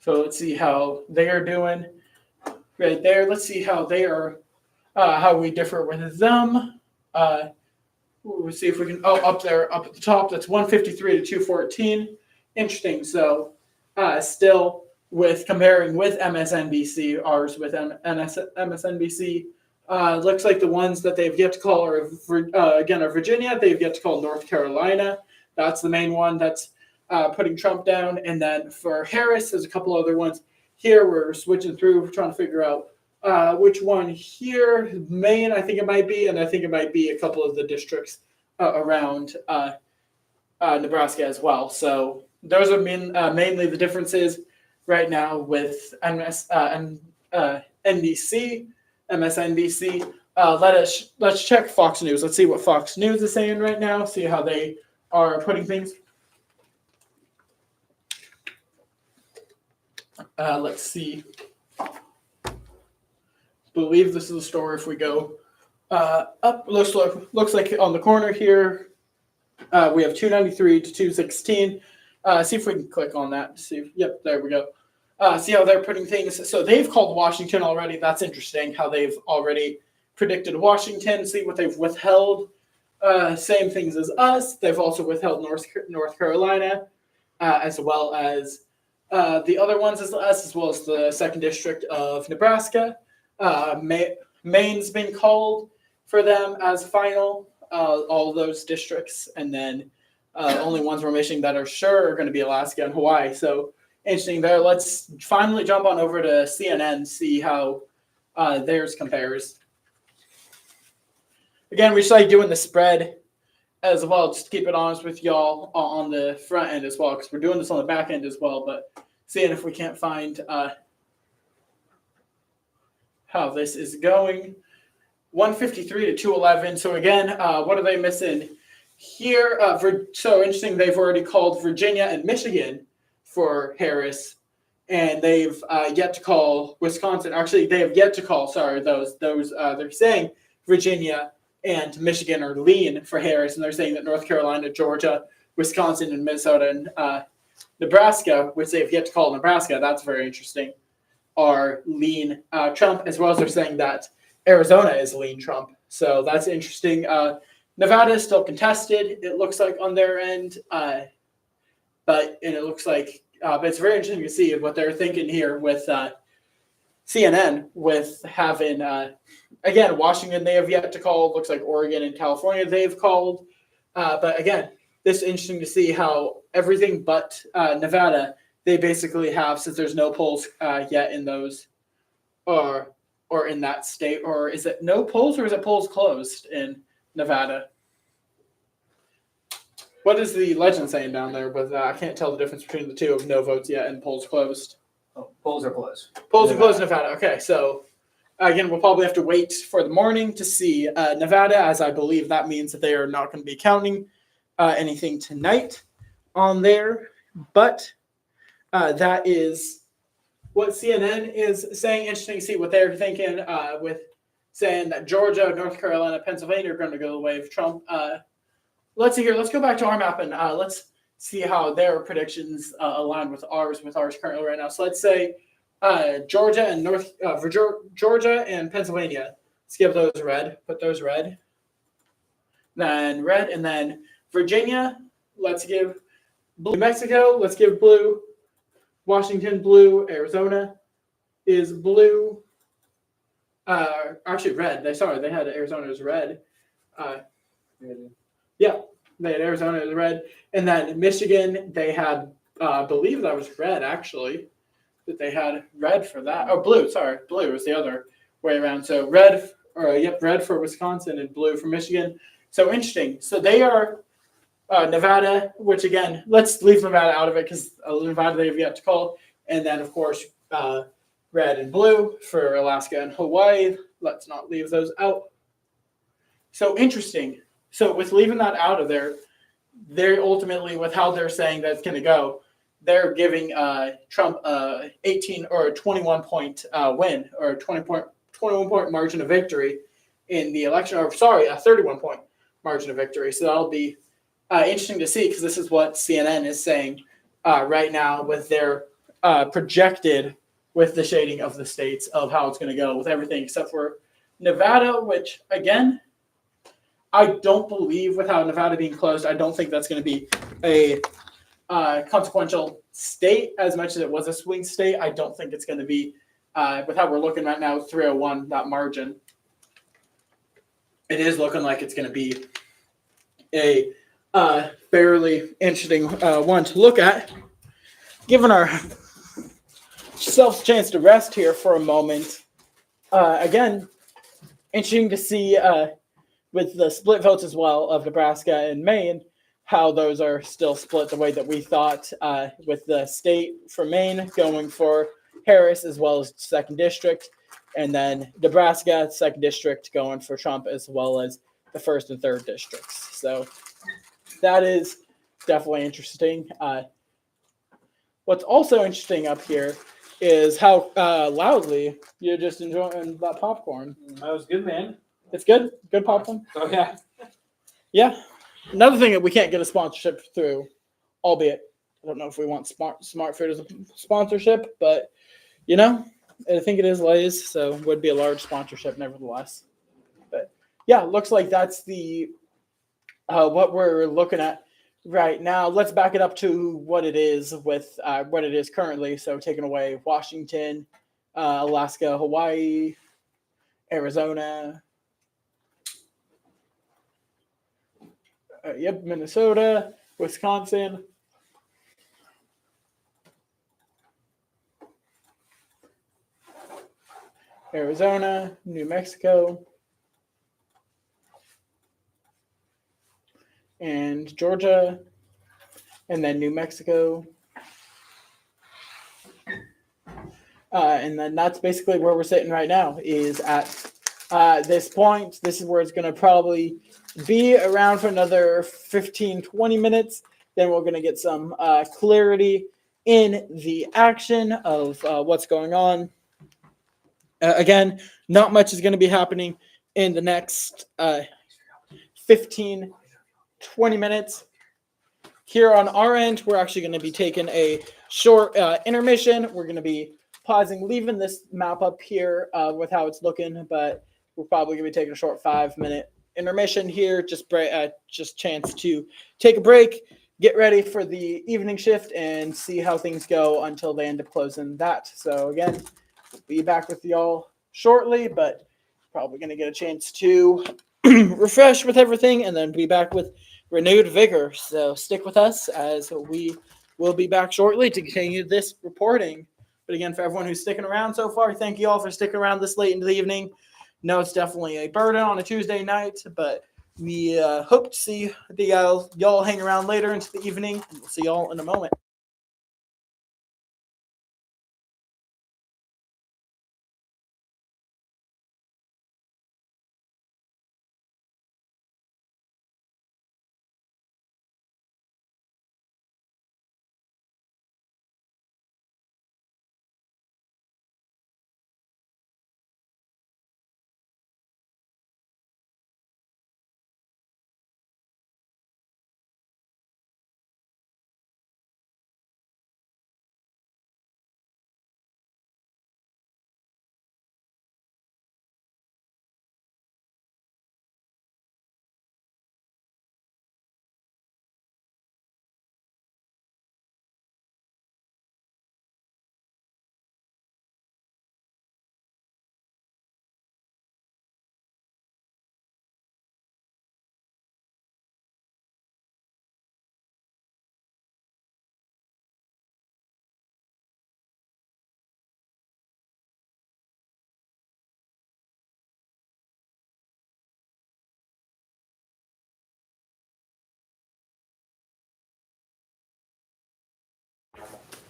So let's see how they are doing right there. Let's see how they are, how we differ with them. We'll see if we can. Oh, up there, up at the top, that's 153 to 214. Interesting. So still with comparing with MSNBC, ours with MSNBC. Looks like the ones that they've yet to call are Virginia. They've yet to call North Carolina. That's the main one that's putting Trump down. And then for Harris, there's a couple other ones here. We're switching through, we're trying to figure out which one here. Maine, I think it might be, and I think it might be a couple of the districts around Nebraska as well. So those are mainly the differences right now with NBC. MSNBC. Let's check Fox News. Let's see what Fox News is saying right now. See how they are putting things. Let's see. Believe this is a story. If we go up, looks like on the corner here, we have 293 to 216. See if we can click on that. See. Yep, there we go. See how they're putting things. So they've called Washington already. That's interesting how they've already predicted Washington. See what they've withheld. Same things as us. They've also withheld North Carolina, as well as the other ones as us, as well as the 2nd District of Nebraska. Maine's been called for them as final. All those districts, and then only ones we're missing that are sure are going to be Alaska and Hawaii. So. Interesting there. Let's finally jump on over to CNN, see how theirs compares. Again, we just like doing the spread as well, just to keep it honest with y'all on the front end as well, because we're doing this on the back end as well. But seeing if we can't find how this is going. 153 to 211. So again, what are they missing here? So interesting. They've already called Virginia and Michigan for Harris, and they've yet to call Wisconsin. Actually, they have yet to call. Sorry, those. They're saying Virginia and Michigan are lean for Harris, and they're saying that North Carolina, Georgia, Wisconsin, and Minnesota and Nebraska, which they've yet to call Nebraska. That's very interesting. Are lean Trump, as well as they're saying that Arizona is lean Trump. So that's interesting. Nevada is still contested, it looks like, on their end. But it looks like, but it's very interesting to see what they're thinking here with CNN, with having, again, Washington, they have yet to call. Looks like Oregon and California, they've called. But again, this is interesting to see how everything but Nevada, they basically have, since there's no polls yet in those, or in that state, or is it no polls, or is it polls closed in Nevada? What is the legend saying down there? But I can't tell the difference between the two of no votes yet and polls closed. Oh, polls are closed. Polls are closed in Nevada. Okay, so again, we'll probably have to wait for the morning to see Nevada, as I believe that means that they are not going to be counting anything tonight on there. But that is what CNN is saying. Interesting to see what they're thinking with saying that Georgia, North Carolina, Pennsylvania are going to go the way of Trump. Let's see here. Let's go back to our map and let's see how their predictions align with ours currently right now. So let's say Georgia and Georgia and Pennsylvania. Let's give those red. Put those red. Then red, and then Virginia. Let's give blue. New Mexico. Let's give blue. Washington blue. Arizona is blue. Actually red. They had Arizona as red. Yeah, they had Arizona as red, and then Michigan they had. I believe that was red actually. That they had red for that. Oh, blue. Sorry, blue was the other way around. So red, red for Wisconsin and blue for Michigan. So interesting. So they are Nevada, which again, let's leave Nevada out of it because Nevada they have yet to call, and then of course red and blue for Alaska and Hawaii. Let's not leave those out. So interesting. So with leaving that out of there, they're ultimately, with how they're saying that's going to go, they're giving Trump a 18 or a 21 point win, or a 21 point margin of victory in the election, or sorry, a 31 point margin of victory. So that'll be interesting to see, because this is what CNN is saying right now with their projected, with the shading of the states of how it's going to go with everything except for Nevada, which again, I don't believe, with how Nevada being closed, I don't think that's going to be a consequential state as much as it was a swing state. I don't think it's going to be, with how we're looking right now, 301, that margin. It is looking like it's going to be a fairly interesting one to look at. Giving ourselves a chance to rest here for a moment. Again, interesting to see with the split votes as well of Nebraska and Maine, how those are still split the way that we thought, with the state for Maine going for Harris as well as 2nd District, and then Nebraska, 2nd District, going for Trump as well as the 1st and 3rd districts. So that is definitely interesting. What's also interesting up here is how loudly you're just enjoying that popcorn. That was good, man. It's good? Good popcorn? Oh yeah. Yeah. Another thing that we can't get a sponsorship through, albeit I don't know if we want Smart Food as a sponsorship, but I think it is Lay's, so it would be a large sponsorship nevertheless. But yeah, looks like that's the what we're looking at right now. Let's back it up to what it is with what it is currently. So taking away Washington, Alaska, Hawaii, Arizona. Minnesota, Wisconsin, Arizona, New Mexico, and Georgia, and then New Mexico, And then that's basically where we're sitting right now. Is at this point. This is where it's going to probably be around for another 15, 20 minutes. Then we're going to get some clarity in the action of what's going on. Again, not much is going to be happening in the next 15, 20 minutes. Here on our end, we're actually going to be taking a short intermission. We're going to be pausing, leaving this map up here with how it's looking, but we're probably going to be taking a short 5-minute intermission here. Just chance to take a break, get ready for the evening shift, and see how things go until they end up closing that. So again, we'll be back with y'all shortly, but probably going to get a chance to refresh with everything and then be back with renewed vigor. So stick with us as we will be back shortly to continue this reporting. But again, for everyone who's sticking around so far, thank you all for sticking around this late into the evening. No, it's definitely a burden on a Tuesday night, but we hope to see y'all hang around later into the evening. And we'll see y'all in a moment.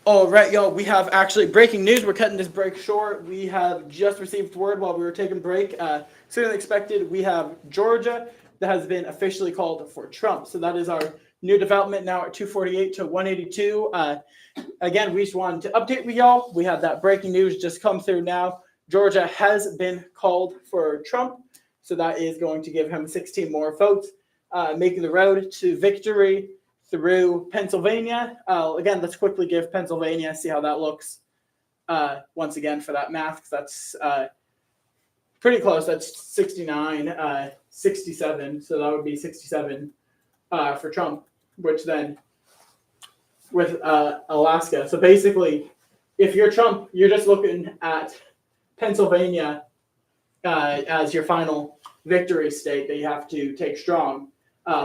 All right, y'all, we have actually breaking news. We're cutting this break short. We have just received word while we were taking a break. Sooner than expected, we have Georgia that has been officially called for Trump. So that is our new development now at 248 to 182. Again, we just wanted to update with y'all. We have that breaking news just come through now. Georgia has been called for Trump. So that is going to give him 16 more votes, making the road to victory through Pennsylvania. Again, let's quickly give Pennsylvania, see how that looks. Once again, for that math, 'cause that's pretty close. That's 69, 67. So that would be 67 for Trump, which then with Alaska. So basically, if you're Trump, you're just looking at Pennsylvania as your final victory state that you have to take strong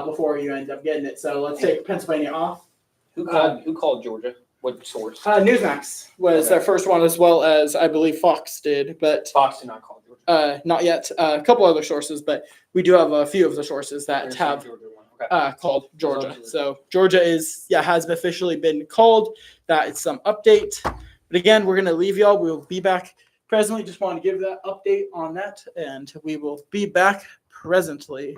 before you end up getting it. So let's take Pennsylvania off. Who called Georgia? What source? Newsmax was their first one, as well as I believe Fox did, but Fox did not call Georgia. not yet. A couple other sources, but we do have a few of the sources that have called Georgia. So Georgia has officially been called. That is some update. But again, we're gonna leave y'all. We will be back presently. Just want to give that update on that, and we will be back presently.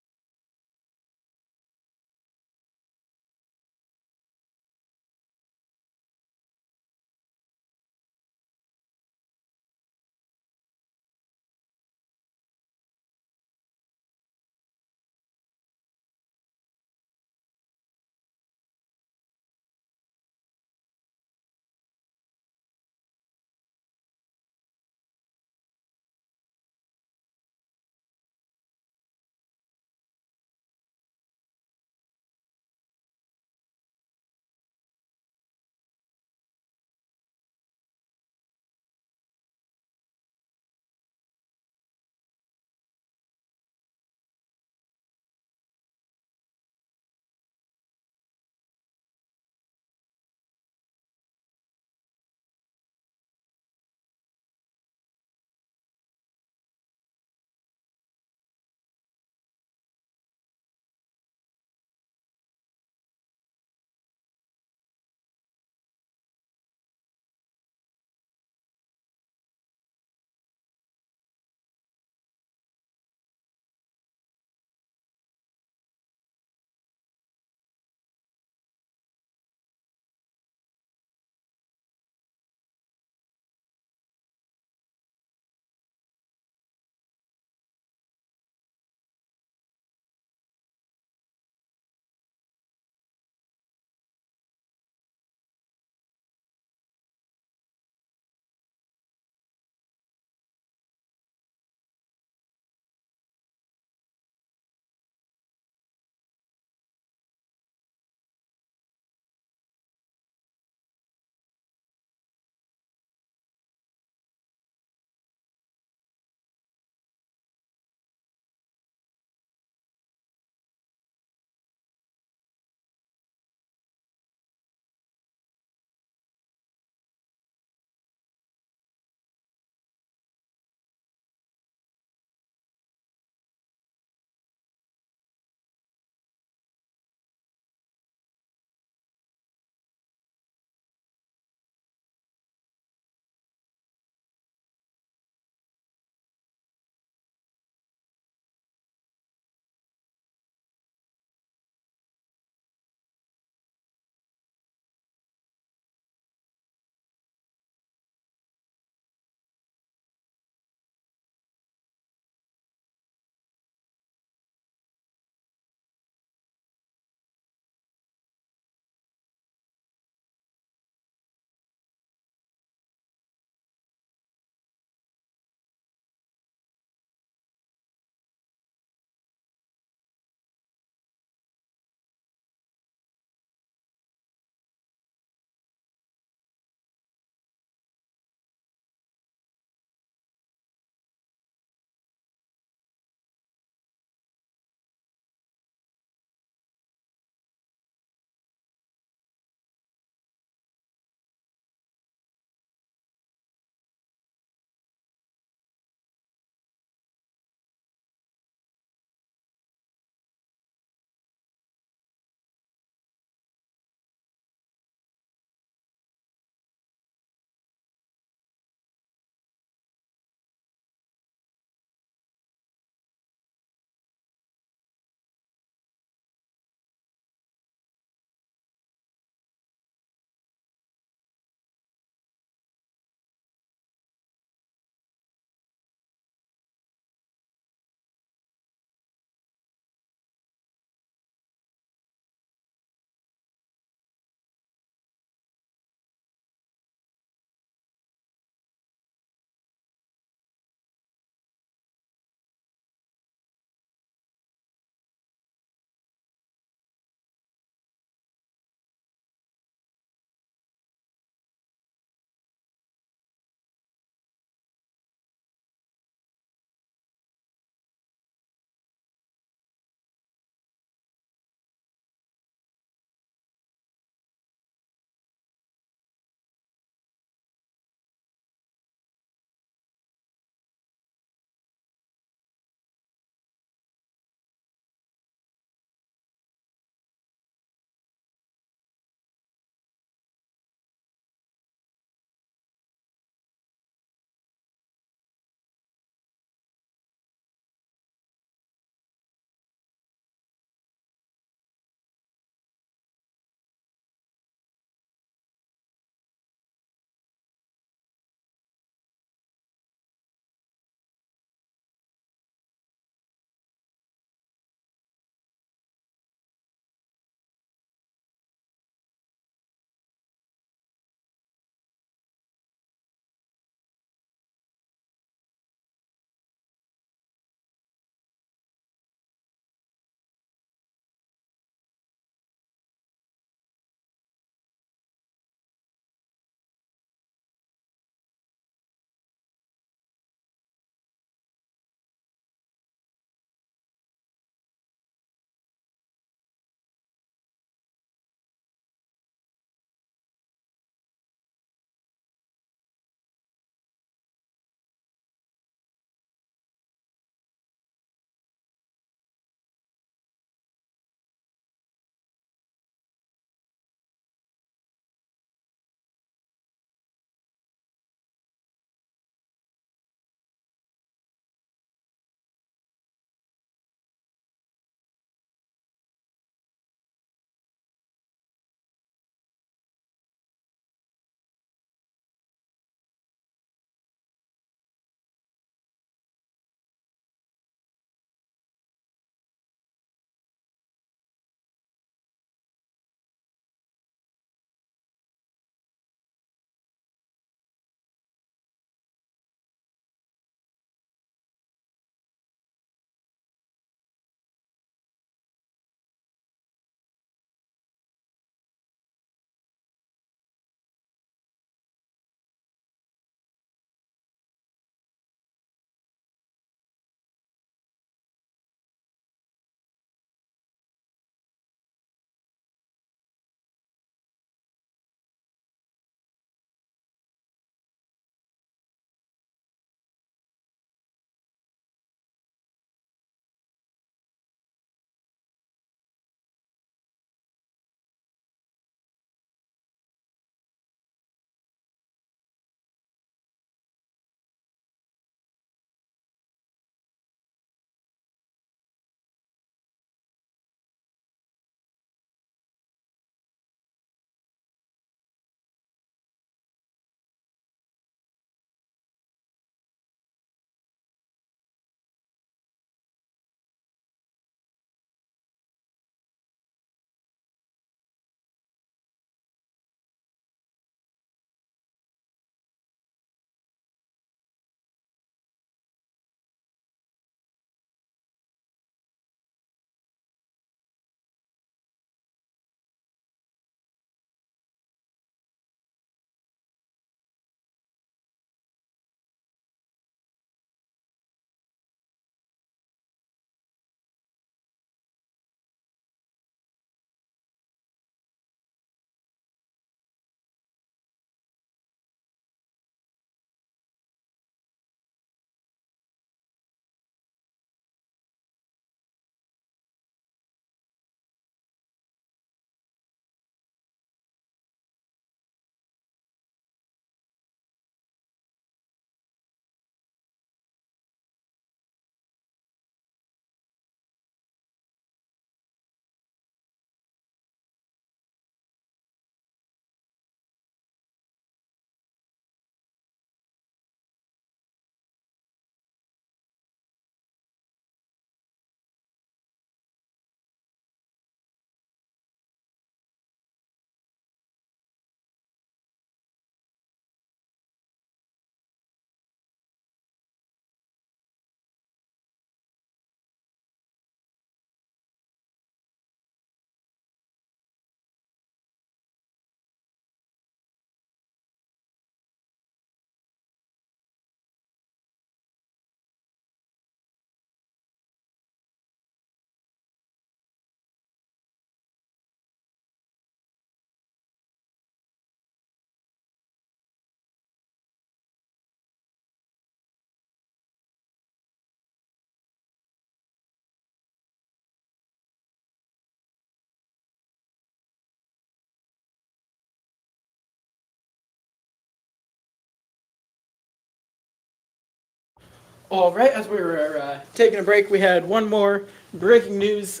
All right, as we were taking a break, we had one more breaking news.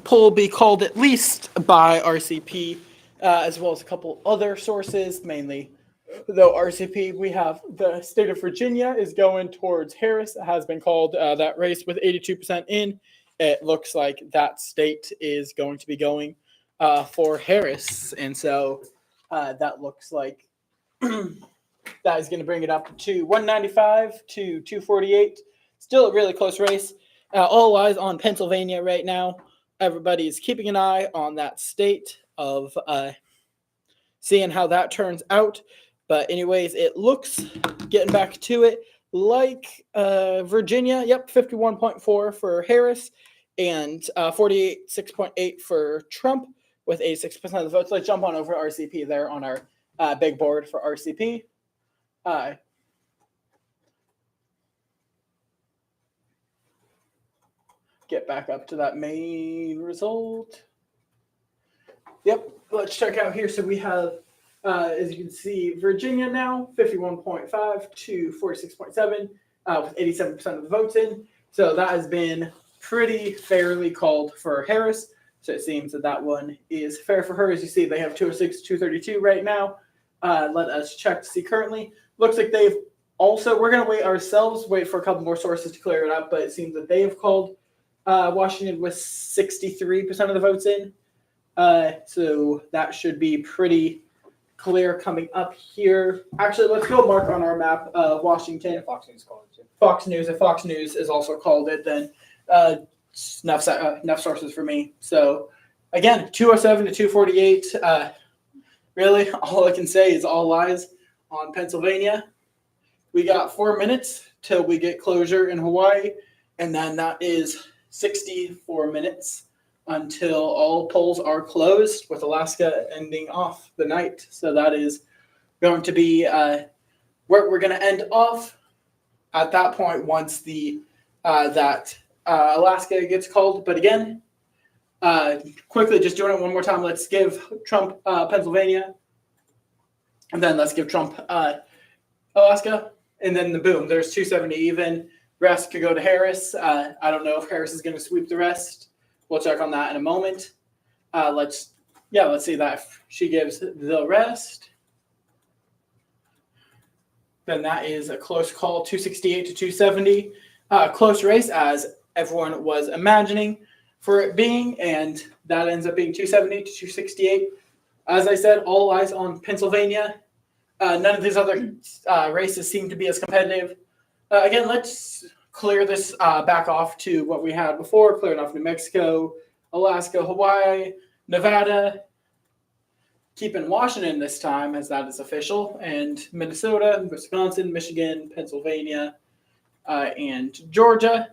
Poll be called at least by RCP, as well as a couple other sources, mainly though RCP. We have the state of Virginia is going towards Harris. It has been called that race with 82% in. It looks like that state is going to be going for Harris, and so that looks like that is going to bring it up to 195 to 248. Still a really close race. All eyes on Pennsylvania right now. Everybody's keeping an eye on that state of seeing how that turns out. But anyways, it looks, getting back to it, like Virginia, 51.4 for Harris and 46.8 for Trump with 86% of the votes. Let's jump on over to RCP there on our big board for RCP. Get back up to that main result. Yep, let's check out here. So we have, as you can see, Virginia now, 51.5 to 46.7 with 87% of the votes in. So that has been pretty fairly called for Harris. So it seems that that one is fair for her. As you see, they have 206, 232 right now. Let us check to see currently. Looks like they've also, we're going to wait for a couple more sources to clear it up, but it seems that they have called Washington with 63% of the votes in. So that should be pretty clear coming up here. Actually, let's go mark on our map Washington. Yeah, Fox News called it too. Fox News. If Fox News is also called it, then enough sources for me. So again, 207 to 248. Really, all I can say is all eyes on Pennsylvania. We got 4 minutes till we get closure in Hawaii, and then that is 64 minutes until all polls are closed, with Alaska ending off the night. So that is going to be where we're going to end off at that point once the Alaska gets called. But again, quickly, just doing it one more time. Let's give Trump Pennsylvania, and then let's give Trump Alaska, and then the boom. There's 270 even. Rest could go to Harris. I don't know if Harris is going to sweep the rest. We'll check on that in a moment. Let's see that if she gives the rest, then that is a close call, 268 to 270. Close race as everyone was imagining for it being, and that ends up being 270 to 268. As I said, all eyes on Pennsylvania. None of these other races seem to be as competitive. Again, let's clear this back off to what we had before, clearing off New Mexico, Alaska, Hawaii, Nevada, keeping Washington this time as that is official, and Minnesota, Wisconsin, Michigan, Pennsylvania, and Georgia.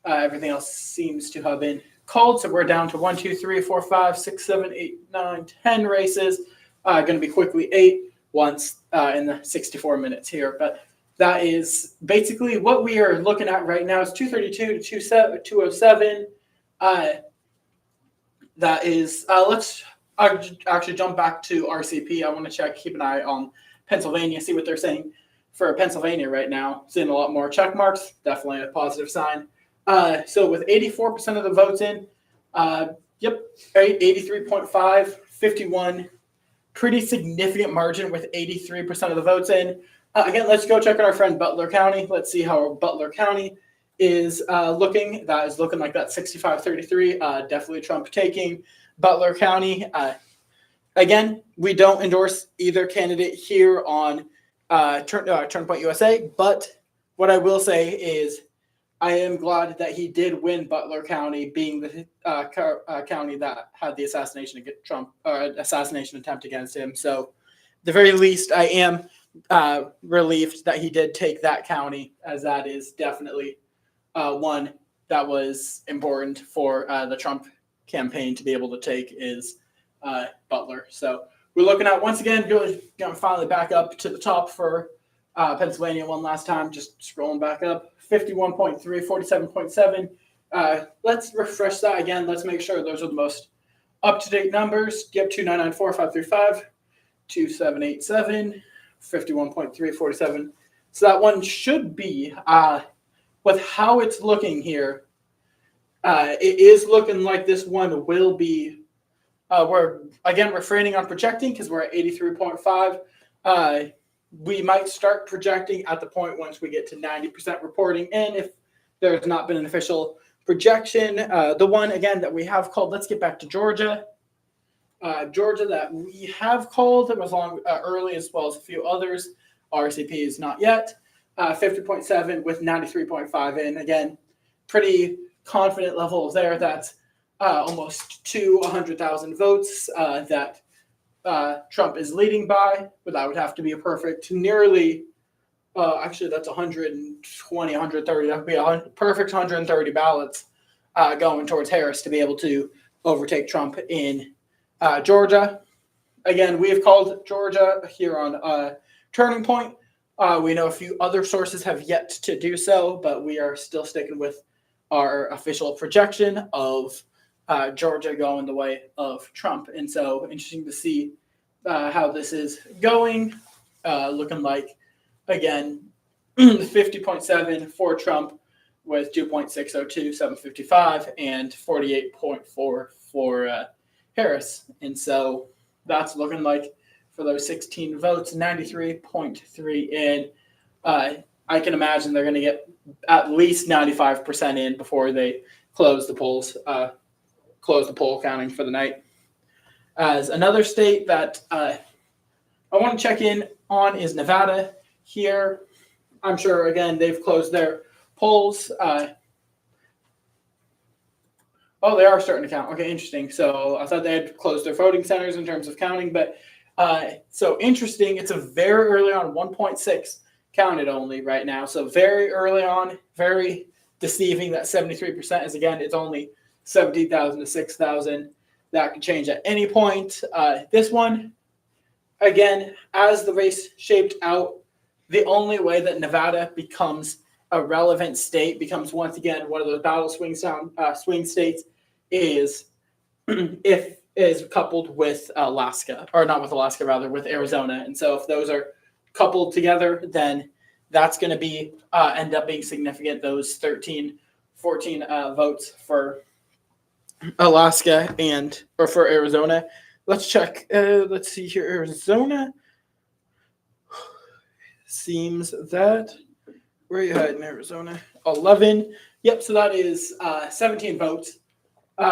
Everything else seems to have been called, so we're down to 1, 2, 3, 4, 5, 6, 7, 8, 9, 10 races. Going to be quickly 8 once in the 64 minutes here, but that is basically what we are looking at right now is 232 to 207. That is, let's actually jump back to RCP. I want to keep an eye on Pennsylvania, see what they're saying for Pennsylvania right now. Seeing a lot more check marks, definitely a positive sign. So with 84% of the votes in, 83.5, 51, pretty significant margin with 83% of the votes in. Again, let's go check on our friend Butler County. Let's see how Butler County is looking. That is looking like that 65-33. Definitely Trump taking Butler County. Again, we don't endorse either candidate here on Turnpoint USA, but what I will say is I am glad that he did win Butler County, being the county that had the assassination attempt against him. So, at the very least, I am relieved that he did take that county, as that is definitely one that was important for the Trump campaign to be able to take is Butler. So we're looking at, once again, going to finally back up to the top for Pennsylvania one last time, just scrolling back up, 51.3, 47.7. Let's refresh that again. Let's make sure those are the most up-to-date numbers. Yep, 2994535, 2787, 51.3, 47. So that one should be with how it's looking here, it is looking like this one will be. We're refraining on projecting because we're at 83.5. We might start projecting at the point once we get to 90% reporting in if there's not been an official projection. The one, again, that we have called, let's get back to Georgia. Georgia that we have called, it was long early as well as a few others. RCP is not yet. 50.7 with 93.5 in. Again, pretty confident level there. That's almost to 100,000 votes that Trump is leading by, but that would have to be a perfect, nearly, actually that's 120, 130, that would be a perfect 130 ballots going towards Harris to be able to overtake Trump in Georgia. Again, we have called Georgia here on Turning Point. We know a few other sources have yet to do so, but we are still sticking with our official projection of Georgia going the way of Trump. And so interesting to see how this is going. Looking like, again, 50.7 for Trump with 2.602, 755, and 48.4 for Harris. And so that's looking like for those 16 votes, 93.3 in. I can imagine they're going to get at least 95% in before they close the polls. Close the poll counting for the night. As another state that I want to check in on is Nevada. Here, I'm sure, again, they've closed their polls. They are starting to count. Okay, interesting. So I thought they had closed their voting centers in terms of counting, but so interesting. It's a very early on, 1.6 counted only right now. So very early on, very deceiving. That 73% is, again, it's only 17,000 to 6,000. That could change at any point. This one, again, as the race shaped out, the only way that Nevada becomes a relevant state, becomes once again one of those battle swing states, is if is coupled with Alaska, or not with Alaska, rather with Arizona. And so if those are coupled together, then that's going to be end up being significant. Those 13, 14 votes for Alaska or for Arizona. Let's check. Let's see here. Arizona seems that where are you hiding, Arizona? 11. Yep. So that is 17 votes,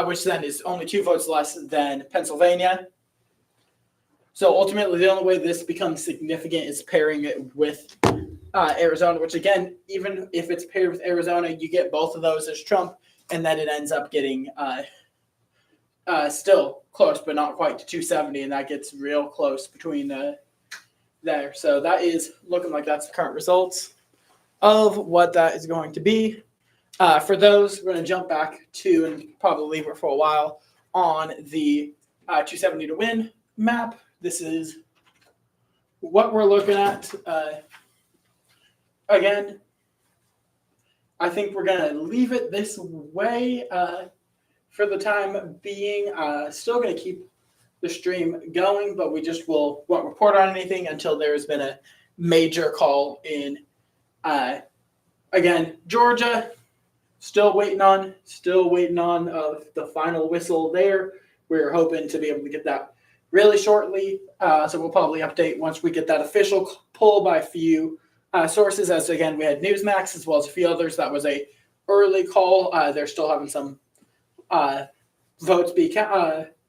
which then is only 2 votes less than Pennsylvania. So ultimately, the only way this becomes significant is pairing it with Arizona, which again, even if it's paired with Arizona, you get both of those as Trump, and then it ends up getting still close, but not quite to 270, and that gets real close between there. So that is looking like that's the current results of what that is going to be. For those, we're going to jump back to and probably leave it for a while on the 270 to win map. This is what we're looking at. Again, I think we're going to leave it this way for the time being. Still going to keep the stream going, but we just won't report on anything until there's been a major call in. Again, Georgia, still waiting on the final whistle there. We're hoping to be able to get that really shortly. So we'll probably update once we get that official poll by a few sources. As again, we had Newsmax as well as a few others. That was a early call. They're still having some votes be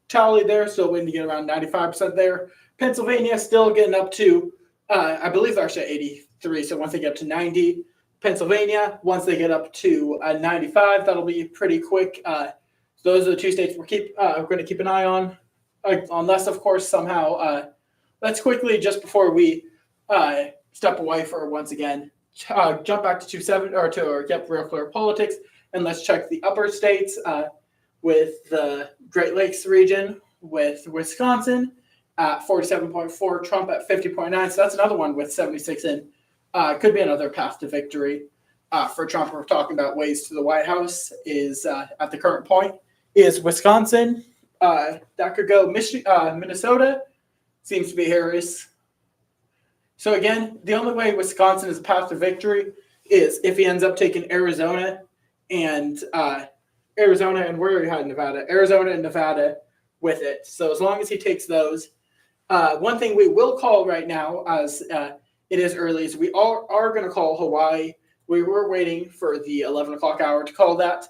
tallied there. Still waiting to get around 95% there. Pennsylvania still getting up to, I believe they're actually at 83. So once they get up to 90, Pennsylvania, once they get up to 95, that'll be pretty quick. Those are the 2 states we're going to keep an eye on. Unless, of course, somehow, let's quickly, just before we step away for once again, jump back to 270 or Real Clear Politics, and let's check the upper states with the Great Lakes region, with Wisconsin at 47.4, Trump at 50.9. So that's another one with 76 in. Could be another path to victory for Trump. We're talking about ways to the White House is at the current point is Wisconsin. That could go Minnesota. Seems to be Harris. So again, the only way Wisconsin is a path to victory is if he ends up taking Arizona and where are you had Nevada? Arizona and Nevada with it. So as long as he takes those, one thing we will call right now, as it is early, is we are going to call Hawaii. We were waiting for the 11 o'clock hour to call that.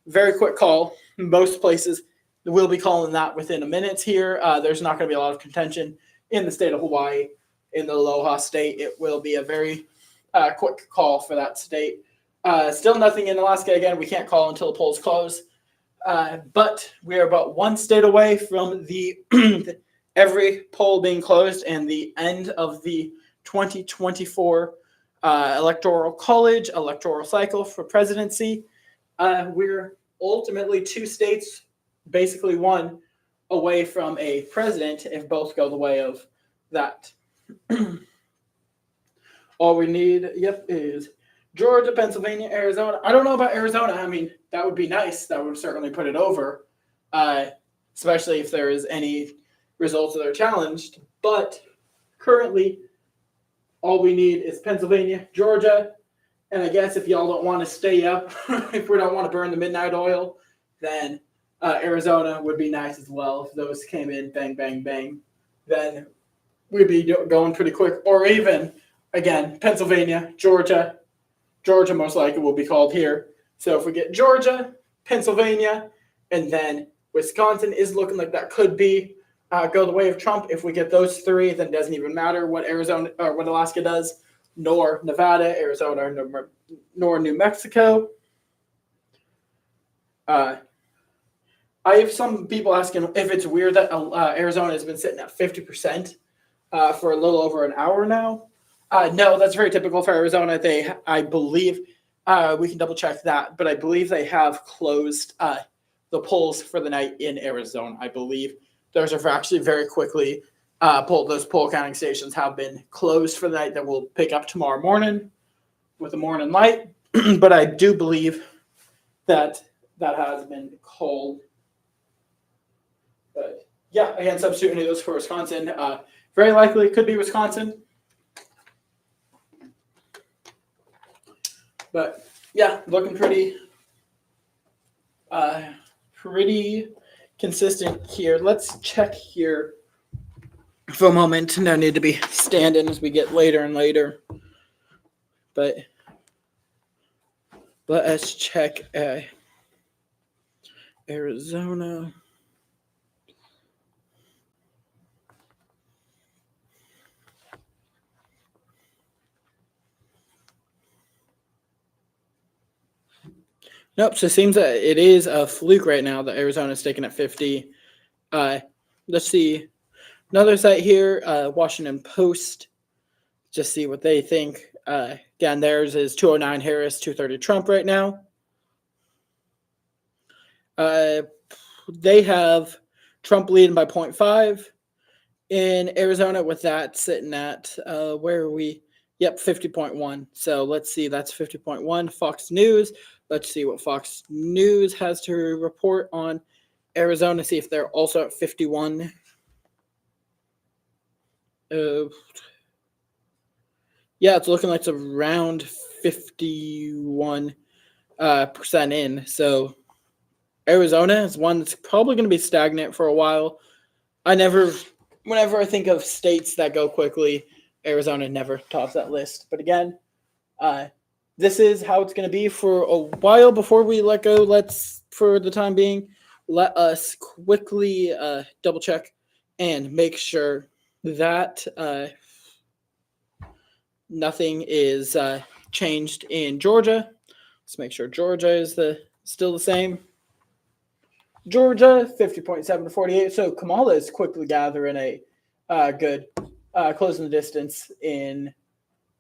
Very quick call. Most places will be calling that within a minute here. There's not going to be a lot of contention in the state of Hawaii, in the Aloha state. It will be a very quick call for that state. Still nothing in Alaska. Again, we can't call until the polls close. But we are about one state away from the every poll being closed and the end of the 2024 electoral college, electoral cycle for presidency. We're ultimately 2 states, basically one, away from a president if both go the way of that. All we need, is Georgia, Pennsylvania, Arizona. I don't know about Arizona. I mean, that would be nice. That would certainly put it over, especially if there is any results that are challenged. But currently, all we need is Pennsylvania, Georgia, and I guess if y'all don't want to stay up, if we don't want to burn the midnight oil, then Arizona would be nice as well. If those came in, bang, bang, bang, then we'd be going pretty quick. Or even, again, Pennsylvania, Georgia. Georgia most likely will be called here. So if we get Georgia, Pennsylvania, and then Wisconsin is looking like that could be go the way of Trump. If we get those 3, then it doesn't even matter what Arizona or what Alaska does, nor Nevada, Arizona, nor New Mexico. I have some people asking if it's weird that Arizona has been sitting at 50% for a little over an hour now. No, that's very typical for Arizona. I believe, we can double check that, but I believe they have closed the polls for the night in Arizona. I believe those are actually very quickly those poll counting stations have been closed for the night. That will pick up tomorrow morning with the morning light. But I do believe that has been called. But yeah, again, substitute any of those for Wisconsin. Very likely it could be Wisconsin. But yeah, looking pretty consistent here. Let's check here for a moment. No need to be standing as we get later and later. But let's check Arizona. Nope. So it seems that it is a fluke right now that Arizona's taking at 50. Let's see. Another site here, Washington Post. Just see what they think. Again, theirs is 209 Harris, 230 Trump right now. They have Trump leading by 0.5 in Arizona, with that sitting at, where are we? Yep, 50.1. So let's see, that's 50.1. Fox News. Let's see what Fox News has to report on Arizona, see if they're also at 51. Yeah, it's looking like it's around 51% in. So Arizona is one that's probably going to be stagnant for a while. Whenever I think of states that go quickly, Arizona never tops that list. But again, this is how it's going to be for a while before we let go. For the time being, let us quickly double check and make sure that nothing is changed in Georgia. Let's make sure Georgia is still the same. Georgia, 50.7 to 48. So Kamala is quickly gathering a good closing the distance in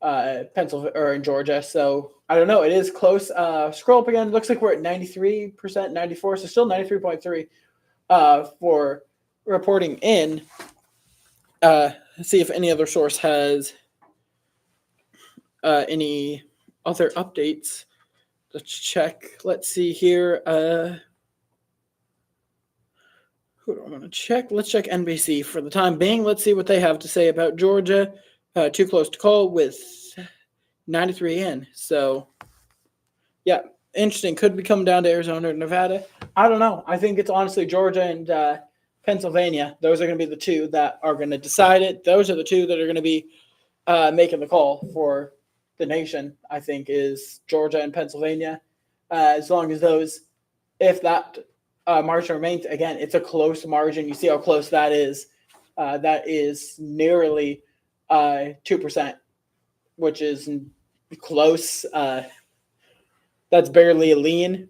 Pennsylvania or in Georgia. So I don't know. It is close. Scroll up again. Looks like we're at 93%, 94. So still 93.3 for reporting in. Let's see if any other source has any other updates. Let's check. Let's see here. Who do I want to check? Let's check NBC for the time being. Let's see what they have to say about Georgia. Too close to call with 93 in. So, yeah, interesting. Could be coming down to Arizona or Nevada. I don't know. I think it's honestly Georgia and Pennsylvania. Those are going to be the two that are going to decide it. Those are the two that are going to be making the call for the nation, I think, is Georgia and Pennsylvania. As long as those, if that margin remains, again, it's a close margin. You see how close that is. That is nearly 2%, which is close. That's barely a lean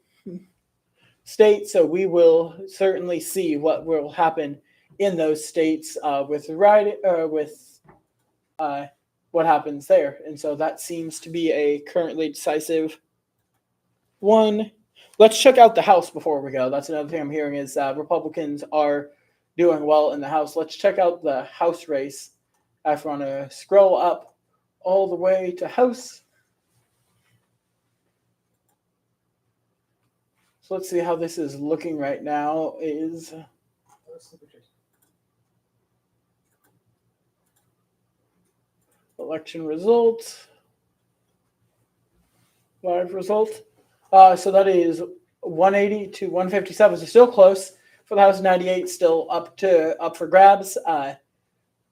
state. So we will certainly see what will happen in those states with what happens there. And so that seems to be a currently decisive one. Let's check out the House before we go. That's another thing I'm hearing is Republicans are doing well in the House. Let's check out the House race. If you want to scroll up all the way to House. So let's see how this is looking right now. Is election results. Live result. So that is 180 to 157. So still close for the House. 98 still up for grabs.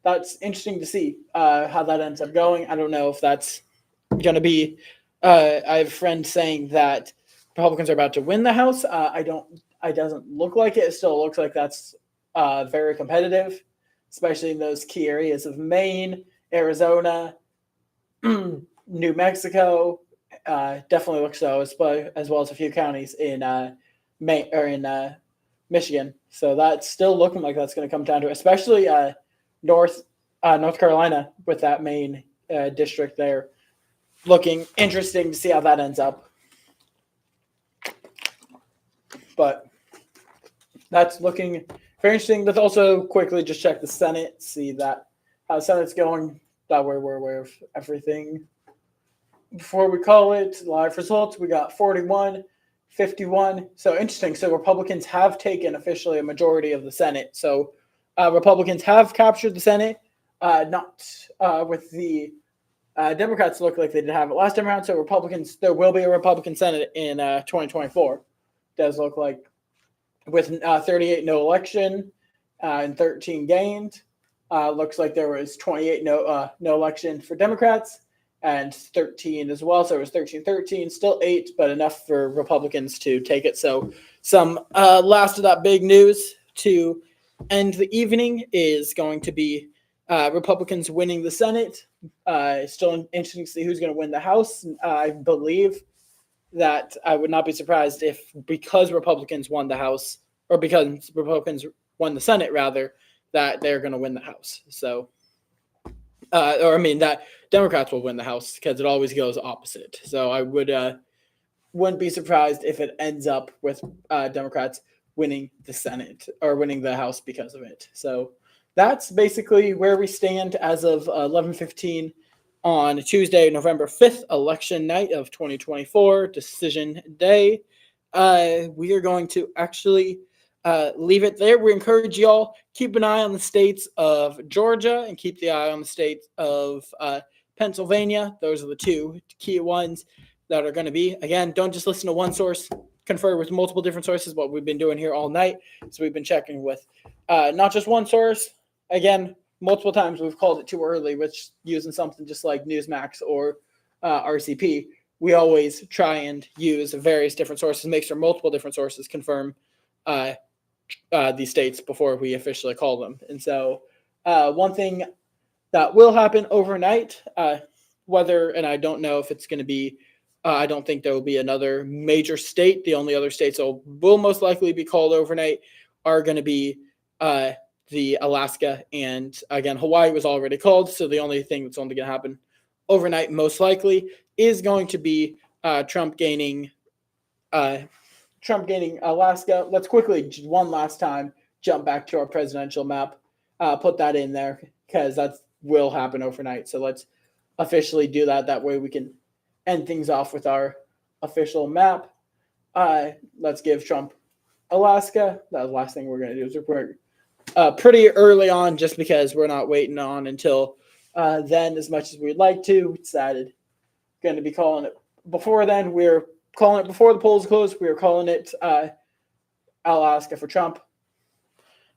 That's interesting to see how that ends up going. I don't know if that's going to be. I have a friend saying that Republicans are about to win the House. It doesn't look like it. It still looks like that's very competitive, especially in those key areas of Maine, Arizona, New Mexico. Definitely looks so, as well as a few counties in Maine or in Michigan. So that's still looking like that's going to come down to, especially North Carolina with that Maine district there. Looking interesting to see how that ends up. But that's looking very interesting. Let's also quickly just check the Senate, see that how the Senate's going. That way we're aware of everything. Before we call it live results, we got 41, 51. So interesting. So Republicans have taken officially a majority of the Senate. So Republicans have captured the Senate, not with the Democrats look like they did have it last time around. So Republicans, there will be a Republican Senate in 2024. Does look like with 38 no election and 13 gained. Looks like there was 28 no election for Democrats and 13 as well. So it was 13-13, still 8, but enough for Republicans to take it. So some last of that big news to end the evening is going to be Republicans winning the Senate. Still interesting to see who's going to win the House. I believe that I would not be surprised if because Republicans won the House, or because Republicans won the Senate, rather, that they're going to win the House. So, that Democrats will win the House because it always goes opposite. So I wouldn't be surprised if it ends up with Democrats winning the Senate or winning the House because of it. So that's basically where we stand as of 11:15 on Tuesday, November 5th, election night of 2024, decision day. We are going to actually leave it there. We encourage y'all, keep an eye on the states of Georgia and keep the eye on the states of Pennsylvania. Those are the two key ones that are going to be. Again, don't just listen to one source. Confer with multiple different sources, what we've been doing here all night. So we've been checking with not just one source. Again, multiple times we've called it too early, which using something just like Newsmax or RCP, we always try and use various different sources, make sure multiple different sources confirm these states before we officially call them. And so one thing that will happen overnight, and I don't know if it's going to be, I don't think there will be another major state. The only other states that will most likely be called overnight are going to be the Alaska, and again, Hawaii was already called. So the only thing that's only going to happen overnight, most likely, is going to be Trump gaining Alaska. Let's quickly, one last time, jump back to our presidential map, put that in there because that will happen overnight. So let's officially do that. That way we can end things off with our official map. Let's give Trump Alaska. That's the last thing we're going to do is report pretty early on, just because we're not waiting on until then as much as we'd like to. We decided going to be calling it before then. We're calling it before the polls close. We are calling it Alaska for Trump.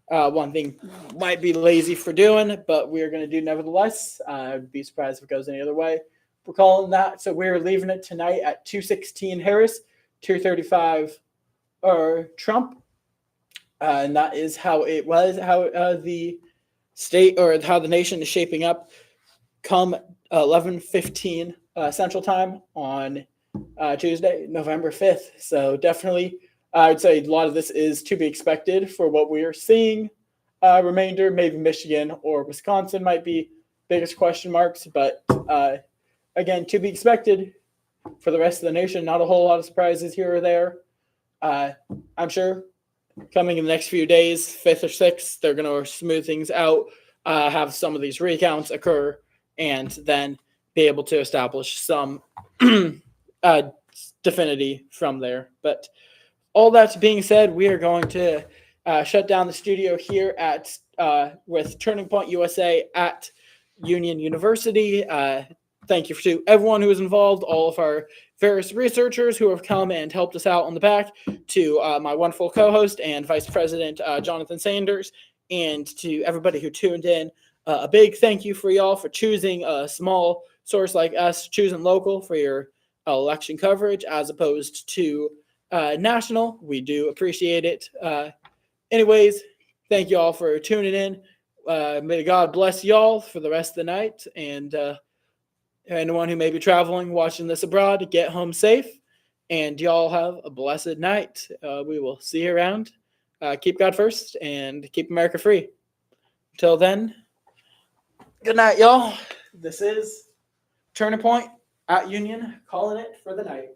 One thing might be lazy for doing, but we are going to do nevertheless. I'd be surprised if it goes any other way. We're calling that. So we're leaving it tonight at 216 Harris, 235 Trump. And that is how it was, how the state or how the nation is shaping up come 11:15 Central Time on Tuesday, November 5th. So definitely, I'd say a lot of this is to be expected for what we are seeing. Remainder, maybe Michigan or Wisconsin might be biggest question marks, but again, to be expected for the rest of the nation. Not a whole lot of surprises here or there. I'm sure coming in the next few days, 5th or 6th, they're going to smooth things out, have some of these recounts occur, and then be able to establish some definity from there. But all that being said, we are going to shut down the studio here at with Turning Point USA at Union University. Thank you to everyone who was involved, all of our various researchers who have come and helped us out on the back, to my wonderful co-host and Vice President Jonathan Sanders, and to everybody who tuned in. A big thank you for y'all for choosing a small source like us, choosing local for your election coverage as opposed to national. We do appreciate it. Anyways, thank you all for tuning in. May God bless y'all for the rest of the night, and anyone who may be traveling, watching this abroad, get home safe, and y'all have a blessed night. We will see you around. Keep God first and keep America free. Until then, good night, y'all. This is Turning Point at Union, calling it for the night.